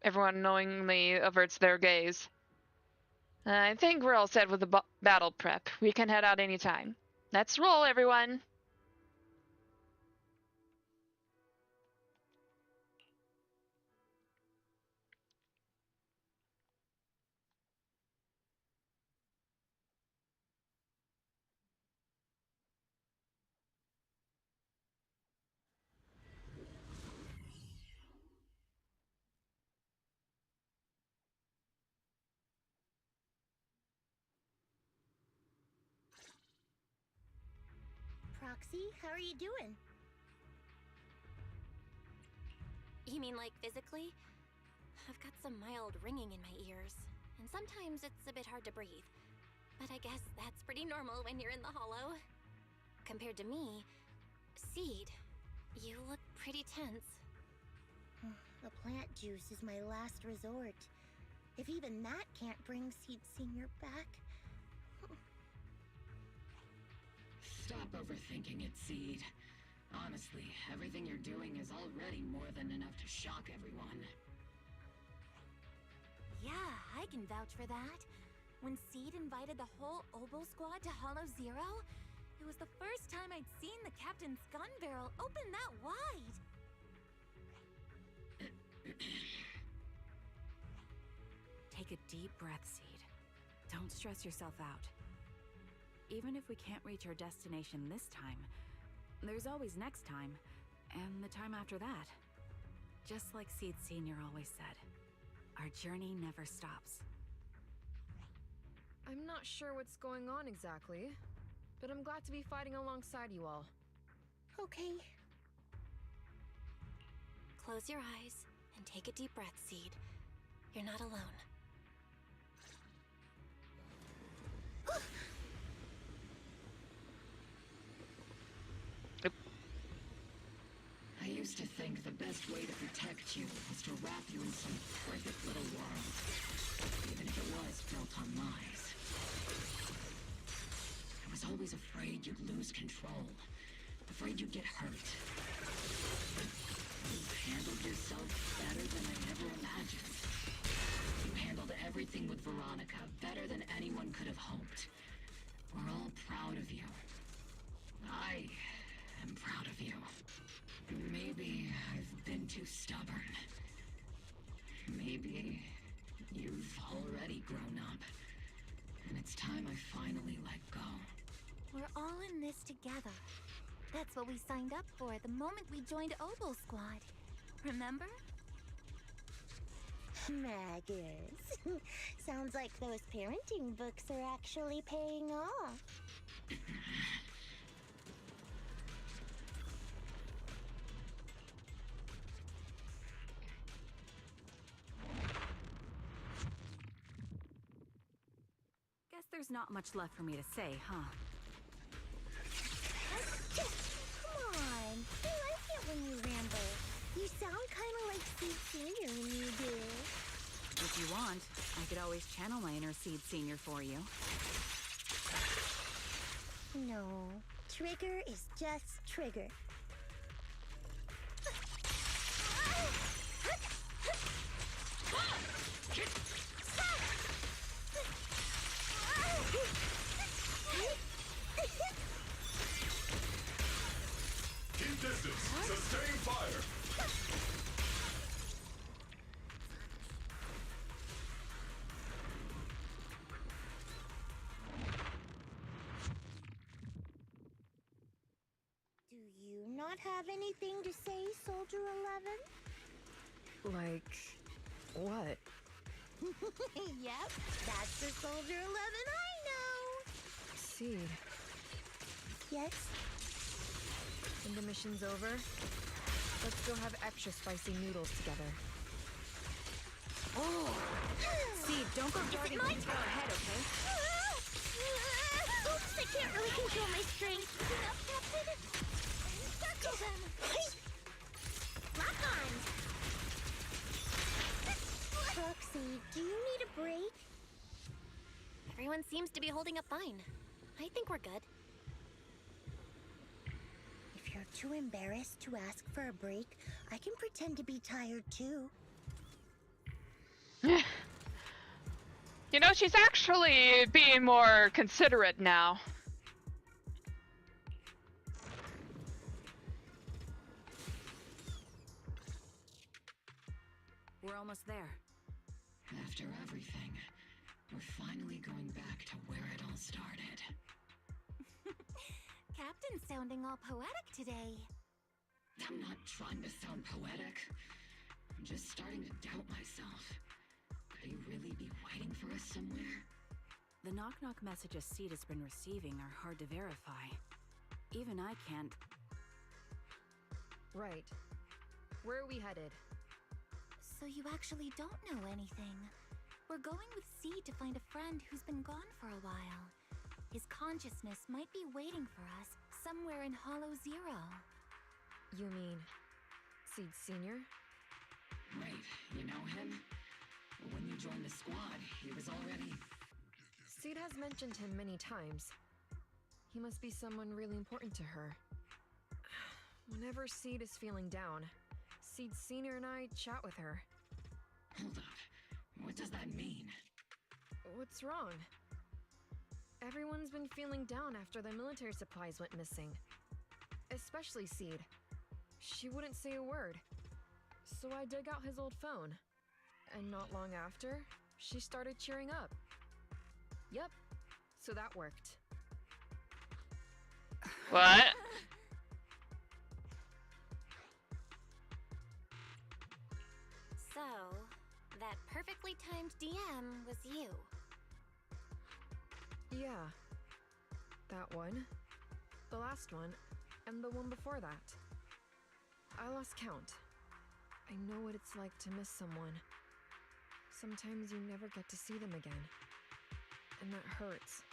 Everyone knowingly averts their gaze. I think we're all set with the battle prep. We can head out anytime. Let's roll, everyone! Proxy, how are you doing? You mean like physically? I've got some mild ringing in my ears, and sometimes it's a bit hard to breathe. But I guess that's pretty normal when you're in the hollow. Compared to me, Seed, you look pretty tense. The plant juice is my last resort. If even that can't bring Seed Senior back... Stop overthinking it, Seed. Honestly, everything you're doing is already more than enough to shock everyone. Yeah, I can vouch for that. When Seed invited the whole Obel Squad to Hollow Zero, it was the first time I'd seen the Captain's gun barrel open that wide. Take a deep breath, Seed. Don't stress yourself out. Even if we can't reach our destination this time, there's always next time, and the time after that. Just like Seed Senior always said, our journey never stops. I'm not sure what's going on exactly, but I'm glad to be fighting alongside you all. Okay. Close your eyes and take a deep breath, Seed. You're not alone. I used to think the best way to protect you was to wrap you in some perfect little world, even if it was built on lies. I was always afraid you'd lose control, afraid you'd get hurt. You handled yourself better than I ever imagined. You handled everything with Veronica better than anyone could have hoped. We're all proud of you. I am proud of you. Maybe I've been too stubborn. Maybe you've already grown up. And it's time I finally let go. We're all in this together. That's what we signed up for the moment we joined Oboe Squad. Remember? Magus. Sounds like those parenting books are actually paying off. Guess there's not much left for me to say, huh? Come on. I like it when you ramble. You sound kind of like Seed Senior when you do. If you want, I could always channel my inner Seed Senior for you. No. Trigger is just Trigger. Keep distance. Sustain fire. Do you not have anything to say, Soldier 11? Like, what? Yep, that's the Soldier 11 I know. Seed, Yes? when the mission's over, let's go have extra spicy noodles together. Oh! Seed, don't go darting into our head, okay? Oops, I can't really control my strength. Enough, Captain! Circle them! Lock on! Roxy, do you need a break? Everyone seems to be holding up fine. I think we're good. If you're too embarrassed to ask for a break, I can pretend to be tired too. You know, she's actually being more considerate now. We're almost there. After everything, we're finally going back to where it all started. Captain's sounding all poetic today. I'm not trying to sound poetic. I'm just starting to doubt myself. Could he really be waiting for us somewhere? The knock-knock messages Seed has been receiving are hard to verify. Even I can't... Right. Where are we headed? So you actually don't know anything. We're going with Seed to find a friend who's been gone for a while. His consciousness might be waiting for us somewhere in Hollow Zero. You mean Seed Senior? Right, you know him? When you joined the squad, he was already... Seed has mentioned him many times. He must be someone really important to her. Whenever Seed is feeling down, Seed Senior and I chat with her. Hold up. What does that mean? What's wrong? Everyone's been feeling down after the military supplies went missing. Especially Seed. She wouldn't say a word. So I dug out his old phone. And not long after, she started cheering up. Yep, so that worked. What? So, that perfectly timed DM was you. Yeah. That one. The last one. And the one before that. I lost count. I know what it's like to miss someone. Sometimes you never get to see them again. And that hurts.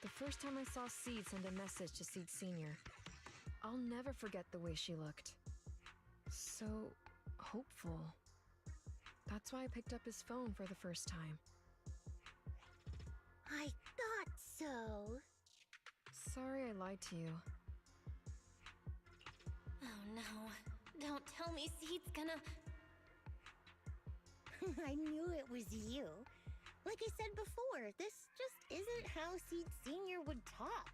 The first time I saw Seed send a message to Seed Sr., I'll never forget the way she looked. So hopeful. That's why I picked up his phone for the first time. I thought so. Sorry I lied to you. Oh no. Don't tell me Seed's gonna... I knew it was you. Like I said before, this just isn't how Seed Sr. would talk.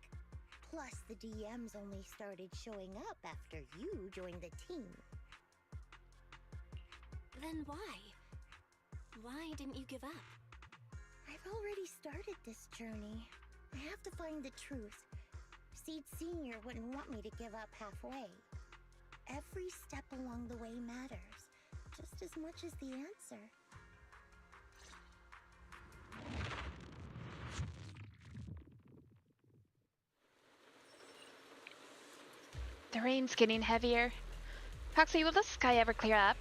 Plus, the DMs only started showing up after you joined the team. Then why? Why didn't you give up? I've already started this journey. I have to find the truth. Seed Sr. wouldn't want me to give up halfway. Every step along the way matters, just as much as the answer. The rain's getting heavier. Foxy, will the sky ever clear up?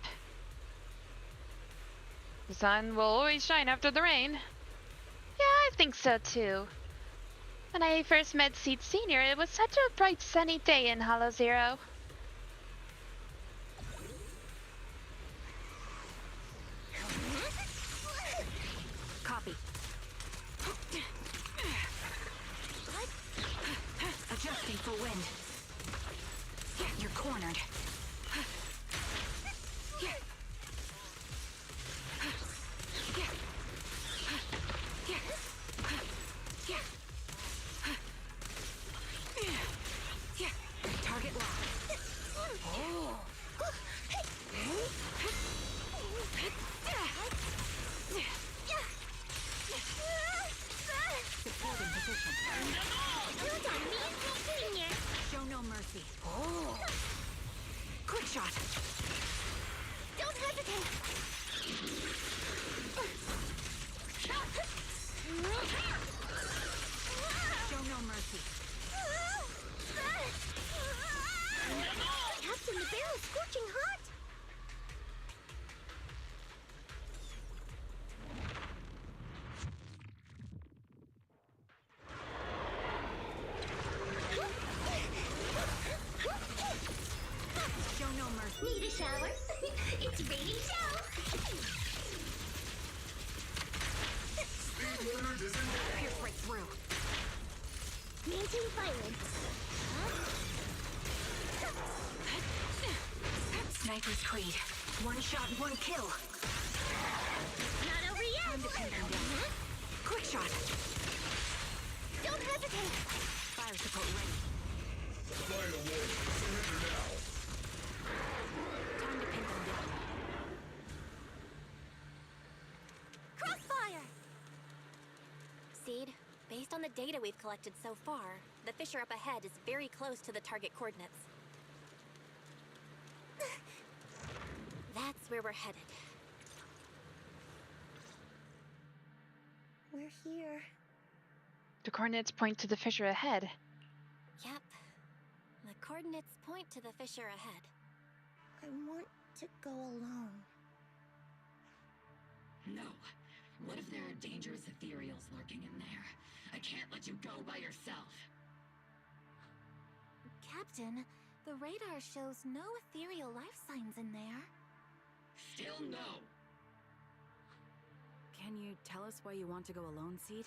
The sun will always shine after the rain. Yeah, I think so too. When I first met Seed Sr., it was such a bright sunny day in Hollow Zero. Copy. Adjusting for wind. You're cornered. Target locked. Oh. Supporting position. You got me, Senior. Show no mercy. Oh. Quick shot. Don't hesitate. Show no mercy. Captain, the bear is scorching hot. Show no mercy. Need a shower? It's raining show. Pierce right through. Maintain silence. Sniper's Creed. One shot, one kill. Not over yet. Time to pin them down. Quick shot. Don't hesitate. Fire support ready. Final warning. Surrender now. Time to pin them down. Crossfire. Seed, based on the data we've collected so far, the fissure up ahead is very close to the target coordinates. That's where we're headed. We're here. The coordinates point to the fissure ahead. Yep. The coordinates point to the fissure ahead. I want to go alone. No. What if there are dangerous ethereals lurking in there? I can't let you go by yourself. Captain, the radar shows no ethereal life signs in there. Still no. Can you tell us why you want to go alone, Seed?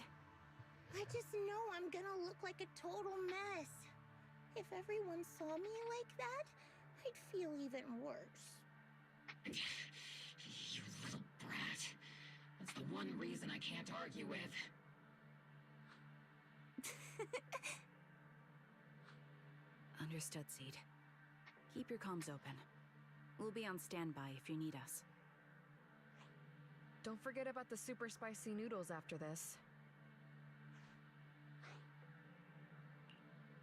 I just know I'm gonna look like a total mess. If everyone saw me like that, I'd feel even worse. You little brat. That's the one reason I can't argue with. Understood, Seed. Keep your comms open. We'll be on standby if you need us. Don't forget about the super spicy noodles after this.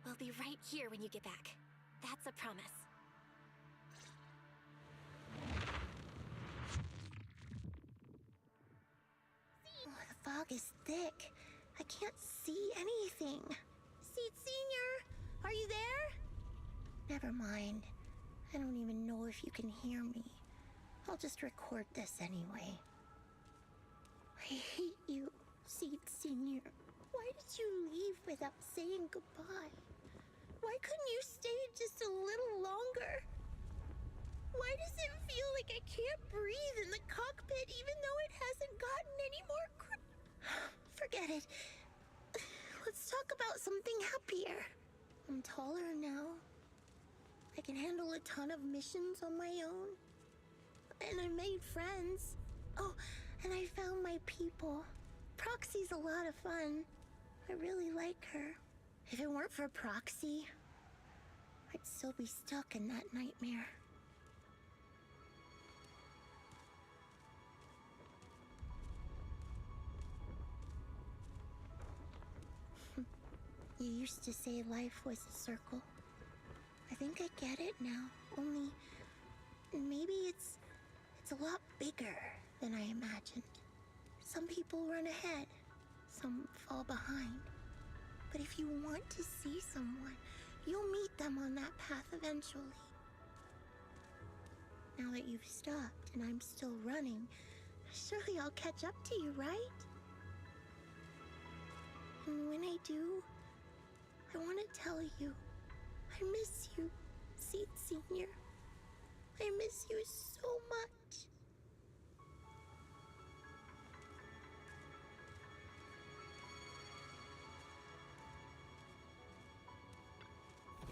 We'll be right here when you get back. That's a promise. Oh, the fog is thick. I can't see anything. Seed Senior, are you there? Never mind. I don't even know if you can hear me. I'll just record this anyway. I hate you, Seed Senior. Why did you leave without saying goodbye? Why couldn't you stay just a little longer? Why does it feel like I can't breathe in the cockpit even though it hasn't gotten any more Forget it. Let's talk about something happier. I'm taller now. I can handle a ton of missions on my own. And I made friends. Oh, and I found my people. Proxy's a lot of fun. I really like her. If it weren't for Proxy, I'd still be stuck in that nightmare. You used to say life was a circle. I think I get it now. Only maybe it's a lot bigger than I imagined. Some people run ahead, some fall behind. But if you want to see someone, you'll meet them on that path eventually. Now that you've stopped and I'm still running, surely I'll catch up to you, right? And when I do, I want to tell you, I miss you, Seed Senior. I miss you so much.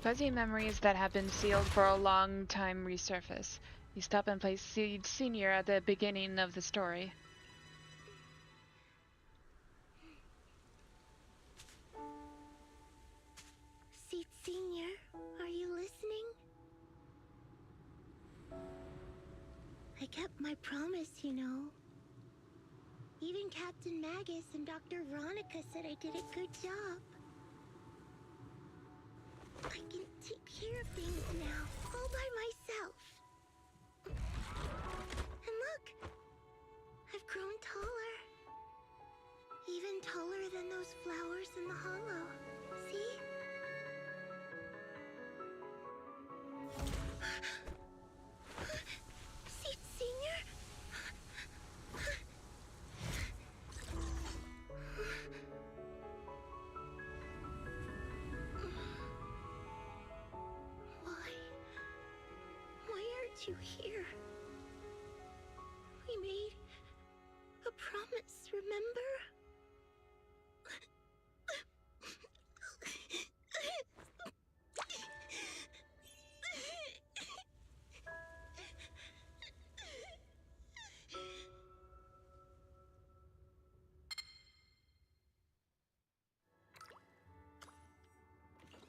Fuzzy memories that have been sealed for a long time resurface. You stop and place Seed Senior at the beginning of the story. Seed Senior, are you listening? I kept my promise, you know. Even Captain Magus and Dr. Veronica said I did a good job. I can take care of things now, all by myself. And look, I've grown taller. Even taller than those flowers in the hollow. See? Seed Senior? Why aren't you here? We made a promise, remember?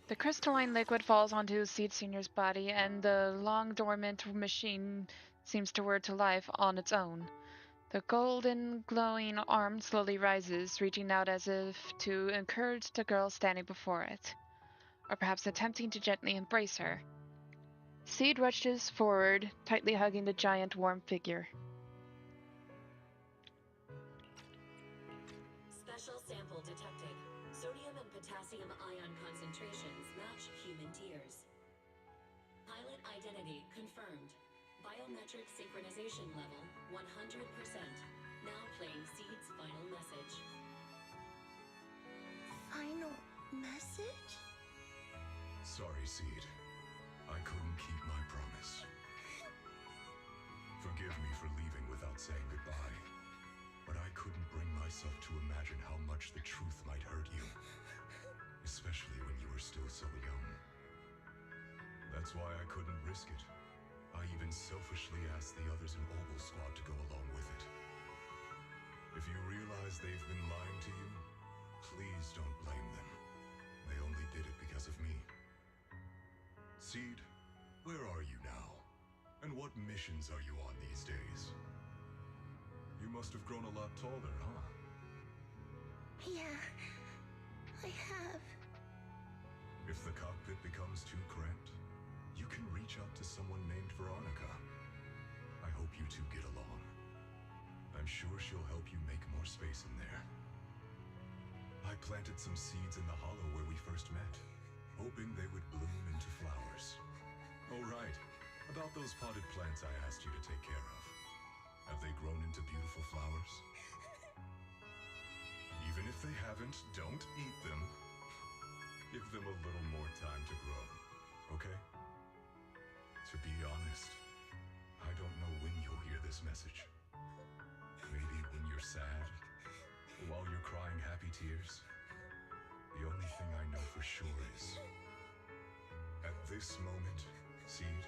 The crystalline liquid falls onto Seed Senior's body, and the long dormant machine seems to whir to life on its own. The golden glowing arm slowly rises, reaching out as if to encourage the girl standing before it, or perhaps attempting to gently embrace her. Seed rushes forward, tightly hugging the giant warm figure. Special sample detected. Sodium and potassium ion concentrations match human tears. Pilot identity confirmed. Biometric synchronization level 100%. Now playing Seed's final message. Final message? Sorry, Seed. I couldn't keep my promise. Forgive me for leaving without saying goodbye. But I couldn't bring myself to imagine how much the truth might hurt you. Especially when you were still so young. That's why I couldn't risk it. I even selfishly asked the others in Oval Squad to go along with it. If you realize they've been lying to you, please don't blame them. They only did it because of me. Seed, where are you now? And what missions are you on these days? You must have grown a lot taller, huh? Yeah, I have. If the cockpit becomes too cramped, you can reach out to someone named Veronica. I hope you two get along. I'm sure she'll help you make more space in there. I planted some seeds in the hollow where we first met, hoping they would bloom into flowers. Oh, right. About those potted plants I asked you to take care of. Have they grown into beautiful flowers? Even if they haven't, don't eat them. Give them a little more time to grow, okay? To be honest, I don't know when you'll hear this message. Maybe when you're sad, or while you're crying happy tears. The only thing I know for sure is, at this moment, Seed,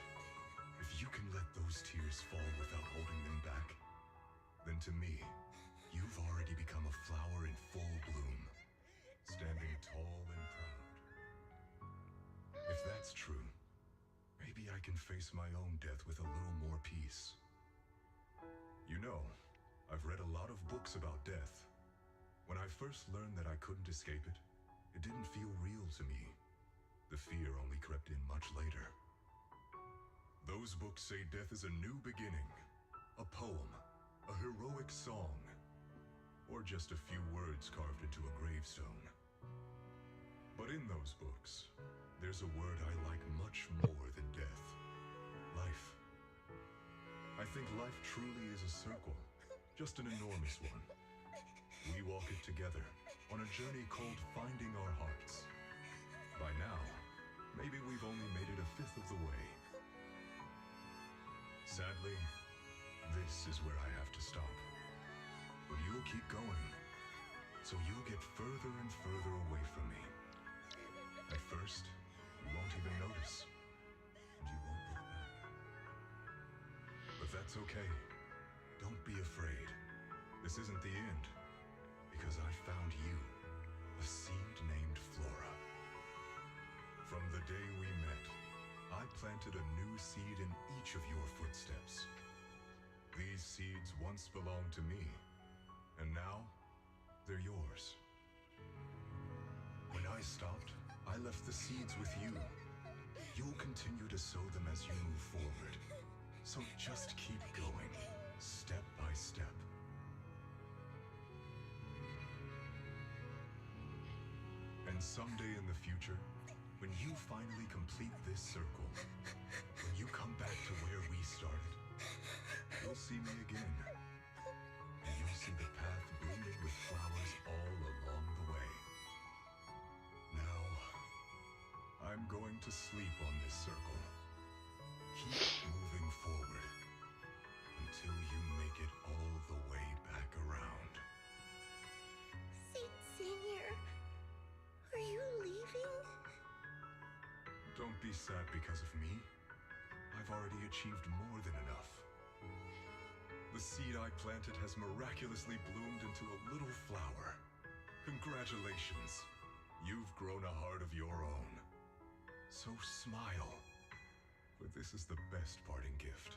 if you can let those tears fall without holding them back, then to me, you've already become a flower in full bloom, standing tall and proud. If that's true, maybe I can face my own death with a little more peace. You know, I've read a lot of books about death. When I first learned that I couldn't escape it, it didn't feel real to me. The fear only crept in much later. Those books say death is a new beginning, a poem, a heroic song, or just a few words carved into a gravestone. But in those books, there's a word I like much more than death. Life. I think life truly is a circle, just an enormous one. We walk it together on a journey called Finding Our Hearts. By now, maybe we've only made it a fifth of the way. Sadly, this is where I have to stop. But you'll keep going, so you'll get further and further away from me. At first, you won't even notice, and you won't look back. But that's okay. Don't be afraid. This isn't the end, because I found you, a seed named Flora. From the day we met, I planted a new seed in each of your footsteps. These seeds once belonged to me, and now they're yours. When I stopped, I left the seeds with you. You'll continue to sow them as you move forward. So just keep going, step by step. And someday in the future, when you finally complete this circle, when you come back to where we started, you'll see me again. And you'll see the path blooming with flowers all along the way. Now, I'm going to sleep on this circle. Keep moving forward until you make it all the way back around. Senior, are you leaving? Don't be sad because of me. I've already achieved more than enough. The seed I planted has miraculously bloomed into a little flower. Congratulations. You've grown a heart of your own. So smile, for this is the best parting gift.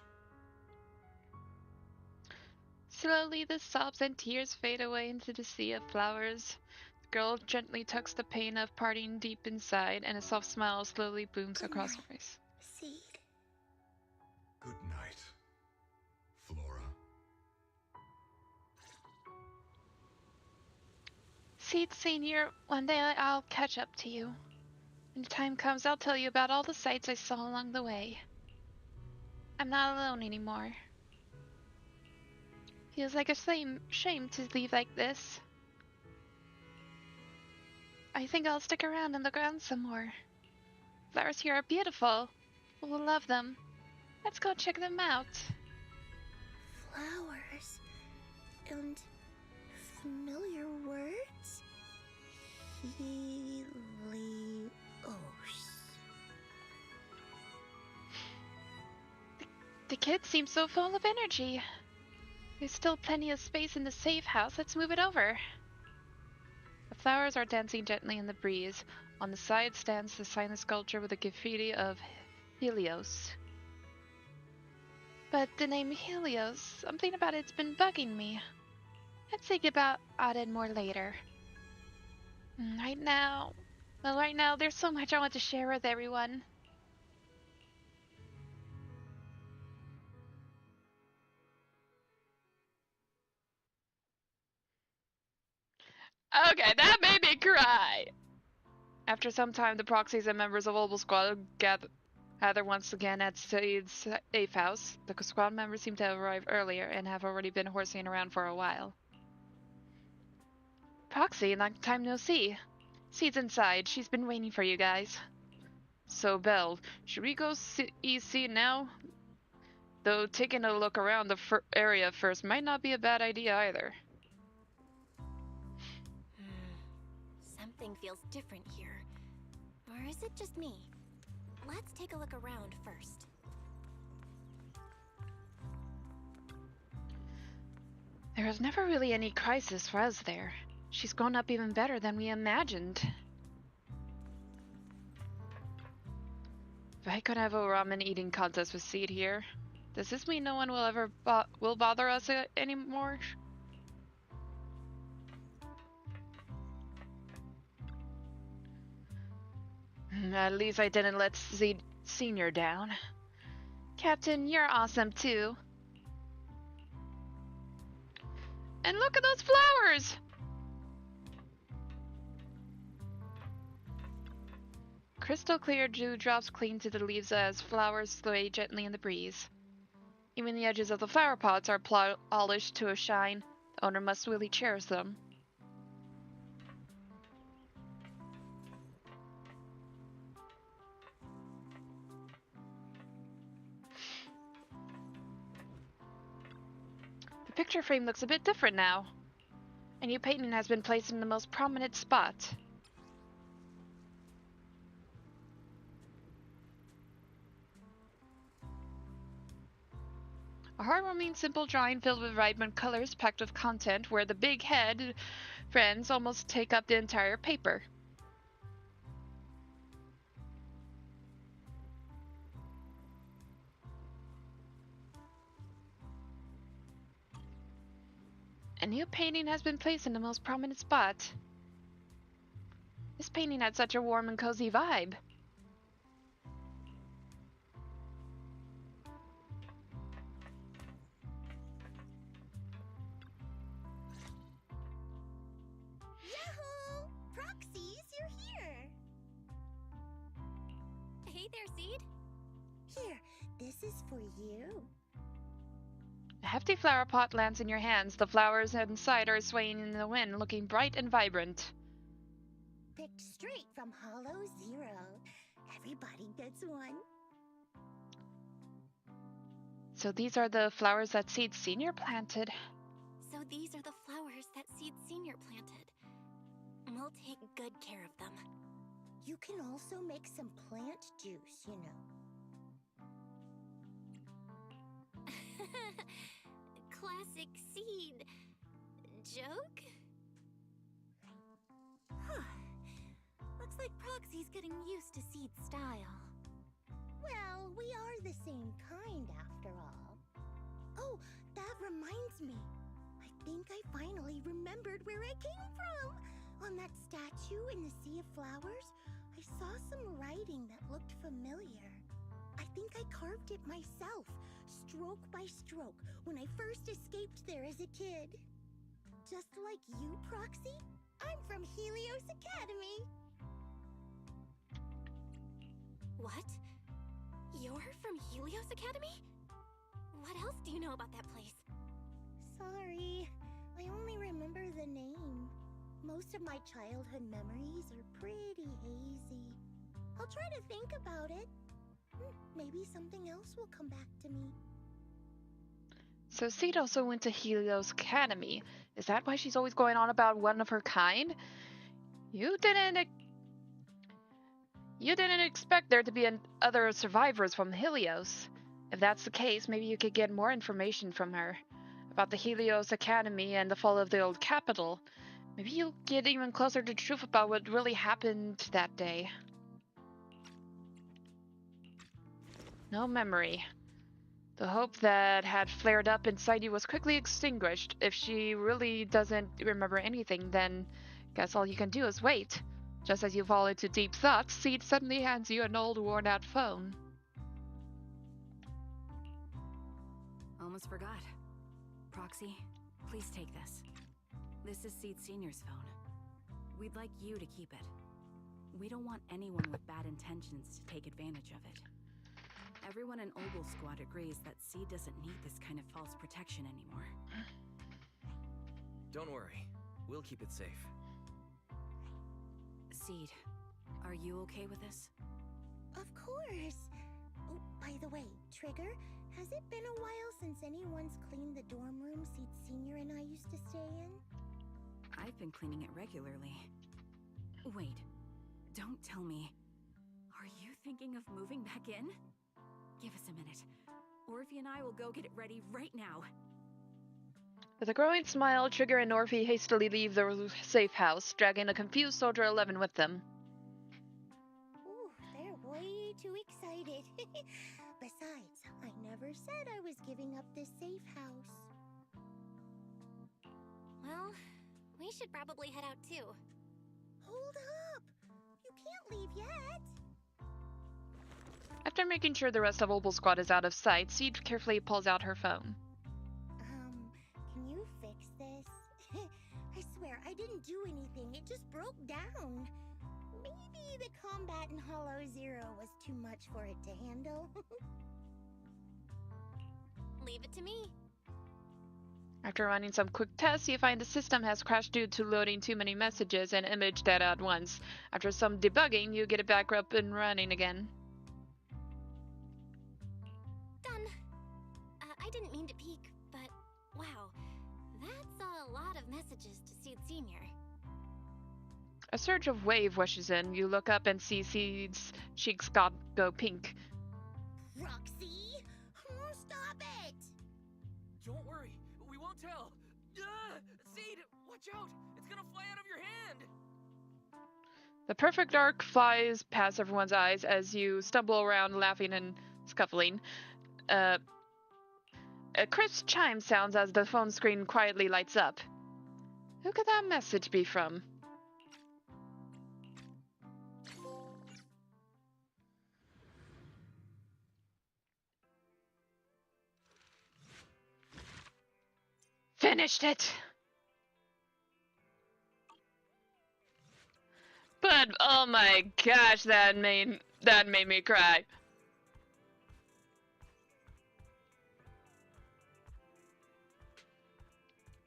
Slowly, the sobs and tears fade away into the sea of flowers. The girl gently tucks the pain of parting deep inside, and a soft smile slowly blooms across her face. Seed. Good night, Flora. Seed Senior, one day I'll catch up to you. When the time comes, I'll tell you about all the sights I saw along the way. I'm not alone anymore. Feels like a shame to leave like this. I think I'll stick around in the ground some more. Flowers here are beautiful. We'll love them. Let's go check them out. Flowers. And familiar words? Helios. The kids seem so full of energy. There's still plenty of space in the safe house. Let's move it over. The flowers are dancing gently in the breeze. On the side stands the silent sculpture with a graffiti of Helios. But the name Helios, something about it's been bugging me. Let's think about it more later. Right now, there's so much I want to share with everyone. Okay, that made me I cry! After some time, the proxies and members of Obel Squad gather once again at Saeed's safe house. The squad members seem to have arrived earlier and have already been horsing around for a while. Proxy, long time no see. Seed's inside. She's been waiting for you guys. So, Belle, should we go see Seed now? Though taking a look around the area first might not be a bad idea either. Something feels different here. Or is it just me? Let's take a look around first. There was never really any crisis for us there. She's grown up even better than we imagined. If I could have a ramen eating contest with Seed here, does this mean no one will ever will bother us anymore? At least I didn't let Seed Senior down. Captain, you're awesome too. And look at those flowers! Crystal clear dewdrops cling to the leaves as flowers sway gently in the breeze. Even the edges of the flower pots are polished to a shine. The owner must really cherish them. The picture frame looks a bit different now. A new painting has been placed in the most prominent spot. A heartwarming, simple drawing filled with vibrant colors packed with content where the big head friends almost take up the entire paper. A new painting has been placed in the most prominent spot. This painting had such a warm and cozy vibe. Yahoo! Proxies, you're here! Hey there, Seed. Here, this is for you. A hefty flower pot lands in your hands. The flowers inside are swaying in the wind, looking bright and vibrant. Picked straight from Hollow Zero. Everybody gets one. So these are the flowers that Seed Senior planted. So these are the flowers that Seed Senior planted. We'll take good care of them. You can also make some plant juice, you know. Classic Seed. Joke? Looks like Proxy's getting used to Seed's style. Well, we are the same kind after all. Oh, that reminds me. I think I finally remembered where I came from. On that statue in the Sea of Flowers, I saw some writing that looked familiar. I think I carved it myself, stroke by stroke, when I first escaped there as a kid. Just like you, Proxy, I'm from Helios Academy. What? You're from Helios Academy? What else do you know about that place? Sorry, I only remember the name. Most of my childhood memories are pretty hazy. I'll try to think about it. Maybe something else will come back to me. So Seed also went to Helios Academy. Is that why she's always going on about one of her kind? You didn't expect there to be other survivors from Helios. If that's the case, maybe you could get more information from her about the Helios Academy and the fall of the old capital. Maybe you'll get even closer to the truth about what really happened that day. No memory. The hope that had flared up inside you was quickly extinguished. If she really doesn't remember anything, then guess all you can do is wait. Just as you fall into deep thoughts, Seed suddenly hands you an old worn-out phone. Almost forgot. Proxy, please take this. This is Seed Senior's phone. we'd like you to keep it. We don't want anyone with bad intentions to take advantage of it. Everyone in Obel Squad agrees that Seed doesn't need this kind of false protection anymore. Don't worry. We'll keep it safe. Seed, are you okay with this? Of course. Oh, by the way, Trigger, has it been a while since anyone's cleaned the dorm room Seed Senior and I used to stay in? I've been cleaning it regularly. Wait, don't tell me. Are you thinking of moving back in? Give us a minute. Orphe and I will go get it ready right now. With a growing smile, Trigger and Orphe hastily leave the safe house, dragging a confused Soldier 11 with them. Ooh, they're way too excited. Besides, I never said I was giving up this safe house. Well, we should probably head out too. Hold up! You can't leave yet! After making sure the rest of Obel Squad is out of sight, Seed carefully pulls out her phone. Can you fix this? I swear, I didn't do anything. It just broke down. Maybe the combat in Hollow Zero was too much for it to handle. Leave it to me. After running some quick tests, you find the system has crashed due to loading too many messages and image data at once. After some debugging, you get it back up and running again. Done. I didn't mean to peek, but wow, that's a lot of messages to Seed Senior. A surge of wave rushes in. You look up and see Seed's cheeks go pink. Roxy! Oh, stop it! Don't worry, we won't tell. Seed, watch out! It's gonna fly out of your hand! The perfect arc flies past everyone's eyes as you stumble around laughing and scuffling. A crisp chime sounds as the phone screen quietly lights up. Who could that message be from? Finished it! But oh my gosh, that made me cry.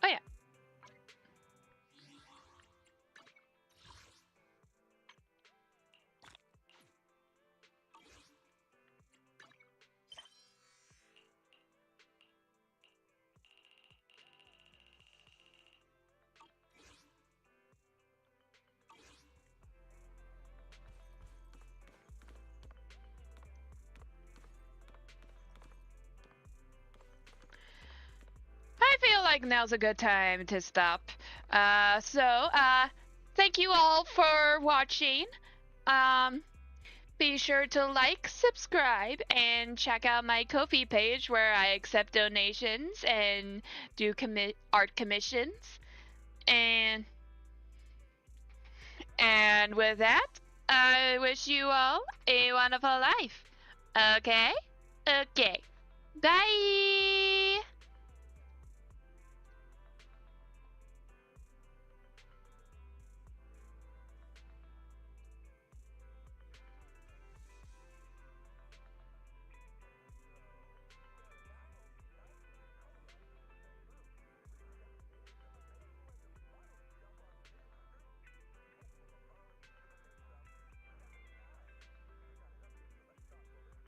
Oh yeah. I feel like now's a good time to stop. Thank you all for watching. Be sure to like, subscribe, and check out my Ko-fi page where I accept donations and do art commissions. And with that, I wish you all a wonderful life. Okay? Okay. Bye!